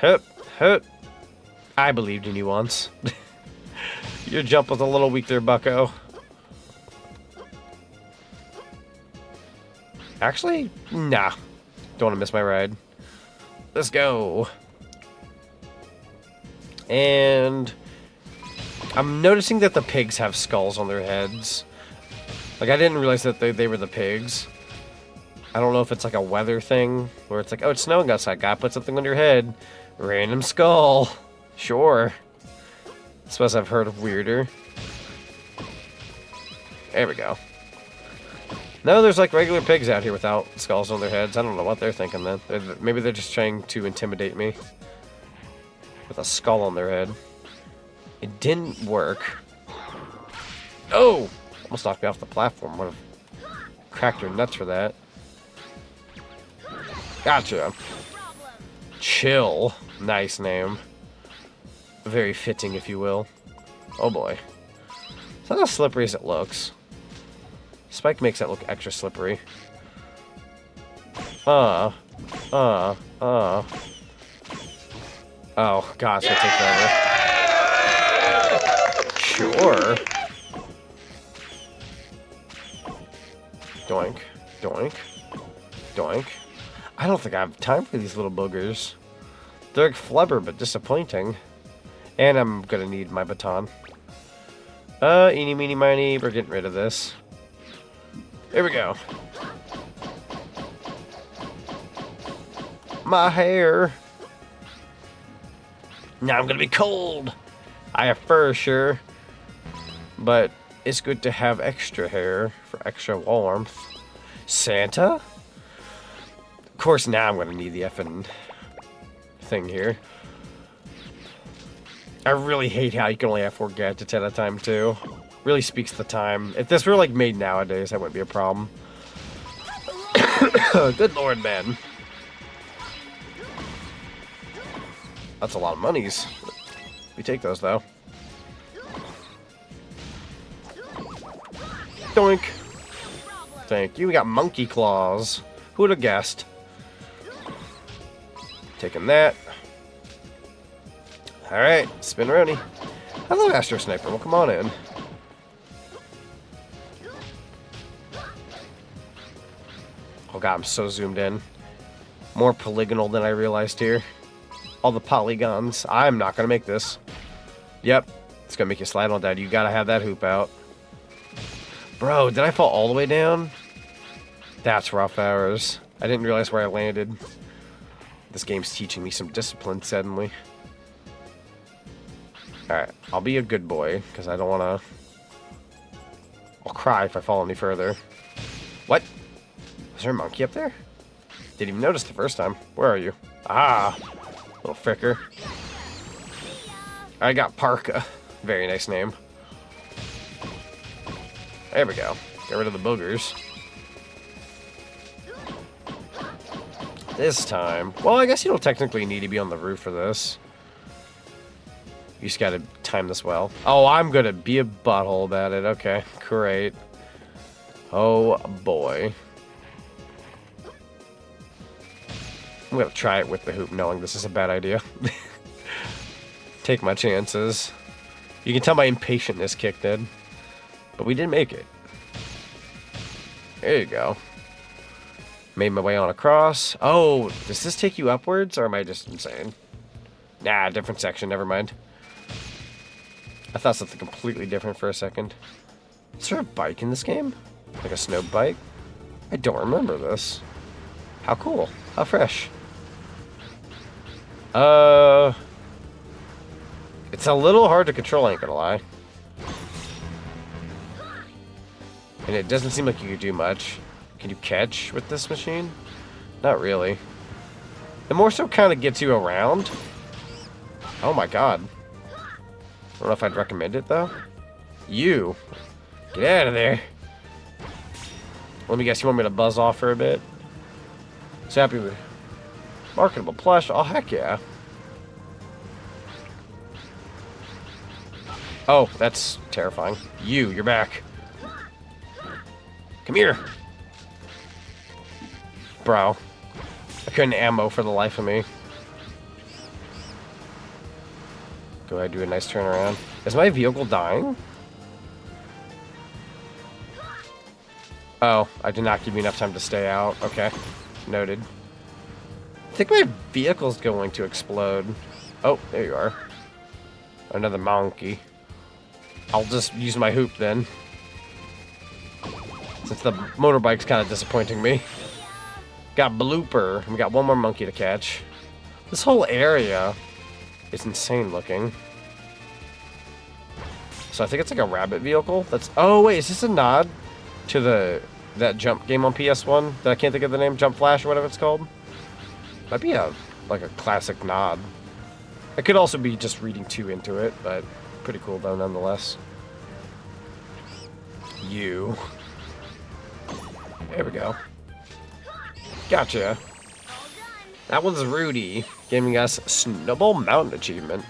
Hup, hup. I believed in you once. Your jump was a little weak there, bucko. Actually, nah. Don't want to miss my ride. Let's go. And I'm noticing that the pigs have skulls on their heads. Like, I didn't realize that they were the pigs. I don't know if it's like a weather thing, where it's like, oh, it's snowing outside. Gotta put something on your head. Random skull. Sure. I suppose I've heard of weirder. There we go. No, there's like regular pigs out here without skulls on their heads. I don't know what they're thinking then. Maybe they're just trying to intimidate me with a skull on their head. It didn't work. Oh! Almost knocked me off the platform. Would have cracked your nuts for that. Gotcha. Chill. Nice name. Very fitting, if you will. Oh boy. It's not as slippery as it looks. Spike makes that look extra slippery. Oh, gosh, that takes forever. Sure. Doink, doink, doink. I don't think I have time for these little boogers. They're like flubber, but disappointing. And I'm gonna need my baton. Eeny, meeny, miny, we're getting rid of this. Here we go. My hair. Now I'm gonna be cold. I have fur, sure. But it's good to have extra hair for extra warmth. Santa? Of course, now I'm gonna need the effing thing here. I really hate how you can only have 4 gadgets at a time, too. Really speaks the time. If this were, like, made nowadays, that wouldn't be a problem. Good lord, man. That's a lot of monies. We take those, though. Doink. Thank you. We got monkey claws. Who would have guessed? Taking that. Alright, spin-roni. I love Astro Sniper. Well, come on in. Oh god, I'm so zoomed in. More polygonal than I realized here. All the polygons. I'm not gonna make this. Yep, it's gonna make you slide on that. You gotta have that hoop out. Bro, did I fall all the way down? That's rough hours. I didn't realize where I landed. This game's teaching me some discipline suddenly. Alright, I'll be a good boy, because I don't want to... I'll cry if I fall any further. What? Was there a monkey up there? Didn't even notice the first time. Where are you? Ah! Little fricker. I got Parka. Very nice name. There we go. Get rid of the boogers. This time... Well, I guess you don't technically need to be on the roof for this. You just gotta time this well. Oh, I'm gonna be a butthole about it. Okay, great. Oh, boy. I'm gonna try it with the hoop, knowing this is a bad idea. Take my chances. You can tell my impatientness kicked in. But we did make it. There you go. Made my way on across. Oh, does this take you upwards, or am I just insane? Nah, different section, never mind. I thought something completely different for a second. Is there a bike in this game? Like a snow bike? I don't remember this. How cool. How fresh. It's a little hard to control, I ain't gonna lie. And it doesn't seem like you could do much. Can you catch with this machine? Not really. It more so kind of gets you around. Oh my god. I don't know if I'd recommend it, though. You. Get out of there. Let me guess, you want me to buzz off for a bit? So happy with marketable plush. Oh, heck yeah. Oh, that's terrifying. You're back. Come here. Bro. I couldn't ammo for the life of me. Go ahead, do a nice turnaround. Is my vehicle dying? Oh, I did not give you enough time to stay out. Okay, noted. think my vehicle's going to explode. Oh, there you are. Another monkey. I'll just use my hoop then. Since the motorbike's kind of disappointing me. Got blooper. We got one more monkey to catch. This whole area is insane looking. So I think it's like a rabbit vehicle. That's. Oh wait, is this a nod to that jump game on PS1 that I can't think of the name? Jump Flash or whatever it's called. Might be a classic nod. I could also be just reading too into it, but pretty cool though nonetheless. You. There we go. Gotcha. That one's Rudy, giving us Snowball Mountain achievement.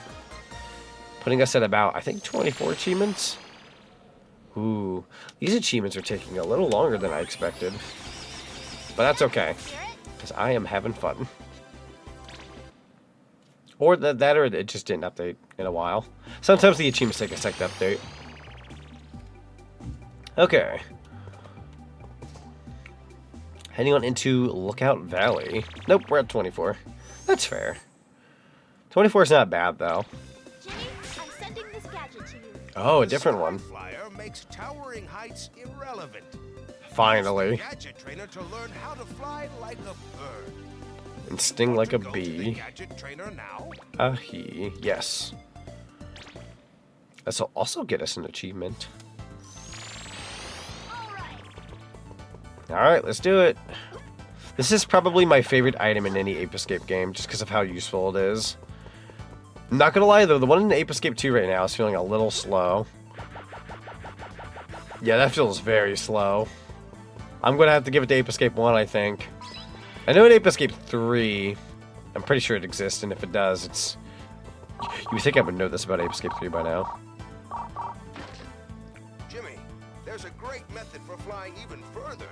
Putting us at about, I think, 24 achievements. Ooh, these achievements are taking a little longer than I expected. But that's okay, because I am having fun. Or that or it just didn't update in a while. Sometimes the achievements take a sec to update. Okay. Heading on into Lookout Valley. Nope, we're at 24. That's fair. 24 is not bad, though. Jimmy, I'm sending this gadget to you. Oh, a different one. Flyer makes towering heights irrelevant. Finally. Gadget trainer to learn how to fly like a bird. And sting like a Want to go to the bee. gadget trainer now? He. Yes. This will also get us an achievement. Alright, let's do it. This is probably my favorite item in any Ape Escape game, just because of how useful it is. I'm not gonna lie though, the one in Ape Escape 2 right now is feeling a little slow. Yeah, that feels very slow. I'm gonna have to give it to Ape Escape 1, I think. I know in Ape Escape 3, I'm pretty sure it exists, and if it does, it's... You would think I would know this about Ape Escape 3 by now. Jimmy, there's a great method for flying even further.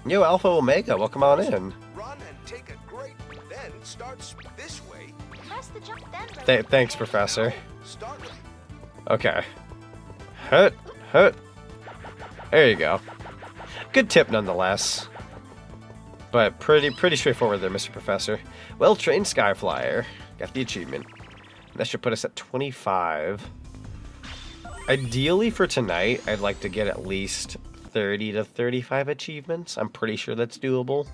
Yo, Alpha Omega, welcome on in. Run and take a great, then starts this way. Press the jump then. Thanks, Professor. Start with Okay. Hut, hut. There you go. Good tip nonetheless. But pretty straightforward there, Mr. Professor. Well-trained Skyflyer. Got the achievement. That should put us at 25. Ideally for tonight, I'd like to get at least 30 to 35 achievements. I'm pretty sure that's doable.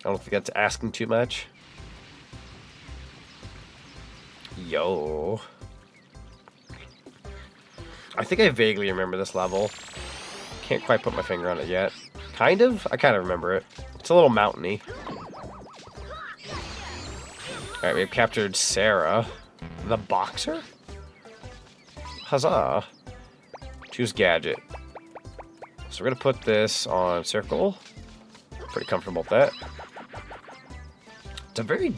I don't think that's asking too much. Yo. I think I vaguely remember this level. Can't quite put my finger on it yet. Kind of? I kind of remember it. It's a little mountainy. Alright, we've captured Sarah. The boxer? Huzzah. Choose gadget. So we're going to put this on circle. Pretty comfortable with that. It's a very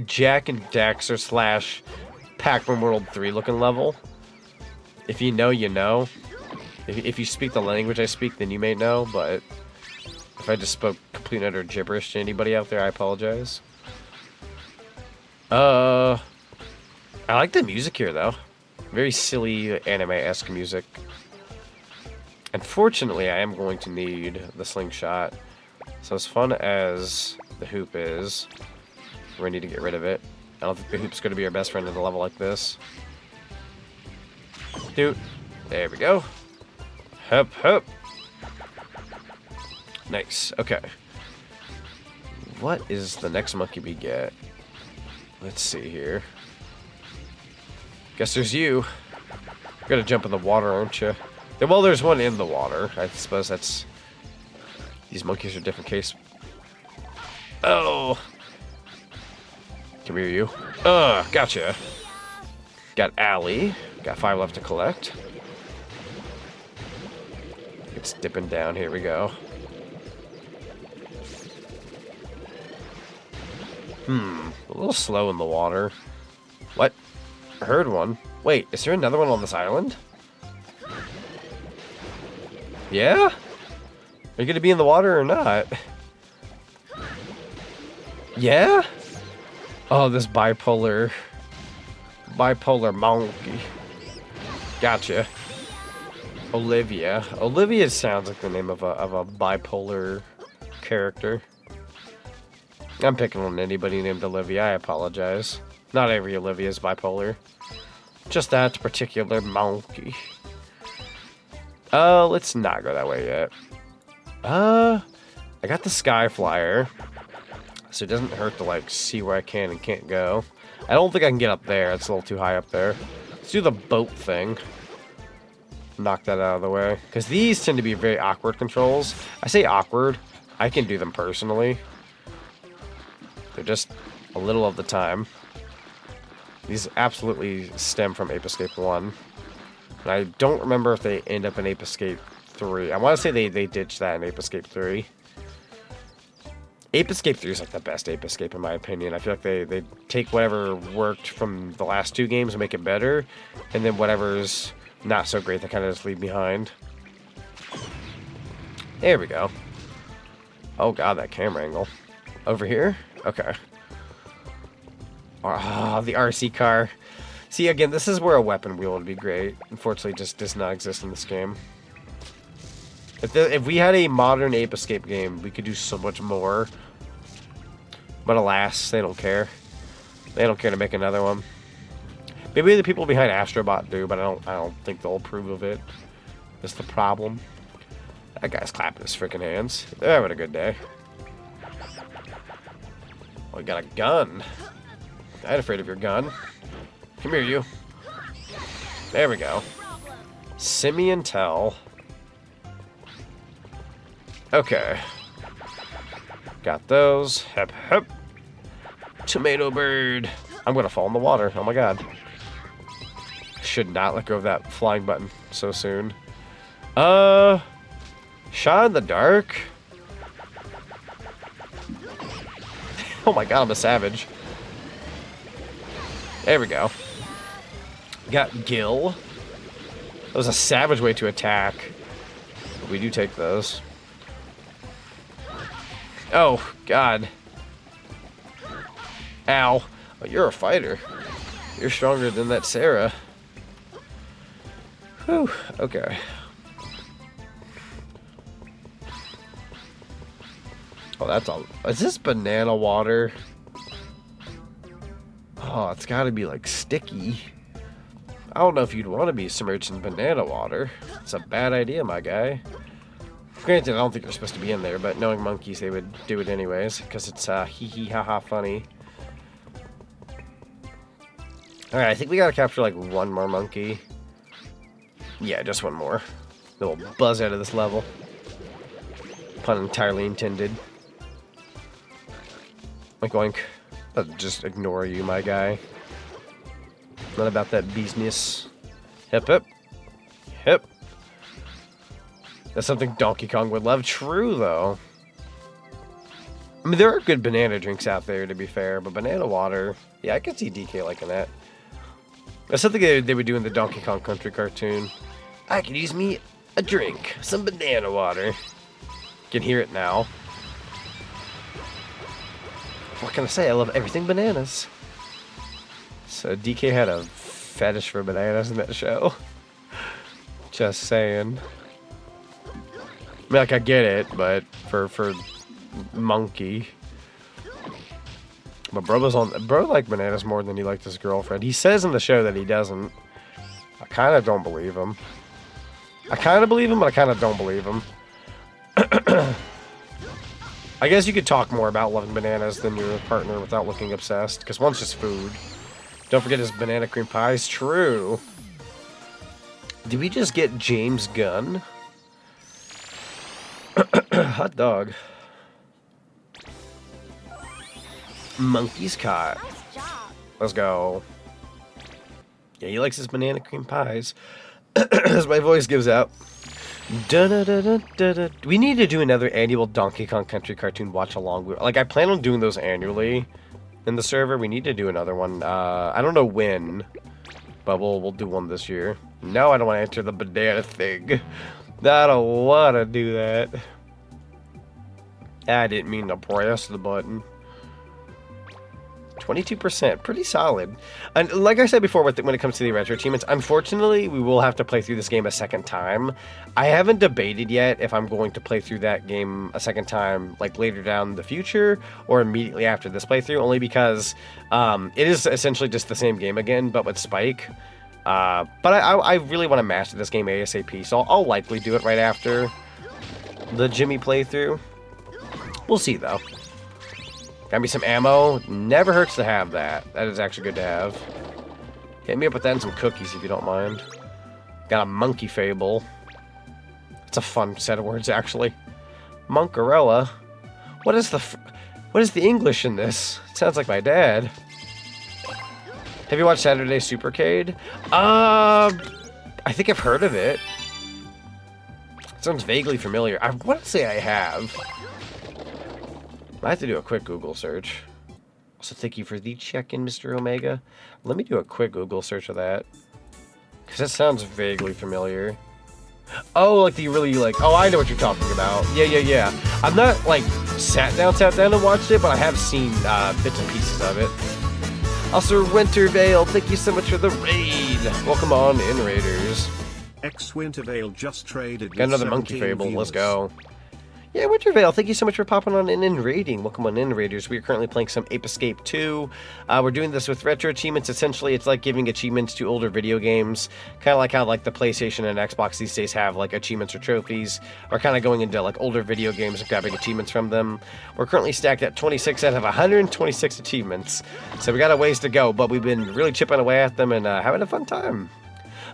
Jack and Daxter slash Pac-Man World 3 looking level. If you know, you know. If you speak the language I speak, then you may know, but if I just spoke complete and utter gibberish to anybody out there, I apologize. I like the music here, though. Very silly, anime-esque music. Unfortunately, I am going to need the slingshot. So as fun as the hoop is, we're going to need to get rid of it. I don't think the hoop's going to be our best friend in a level like this. Dude. There we go. Hup, hup. Nice. Okay. What is the next monkey we get? Let's see here. Guess there's you. You're gonna jump in the water, aren't you? Well, there's one in the water. I suppose that's... These monkeys are a different case. Oh! Come here, you. Gotcha. Got Allie. Got 5 left to collect. It's dipping down. Here we go. A little slow in the water. What? I heard one. Wait, is there another one on this island? Yeah? Are you gonna be in the water or not? Yeah? Oh, this bipolar monkey. Gotcha. Olivia. Olivia sounds like the name of a bipolar character. I'm picking on anybody named Olivia. I apologize. Not every Olivia is bipolar. Just that particular monkey. Let's not go that way yet. I got the Sky Flyer, so it doesn't hurt to, like, see where I can and can't go. I don't think I can get up there. It's a little too high up there. Let's do the boat thing. Knock that out of the way. Because these tend to be very awkward controls. I say awkward. I can do them personally. They're just a little of the time. These absolutely stem from Ape Escape 1. And I don't remember if they end up in Ape Escape 3. I want to say they ditched that in Ape Escape 3. Ape Escape 3 is like the best Ape Escape in my opinion. I feel like they take whatever worked from the last 2 games and make it better. And then whatever's not so great, they kind of just leave behind. There we go. Oh god, that camera angle. Over here? Okay. Ah, the RC car. See, again, this is where a weapon wheel would be great. Unfortunately, it just does not exist in this game. If we had a modern Ape Escape game, we could do so much more. But alas, they don't care. They don't care to make another one. Maybe the people behind Astrobot do, but I don't think they'll approve of it. That's the problem. That guy's clapping his freaking hands. They're having a good day. Oh, he got a gun. I ain't afraid of your gun. Come here, you. There we go. Simeon Tell. Okay. Got those. Hep, hep. Tomato bird. I'm gonna fall in the water. Oh my god. Should not let go of that flying button so soon. Shot in the dark. Oh my god, I'm a savage. There we go. Got Gil. That was a savage way to attack. But we do take those. Oh, God. Ow. Oh, you're a fighter. You're stronger than that Sarah. Whew. Okay. Oh, that's all. Is this banana water? Oh, it's gotta be like sticky. I don't know if you'd want to be submerged in banana water. It's a bad idea, my guy. Granted, I don't think you're supposed to be in there, but knowing monkeys, they would do it anyways, because it's hee hee ha ha funny. Alright, I think we gotta capture like one more monkey. Yeah, just one more. Then we'll buzz out of this level. Pun entirely intended. Oink oink. I'll just ignore you, my guy. Not about that business. Hip hip. Hip. That's something Donkey Kong would love. True, though. I mean, there are good banana drinks out there, to be fair, but banana water... Yeah, I could see DK liking that. That's something they would do in the Donkey Kong Country cartoon. I could use me a drink. Some banana water. Can hear it now. What can I say? I love everything bananas. So DK had a fetish for bananas in that show. Just saying. I mean, like, I get it, but for monkey. But bro liked bananas more than he liked his girlfriend. He says in the show that he doesn't. I kind of don't believe him. I kind of believe him, but I kind of don't believe him. I guess you could talk more about loving bananas than your partner without looking obsessed, because one's just food. Don't forget his banana cream pies. True. Did we just get James Gunn? Hot dog. Monkey's caught. Let's go. Yeah, he likes his banana cream pies. As my voice gives out. We need to do another annual Donkey Kong Country cartoon watch along. Like, I plan on doing those annually in the server. We need to do another one. I don't know when, but we'll do one this year. No, I don't want to enter the banana thing. I don't want to do that. I didn't mean to press the button. 22%, pretty solid. And like I said before, when it comes to the retro achievements, unfortunately, we will have to play through this game a second time. I haven't debated yet if I'm going to play through that game a second time, like later down the future or immediately after this playthrough, only because it is essentially just the same game again, but with Spike. But I really want to master this game ASAP, so I'll likely do it right after the Jimmy playthrough. We'll see, though. Got me some ammo. Never hurts to have that. That is actually good to have. Hit me up with that and some cookies if you don't mind. Got a monkey fable. It's a fun set of words, actually. Monkarella. What is the English in this? It sounds like my dad. Have you watched Saturday Supercade? I think I've heard of it. It sounds vaguely familiar. I want to say I have. I have to do a quick Google search. Also, thank you for the check-in, Mr. Omega. Let me do a quick Google search of that. Because that sounds vaguely familiar. Oh, like oh, I know what you're talking about. Yeah. I'm not, like, sat down and watched it, but I have seen bits and pieces of it. Also, Wintervale, thank you so much for the raid. Welcome on in, Raiders. Wintervale just traded. Got another monkey fable. Viewers. Let's go. Yeah, Wintervale, thank you so much for popping on in and raiding. Welcome on in, Raiders. We are currently playing some Ape Escape 2. We're doing this with retro achievements. Essentially, it's like giving achievements to older video games. Kind of like how like the PlayStation and Xbox these days have like achievements or trophies. We're kind of going into like older video games and grabbing achievements from them. We're currently stacked at 26 out of 126 achievements. So we got a ways to go, but we've been really chipping away at them and having a fun time.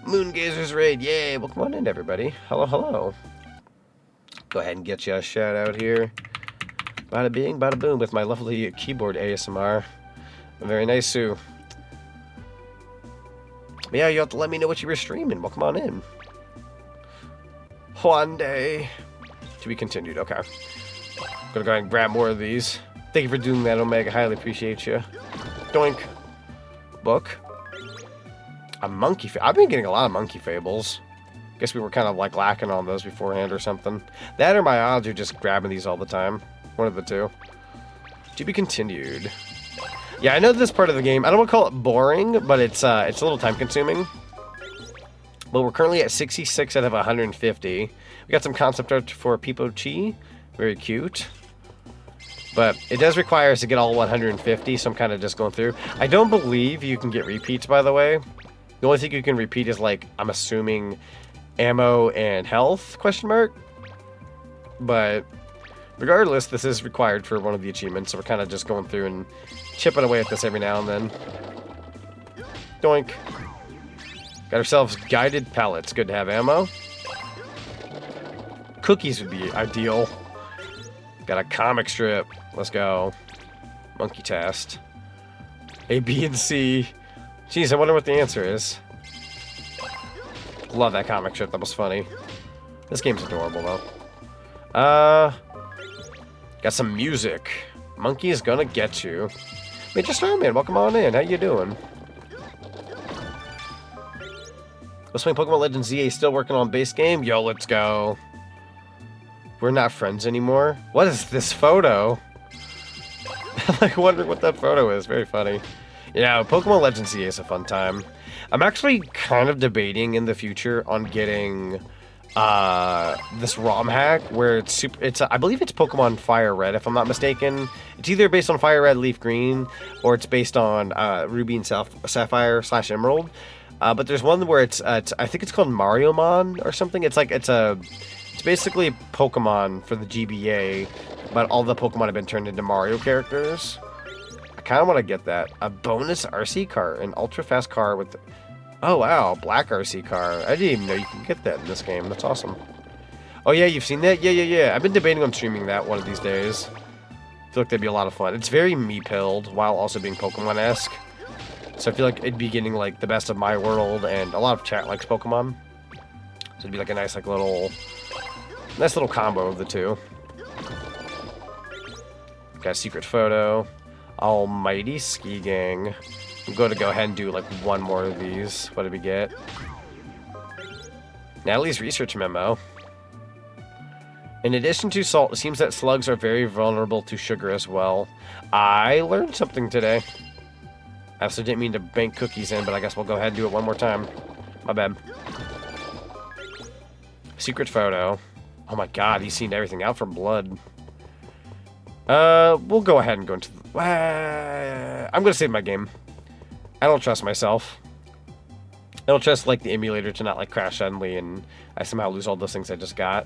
Moongazers raid, yay! Welcome on in, everybody. Hello. Go ahead and get you a shout out here. Bada bing, bada boom with my lovely keyboard ASMR. Very nice, Sue. Yeah, you have to let me know what you were streaming. Welcome on in. One day. To be continued, okay. Gonna go ahead and grab more of these. Thank you for doing that, Omega. Highly appreciate you. Doink. Book. A monkey. I've been getting a lot of monkey fables. Guess we were kind of like lacking on those beforehand or something. That or my odds are just grabbing these all the time. One of the two. To be continued. Yeah, I know this part of the game, I don't want to call it boring, but it's a little time consuming. But we're currently at 66 out of 150. We got some concept art for Pipo Chi. Very cute. But it does require us to get all 150, so I'm kind of just going through. I don't believe you can get repeats, by the way. The only thing you can repeat is, like, I'm assuming ammo and health, question mark. But regardless, this is required for one of the achievements, so we're kind of just going through and chipping away at this every now and then. Doink. Got ourselves guided pellets. Good to have ammo. Cookies would be ideal. Got a comic strip. Let's go. Monkey test. A, B, and C. Jeez, I wonder what the answer is. Love that comic strip. That was funny. This game's adorable, though. Got some music. Monkey is gonna get you. Major Starman, welcome on in. How you doing? Let's play Pokemon Legends ZA. Still working on base game? Yo, let's go. We're not friends anymore. What is this photo? I'm like wondering what that photo is. Very funny. Yeah, Pokemon Legends ZA is a fun time. I'm actually kind of debating in the future on getting this ROM hack where I believe it's Pokemon Fire Red, if I'm not mistaken. It's either based on Fire Red, Leaf Green, or it's based on Ruby and Sapphire / Emerald. But there's one where it's I think it's called Mariomon or something. It's basically Pokemon for the GBA, but all the Pokemon have been turned into Mario characters. I kind of want to get that. A bonus RC car, an ultra fast car with... Oh wow, black RC car. I didn't even know you can get that in this game. That's awesome. Oh yeah, you've seen that? Yeah. I've been debating on streaming that one of these days. I feel like that'd be a lot of fun. It's very Meepilled while also being Pokemon-esque. So I feel like it'd be getting like the best of my world, and a lot of chat likes Pokemon. So it'd be like a nice little combo of the two. Got a secret photo. Almighty Ski Gang. I'm going to go ahead and do like one more of these. What did we get? Natalie's research memo. In addition to salt, it seems that slugs are very vulnerable to sugar as well. I learned something today. I also didn't mean to bank cookies in, but I guess we'll go ahead and do it one more time. My bad. Secret photo. Oh my god, he's seen everything out for blood. We'll go ahead and go into the... I'm gonna save my game. I don't trust myself. I don't trust, like, the emulator to not, like, crash suddenly and I somehow lose all those things I just got.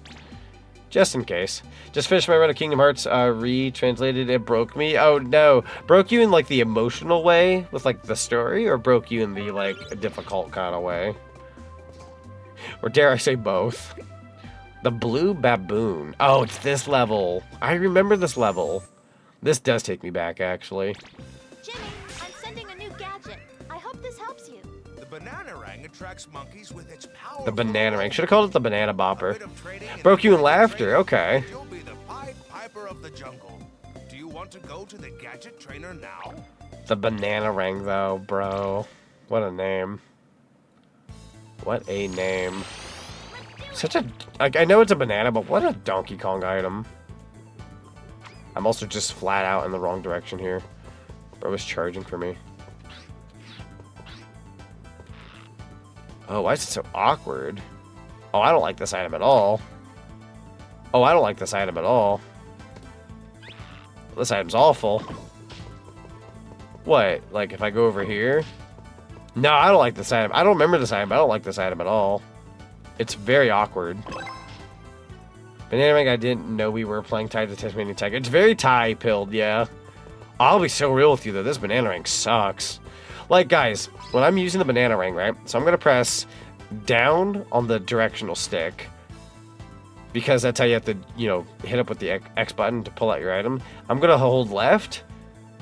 Just in case. Just finished my run of Kingdom Hearts, retranslated. It broke me. Oh, no. Broke you in, like, the emotional way with, like, the story? Or broke you in the, like, difficult kind of way? Or dare I say both? The Blue Baboon. Oh, it's this level. I remember this level. This does take me back, actually. Jimmy, I'm sending a new gadget. I hope this helps you. The Bananarang attracts monkeys with its power. The Bananarang. Should have called it the Banana Bopper. Broke you in laughter. Okay. You'll be the Pied Piper of the jungle. Do you want to go to the gadget trainer now? The Bananarang, though, bro. What a name. What a name. Such a... Like, I know it's a banana, but what a Donkey Kong item. I'm also just flat out in the wrong direction here. Bro was charging for me. Oh, why is it so awkward? Oh, I don't like this item at all. Oh, I don't like this item at all. This item's awful. What? Like, if I go over here? No, I don't like this item. I don't remember this item, but I don't like this item at all. It's very awkward. Bananarang, I didn't know we were playing Tied to Tasmanian Tiger. It's very tie-pilled, yeah. I'll be so real with you, though. This Bananarang sucks. Like, guys, when I'm using the Bananarang, right? So I'm going to press down on the directional stick. Because that's how you have to, you know, hit up with the X button to pull out your item. I'm going to hold left.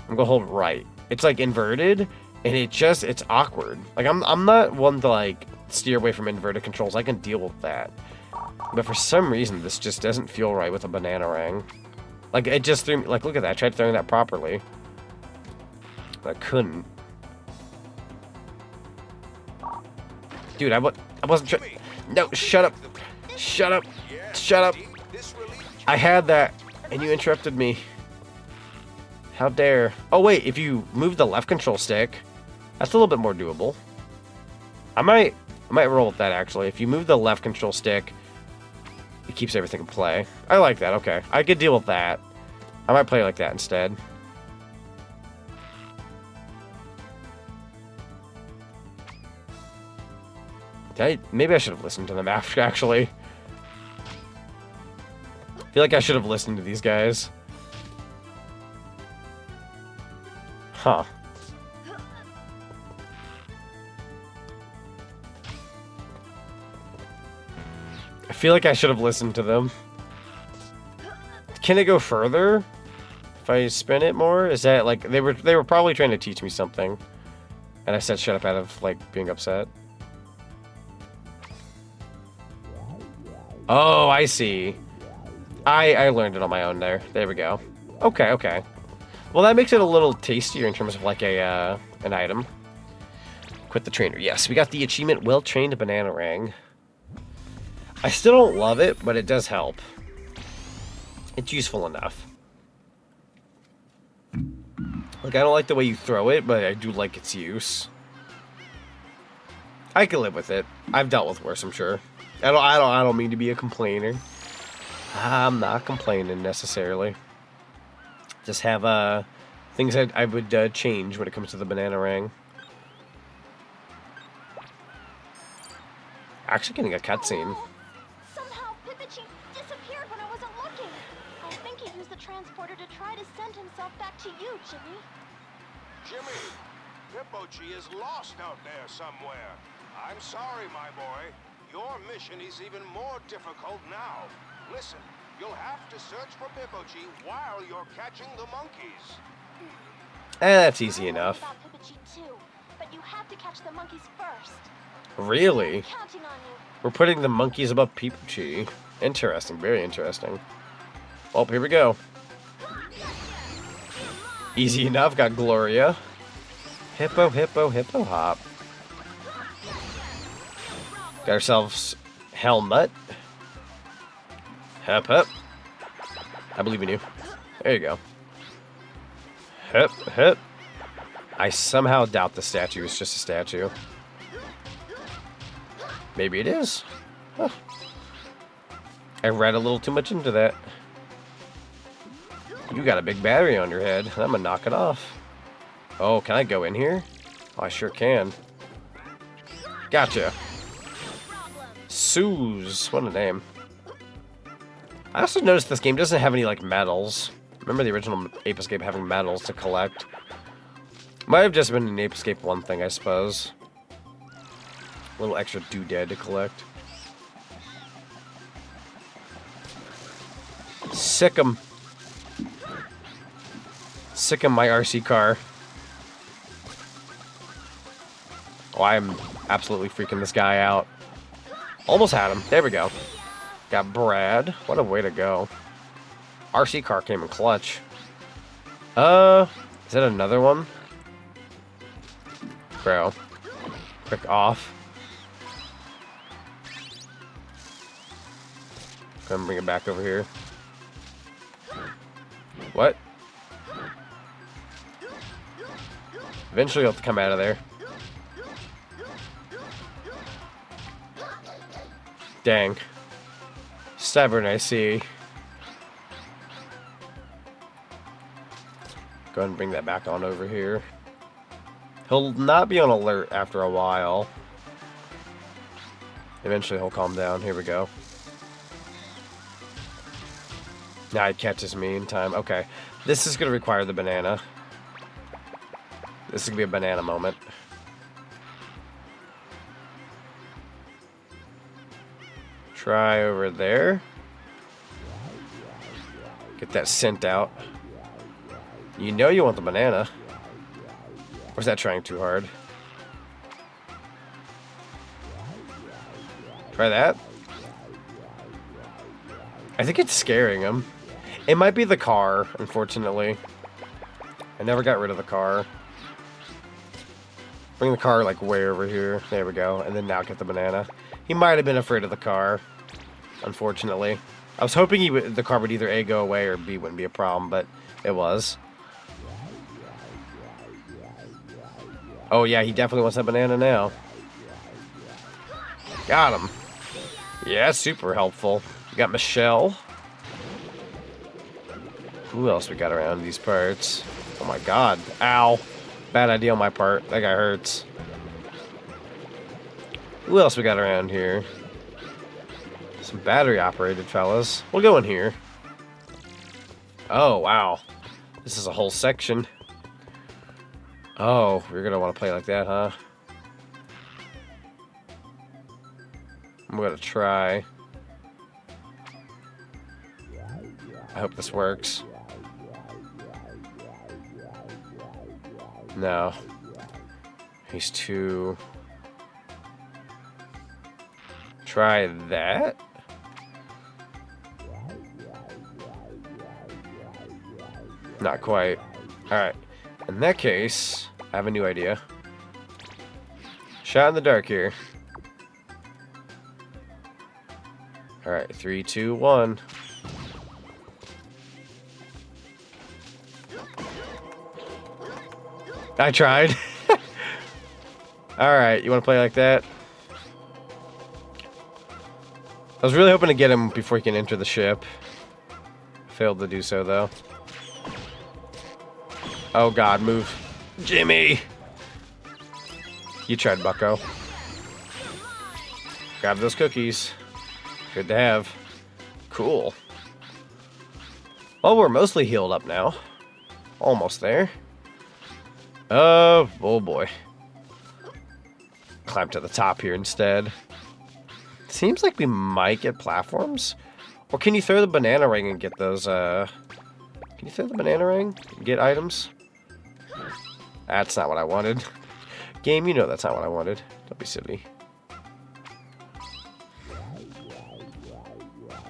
I'm going to hold right. It's, like, inverted. And it's awkward. Like, I'm not one to, like, steer away from inverted controls. I can deal with that. But for some reason, this just doesn't feel right with a Bananarang. Like, it just threw me... Like, look at that. I tried throwing that properly. But I couldn't. Dude, I wasn't trying... No, shut up. Shut up. Shut up. I had that, and you interrupted me. How dare. Oh, wait. If you move the left control stick, that's a little bit more doable. I might roll with that, actually. If you move the left control stick, it keeps everything in play. I like that. Okay. I could deal with that. I might play like that instead. Maybe I should have listened to them after, actually. I feel like I should have listened to these guys. Huh. I feel like I should have listened to them. Can it go further? If I spin it more? Is that like they were probably trying to teach me something. And I said shut up out of like being upset. Oh, I see. I learned it on my own there. There we go. Okay, okay. Well, that makes it a little tastier in terms of like a an item. Quit the trainer. Yes, we got the achievement well-trained Bananarang. I still don't love it, but it does help. It's useful enough. Like, I don't like the way you throw it, but I do like its use. I can live with it. I've dealt with worse, I'm sure. I don't mean to be a complainer. I'm not complaining necessarily. Just have things I would change when it comes to the Bananarang. Actually getting a cutscene. Somehow Pippichi disappeared when I wasn't looking. I think he used the transporter to try to send himself back to you, Jimmy. Jimmy, Pippochi is lost out there somewhere. I'm sorry, my boy. Your mission is even more difficult now. Listen, you'll have to search for Pippochi while you're catching the monkeys. That's easy enough. About Pippochi too, but you have to catch the monkeys first. Really? I'm counting on you. We're putting the monkeys above Pippochi. Interesting, very interesting. Well, here we go. Easy enough, got Gloria. Hippo, hippo, hippo hop. Got ourselves Helmut. Hip, hip. I believe in you. There you go. Hip, hip. I somehow doubt the statue is just a statue. Maybe it is. Huh. I read a little too much into that. You got a big battery on your head. I'm gonna knock it off. Oh, can I go in here? Oh, I sure can. Gotcha. Suze. What a name. I also noticed this game doesn't have any, like, medals. Remember the original Ape Escape having medals to collect? Might have just been an Ape Escape 1 thing, I suppose. A little extra doodad to collect. Sick 'em. Sick 'em, my RC car. Oh, I'm absolutely freaking this guy out. Almost had him. There we go. Got Brad. What a way to go. RC car came in clutch. Is that another one? Bro. Quick off. Come bring it back over here. What? Eventually you'll have to come out of there. Dang. Stubborn, I see. Go ahead and bring that back on over here. He'll not be on alert after a while. Eventually he'll calm down. Here we go. Now he catches me in time. Okay. This is going to require the banana. This is going to be a banana moment. Try over there. Get that scent out. You know you want the banana. Or is that trying too hard? Try that. I think it's scaring him. It might be the car, unfortunately. I never got rid of the car. Bring the car like way over here. There we go. And then now get the banana. He might have been afraid of the car, unfortunately. I was hoping the car would either A, go away, or B, wouldn't be a problem, but it was. Oh yeah, he definitely wants that banana now. Got him. Yeah, super helpful. We got Michelle. Who else we got around these parts? Oh my god. Ow. Bad idea on my part. That guy hurts. Who else we got around here? Some battery operated fellas. We'll go in here. Oh, wow. This is a whole section. Oh, we're gonna want to play like that, huh? I'm gonna try. I hope this works. No. He's too... Try that? Not quite. Alright. In that case, I have a new idea. Shot in the dark here. Alright, 3, 2, 1. I tried. Alright, you want to play like that? I was really hoping to get him before he can enter the ship. Failed to do so, though. Oh god, move. Jimmy! You tried, bucko. Grab those cookies. Good to have. Cool. Well, we're mostly healed up now. Almost there. Oh boy. Climb to the top here instead. Seems like we might get platforms. Or can you throw the banana ring and get those, Can you throw the banana ring and get items? That's not what I wanted. Game, you know that's not what I wanted. Don't be silly.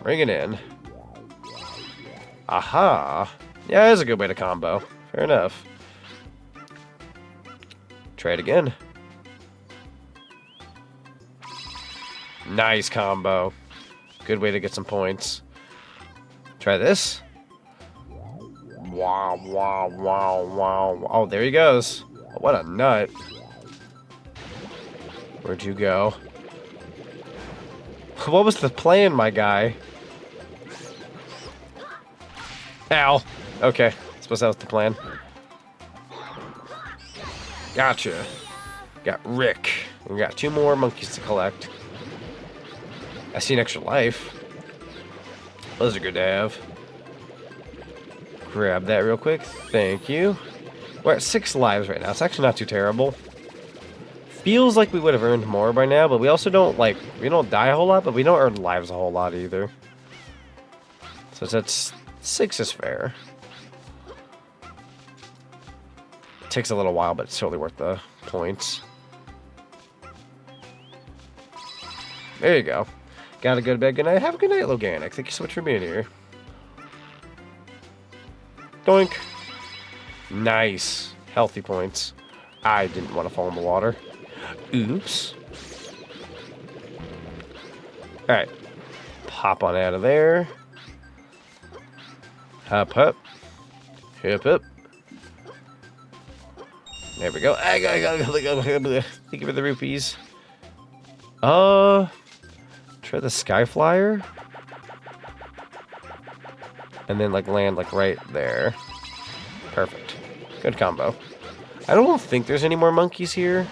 Bring it in. Aha. Yeah, that's a good way to combo. Fair enough. Try it again. Nice combo. Good way to get some points. Try this. Wow, wow, wow, wow. Oh, there he goes. What a nut. Where'd you go? What was the plan, my guy? Ow. Okay. Suppose that was the plan. Gotcha. Got Rick. We got 2 more monkeys to collect. I see an extra life. Those are good to have. Grab that real quick. Thank you. We're at 6 lives right now. It's actually not too terrible. Feels like we would have earned more by now, but we also don't, like, we don't die a whole lot, but we don't earn lives a whole lot either. So that's 6 is fair. Takes a little while, but it's totally worth the points. There you go. Gotta go to bed. Good night. Have a good night, Loganic. Thank you so much for being here. Doink. Nice. Healthy points. I didn't want to fall in the water. Oops. Alright. Pop on out of there. Hop, hop. Hip, hip. There we go. Thank you for the rupees. Try the Sky Flyer. And then, like, land, like, right there. Perfect. Good combo. I don't think there's any more monkeys here.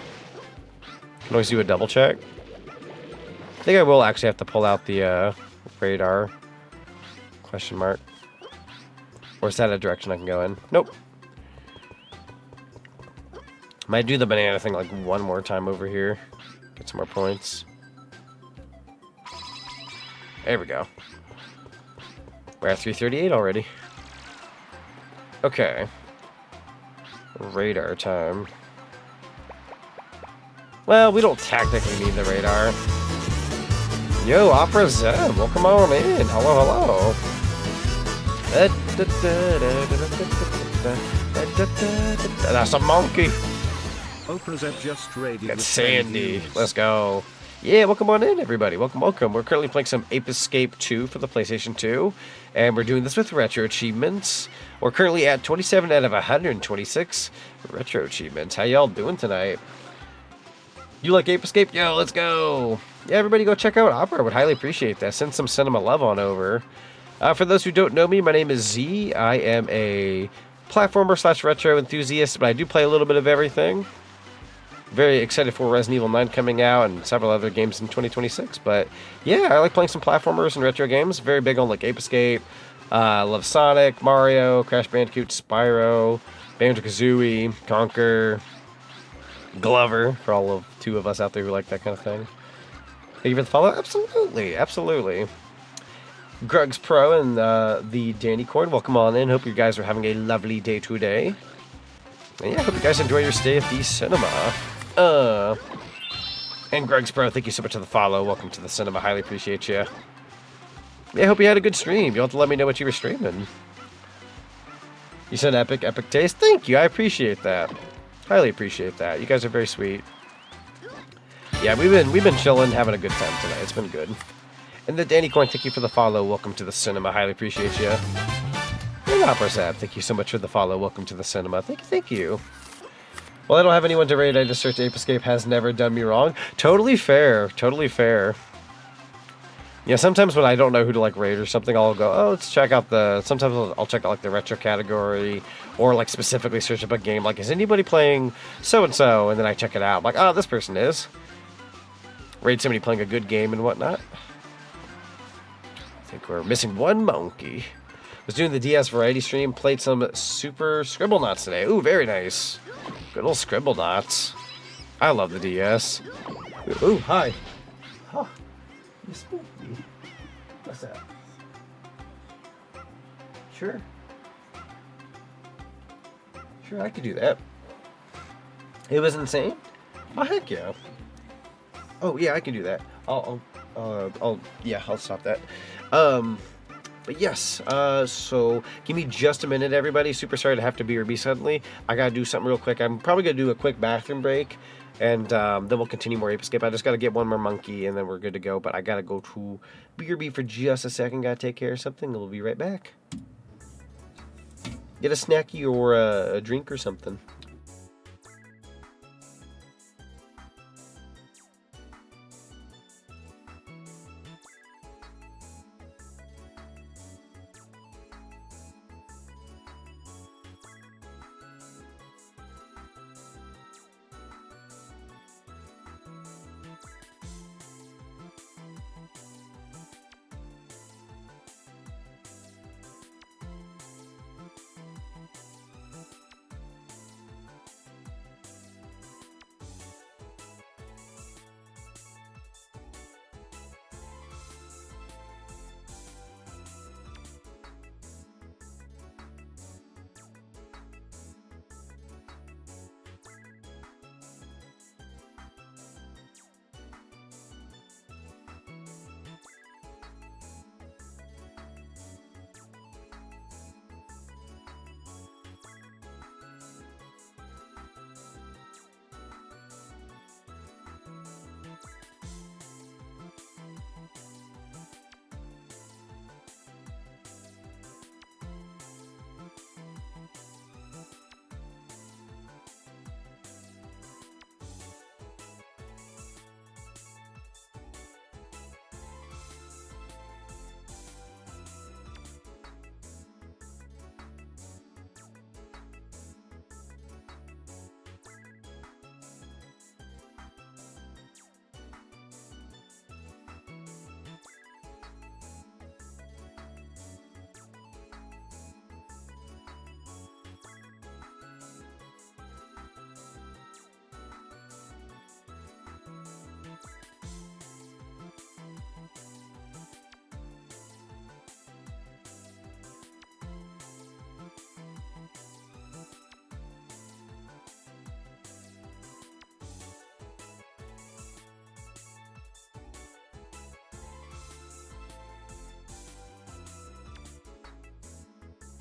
Can always do a double check. I think I will actually have to pull out the radar. Question mark. Or is that a direction I can go in? Nope. Might do the banana thing like one more time over here. Get some more points. There we go. We're at 338 already. Okay. Radar time. Well, we don't technically need the radar. Yo, Opera Zem, welcome on in. Hello, hello. That's a monkey. Oprah's just raided. Got Sandy. Let's go. Yeah, welcome on in, everybody. Welcome, welcome. We're currently playing some Ape Escape 2 for the PlayStation 2, and we're doing this with Retro Achievements. We're currently at 27 out of 126 Retro Achievements. How y'all doing tonight? You like Ape Escape? Yo, let's go. Yeah, everybody go check out Opera. I would highly appreciate that. Send some cinema love on over. For those who don't know me, my name is Z. I am a platformer / retro enthusiast, but I do play a little bit of everything. Very excited for Resident Evil 9 coming out and several other games in 2026. But yeah, I like playing some platformers and retro games. Very big on like Ape Escape. Love Sonic, Mario, Crash Bandicoot, Spyro, Banjo-Kazooie, Conker, Glover, for all of 2 of us out there who like that kind of thing. Thank you for the follow. Absolutely, absolutely. Grugs Pro and the Danny Corn, welcome on in. Hope you guys are having a lovely day today. And yeah, hope you guys enjoy your stay at the cinema. And Greg's Pro, thank you so much for the follow. Welcome to the cinema. Highly appreciate you. Yeah, hope you had a good stream. You'll have to let me know what you were streaming. You said epic taste. Thank you. I appreciate that. Highly appreciate that. You guys are very sweet. Yeah, we've been chilling, having a good time tonight. It's been good. And the Danny Corn, thank you for the follow. Welcome to the cinema. Highly appreciate you. And Opera Zap, thank you so much for the follow. Welcome to the cinema. Thank you. Well, I don't have anyone to raid. I just searched Ape Escape. Has never done me wrong. Totally fair. Totally fair. Yeah, sometimes when I don't know who to like raid or something, I'll go, oh, let's check out the... Sometimes I'll check out like the retro category or like specifically search up a game. Like, is anybody playing so-and-so? And then I check it out. I'm like, oh, this person is. Raid somebody playing a good game and whatnot. I think we're missing one monkey. Was doing the DS variety stream, played some Super Scribblenauts today. Ooh, very nice. Good old Scribblenauts. I love the DS. Ooh, hi. Huh. You spooked me. What's that? Sure. Sure, I could do that. It was insane? Oh, heck yeah. Oh, yeah, I can do that. I'll stop that. But yes, so give me just a minute, everybody. Super sorry to have to BRB suddenly. I gotta do something real quick. I'm probably gonna do a quick bathroom break, and then we'll continue more Ape Escape. I just gotta get one more monkey, and then we're good to go. But I gotta go to BRB for just a second. Gotta take care of something. We'll be right back. Get a snacky or a drink or something.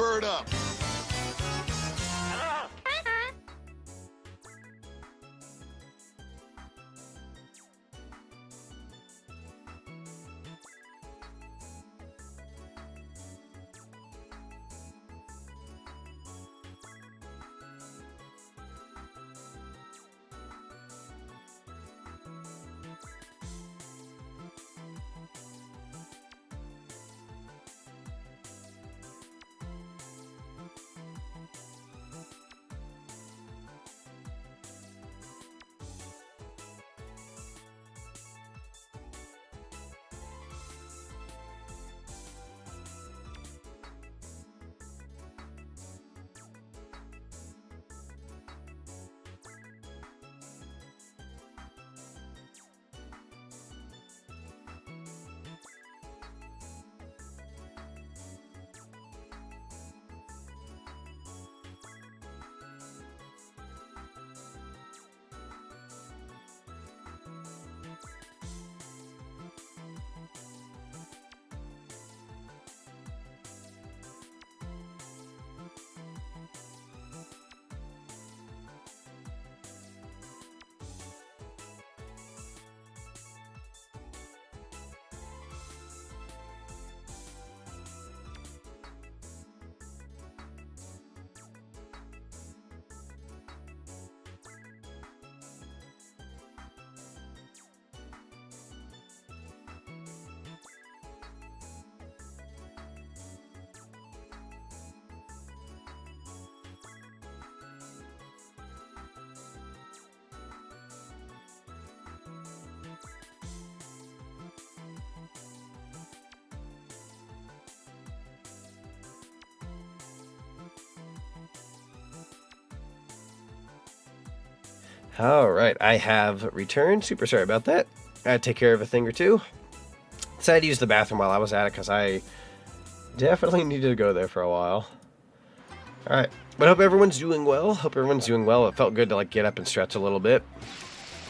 bird up. Alright, I have returned. Super sorry about that. I had to take care of a thing or two. Decided to use the bathroom while I was at it because I definitely needed to go there for a while. Alright, but hope everyone's doing well. Hope everyone's doing well. It felt good to like get up and stretch a little bit.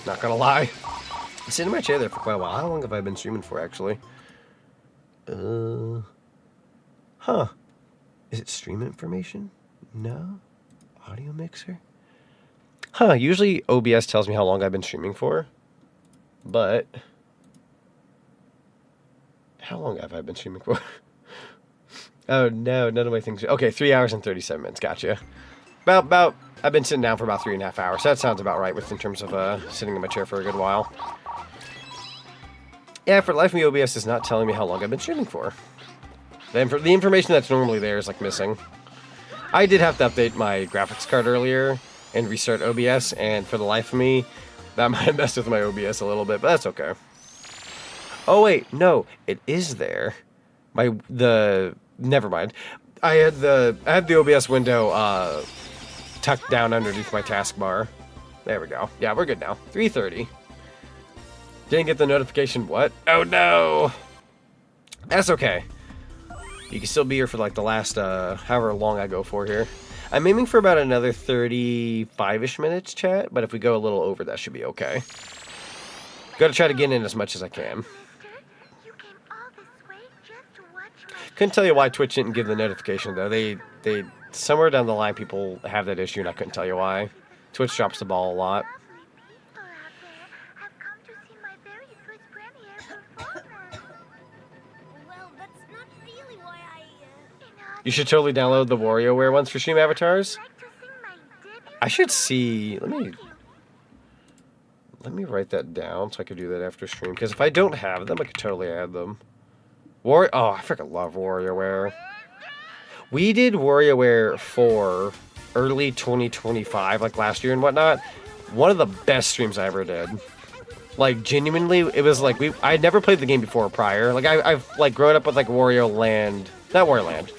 Not gonna lie. I sat in my chair there for quite a while. How long have I been streaming for, actually? Huh. Is it stream information? No? Audio mixer? Huh, usually OBS tells me how long I've been streaming for. But how long have I been streaming for? Oh no, none of my things. Okay, 3 hours and 37 minutes. Gotcha. About. I've been sitting down for about 3.5 hours. So that sounds about right in terms of sitting in my chair for a good while. Yeah, for the life of me, OBS is not telling me how long I've been streaming for. The information that's normally there is like missing. I did have to update my graphics card earlier and restart OBS, and for the life of me, that might have messed with my OBS a little bit, but that's okay. Oh wait, no, it is there. Never mind. I had the OBS window tucked down underneath my taskbar. There we go. Yeah, we're good now. 3:30. Didn't get the notification. What? Oh no. That's okay. You can still be here for like the last however long I go for here. I'm aiming for about another 35-ish minutes, chat, but if we go a little over, that should be okay. Gotta try to get in as much as I can. Couldn't tell you why Twitch didn't give the notification, though. They somewhere down the line, people have that issue, and I couldn't tell you why. Twitch drops the ball a lot. You should totally download the WarioWare ones for stream avatars. I should see. Let me write that down so I could do that after stream. Because if I don't have them, I could totally add them. Oh, I freaking love WarioWare. We did WarioWare for early 2025, like last year and whatnot. One of the best streams I ever did. Like, genuinely, it was like I had never played the game before or prior. Like, I've like grown up with like Wario Land, not Wario Land.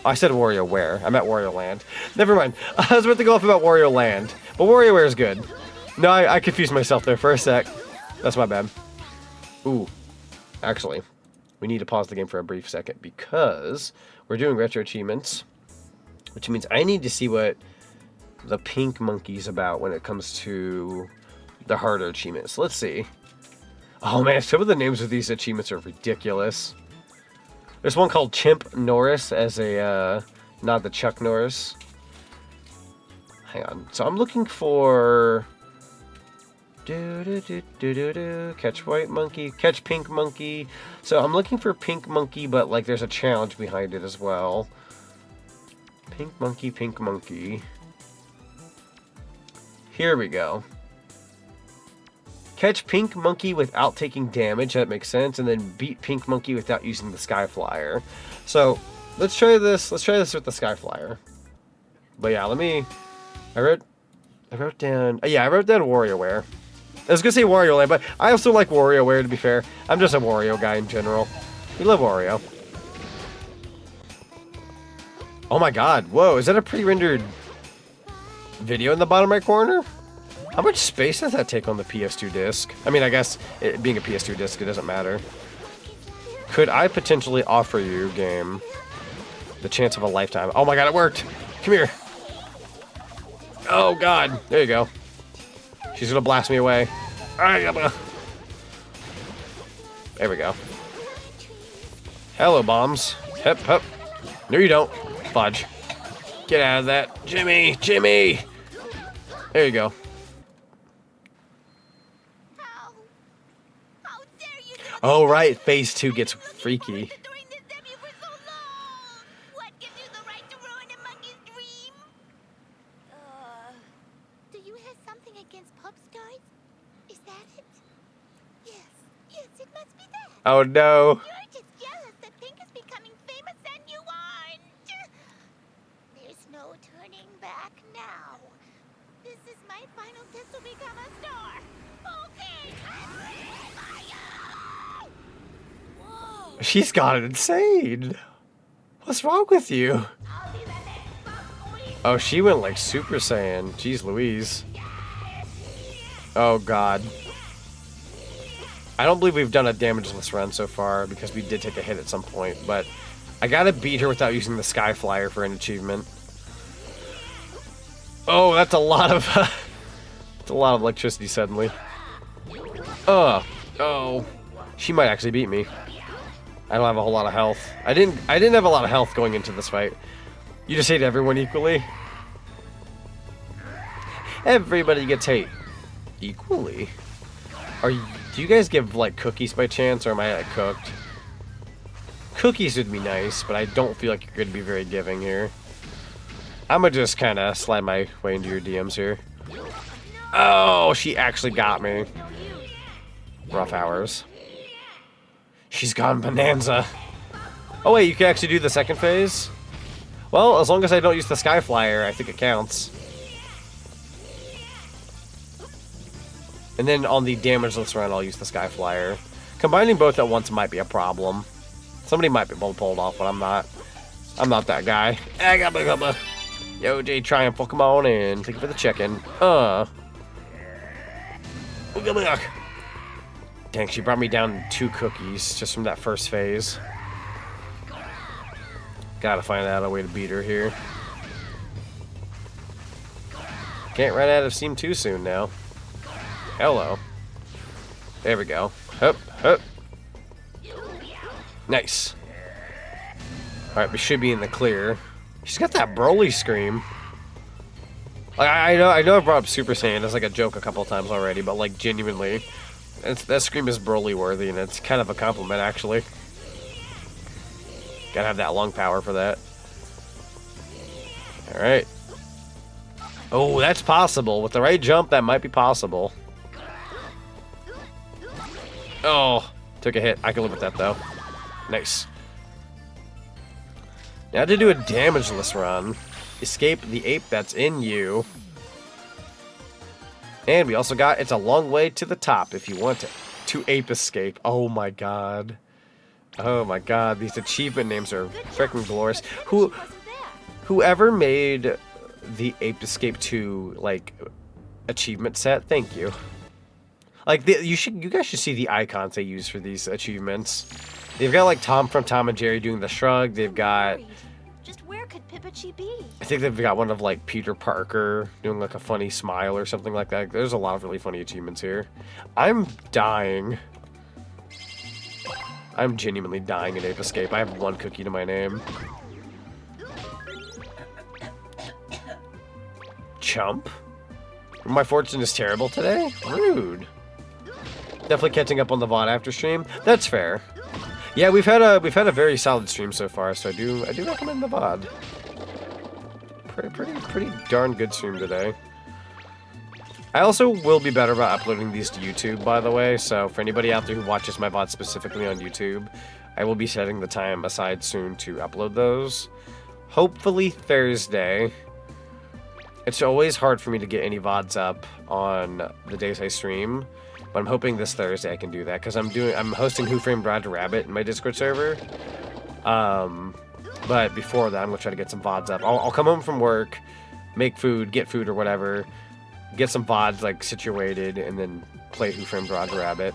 I said WarioWare. I meant Wario Land. Never mind. I was about to go off about Wario Land, but WarioWare is good. No, I confused myself there for a sec. That's my bad. Ooh, actually, we need to pause the game for a brief second because we're doing retro achievements, which means I need to see what the pink monkey's about when it comes to the harder achievements. Let's see. Oh man, some of the names of these achievements are ridiculous. There's one called Chimp Norris as a Not the Chuck Norris. Hang on. So I'm looking for... Catch white monkey, catch pink monkey. So I'm looking for pink monkey, but like there's a challenge behind it as well. Pink monkey, pink monkey. Here we go. Catch pink monkey without taking damage, that makes sense, and then beat pink monkey without using the sky flyer. So let's try this. Let's try this with the sky flyer. But yeah, I wrote down WarioWare. I was gonna say Wario Land, but I also like WarioWare, to be fair. I'm just a Wario guy in general. We love Wario. Oh my god, whoa, is that a pre-rendered video in the bottom right corner? How much space does that take on the PS2 disc? I mean, I guess it being a PS2 disc, it doesn't matter. Could I potentially offer you, game, the chance of a lifetime? Oh my god, it worked! Come here! Oh god, there you go. She's gonna blast me away. There we go. Hello, bombs. Hep, hep. No, you don't. Fudge. Get out of that. Jimmy! Jimmy! There you go. Oh, right. Phase 2 gets freaky. Oh no. You're just jealous that Pink is becoming famous and you aren't. There's no turning back now. This is my final test to become a star. Okay. Whoa. She's gone insane. What's wrong with you? Oh, she went like Super Saiyan. Jeez Louise. Oh god. I don't believe we've done a damageless run so far because we did take a hit at some point, but I gotta beat her without using the sky flyer for an achievement. Oh, that's a lot of that's a lot of electricity suddenly. Oh, she might actually beat me. I don't have a whole lot of health. I didn't have a lot of health going into this fight. You just hate everyone equally. Everybody gets hate equally. Do you guys give, like, cookies by chance, or am I, like, cooked? Cookies would be nice, but I don't feel like you're going to be very giving here. I'm going to just kind of slide my way into your DMs here. Oh, she actually got me. Rough hours. She's gone bonanza. Oh, wait, you can actually do the second phase? Well, as long as I don't use the sky flyer, I think it counts. And then on the damageless run, I'll use the sky flyer. Combining both at once might be a problem. Somebody might be able to pull it off, but I'm not. I'm not that guy. Yo, J Triumph, come on in. Thank you for the chicken. Dang, she brought me down 2 cookies just from that first phase. Gotta find out a way to beat her here. Can't run out of steam too soon now. Hello. There we go. Hup, hup. Nice. Alright, we should be in the clear. She's got that Broly scream. Like, I know I brought up Super Saiyan as like a joke a couple times already, but like genuinely, that scream is Broly worthy, and it's kind of a compliment actually. Gotta have that lung power for that. Alright. Oh, that's possible. With the right jump, that might be possible. Oh, took a hit. I can live with that, though. Nice. Now to do a damageless run. Escape the ape that's in you. And we also got It's a Long Way to the Top if you want it. To Ape Escape. Oh my god. Oh my god. These achievement names are freaking glorious. Whoever made the Ape Escape 2, like, achievement set, thank you. Like, you guys should see the icons they use for these achievements. They've got like Tom from Tom and Jerry doing the shrug. They've got. Just where could Pippachi be? I think they've got one of like Peter Parker doing like a funny smile or something like that. There's a lot of really funny achievements here. I'm dying. I'm genuinely dying in Ape Escape. I have 1 cookie to my name. chump. My fortune is terrible today? Rude. Definitely catching up on the VOD after stream. That's fair. Yeah, we've had a very solid stream so far, so I do recommend the VOD. Pretty darn good stream today. I also will be better about uploading these to YouTube, by the way, so for anybody out there who watches my VOD specifically on YouTube, I will be setting the time aside soon to upload those. Hopefully Thursday. It's always hard for me to get any VODs up on the days I stream, but I'm hoping this Thursday I can do that, because I'm hosting Who Framed Roger Rabbit in my Discord server. But before that, I'm going to try to get some VODs up. I'll come home from work, make food, get food or whatever, get some VODs like situated, and then play Who Framed Roger Rabbit.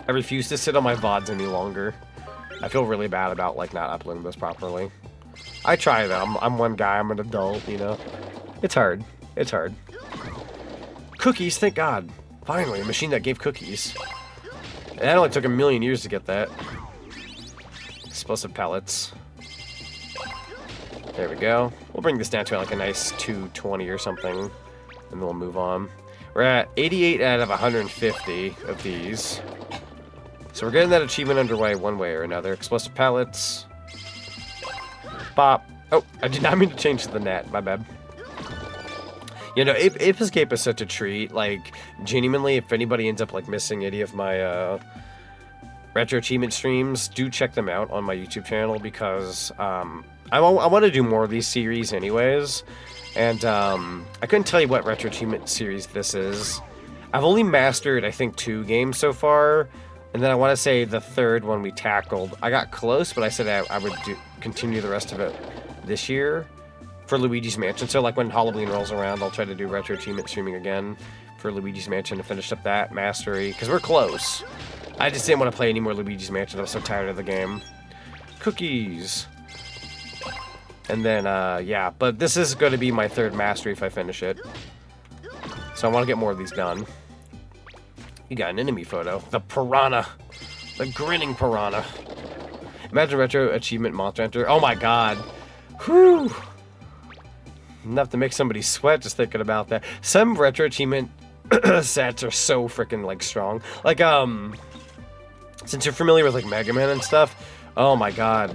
I refuse to sit on my VODs any longer. I feel really bad about like not uploading those properly. I try though. I'm one guy. I'm an adult, you know. It's hard. It's hard. Cookies, thank God. Finally, a machine that gave cookies. And that only took a million years to get that. Explosive pellets. There we go. We'll bring this down to like a nice 220 or something, and then we'll move on. We're at 88 out of 150 of these. So we're getting that achievement underway one way or another. Explosive pellets. Bop. Oh, I did not mean to change the net. My bad. You know, Ape Escape is such a treat. Like, genuinely, if anybody ends up like missing any of my Retro Achievement streams, do check them out on my YouTube channel, because I want to do more of these series anyways. And I couldn't tell you what Retro Achievement series this is. I've only mastered, I think, 2 games so far. And then I want to say the third one we tackled. I got close, but I said I would continue the rest of it this year for Luigi's Mansion. So like when Halloween rolls around, I'll try to do Retro Achievement streaming again for Luigi's Mansion to finish up that mastery, because we're close. I just didn't want to play any more Luigi's Mansion. I was so tired of the game. Cookies. And then, yeah, but this is going to be my 3rd mastery if I finish it. So I want to get more of these done. You got an enemy photo. The piranha. The grinning piranha. Imagine Retro Achievement Monster Hunter. Oh my god. Whew. Enough to make somebody sweat just thinking about that. Some Retro Achievement sets are so freaking, like, strong. Like, since you're familiar with, like, Mega Man and stuff, oh my god.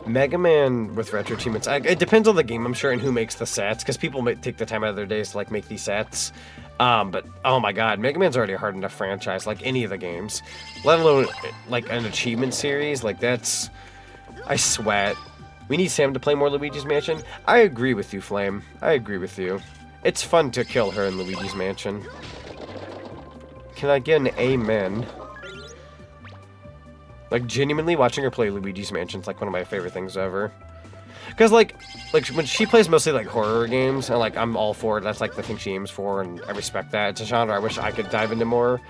Mega Man with Retro Achievements, it depends on the game, I'm sure, and who makes the sets, because people might take the time out of their days to, like, make these sets. But, oh my god, Mega Man's already a hard enough franchise, like any of the games. Let alone, like, an achievement series, like, that's... I sweat. We need Sam to play more Luigi's Mansion. I agree with you, Flame. I agree with you. It's fun to kill her in Luigi's Mansion. Can I get an amen? Like, genuinely watching her play Luigi's Mansion is, like, one of my favorite things ever. Because, like when she plays mostly, like, horror games, and, like, I'm all for it. That's, like, the thing she aims for, and I respect that. It's a genre I wish I could dive into more.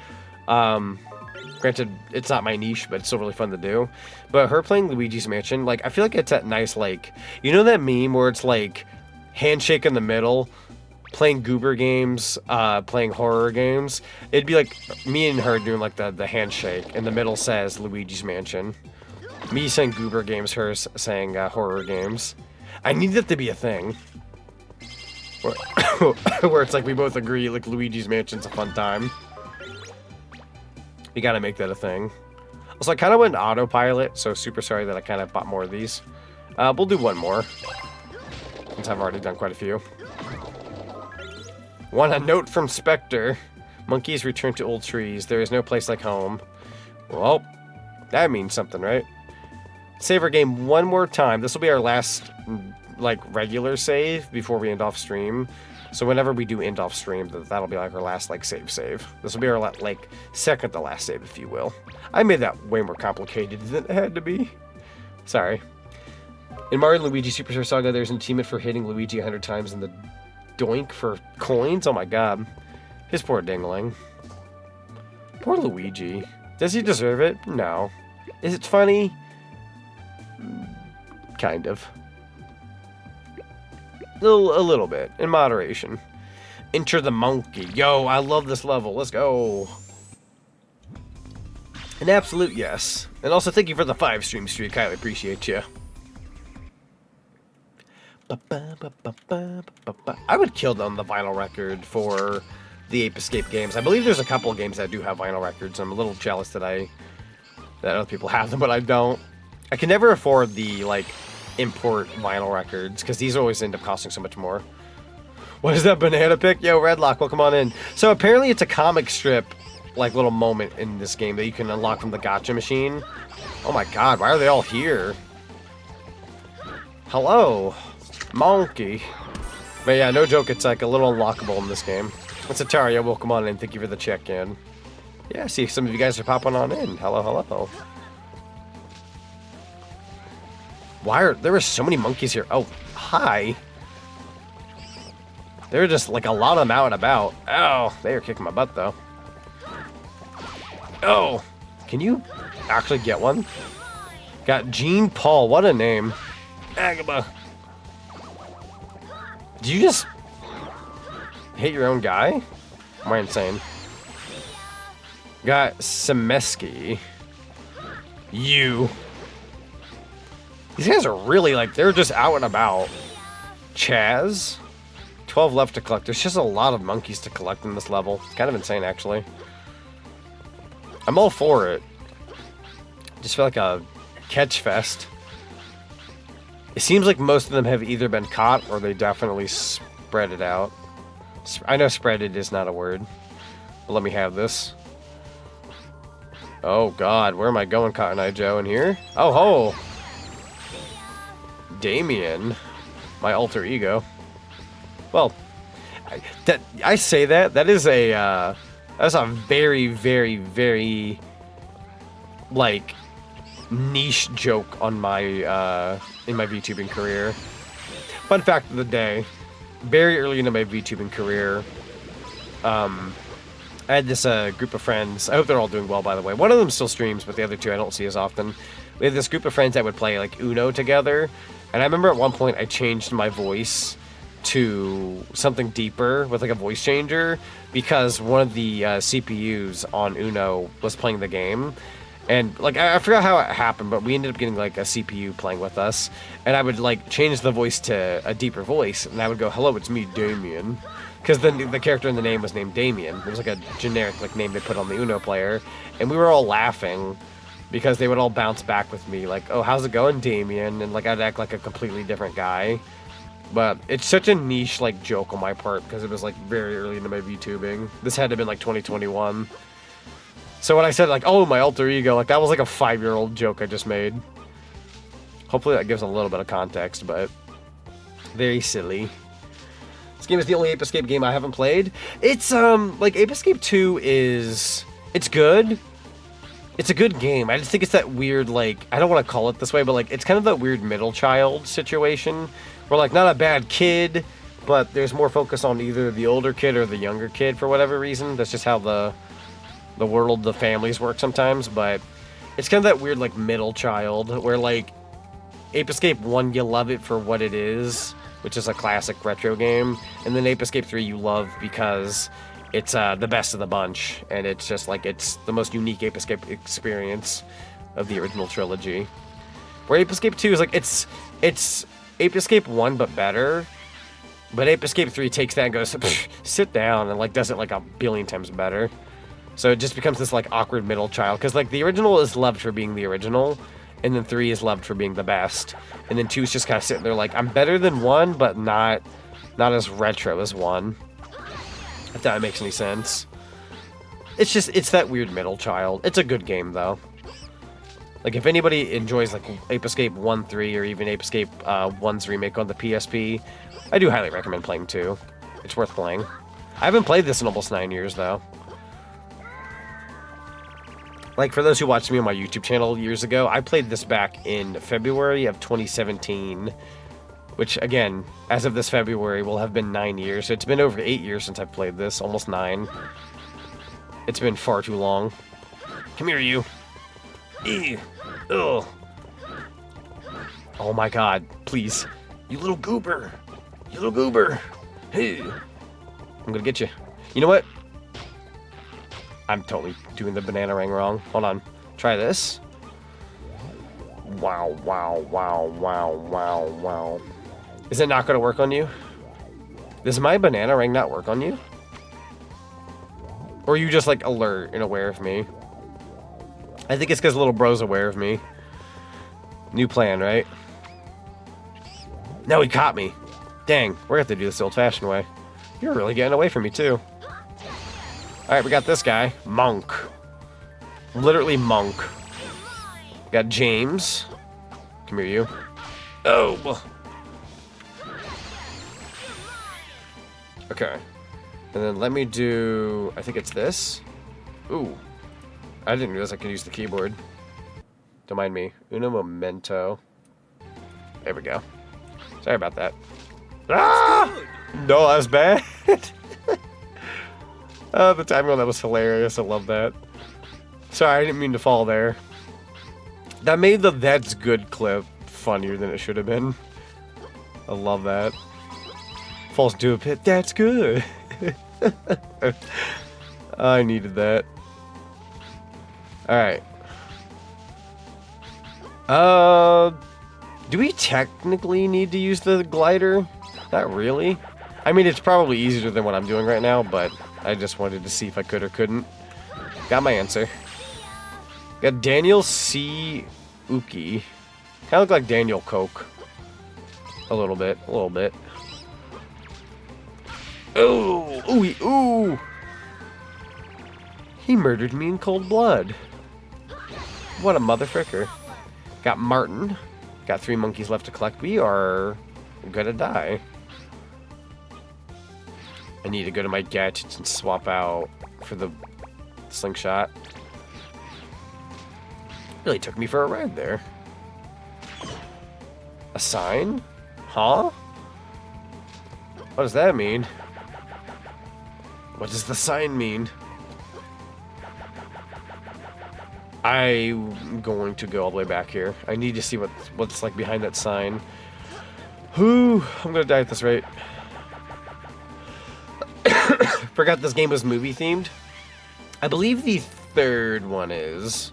Granted, it's not my niche, but it's still really fun to do. But her playing Luigi's Mansion, like, I feel like it's that nice, like... You know that meme where it's, like, handshake in the middle, playing goober games, playing horror games? It'd be, like, me and her doing, like, the handshake, and the middle says Luigi's Mansion. Me saying goober games, her saying horror games. I need that to be a thing. Where it's like we both agree, like, Luigi's Mansion's a fun time. You gotta make that a thing. Also, I kind of went autopilot, so super sorry that I kind of bought more of these. We'll do one more, since I've already done quite a few. A note from Spectre. Monkeys return to old trees. There is no place like home. Well, that means something, right? Save our game one more time. This will be our last, like, regular save before we end off stream. So whenever we do end off stream, that'll be like our last, like, save. This will be our, like, second to last save, if you will. I made that way more complicated than it had to be. Sorry. In Mario and Luigi Superstar Saga, there's an achievement for hitting Luigi 100 times in the doink for coins. Oh my god. His poor dingling. Poor Luigi. Does he deserve it? No. Is it funny? Kind of. A little bit, in moderation. Enter the monkey. Yo, I love this level. Let's go. An absolute yes. And also, thank you for the 5 stream streak. Highly appreciate you. I would kill on the vinyl record for the Ape Escape games. I believe there's a couple of games that do have vinyl records. I'm a little jealous that other people have them, but I don't. I can never afford the like import vinyl records because these always end up costing so much more. What is that banana pick? Yo, Redlock, welcome on in. So apparently it's a comic strip like little moment in this game that you can unlock from the gacha machine. Oh my god, why are they all here? Hello, monkey. But yeah, no joke, it's like a little unlockable in this game. It's Ataria, welcome on in, thank you for the check-in. Yeah, see, some of you guys are popping on in. Hello, hello. There were so many monkeys here? Oh, hi. There were just like a lot of them out and about. Oh, they are kicking my butt though. Oh, can you actually get one? Got Jean Paul, what a name. Agaba. Did you just hit your own guy? Am I insane? Got Semeski. You. These guys are really like, they're just out and about. Chaz. 12 left to collect. There's just a lot of monkeys to collect in this level. It's kind of insane, actually. I'm all for it. Just feel like a catch fest. It seems like most of them have either been caught or they definitely spread it out. I know spread it is not a word. But let me have this. Oh god, where am I going, Cotton Eye Joe? In here? Oh ho! Damien. My alter ego. Well, I say that is a that's a very, very, very like niche joke on my in my VTubing career. Fun fact of the day: very early into my VTubing career, I had this group of friends. I hope they're all doing well, by the way. One of them still streams, but the other two I don't see as often. We had this group of friends that would play like Uno together, and I remember at one point I changed my voice to something deeper with like a voice changer because one of the CPUs on Uno was playing the game, and like I forgot how it happened, but we ended up getting like a CPU playing with us, and I would like change the voice to a deeper voice, and I would go, "Hello, it's me, Damien," because the character in the name was named Damien. It was like a generic like name they put on the Uno player, and we were all laughing because they would all bounce back with me like, "Oh, how's it going, Damien?" And like I'd act like a completely different guy. But it's such a niche like joke on my part because it was like very early into my VTubing. This had to have been like 2021. So when I said like, oh, my alter ego, like that was like a 5-year-old joke I just made. Hopefully that gives a little bit of context, but very silly. This game is the only Ape Escape game I haven't played. It's like Ape Escape 2 it's good. It's a good game. I just think it's that weird like, I don't want to call it this way, but like it's kind of that weird middle child situation. We're like not a bad kid, but there's more focus on either the older kid or the younger kid for whatever reason. That's just how the world, the families work sometimes. But it's kind of that weird like middle child where like Ape Escape 1, you love it for what it is, which is a classic retro game, and then Ape Escape 3 you love because it's the best of the bunch, and it's just like it's the most unique Ape Escape experience of the original trilogy. Where Ape Escape 2 is like it's Ape Escape 1 but better, but Ape Escape 3 takes that and goes, sit down, and like does it like a billion times better. So it just becomes this like awkward middle child, because like the original is loved for being the original, and then 3 is loved for being the best, and then 2 is just kind of sitting there like, I'm better than 1, but not as retro as 1. If that makes any sense. It's that weird middle child. It's a good game though. Like, if anybody enjoys, like, Ape Escape 1-3 or even Ape Escape 1's remake on the PSP, I do highly recommend playing 2. It's worth playing. I haven't played this in almost 9 years, though. Like, for those who watched me on my YouTube channel years ago, I played this back in February of 2017, which, again, as of this February, will have been 9 years. So it's been over 8 years since I've played this, almost 9. It's been far too long. Come here, you. Ew. Ugh. Oh my god, please. You little goober. You little goober. Hey. I'm gonna get you. You know what? I'm totally doing the banana ring wrong. Hold on. Try this. Wow, wow, wow, wow, wow, wow. Is it not going to work on you? Does my banana ring not work on you? Or are you just like alert and aware of me? I think it's because little bro's aware of me. New plan, right? No, he caught me. Dang, we're going to have to do this the old-fashioned way. You're really getting away from me, too. Alright, we got this guy. Monk. Literally monk. Got James. Come here, you. Oh. Okay. And then let me do... I think it's this. Ooh. I didn't realize I could use the keyboard. Don't mind me. Uno momento. There we go. Sorry about that. Ah! No, that was bad. The timing on that was hilarious. I love that. Sorry, I didn't mean to fall there. That made the "That's Good" clip funnier than it should have been. I love that. Falls into a pit. That's good. I needed that. Alright. Do we technically need to use the glider? Not really. I mean, it's probably easier than what I'm doing right now, but I just wanted to see if I could or couldn't. Got my answer. Got Daniel C. Uki. Kind of look like Daniel Coke. A little bit. Ooh! Ooh! He murdered me in cold blood. What a motherfricker. Got Martin. Got 3 monkeys left to collect. We are gonna die. I need to go to my gadgets and swap out for the slingshot. Really took me for a ride there. A sign? Huh? What does that mean? What does the sign mean? I'm going to go all the way back here. I need to see what's like behind that sign. Whew, I'm gonna die at this rate. Forgot this game was movie themed. I believe the third one is.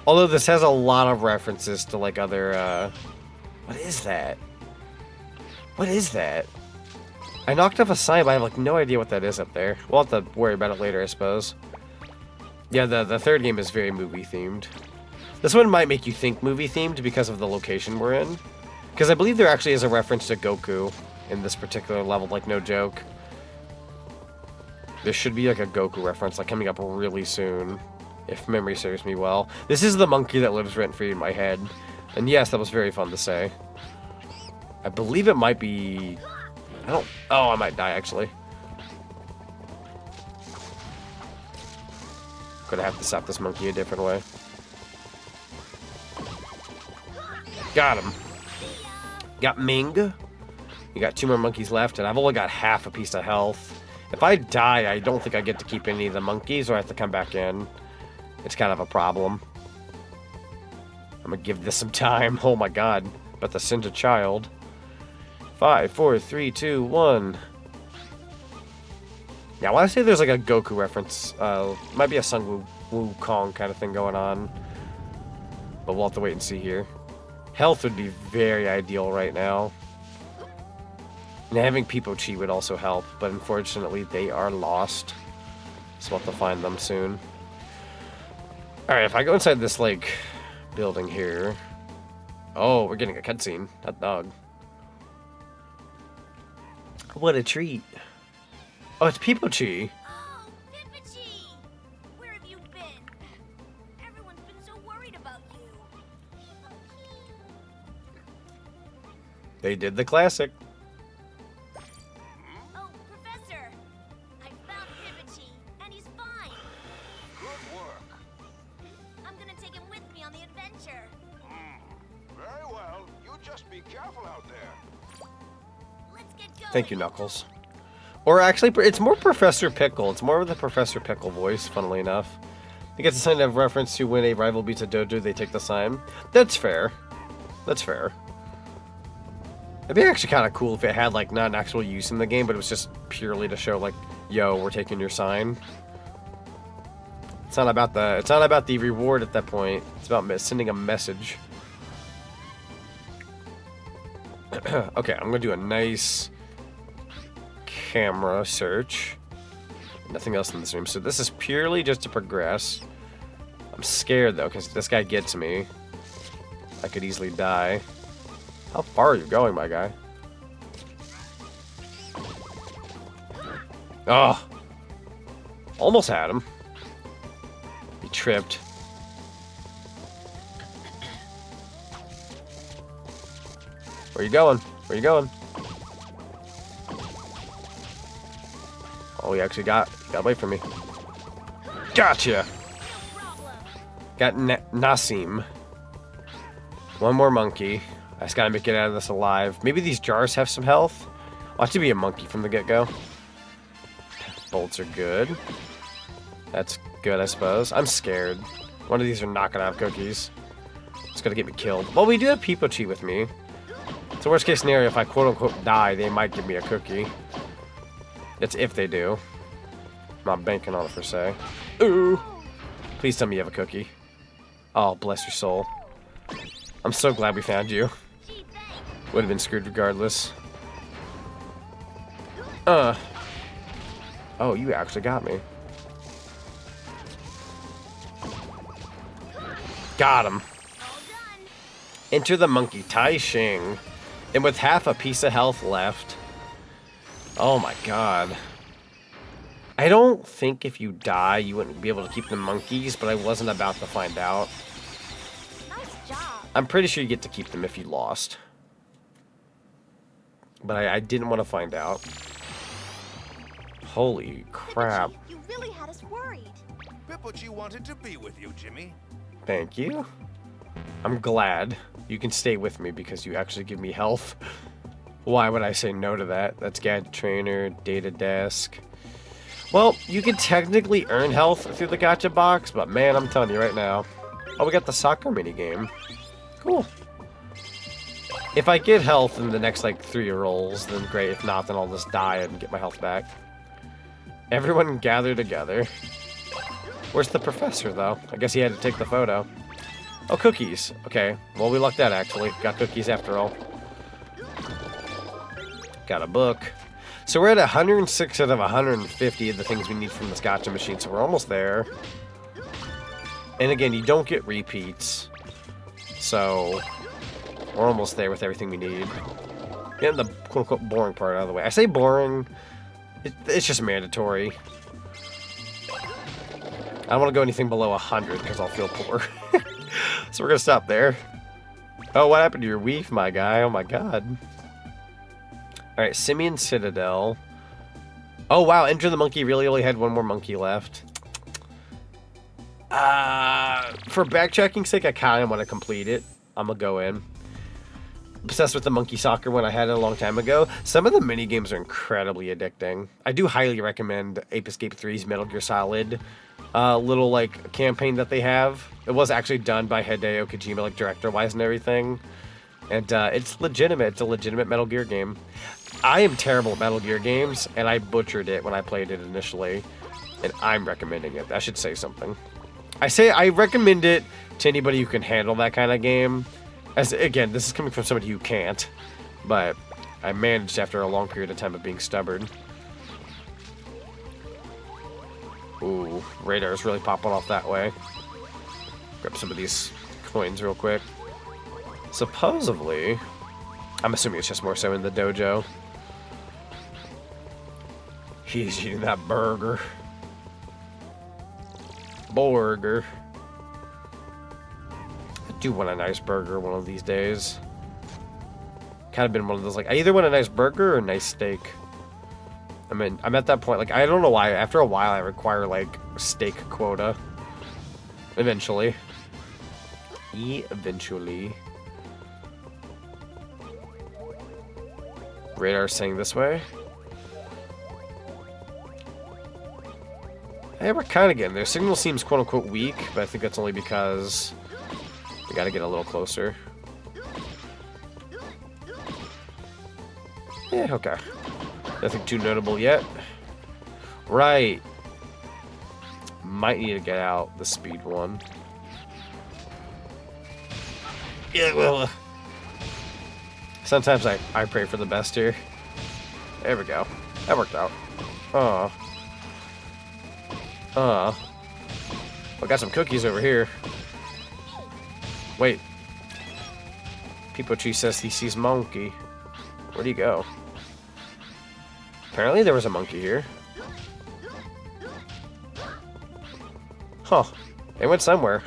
Although this has a lot of references to like other, what is that? I knocked off a sign, but I have like no idea what that is up there. We'll have to worry about it later, I suppose. Yeah, the third game is very movie themed. This one might make you think movie themed because of the location we're in. Because I believe there actually is a reference to Goku in this particular level, like no joke. There should be like a Goku reference like coming up really soon, if memory serves me well. This is the monkey that lives rent-free in my head. And yes, that was very fun to say. I believe it might be... I might die, actually. Gonna have to stop this monkey a different way. Got him. Got Ming. You got 2 more monkeys left, and I've only got half a piece of health. If I die, I don't think I get to keep any of the monkeys, or I have to come back in. It's kind of a problem. I'm gonna give this some time. Oh my god. But to send a child. 5, 4, 3, 2, 1. Yeah, I want to say there's like a Goku reference. Might be a Sun Wukong kind of thing going on. But we'll have to wait and see here. Health would be very ideal right now. And having Pipochi would also help, but unfortunately they are lost. So we'll have to find them soon. Alright, if I go inside this, like, building here... Oh, we're getting a cutscene. That dog. What a treat. Oh, it's Pipochi. Oh, Pipochi! Where have you been? Everyone's been so worried about you. They did the classic. Oh, Professor! I found Pipochi, and he's fine. Good work. I'm gonna take him with me on the adventure. Very well. You just be careful out there. Let's get going. Thank you, Knuckles. Or actually, it's more Professor Pickle. It's more of the Professor Pickle voice, funnily enough. It gets a sign of reference to when a rival beats a dojo, they take the sign. That's fair. That's fair. It'd be actually kind of cool if it had, like, not an actual use in the game, but it was just purely to show, like, yo, we're taking your sign. It's not about the reward at that point. It's about sending a message. Okay, I'm gonna do a nice camera search. Nothing else in this room. So this is purely just to progress. I'm scared though, because this guy gets me. I could easily die. How far are you going, my guy? Oh! Almost had him. He tripped. Where you going? Where you going? Oh, he actually got away from me. Gotcha! Got Nassim. One more monkey. I just gotta make it out of this alive. Maybe these jars have some health? I'll have to be a monkey from the get-go. Bolts are good. That's good, I suppose. I'm scared. One of these are not gonna have cookies. It's gonna get me killed. Well, we do have Peepochi with me. So worst case scenario, if I quote-unquote die, they might give me a cookie. It's if they do. I'm not banking on it per se. Ooh! Please tell me you have a cookie. Oh, bless your soul. I'm so glad we found you. Would have been screwed regardless. Oh, you actually got me. Got him. Enter the monkey Tai Shing. And with half a piece of health left. Oh my god. I don't think if you die, you wouldn't be able to keep the monkeys, but I wasn't about to find out. Nice job. I'm pretty sure you get to keep them if you lost. But I didn't want to find out. Holy crap. You really had us worried. Pippochi wanted to be with you, Jimmy. Thank you. I'm glad you can stay with me because you actually give me health. Why would I say no to that? That's Gadget Trainer, Data Desk. Well, you can technically earn health through the gacha box, but man, I'm telling you right now. Oh, we got the soccer minigame. Cool. If I get health in the next, like, 3 rolls, then great. If not, then I'll just die and get my health back. Everyone gather together. Where's the professor, though? I guess he had to take the photo. Oh, cookies. Okay. Well, we lucked out, actually. Got cookies after all. Got a book. So we're at 106 out of 150 of the things we need from this gacha machine, so we're almost there. And again, you don't get repeats. So we're almost there with everything we need. Getting the quote-unquote boring part out of the way. I say boring. It's just mandatory. I don't want to go anything below 100 because I'll feel poor. So we're going to stop there. Oh, what happened to your weave, my guy? Oh my god. Alright, Simian Citadel. Oh wow, Enter the Monkey really only had one more monkey left. For backtracking's sake, I kind of want to complete it. I'm going to go in. Obsessed with the monkey soccer one I had it a long time ago. Some of the mini games are incredibly addicting. I do highly recommend Ape Escape 3's Metal Gear Solid little like campaign that they have. It was actually done by Hideo Kojima, like director-wise and everything. And it's legitimate. It's a legitimate Metal Gear game. I am terrible at Metal Gear games, and I butchered it when I played it initially. And I'm recommending it. That should say something. I recommend it to anybody who can handle that kind of game. As again, this is coming from somebody who can't, but I managed after a long period of time of being stubborn. Ooh, radar's really popping off that way. Grab some of these coins real quick. Supposedly, I'm assuming it's just more so in the dojo. He's eating that burger. Burger. I do want a nice burger one of these days. Kind of been one of those, like, I either want a nice burger or a nice steak. I mean, I'm at that point, like, I don't know why. After a while, I require, like, steak quota. Eventually. Eventually. Radar saying this way. Hey, we're kind of getting there. Signal seems quote-unquote weak, but I think that's only because we gotta get a little closer. Yeah, okay. Nothing too notable yet. Right. Might need to get out the speed one. Yeah, well, Sometimes I pray for the best here. There we go. That worked out. We got some cookies over here. Wait. Pipochi says he sees monkey. Where'd he go? Apparently there was a monkey here. Huh. They went somewhere.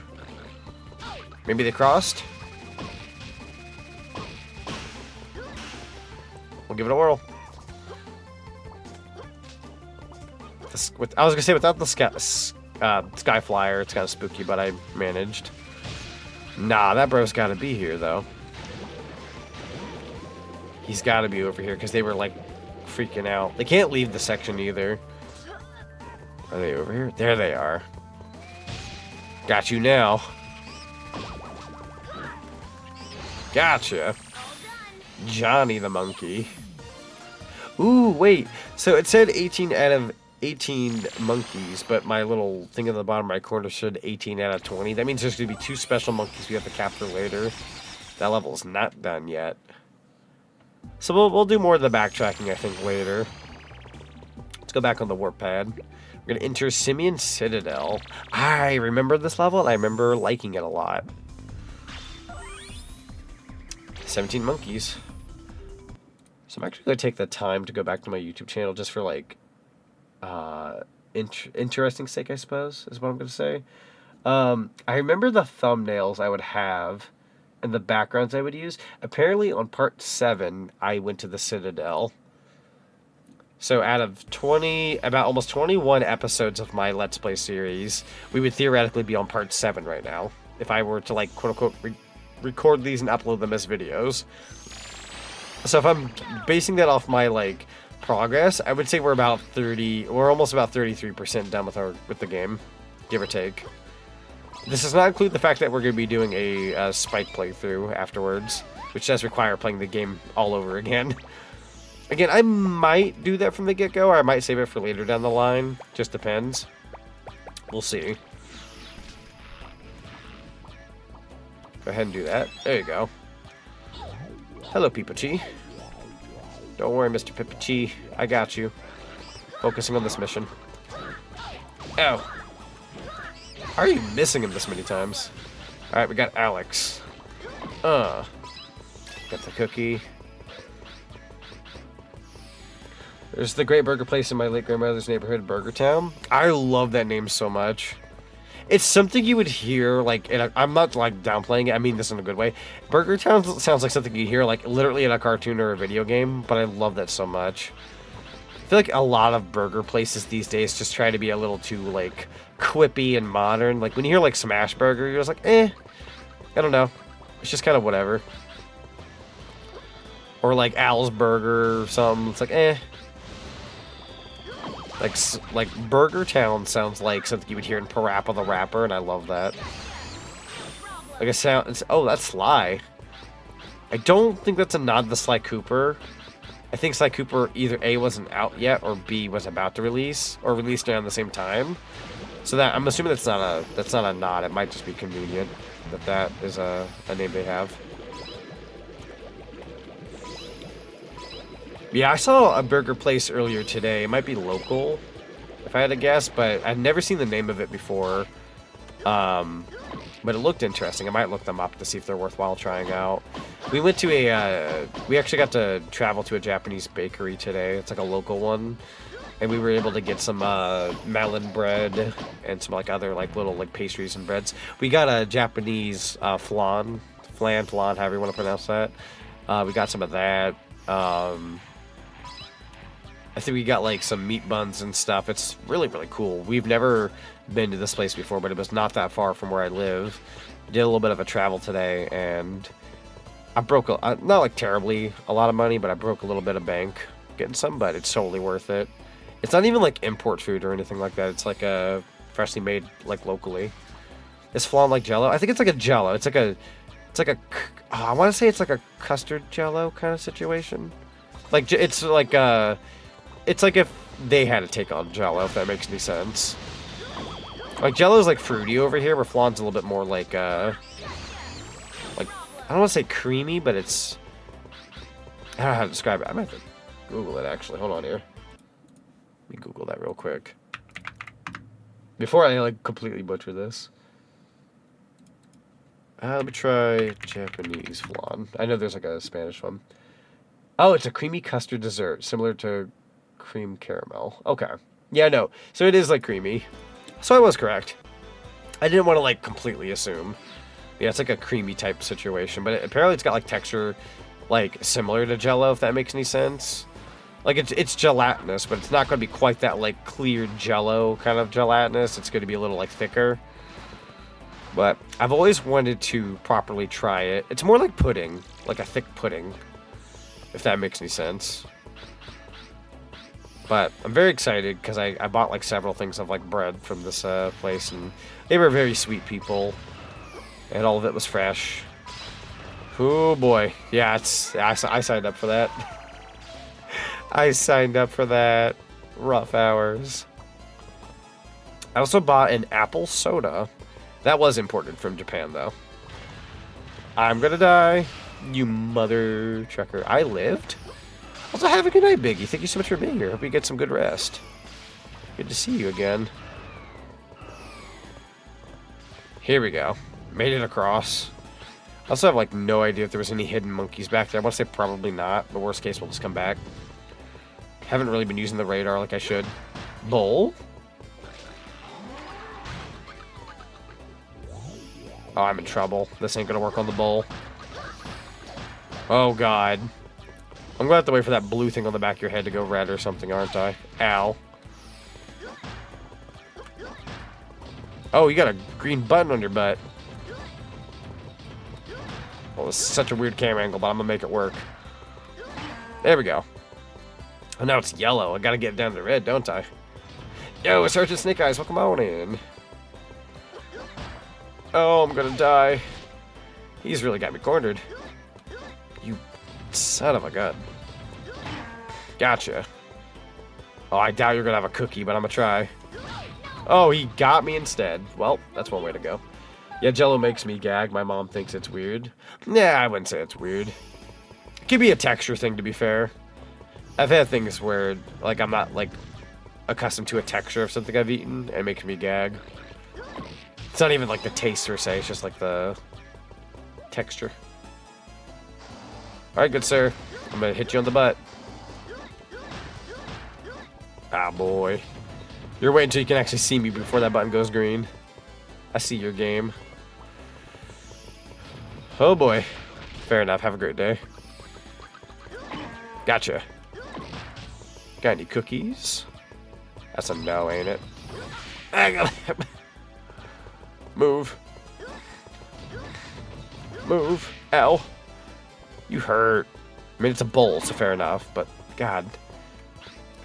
Maybe they crossed? We'll give it a whirl. I was gonna say without the sky flyer, it's kind of spooky, but I managed. Nah, that bro's gotta be here though. He's gotta be over here because they were like freaking out. They can't leave the section either. Are they over here? There they are. Got you now. Gotcha. Johnny the monkey. Ooh, wait. So it said 18 out of 18 monkeys, but my little thing in the bottom right corner said 18 out of 20. That means there's going to be 2 special monkeys we have to capture later. That level is not done yet. So we'll do more of the backtracking, I think, later. Let's go back on the warp pad. We're going to enter Simian Citadel. I remember this level, and I remember liking it a lot. 17 monkeys. So I'm actually going to take the time to go back to my YouTube channel just for, like, interesting sake, I suppose, is what I'm going to say. I remember the thumbnails I would have and the backgrounds I would use. Apparently, on part 7, I went to the Citadel. So out of about almost 21 episodes of my Let's Play series, we would theoretically be on part 7 right now. If I were to, like, quote-unquote, record these and upload them as videos. So if I'm basing that off my, like, progress, I would say we're about 30, or almost about 33% done with the game, give or take. This does not include the fact that we're going to be doing a Spike playthrough afterwards, which does require playing the game all over again. Again, I might do that from the get-go, or I might save it for later down the line. Just depends. We'll see. Go ahead and do that. There you go. Hello, Pipochi. Don't worry, Mr. Pipochi. I got you. Focusing on this mission. Ow. How are you missing him this many times? Alright, we got Alex. Got the cookie. There's the great burger place in my late grandmother's neighborhood, Burger Town. I love that name so much. It's something you would hear, like, I'm not, like, downplaying it. I mean this in a good way. Burger Town sounds like something you hear, like, literally in a cartoon or a video game, but I love that so much. I feel like a lot of burger places these days just try to be a little too, like, quippy and modern. Like, when you hear, like, Smash Burger, you're just like, I don't know. It's just kind of whatever. Or, like, Al's Burger or something. It's like, Like Burger Town sounds like something you would hear in Parappa the Rapper, and I love that. Like a sound. Oh, that's Sly. I don't think that's a nod to Sly Cooper. I think Sly Cooper either A, wasn't out yet, or B, was about to release, or released around the same time. So that I'm assuming that's not a nod. It might just be convenient that is a name they have. Yeah, I saw a burger place earlier today. It might be local, if I had to guess, but I'd never seen the name of it before. But it looked interesting. I might look them up to see if they're worthwhile trying out. We went to we actually got to travel to a Japanese bakery today. It's like a local one. And we were able to get some melon bread and some like other like little like pastries and breads. We got a Japanese flan, however you want to pronounce that. We got some of that. I think we got like some meat buns and stuff. It's really, really cool. We've never been to this place before, but it was not that far from where I live. Did a little bit of a travel today, and I broke, not like terribly a lot of money, but I broke a little bit of bank getting some, but it's totally worth it. It's not even like import food or anything like that. It's like a freshly made, like locally. Is flan like Jello? I think it's like a Jello. It's like a, I want to say it's like a custard Jello kind of situation. Like, it's like if they had to take on Jello, if that makes any sense. Like, Jello's like fruity over here, where flan's a little bit more like, I don't want to say creamy, but it's I don't know how to describe it. I might have to Google it, actually. Hold on here. Let me Google that real quick. Before I, like, completely butcher this. Let me try Japanese flan. I know there's, like, a Spanish one. Oh, it's a creamy custard dessert, similar to cream caramel. Okay. Yeah, no. So it is, like, creamy. So I was correct. I didn't want to, like, completely assume. Yeah, it's like a creamy type situation. But apparently it's got, like, texture, like, similar to Jell-O, if that makes any sense. Like, it's gelatinous, but it's not going to be quite that, like, clear Jell-O kind of gelatinous. It's going to be a little, like, thicker. But I've always wanted to properly try it. It's more like pudding. Like a thick pudding. If that makes any sense. But I'm very excited because I bought, like, several things of, like, bread from this place. And they were very sweet people. And all of it was fresh. Oh, boy. Yeah, I signed up for that. I signed up for that. Rough hours. I also bought an apple soda. That was imported from Japan, though. I'm gonna die, you mother trucker. I lived? Also, have a good night, Biggie. Thank you so much for being here. Hope you get some good rest. Good to see you again. Here we go. Made it across. I also have, like, no idea if there was any hidden monkeys back there. I want to say probably not. The worst case, we'll just come back. Haven't really been using the radar like I should. Bull? Oh, I'm in trouble. This ain't gonna work on the bull. Oh, God. I'm gonna have to wait for that blue thing on the back of your head to go red or something, aren't I? Ow. Oh, you got a green button on your butt. Well, this is such a weird camera angle, but I'm gonna make it work. There we go. Oh, now it's yellow. I gotta get it down to red, don't I? Yo, Sergeant Snake Eyes, welcome on in. Oh, I'm gonna die. He's really got me cornered. You son of a gun. Gotcha. Oh, I doubt you're gonna have a cookie, but I'm gonna try. Oh, he got me instead. Well, that's one way to go. Yeah, Jell-O makes me gag. My mom thinks it's weird. Nah, I wouldn't say it's weird. It could be a texture thing, to be fair. I've had things where, like, I'm not, like, accustomed to a texture of something I've eaten, and it makes me gag. It's not even, like, the taste per se, it's just, like, the texture. Alright, good sir. I'm gonna hit you on the butt. Ah, boy. You're waiting until you can actually see me before that button goes green. I see your game. Oh, boy. Fair enough. Have a great day. Gotcha. Got any cookies? That's a no, ain't it? Move. Move. Ow. You hurt. I mean, it's a bowl, so fair enough, but God.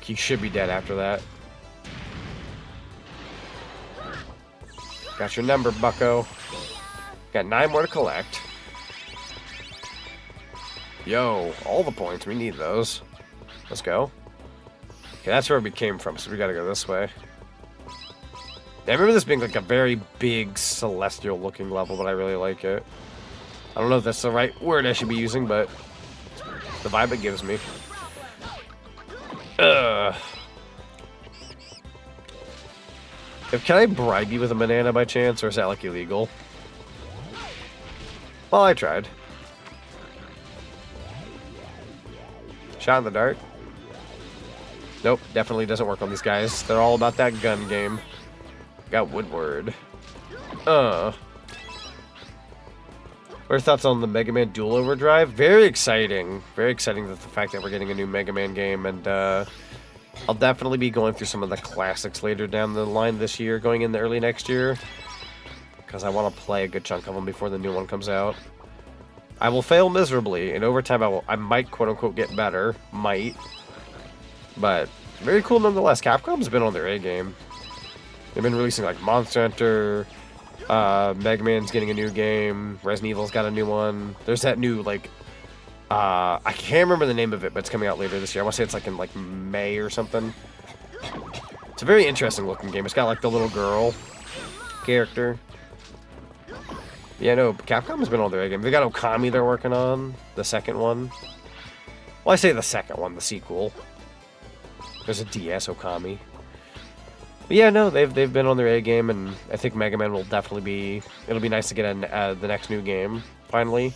You should be dead after that. Got your number, bucko. Got 9 more to collect. Yo, all the points. We need those. Let's go. Okay, that's where we came from, so we gotta go this way. Yeah, I remember this being like a very big celestial looking level, but I really like it. I don't know if that's the right word I should be using, but the vibe it gives me. Can I bribe you with a banana by chance, or is that like illegal? Well, I tried. Shot in the dark. Nope, definitely doesn't work on these guys. They're all about that gun game. Got Woodward. What are your thoughts on the Mega Man Dual Overdrive? Very exciting. Very exciting that the fact that we're getting a new Mega Man game, and I'll definitely be going through some of the classics later down the line this year, going in the early next year, because I want to play a good chunk of them before the new one comes out. I will fail miserably, and over time I might quote-unquote get better. Might. But very cool nonetheless. Capcom's been on their A-game. They've been releasing like Monster Hunter, Mega Man's getting a new game, Resident Evil's got a new one. There's that new, like, I can't remember the name of it, but it's coming out later this year. I want to say it's like in like May or something. It's a very interesting looking game. It's got like the little girl character. Yeah, no, Capcom has been on their A game. They got Okami they're working on, the second one. Well, I say the second one, the sequel. There's a DS Okami. But yeah, no, they've been on their A game, and I think Mega Man will definitely be... It'll be nice to get the next new game, finally.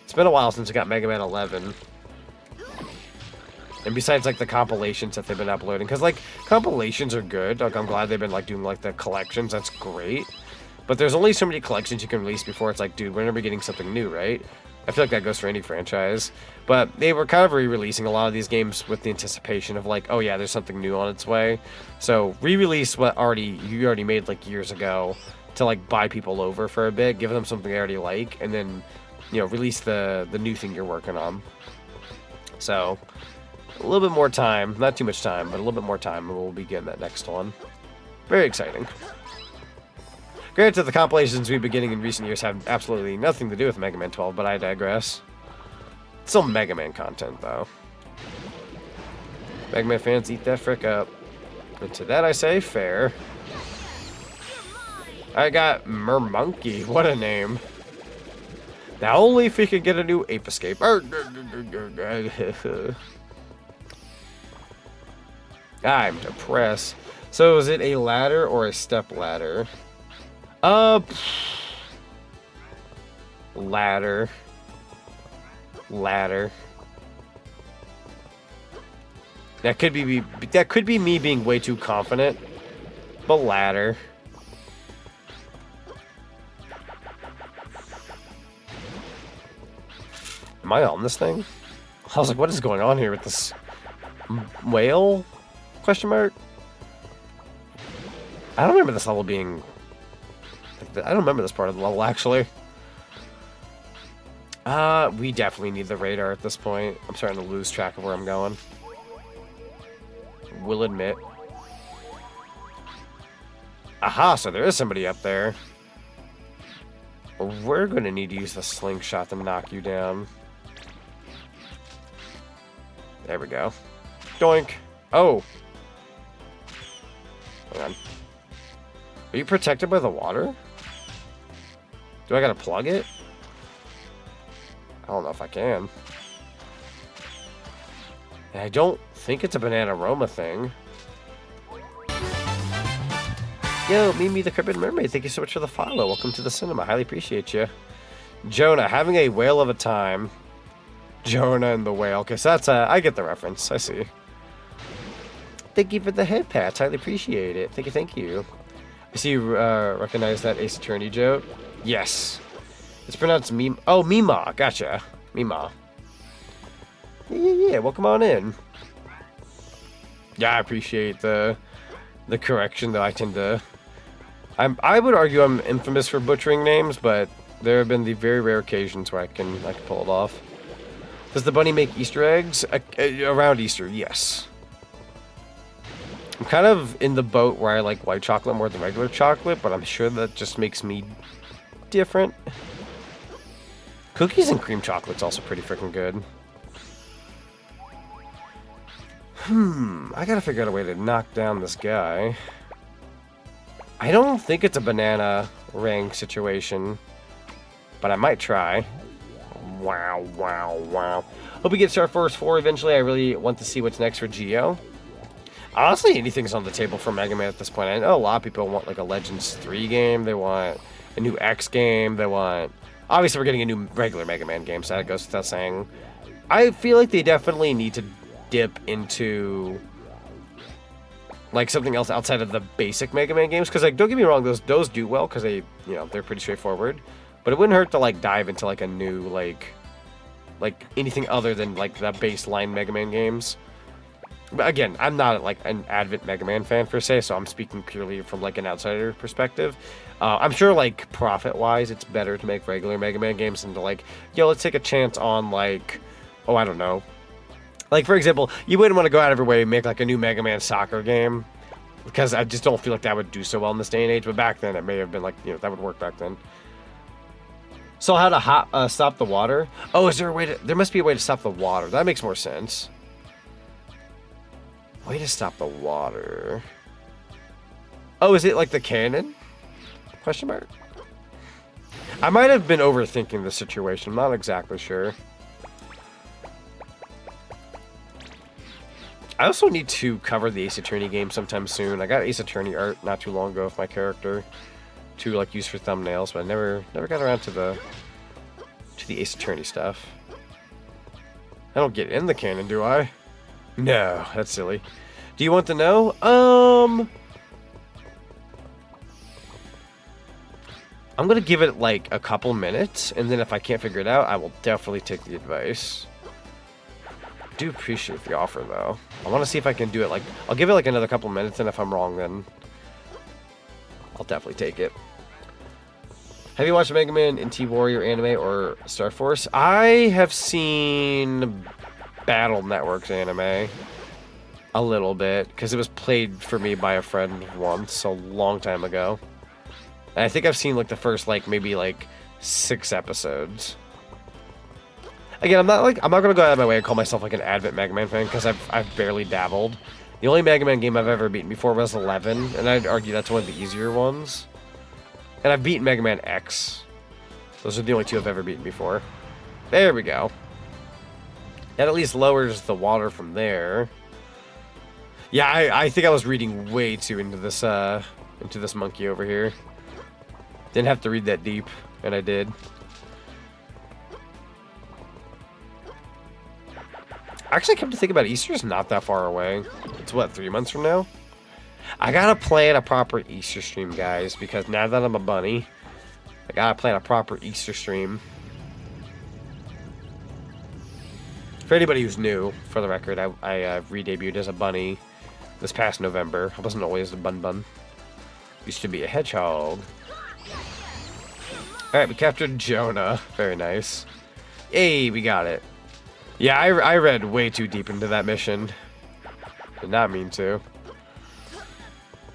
It's been a while since we got Mega Man 11. And besides, like, the compilations that they've been uploading, because, like, compilations are good. Like, I'm glad they've been, like, doing, like, the collections. That's great. But there's only so many collections you can release before it's like, dude, we're never getting something new, right? I feel like that goes for any franchise. But they were kind of re-releasing a lot of these games with the anticipation of, like, oh, yeah, there's something new on its way. So, re-release what you already made, like, years ago to, like, buy people over for a bit, give them something they already like, and then, you know, release the new thing you're working on. So... a little bit more time, not too much time, but a little bit more time, and we'll be getting that next one. Very exciting. Granted, the compilations we've been getting in recent years have absolutely nothing to do with Mega Man 12, but I digress. It's still Mega Man content, though. Mega Man fans, eat that frick up. And to that I say, fair. I got Mermonkey, what a name. Now only if we could get a new Ape Escape. I'm depressed. So is it a ladder or a step ladder? Ladder. That could be me being way too confident. But ladder. Am I on this thing? I was like, what is going on here with this whale? Question mark? I don't remember this level being... I don't remember this part of the level, actually. We definitely need the radar at this point. I'm starting to lose track of where I'm going. Will admit. Aha, so there is somebody up there. We're going to need to use the slingshot to knock you down. There we go. Doink. Oh. Hang on. Are you protected by the water? Do I gotta plug it? I don't know if I can. And I don't think it's a Banana Roma thing. Yo, Mimi the Cryptid Mermaid, thank you so much for the follow. Welcome to the cinema. Highly appreciate you. Jonah, having a whale of a time. Jonah and the whale. Okay, so that's I get the reference. I see. Thank you for the head pats. Highly appreciate it. Thank you. I see you recognize that Ace Attorney joke. Yes. It's pronounced Mima. Oh, Mima. Gotcha. Mima. Yeah. Welcome on in. Yeah, I appreciate the correction, though. I tend to... I would argue I'm infamous for butchering names, but there have been the very rare occasions where I can pull it off. Does the bunny make Easter eggs? Around Easter, yes. I'm kind of in the boat where I like white chocolate more than regular chocolate, but I'm sure that just makes me different. Cookies and cream chocolate's also pretty freaking good. I gotta figure out a way to knock down this guy. I don't think it's a banana ring situation, but I might try. Wow. Hope we get Star Force 4 eventually. I really want to see what's next for Geo. Honestly, anything's on the table for Mega Man at this point. I know a lot of people want like a Legends 3 game. They want a new X game. They want... Obviously, we're getting a new regular Mega Man game, so that goes without saying. I feel like they definitely need to dip into like something else outside of the basic Mega Man games. Because like, don't get me wrong, those do well because they, you know, they're pretty straightforward. But it wouldn't hurt to like dive into like a new like anything other than like the baseline Mega Man games. But again, I'm not like an avid Mega Man fan per se, so I'm speaking purely from like an outsider perspective. I'm sure like profit-wise, it's better to make regular Mega Man games than to like, yo, let's take a chance on like, oh, I don't know. Like for example, you wouldn't want to go out of your way and make like a new Mega Man soccer game, because I just don't feel like that would do so well in this day and age. But back then, it may have been like, you know, that would work back then. So how to stop the water? Oh, is there a way to? There must be a way to stop the water. That makes more sense. Way to stop the water. Oh, is it like the cannon? Question mark. I might have been overthinking the situation. I'm not exactly sure. I also need to cover the Ace Attorney game sometime soon. I got Ace Attorney art not too long ago with my character to like use for thumbnails, but I never got around to the Ace Attorney stuff. I don't get in the canon, do I? No, that's silly. Do you want to know? I'm gonna give it like a couple minutes, and then if I can't figure it out, I will definitely take the advice. I do appreciate the offer, though. I want to see if I can do it. Like, I'll give it like another couple minutes, and if I'm wrong, then I'll definitely take it. Have you watched Mega Man NT Warrior anime or Star Force? I have seen Battle Network's anime a little bit, because it was played for me by a friend once, a long time ago. And I think I've seen like the first like maybe like 6 episodes. Again, I'm not gonna go out of my way and call myself like an avid Mega Man fan, because I've barely dabbled. The only Mega Man game I've ever beaten before was 11, and I'd argue that's one of the easier ones. And I've beaten Mega Man X. Those are the only 2 I've ever beaten before. There we go. That at least lowers the water from there. Yeah, I think I was reading way too into this monkey over here. Didn't have to read that deep, and I did. Actually, come to think about it, Easter's not that far away. It's what, 3 months from now? I gotta plan a proper Easter stream, guys, because now that I'm a bunny, I gotta plan a proper Easter stream. For anybody who's new, for the record, I re-debuted as a bunny this past November. I wasn't always a bun. Used to be a hedgehog. Alright, we captured Jonah. Very nice. Hey, we got it. Yeah, I read way too deep into that mission. Did not mean to.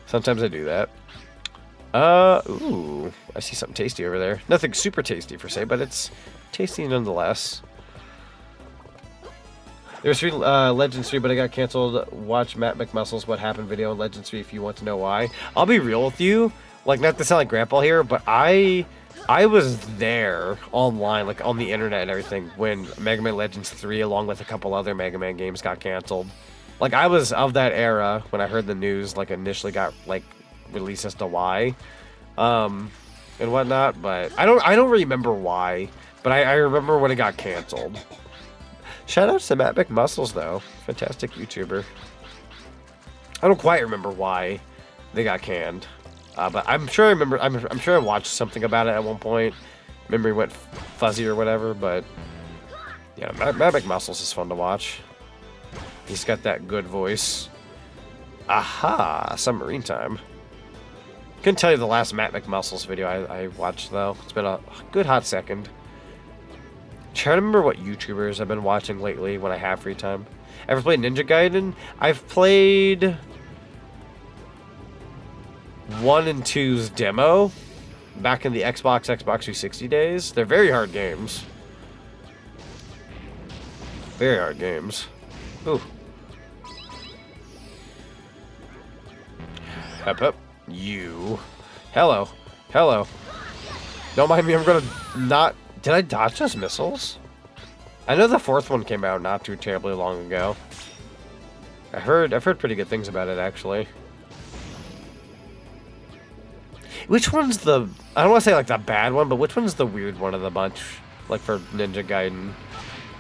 Sometimes I do that. Ooh. I see something tasty over there. Nothing super tasty, per se, but it's tasty nonetheless. There's Legends 3, but it got canceled. Watch Matt McMuscle's What Happened video on Legends 3 if you want to know why. I'll be real with you. Like, not to sound like Grandpa here, but I was there online, like on the internet and everything, when Mega Man Legends 3, along with a couple other Mega Man games, got canceled. Like, I was of that era when I heard the news, like, initially got, like, released as to why, and whatnot, but I don't remember why, but I remember when it got canceled. Shout out to Matt McMuscles, though. Fantastic YouTuber. I don't quite remember why they got canned. But I'm sure I remember. I'm sure I watched something about it at one point. Memory went fuzzy or whatever. But yeah, Matt McMuscles is fun to watch. He's got that good voice. Aha! Submarine time. Couldn't tell you the last Matt McMuscles video I watched though. It's been a good hot second. Trying to remember what YouTubers I've been watching lately when I have free time. Ever played Ninja Gaiden? I've played 1 and 2's demo back in the Xbox 360 days. They're very hard games. Very hard games. Ooh. Up. You. Hello. Hello. Don't mind me, I'm gonna not... Did I dodge those missiles? I know the 4th one came out not too terribly long ago. I've heard pretty good things about it, actually. Which one's the... I don't want to say, like, the bad one, but which one's the weird one of the bunch? Like, for Ninja Gaiden.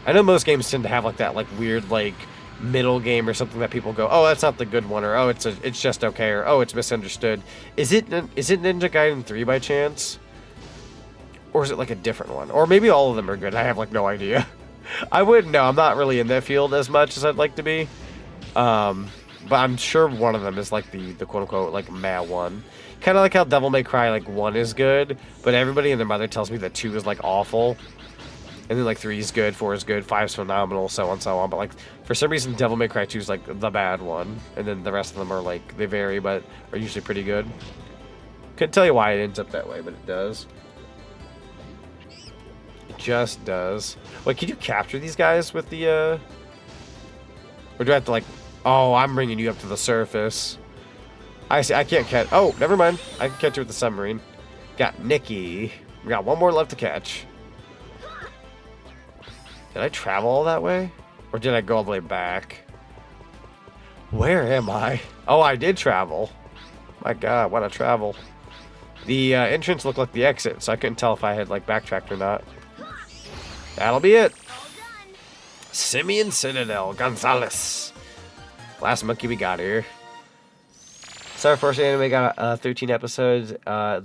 I know most games tend to have, like, that, like, weird, like, middle game or something that people go, oh, that's not the good one, or, oh, it's just okay, or, oh, it's misunderstood. Is it Ninja Gaiden 3 by chance? Or is it, like, a different one? Or maybe all of them are good. I have, like, no idea. I wouldn't know. I'm not really in that field as much as I'd like to be. But I'm sure one of them is, like, the quote-unquote, like, meh one. Kind of like how Devil May Cry, like, 1 is good, but everybody and their mother tells me that 2 is, like, awful. And then, like, 3 is good, 4 is good, 5 is phenomenal, so on and so on. But, like, for some reason, Devil May Cry 2 is, like, the bad one. And then the rest of them are, like, they vary, but are usually pretty good. Couldn't tell you why it ends up that way, but it does. It just does. Wait, can you capture these guys with the, Or do I have to, like... Oh, I'm bringing you up to the surface. I see, I can't catch... Oh, never mind. I can catch you with the submarine. Got Nikki. We got one more left to catch. Did I travel all that way? Or did I go all the way back? Where am I? Oh, I did travel. My God, what a travel. The entrance looked like the exit, so I couldn't tell if I had like backtracked or not. That'll be it. Simeon Citadel Gonzalez. Last monkey we got here. Star Force anime got 13 episodes,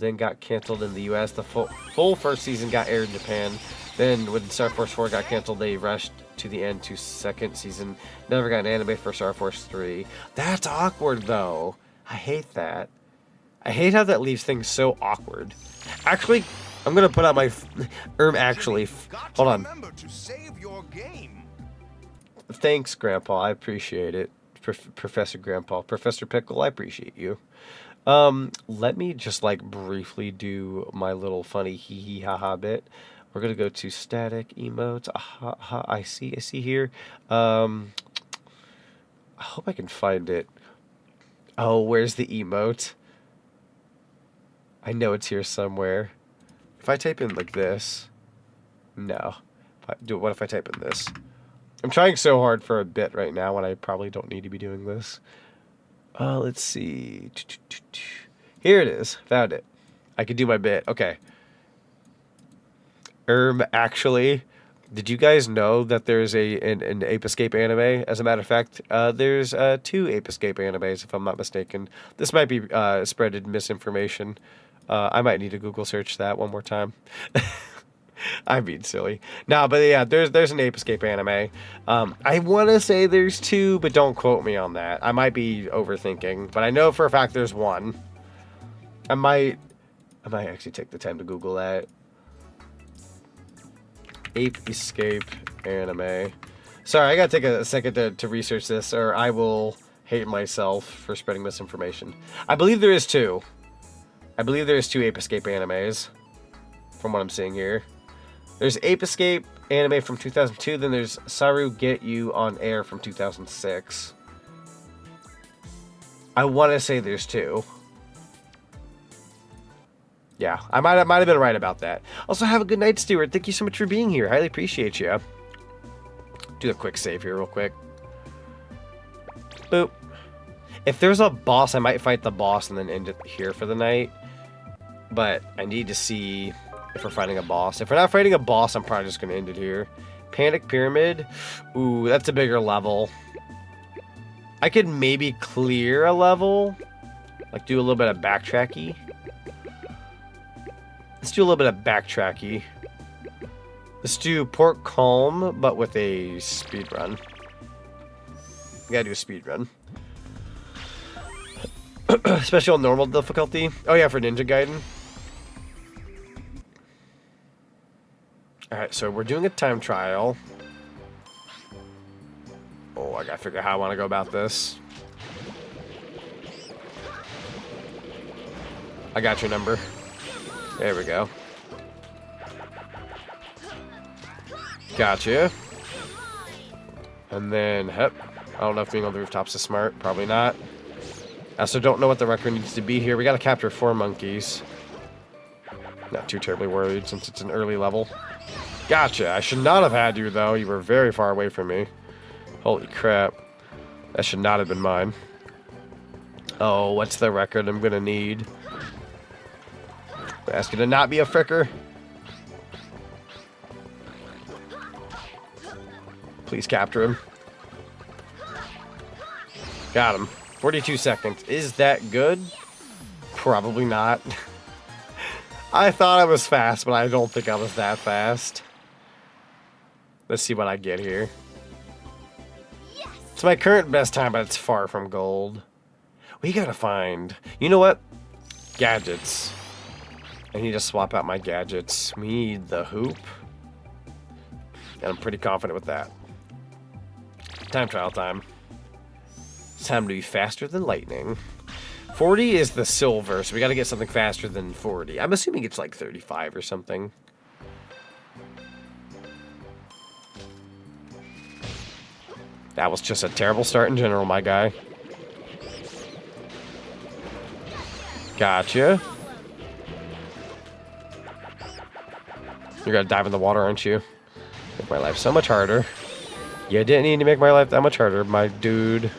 then got canceled in the US. The full first season got aired in Japan. Then when Star Force 4 got canceled, they rushed to the end to second season. Never got an anime for Star Force 3. That's awkward though. I hate that. I hate how that leaves things so awkward. Actually, I'm gonna put out my actually. Hold on. Remember to save your game. Thanks, Grandpa. I appreciate it. Professor Grandpa. Professor Pickle, I appreciate you. Let me just like briefly do my little funny hee hee ha ha bit. We're gonna go to static emotes. I see here. I hope I can find it. Oh, where's the emote? I know it's here somewhere. If I type in like this, no. What if I type in this? I'm trying so hard for a bit right now when I probably don't need to be doing this. Let's see. Here it is. Found it. I could do my bit. Okay. Actually, did you guys know that there's an Ape Escape anime? As a matter of fact, there's 2 Ape Escape animes, if I'm not mistaken. This might be spreaded misinformation. I might need to Google search that one more time. I'm being silly. No, but yeah, there's an Ape Escape anime. I want to say there's 2, but don't quote me on that. I might be overthinking, but I know for a fact there's 1. I might actually take the time to Google that. Ape Escape anime. Sorry, I gotta take a second to research this, or I will hate myself for spreading misinformation. I believe there is 2. I believe there's 2 Ape Escape animes, from what I'm seeing here. There's Ape Escape anime from 2002, then there's Saru Get You on Air from 2006. I want to say there's 2. Yeah, I might have been right about that. Also, have a good night, Stuart. Thank you so much for being here. Highly appreciate you. Do a quick save here real quick. Boop. If there's a boss, I might fight the boss and then end it here for the night. But I need to see if we're fighting a boss. If we're not fighting a boss, I'm probably just going to end it here. Panic Pyramid. Ooh, that's a bigger level. I could maybe clear a level. Like do a little bit of backtracky. Let's do a little bit of backtracky. Let's do Port Calm, but with a speed run. We gotta do a speed run. Especially on normal difficulty. Oh yeah, for Ninja Gaiden. Alright, so we're doing a time trial. Oh, I gotta figure out how I want to go about this. I got your number. There we go. Gotcha. And then, I don't know if being on the rooftops is smart. Probably not. I also don't know what the record needs to be here. We gotta capture 4 monkeys. Not too terribly worried since it's an early level. Gotcha. I should not have had you, though. You were very far away from me. Holy crap. That should not have been mine. Oh, what's the record I'm gonna need? I ask you to not be a fricker. Please capture him. Got him. 42 seconds. Is that good? Probably not. I thought I was fast, but I don't think I was that fast. Let's see what I get here. Yes. It's my current best time, but it's far from gold. We gotta find... You know what? Gadgets. I need to swap out my gadgets. We need the hoop. And I'm pretty confident with that. Time trial time. It's time to be faster than lightning. 40 is the silver, so we gotta get something faster than 40. I'm assuming it's like 35 or something. That was just a terrible start in general, my guy. Gotcha. You're gonna dive in the water, aren't you? Make my life so much harder. You didn't need to make my life that much harder, my dude.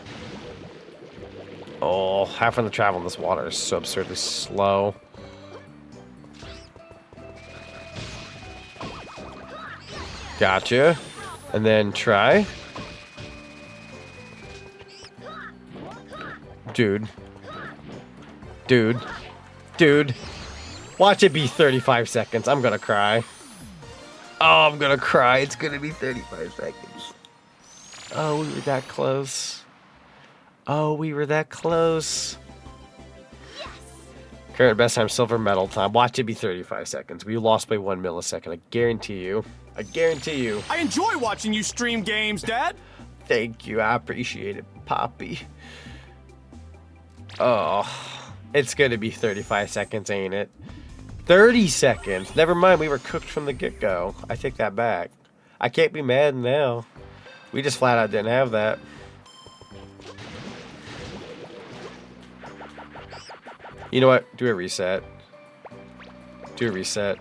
Oh, having to travel in this water is so absurdly slow. Gotcha. And then try. Dude. Dude. Dude. Watch it be 35 seconds. I'm gonna cry. Oh, I'm gonna cry. It's gonna be 35 seconds. Oh, we were that close. Oh, we were that close. Current best time, silver medal time. Watch it be 35 seconds. We lost by 1 millisecond. I guarantee you. I guarantee you. I enjoy watching you stream games, Dad. Thank you. I appreciate it, Poppy. Oh, it's gonna be 35 seconds, ain't it? 30 seconds. Never mind, we were cooked from the get-go. I take that back. I can't be mad now. We just flat out didn't have that. You know what? Do a reset. Do a reset.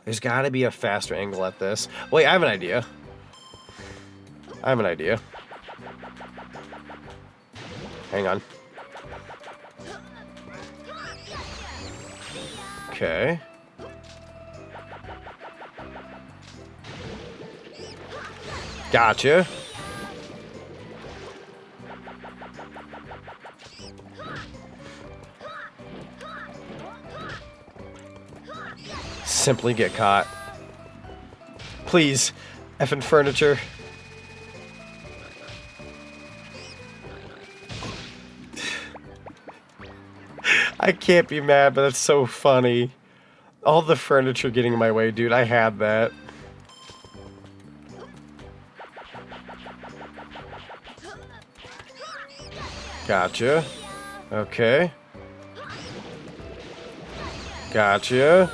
There's got to be a faster angle at this. Wait, I have an idea. I have an idea. Hang on. Okay. Gotcha. Simply get caught. Please, effing furniture. I can't be mad, but that's so funny. All the furniture getting in my way, dude. I had that. Gotcha. Okay. Gotcha.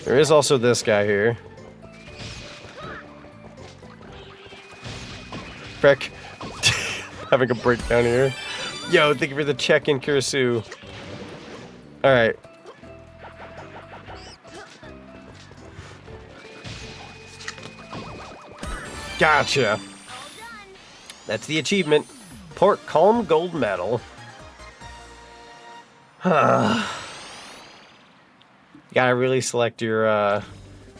There is also this guy here. Frick. Having a breakdown here. Yo, thank you for the check-in, Kurisu. Alright. Gotcha. That's the achievement. Port Calm Gold Medal. You gotta really select your,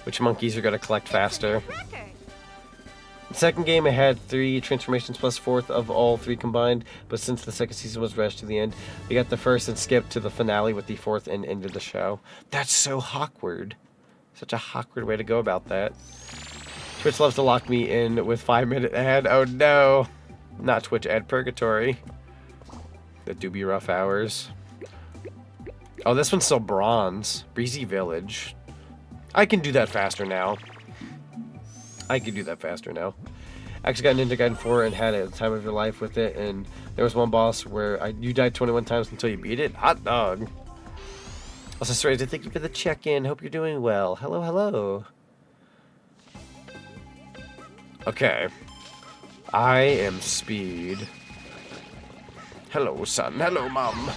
which monkeys you're gonna collect faster. The second game, it had 3 transformations plus 4th of all 3 combined, but since the second season was rushed to the end, we got the first and skipped to the finale with the 4th and ended the show. That's so awkward. Such a awkward way to go about that. Twitch loves to lock me in with 5-minute ad. Oh no! Not Twitch ad purgatory. That do be rough hours. Oh, this one's still bronze. Breezy Village. I can do that faster now. I can do that faster now. I actually got Ninja Gaiden 4 and had a time of your life with it, and there was one boss where you died 21 times until you beat it. Hot dog. Also, Seraeza, thank you for the check-in. Hope you're doing well. Hello, hello. Okay. I am Speed. Hello, son. Hello, mom.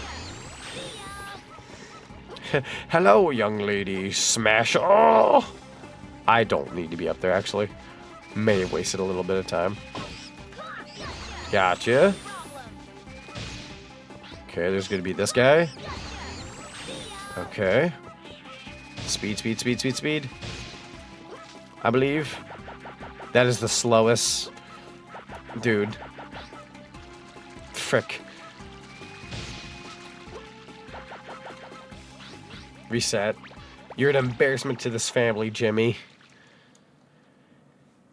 Hello, young lady. Smash. Oh! I don't need to be up there, actually. May have wasted a little bit of time. Gotcha. Okay, there's going to be this guy. Okay. Speed, speed, speed, speed, speed. I believe. That is the slowest. Dude. Frick. Reset. You're an embarrassment to this family, Jimmy.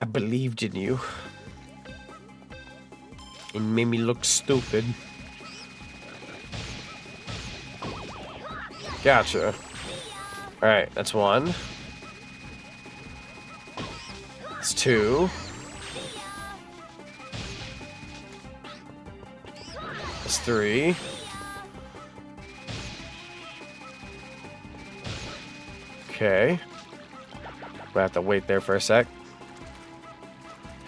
I believed in you. It made me look stupid. Gotcha. Alright, that's 1. That's 2. That's 3. Okay. We'll have to wait there for a sec.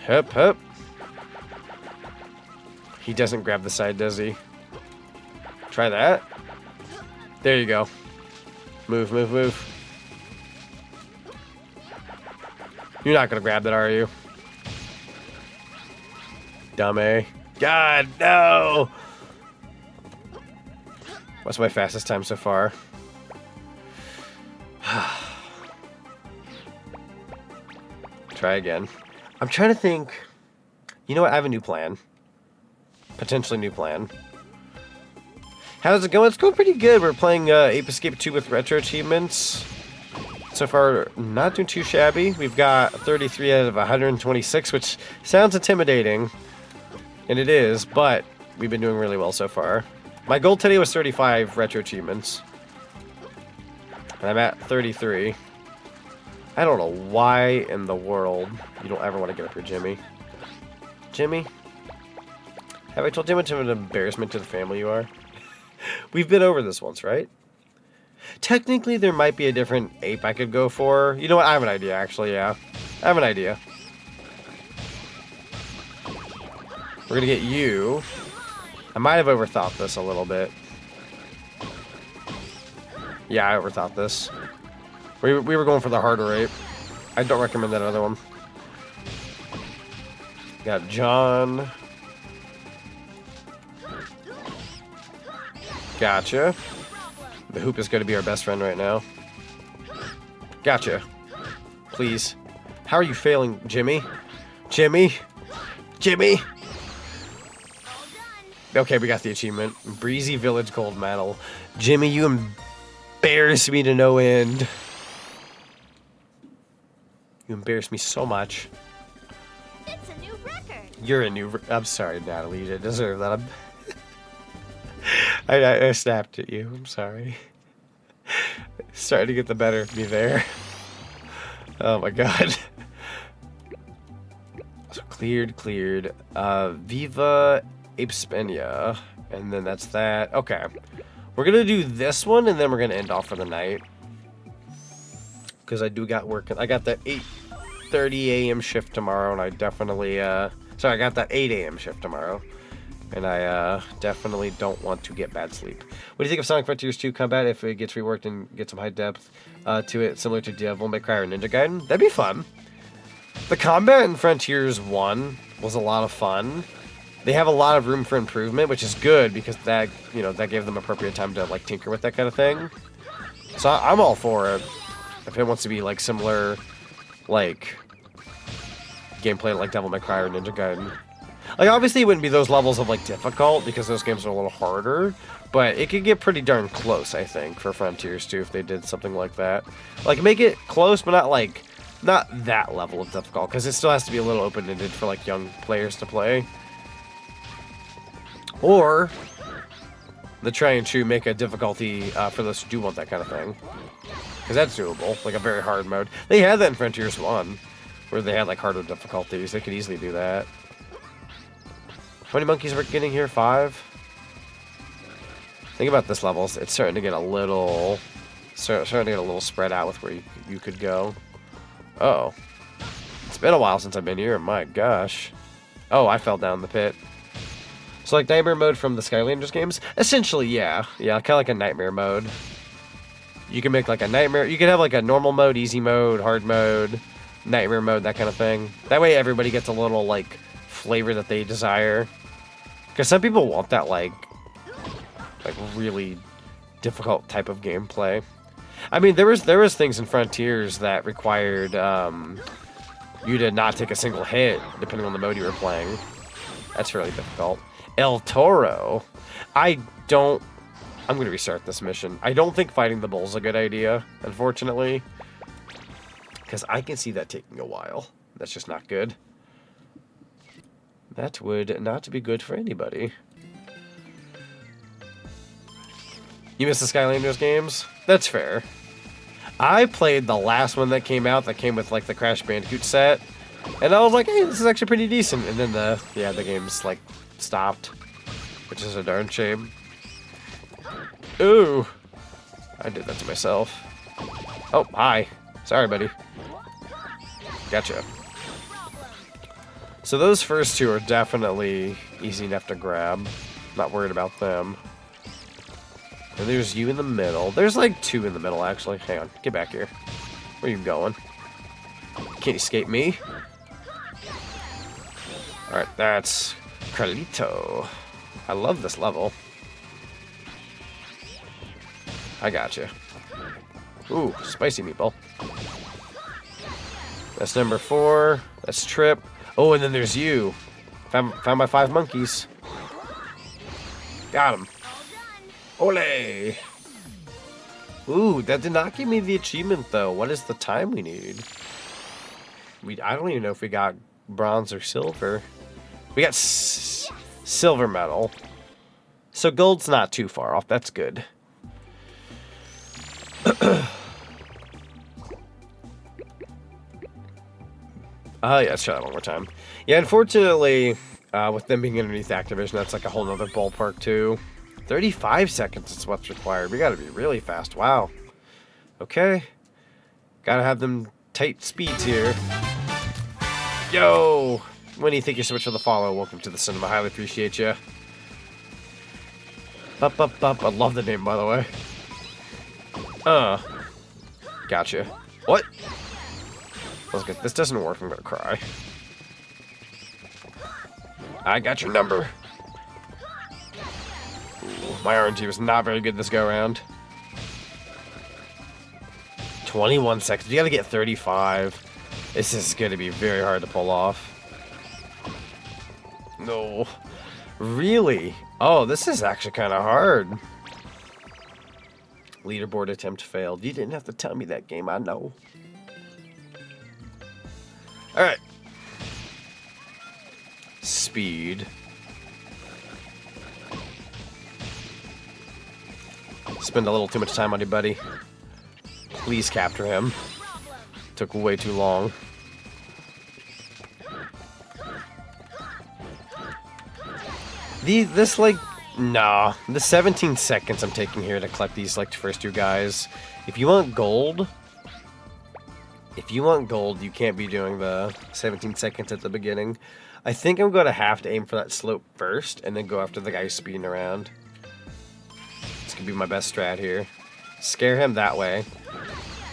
Hup, hup. He doesn't grab the side, does he? Try that. There you go. Move, move, move. You're not gonna grab that, are you? Dummy. God, no! What's my fastest time so far? Try again. I'm trying to think. You know what? I have a new plan. Potentially new plan. How's it going? It's going pretty good. We're playing Ape Escape 2 with RetroAchievements. So far, not doing too shabby. We've got 33 out of 126, which sounds intimidating. And it is, but we've been doing really well so far. My goal today was 35 RetroAchievements. And I'm at 33. I don't know why in the world you don't ever want to get up here, Jimmy. Jimmy? Have I told you how much of an embarrassment to the family you are? We've been over this once, right? Technically, there might be a different ape I could go for. You know what? I have an idea, actually, yeah. I have an idea. We're gonna get you. I might have overthought this a little bit. Yeah, I overthought this. We were going for the harder ape. I don't recommend that other one. Got John. Gotcha. The hoop is going to be our best friend right now. Gotcha. Please. How are you failing, Jimmy? Jimmy? Jimmy? Okay, we got the achievement. Breezy Village Gold Medal. Jimmy, you embarrass me to no end. You embarrass me so much. It's a new record. You're a new... I'm sorry, Natalie. You didn't deserve that. I snapped at you. I'm sorry. Starting to get the better of me there. Oh my god. So cleared. Viva Ape Spenia. And then that's that. Okay. We're going to do this one, and then we're going to end off for the night. Because I do got work. I got that 8:30 a.m. shift tomorrow, and I definitely... Sorry, I got that 8 a.m. shift tomorrow. And I definitely don't want to get bad sleep. What do you think of Sonic Frontiers 2 combat if it gets reworked and gets some high depth to it, similar to Devil May Cry or Ninja Gaiden? That'd be fun. The combat in Frontiers 1 was a lot of fun. They have a lot of room for improvement, which is good because that, you know, that gave them appropriate time to like tinker with that kind of thing. So I'm all for it. If it wants to be like similar, like gameplay like Devil May Cry or Ninja Gaiden. Like, obviously it wouldn't be those levels of, like, difficult, because those games are a little harder, but it could get pretty darn close, I think, for Frontiers 2 if they did something like that. Like, make it close, but not, like, not that level of difficult, because it still has to be a little open-ended for, like, young players to play. Or, the try and true make a difficulty for those who do want that kind of thing. Because that's doable, like a very hard mode. They had that in Frontiers 1, where they had, like, harder difficulties. They could easily do that. How many monkeys are we getting here? 5? Think about this level. It's starting to get a little... spread out with where you could go. Uh-oh. It's been a while since I've been here. My gosh. Oh, I fell down the pit. So, like, Nightmare mode from the Skylanders games? Essentially, yeah. Yeah, kind of like a Nightmare mode. You can make, like, a Nightmare... You can have, like, a normal mode, easy mode, hard mode, Nightmare mode, that kind of thing. That way everybody gets a little, like, flavor that they desire. Because some people want that, like really difficult type of gameplay. I mean, there was things in Frontiers that required you to not take a single hit, depending on the mode you were playing. That's really difficult. El Toro. I'm going to restart this mission. I don't think fighting the bull's a good idea, unfortunately. Because I can see that taking a while. That's just not good. That would not be good for anybody. You missed the Skylanders games? That's fair. I played the last one that came out that came with, like, the Crash Bandicoot set. And I was like, hey, this is actually pretty decent. And then the game's, like, stopped. Which is a darn shame. Ooh. I did that to myself. Oh, hi. Sorry, buddy. Gotcha. So those first two are definitely easy enough to grab. Not worried about them. And there's you in the middle. There's like 2 in the middle, actually. Hang on. Get back here. Where are you going? Can't escape me. Alright, that's Carlito. I love this level. I got you. Ooh, spicy meatball. That's number 4. That's Trip. Oh, and then there's you. Found my 5 monkeys. Got him. Ole. Ooh, that did not give me the achievement, though. What is the time we need? I don't even know if we got bronze or silver. We got silver medal. So gold's not too far off. That's good. Yeah, let's try that one more time. Yeah, unfortunately, with them being underneath Activision, that's like a whole nother ballpark, too. 35 seconds is what's required. We gotta be really fast. Wow. Okay. Gotta have them tight speeds here. Yo! Winnie, thank you so much for the follow. Welcome to the cinema. Highly appreciate you. Bup, bup, bup. I love the name, by the way. Gotcha. What? Let's get, this doesn't work. I'm gonna cry. I got your number. Ooh, my RNG was not very good this go around. 21 seconds. You gotta get 35. This is gonna be very hard to pull off. No. Really? Oh, this is actually kind of hard. Leaderboard attempt failed. You didn't have to tell me that, game. I know. Alright. Speed. Spend a little too much time on you, buddy. Please capture him. Took way too long. This, like, nah. The 17 seconds I'm taking here to collect these, like, first 2 guys. If you want gold, you can't be doing the 17 seconds at the beginning. I think I'm going to have to aim for that slope first and then go after the guy speeding around. This could be my best strat here. Scare him that way.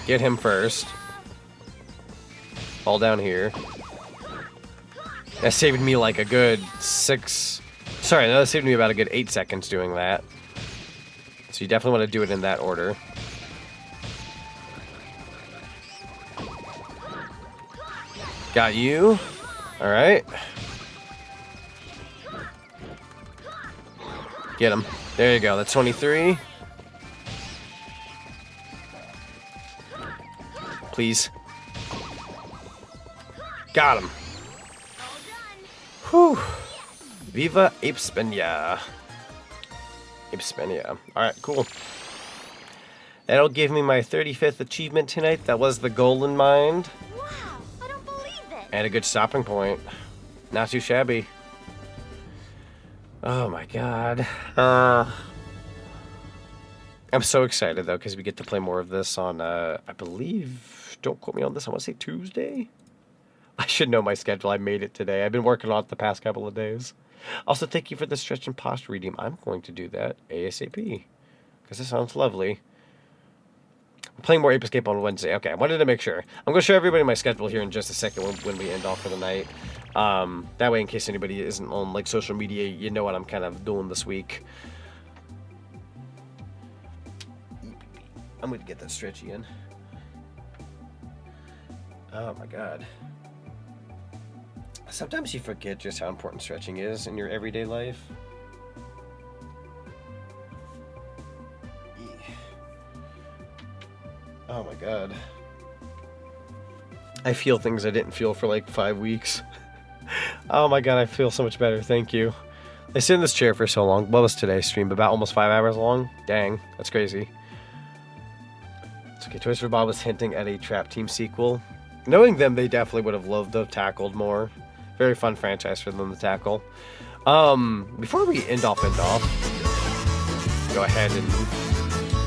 Get him first. Fall down here. That saved me like a good 6... Sorry, that saved me about a good 8 seconds doing that. So you definitely want to do it in that order. Got you. Alright. Get him. There you go. That's 23. Please. Got him. Whew. Viva Ape Spenia. Ape Spenia. Alright, cool. That'll give me my 35th achievement tonight. That was the goal in mind. Wow, I don't believe it. And a good stopping point. Not too shabby. Oh my god. I'm so excited though, because we get to play more of this on, I believe, don't quote me on this, I want to say Tuesday? I should know my schedule. I made it today. I've been working on it the past couple of days. Also, thank you for the stretch and post redeem. I'm going to do that ASAP, because it sounds lovely. I'm playing more Ape Escape on Wednesday. Okay, I wanted to make sure. I'm going to show everybody my schedule here in just a second when we end off for the night. That way, in case anybody isn't on like social media, you know what I'm kind of doing this week. I'm going to get that stretchy in. Oh my god. Sometimes you forget just how important stretching is in your everyday life. Oh my god. I feel things I didn't feel for like 5 weeks. Oh my god, I feel so much better. Thank you. I sit in this chair for so long. What was today's stream? About almost 5 hours long? Dang, that's crazy. It's okay. Toys for Bob was hinting at a Trap Team sequel. Knowing them, they definitely would have loved to have tackled more. Very fun franchise for them to tackle. Before we end off, go ahead and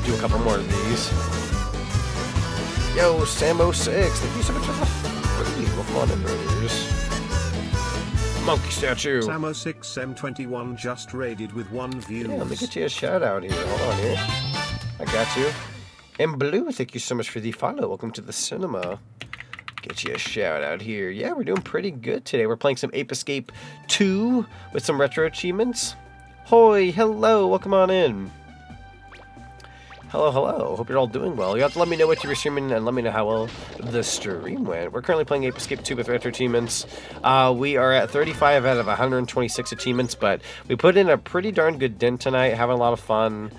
do a couple more of these. Yo, Samo6, thank you so much for the moderators. Monkey statue. Samo6 M21 just raided with 1 view. Yeah, let me get you a shout out here. Hold on here. I got you. And Blue, thank you so much for the follow. Welcome to the cinema. Get you a shout out here. Yeah, we're doing pretty good today. We're playing some Ape Escape 2 with some retro achievements. Hoi, hello, welcome on in. Hello, hello. Hope you're all doing well. You have to let me know what you were streaming and let me know how well the stream went. We're currently playing Ape Escape 2 with retro achievements. We are at 35 out of 126 achievements, but we put in a pretty darn good dent tonight, having a lot of fun.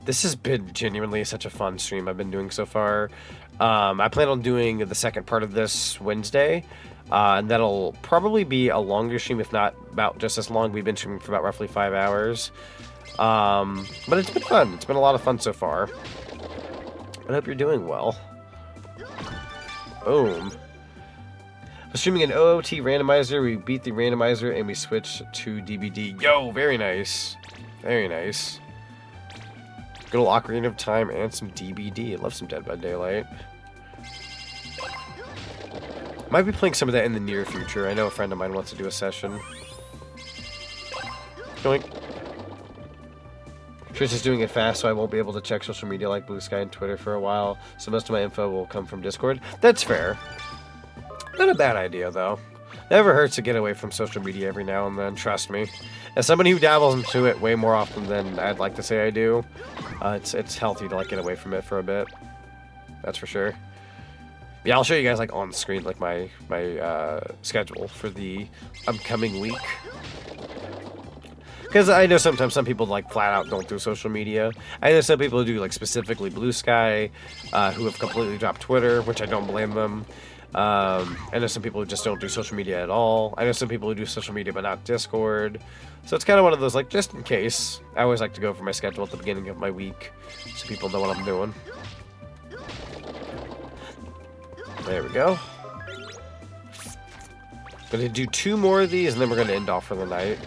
This has been genuinely such a fun stream I've been doing so far. I plan on doing the second part of this Wednesday, and that'll probably be a longer stream, if not about just as long. We've been streaming for about roughly 5 hours. But it's been fun. It's been a lot of fun so far. I hope you're doing well. Boom. We're streaming an OOT randomizer. We beat the randomizer and we switched to DBD. Yo, very nice. Very nice. Good old Ocarina of Time and some DBD. I love some Dead by Daylight. Might be playing some of that in the near future. I know a friend of mine wants to do a session. Doink. Trish is doing it fast, so I won't be able to check social media like Blue Sky and Twitter for a while, so most of my info will come from Discord. That's fair. Not a bad idea, though. Never hurts to get away from social media every now and then, trust me. As somebody who dabbles into it way more often than I'd like to say I do, it's healthy to like get away from it for a bit. That's for sure. Yeah, I'll show you guys like on the screen like my schedule for the upcoming week. Because I know sometimes some people like flat out don't do social media. I know some people who do like specifically Blue Sky, who have completely dropped Twitter, which I don't blame them. I know some people who just don't do social media at all. I know some people who do social media but not Discord. So it's kind of one of those like just in case. I always like to go for my schedule at the beginning of my week so people know what I'm doing. There we go. Gonna do 2 more of these and then we're gonna end off for the night.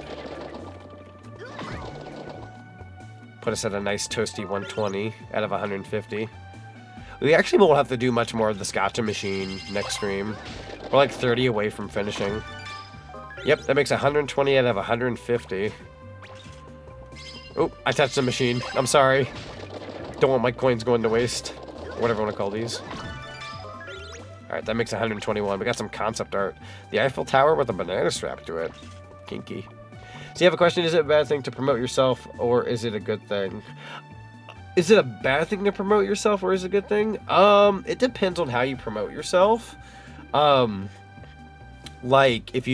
Put us at a nice toasty 120 out of 150. We actually won't have to do much more of the Scotcha machine next stream. We're like 30 away from finishing. Yep, that makes 120 out of 150. Oh, I touched the machine. I'm sorry. Don't want my coins going to waste. Whatever you want to call these. Alright, that makes 121. We got some concept art. The Eiffel Tower with a banana strap to it. Kinky. So you have a question, is it a bad thing to promote yourself, or is it a good thing? Is it a bad thing to promote yourself, or is it a good thing? It depends on how you promote yourself. Like, if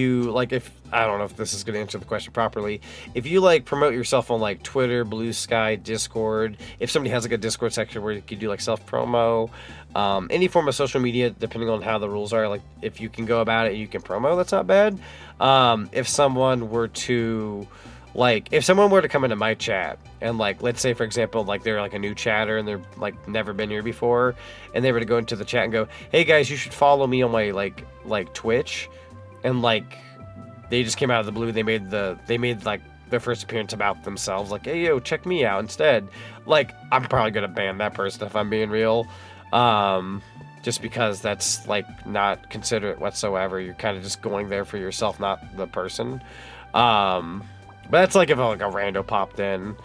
I don't know if this is going to answer the question properly. If you, like, promote yourself on, like, Twitter, Blue Sky, Discord, if somebody has, like, a Discord section where you can do, like, self-promo, any form of social media, depending on how the rules are, like, if you can go about it and you can promo, that's not bad. If someone were to, like, if someone were to come into my chat and, like, let's say, for example, like, they're, like, a new chatter and they're, like, never been here before, and they were to go into the chat and go, hey, guys, you should follow me on my, like Twitch, and, like, they just came out of the blue, they made like their first appearance about themselves, like, hey, yo, check me out instead. Like, I'm probably gonna ban that person if I'm being real. Just because that's, like, not considerate whatsoever. You're kind of just going there for yourself, not the person. But that's like if like a rando popped in.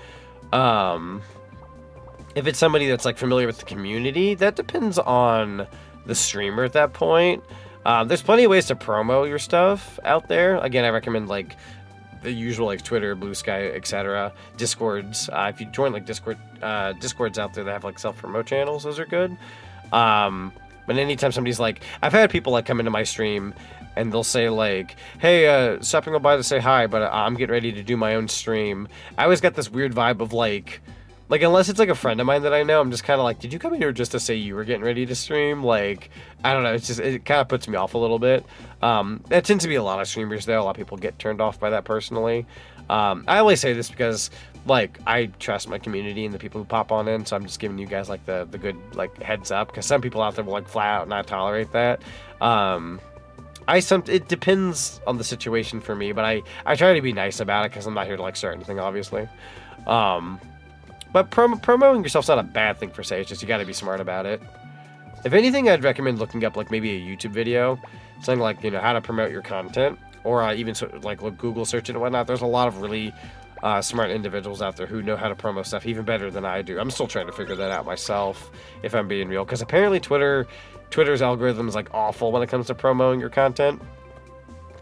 If it's somebody that's, like, familiar with the community, that depends on the streamer at that point. There's plenty of ways to promo your stuff out there. Again, I recommend, like, the usual, like, Twitter, Blue Sky, etc. Discords. If you join, like, Discords out there that have, like, self-promote channels, those are good. But anytime somebody's like, I've had people, like, come into my stream and they'll say, like, hey, stopping by to say hi, but I'm getting ready to do my own stream. I always got this weird vibe of, like, unless it's, like, a friend of mine that I know, I'm just kind of like, did you come in here just to say you were getting ready to stream? Like, I don't know, it kind of puts me off a little bit. That tends to be a lot of streamers, though. A lot of people get turned off by that personally. I always say this because, like, I trust my community and the people who pop on in, so I'm just giving you guys, like, the good, like, heads up, because some people out there will, like, flat out not tolerate that. It depends on the situation for me, but I try to be nice about it, because I'm not here to, like, start anything, obviously. But promoting yourself's not a bad thing per se. It's just you got to be smart about it. If anything, I'd recommend looking up, like, maybe a YouTube video, something like, you know, how to promote your content, or even like Google search it and whatnot. There's a lot of really smart individuals out there who know how to promo stuff even better than I do. I'm still trying to figure that out myself, if I'm being real, because apparently Twitter's algorithm is like awful when it comes to promoting your content.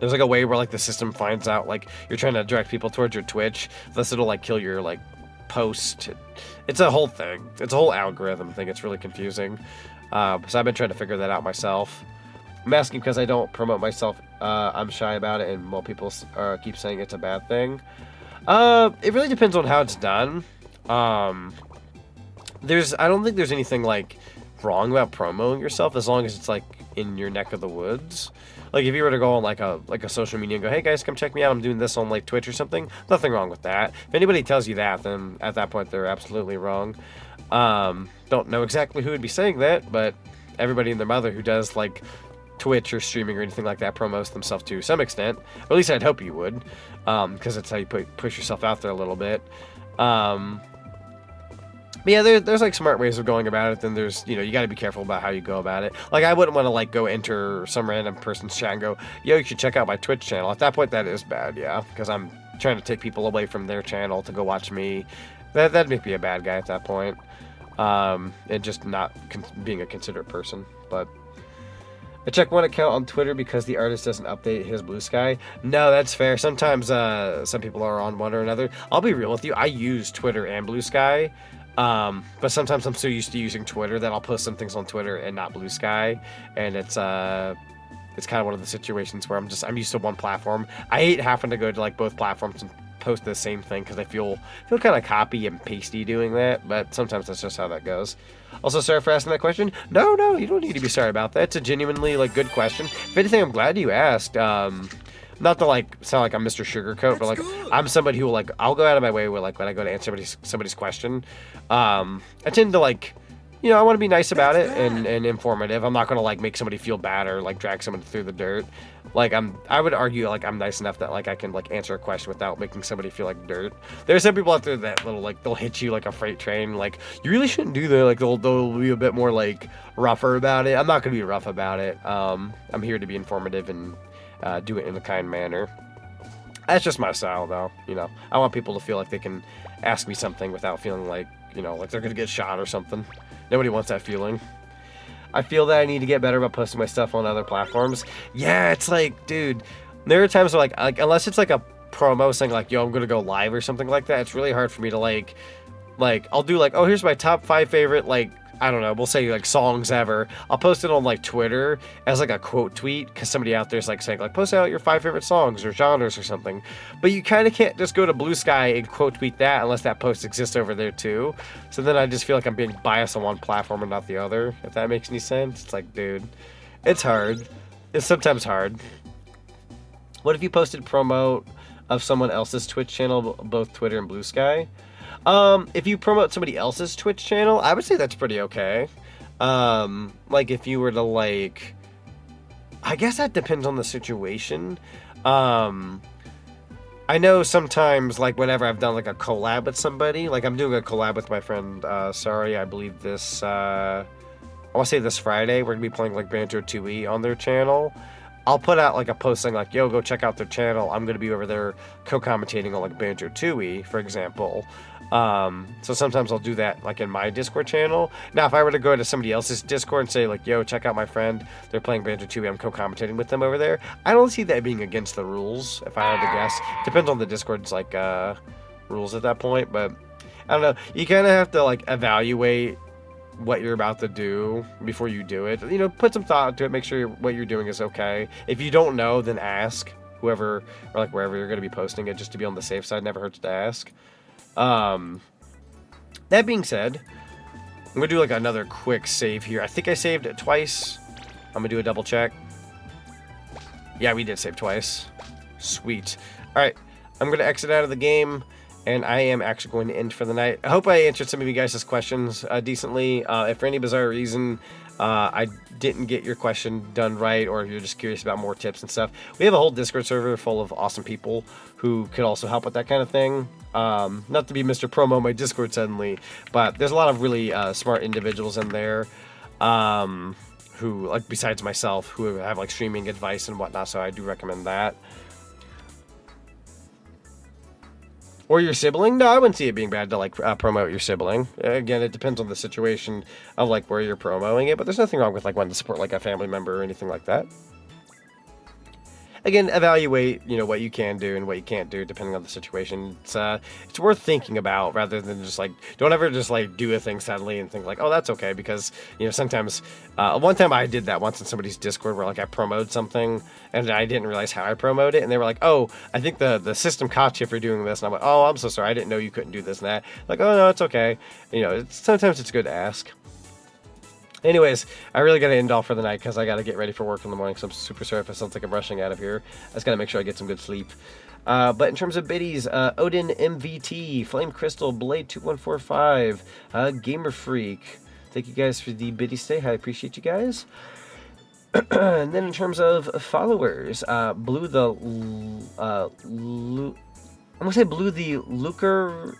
There's like a way where like the system finds out like you're trying to direct people towards your Twitch, thus it'll like kill your like post. It's a whole thing. It's a whole algorithm thing. It's really confusing. So I've been trying to figure that out myself. I'm asking because I don't promote myself. I'm shy about it, and people keep saying it's a bad thing. It really depends on how it's done. I don't think there's anything like wrong about promoting yourself as long as it's like in your neck of the woods. Like if you were to go on like a social media and go, hey guys, come check me out, I'm doing this on like Twitch or something, nothing wrong with that. If anybody tells you that, then at that point they're absolutely wrong. Don't know exactly who would be saying that, but everybody and their mother who does like Twitch or streaming or anything like that promotes themselves to some extent. Or at least I'd hope you would, because that's how you push yourself out there a little bit. But yeah, there's like smart ways of going about it. Then there's, you got to be careful about how you go about it. Like I wouldn't want to like go enter some random person's chat and go, yo, you should check out my Twitch channel. At that point, that is bad, yeah, because I'm trying to take people away from their channel to go watch me. That'd make me a bad guy at that point. And just not being a considerate person. But I check one account on Twitter because the artist doesn't update his Blue Sky. No, that's fair. Sometimes some people are on one or another. I'll be real with you. I use Twitter and Blue Sky. But sometimes I'm so used to using Twitter that I'll post some things on Twitter and not Blue Sky. And it's kind of one of the situations where I'm used to one platform. I hate having to go to like both platforms and post the same thing because I feel kind of copy and pasty doing that, but sometimes that's just how that goes. Also, sorry for asking that question. No, you don't need to be sorry about that. It's a genuinely like good question. If anything, I'm glad you asked. Not to like sound like I'm Mr. Sugarcoat, but like I'm somebody who will like I'll go out of my way with like when I go to answer somebody's question. I tend to like, I want to be nice about it and informative. I'm not gonna like make somebody feel bad or like drag someone through the dirt. Like I would argue like I'm nice enough that like I can like answer a question without making somebody feel like dirt. There's some people out there that they'll hit you like a freight train. Like you really shouldn't do that. Like they'll be a bit more like rougher about it. I'm not gonna be rough about it. I'm here to be informative and do it in a kind manner. That's just my style though. I want people to feel like they can ask me something without feeling like like they're gonna get shot or something. Nobody wants that feeling. I feel that I need to get better about posting my stuff on other platforms. Yeah, it's like, dude, there are times where like unless it's like a promo saying like, yo, I'm gonna go live or something like that, it's really hard for me to like I'll do like, oh, here's my top 5 favorite like, I don't know, we'll say like songs ever. I'll post it on like Twitter as like a quote tweet because somebody out there's like saying like post out your 5 favorite songs or genres or something. But you kind of can't just go to Blue Sky and quote tweet that unless that post exists over there too. So then I just feel like I'm being biased on one platform and not the other, if that makes any sense. It's like, dude, it's hard. It's sometimes hard. What if you posted promo of someone else's Twitch channel, both Twitter and Blue Sky? If you promote somebody else's Twitch channel, I would say that's pretty okay. Like if you were to like, I guess that depends on the situation. I know sometimes like whenever I've done like a collab with somebody, like I'm doing a collab with my friend, Seraeza, I believe this, I want to say this Friday, we're gonna be playing like Banjo 2E on their channel. I'll put out like a post saying like, yo, go check out their channel. I'm going to be over there co-commentating on like Banjo 2E, for example. So sometimes I'll do that like in my Discord channel. Now, if I were to go to somebody else's Discord and say like, yo, check out my friend, they're playing Banjo 2E, I'm co-commentating with them over there. I don't see that being against the rules, if I had to guess. Depends on the Discord's like rules at that point, but I don't know. You kind of have to like evaluate what you're about to do before you do it. Put some thought into it, make sure what you're doing is okay. If you don't know, then ask whoever or like wherever you're going to be posting it, just to be on the safe side. Never hurts to ask. That being said, I'm gonna do like another quick save here. I think I saved it twice. I'm gonna do a double check. Yeah, we did save twice. Sweet. All right, I'm gonna exit out of the game, and I am actually going to end for the night. I hope I answered some of you guys' questions decently. If for any bizarre reason I didn't get your question done right, or if you're just curious about more tips and stuff, we have a whole Discord server full of awesome people who could also help with that kind of thing. Not to be Mr. Promo my Discord suddenly, but there's a lot of really smart individuals in there who, like, besides myself, who have like streaming advice and whatnot, so I do recommend that. Or your sibling? No, I wouldn't see it being bad to like promote your sibling. Again, it depends on the situation of like where you're promoting it, but there's nothing wrong with like wanting to support like a family member or anything like that. Again, evaluate, you know, what you can do and what you can't do depending on the situation. It's worth thinking about rather than just like, don't ever just like do a thing suddenly and think like, oh, that's okay, because, you know, sometimes, one time I did that once in somebody's Discord where like I promoted something and I didn't realize how I promoted it, and they were like, oh, I think the system caught you for doing this, and I'm like, oh, I'm so sorry, I didn't know you couldn't do this and that. Like, oh no, it's okay. You know, sometimes it's good to ask. Anyways, I really got to end off for the night because I got to get ready for work in the morning, so I'm super sorry if it sounds like I'm rushing out of here. I just got to make sure I get some good sleep. But in terms of biddies, Odin MVT, Flame Crystal, Blade 2145, Gamer Freak. Thank you guys for the biddy stay. I appreciate you guys. And then in terms of followers, Blue the... I'm going to say Blue the Lucariarch?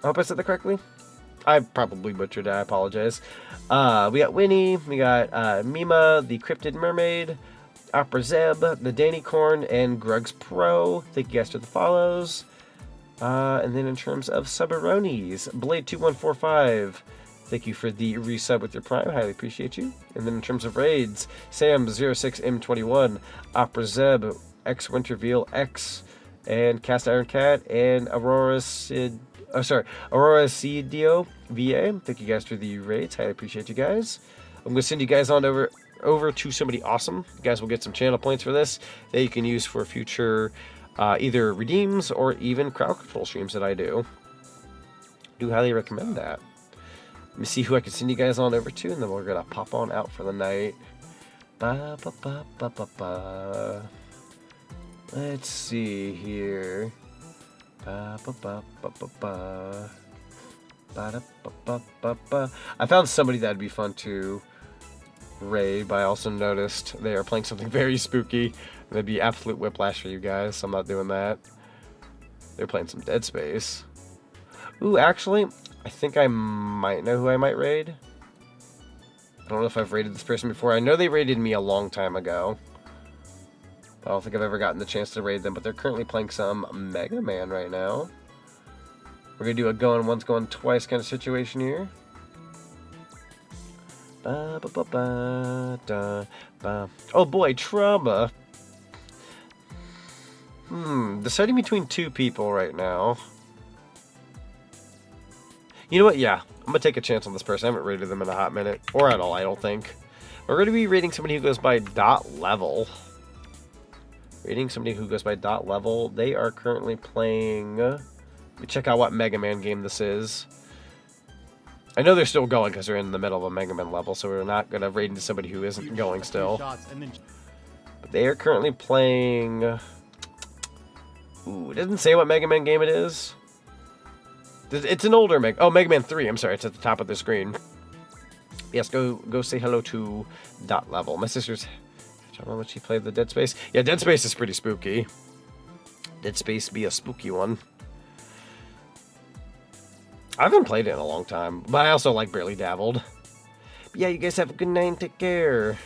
I hope I said that correctly. I probably butchered it, I apologize. We got Winnie, we got Mima, the Cryptid Mermaid, Opera Zeb, the Danny Corn, and Grugs Pro. Thank you guys for the follows. And then in terms of Subaronis, Blade2145. Thank you for the resub with your Prime. Highly appreciate you. And then in terms of raids, Sam06M21, Opera Zeb, X Winterveal X, and Cast Iron Cat, and Aurora Cedio VA. Thank you guys for the raids. I appreciate you guys. I'm going to send you guys on over to somebody awesome. You guys will get some channel points for this that you can use for future either redeems or even crowd control streams that I do. Do highly recommend that. Let me see who I can send you guys on over to, and then we're going to pop on out for the night. Let's see here. I found somebody that'd be fun to raid, but I also noticed they are playing something very spooky. That'd be absolute whiplash for you guys, so I'm not doing that. They're playing some Dead Space. Ooh, actually, I think I might know who I might raid. I don't know if I've raided this person before. I know they raided me a long time ago. I don't think I've ever gotten the chance to raid them, but they're currently playing some Mega Man right now. We're going to do a going once, going twice kind of situation here. Oh boy, Trauma. Deciding between two people right now. You know what? Yeah, I'm going to take a chance on this person. I haven't raided them in a hot minute, or at all, I don't think. We're going to be raiding somebody who goes by .level. Rating somebody who goes by .level. They are currently playing... Let me check out what Mega Man game this is. I know they're still going because they're in the middle of a Mega Man level, so we're not going to raid into somebody who isn't going still. But they are currently playing... Ooh, it doesn't say what Mega Man game it is. It's an older Mega... Oh, Mega Man 3. I'm sorry, it's at the top of the screen. Yes, go say hello to .level. My sister's... I don't know when she played the Dead Space. Yeah, Dead Space is pretty spooky. Dead Space be a spooky one. I haven't played it in a long time, but I also like barely dabbled. But yeah, you guys have a good night and take care.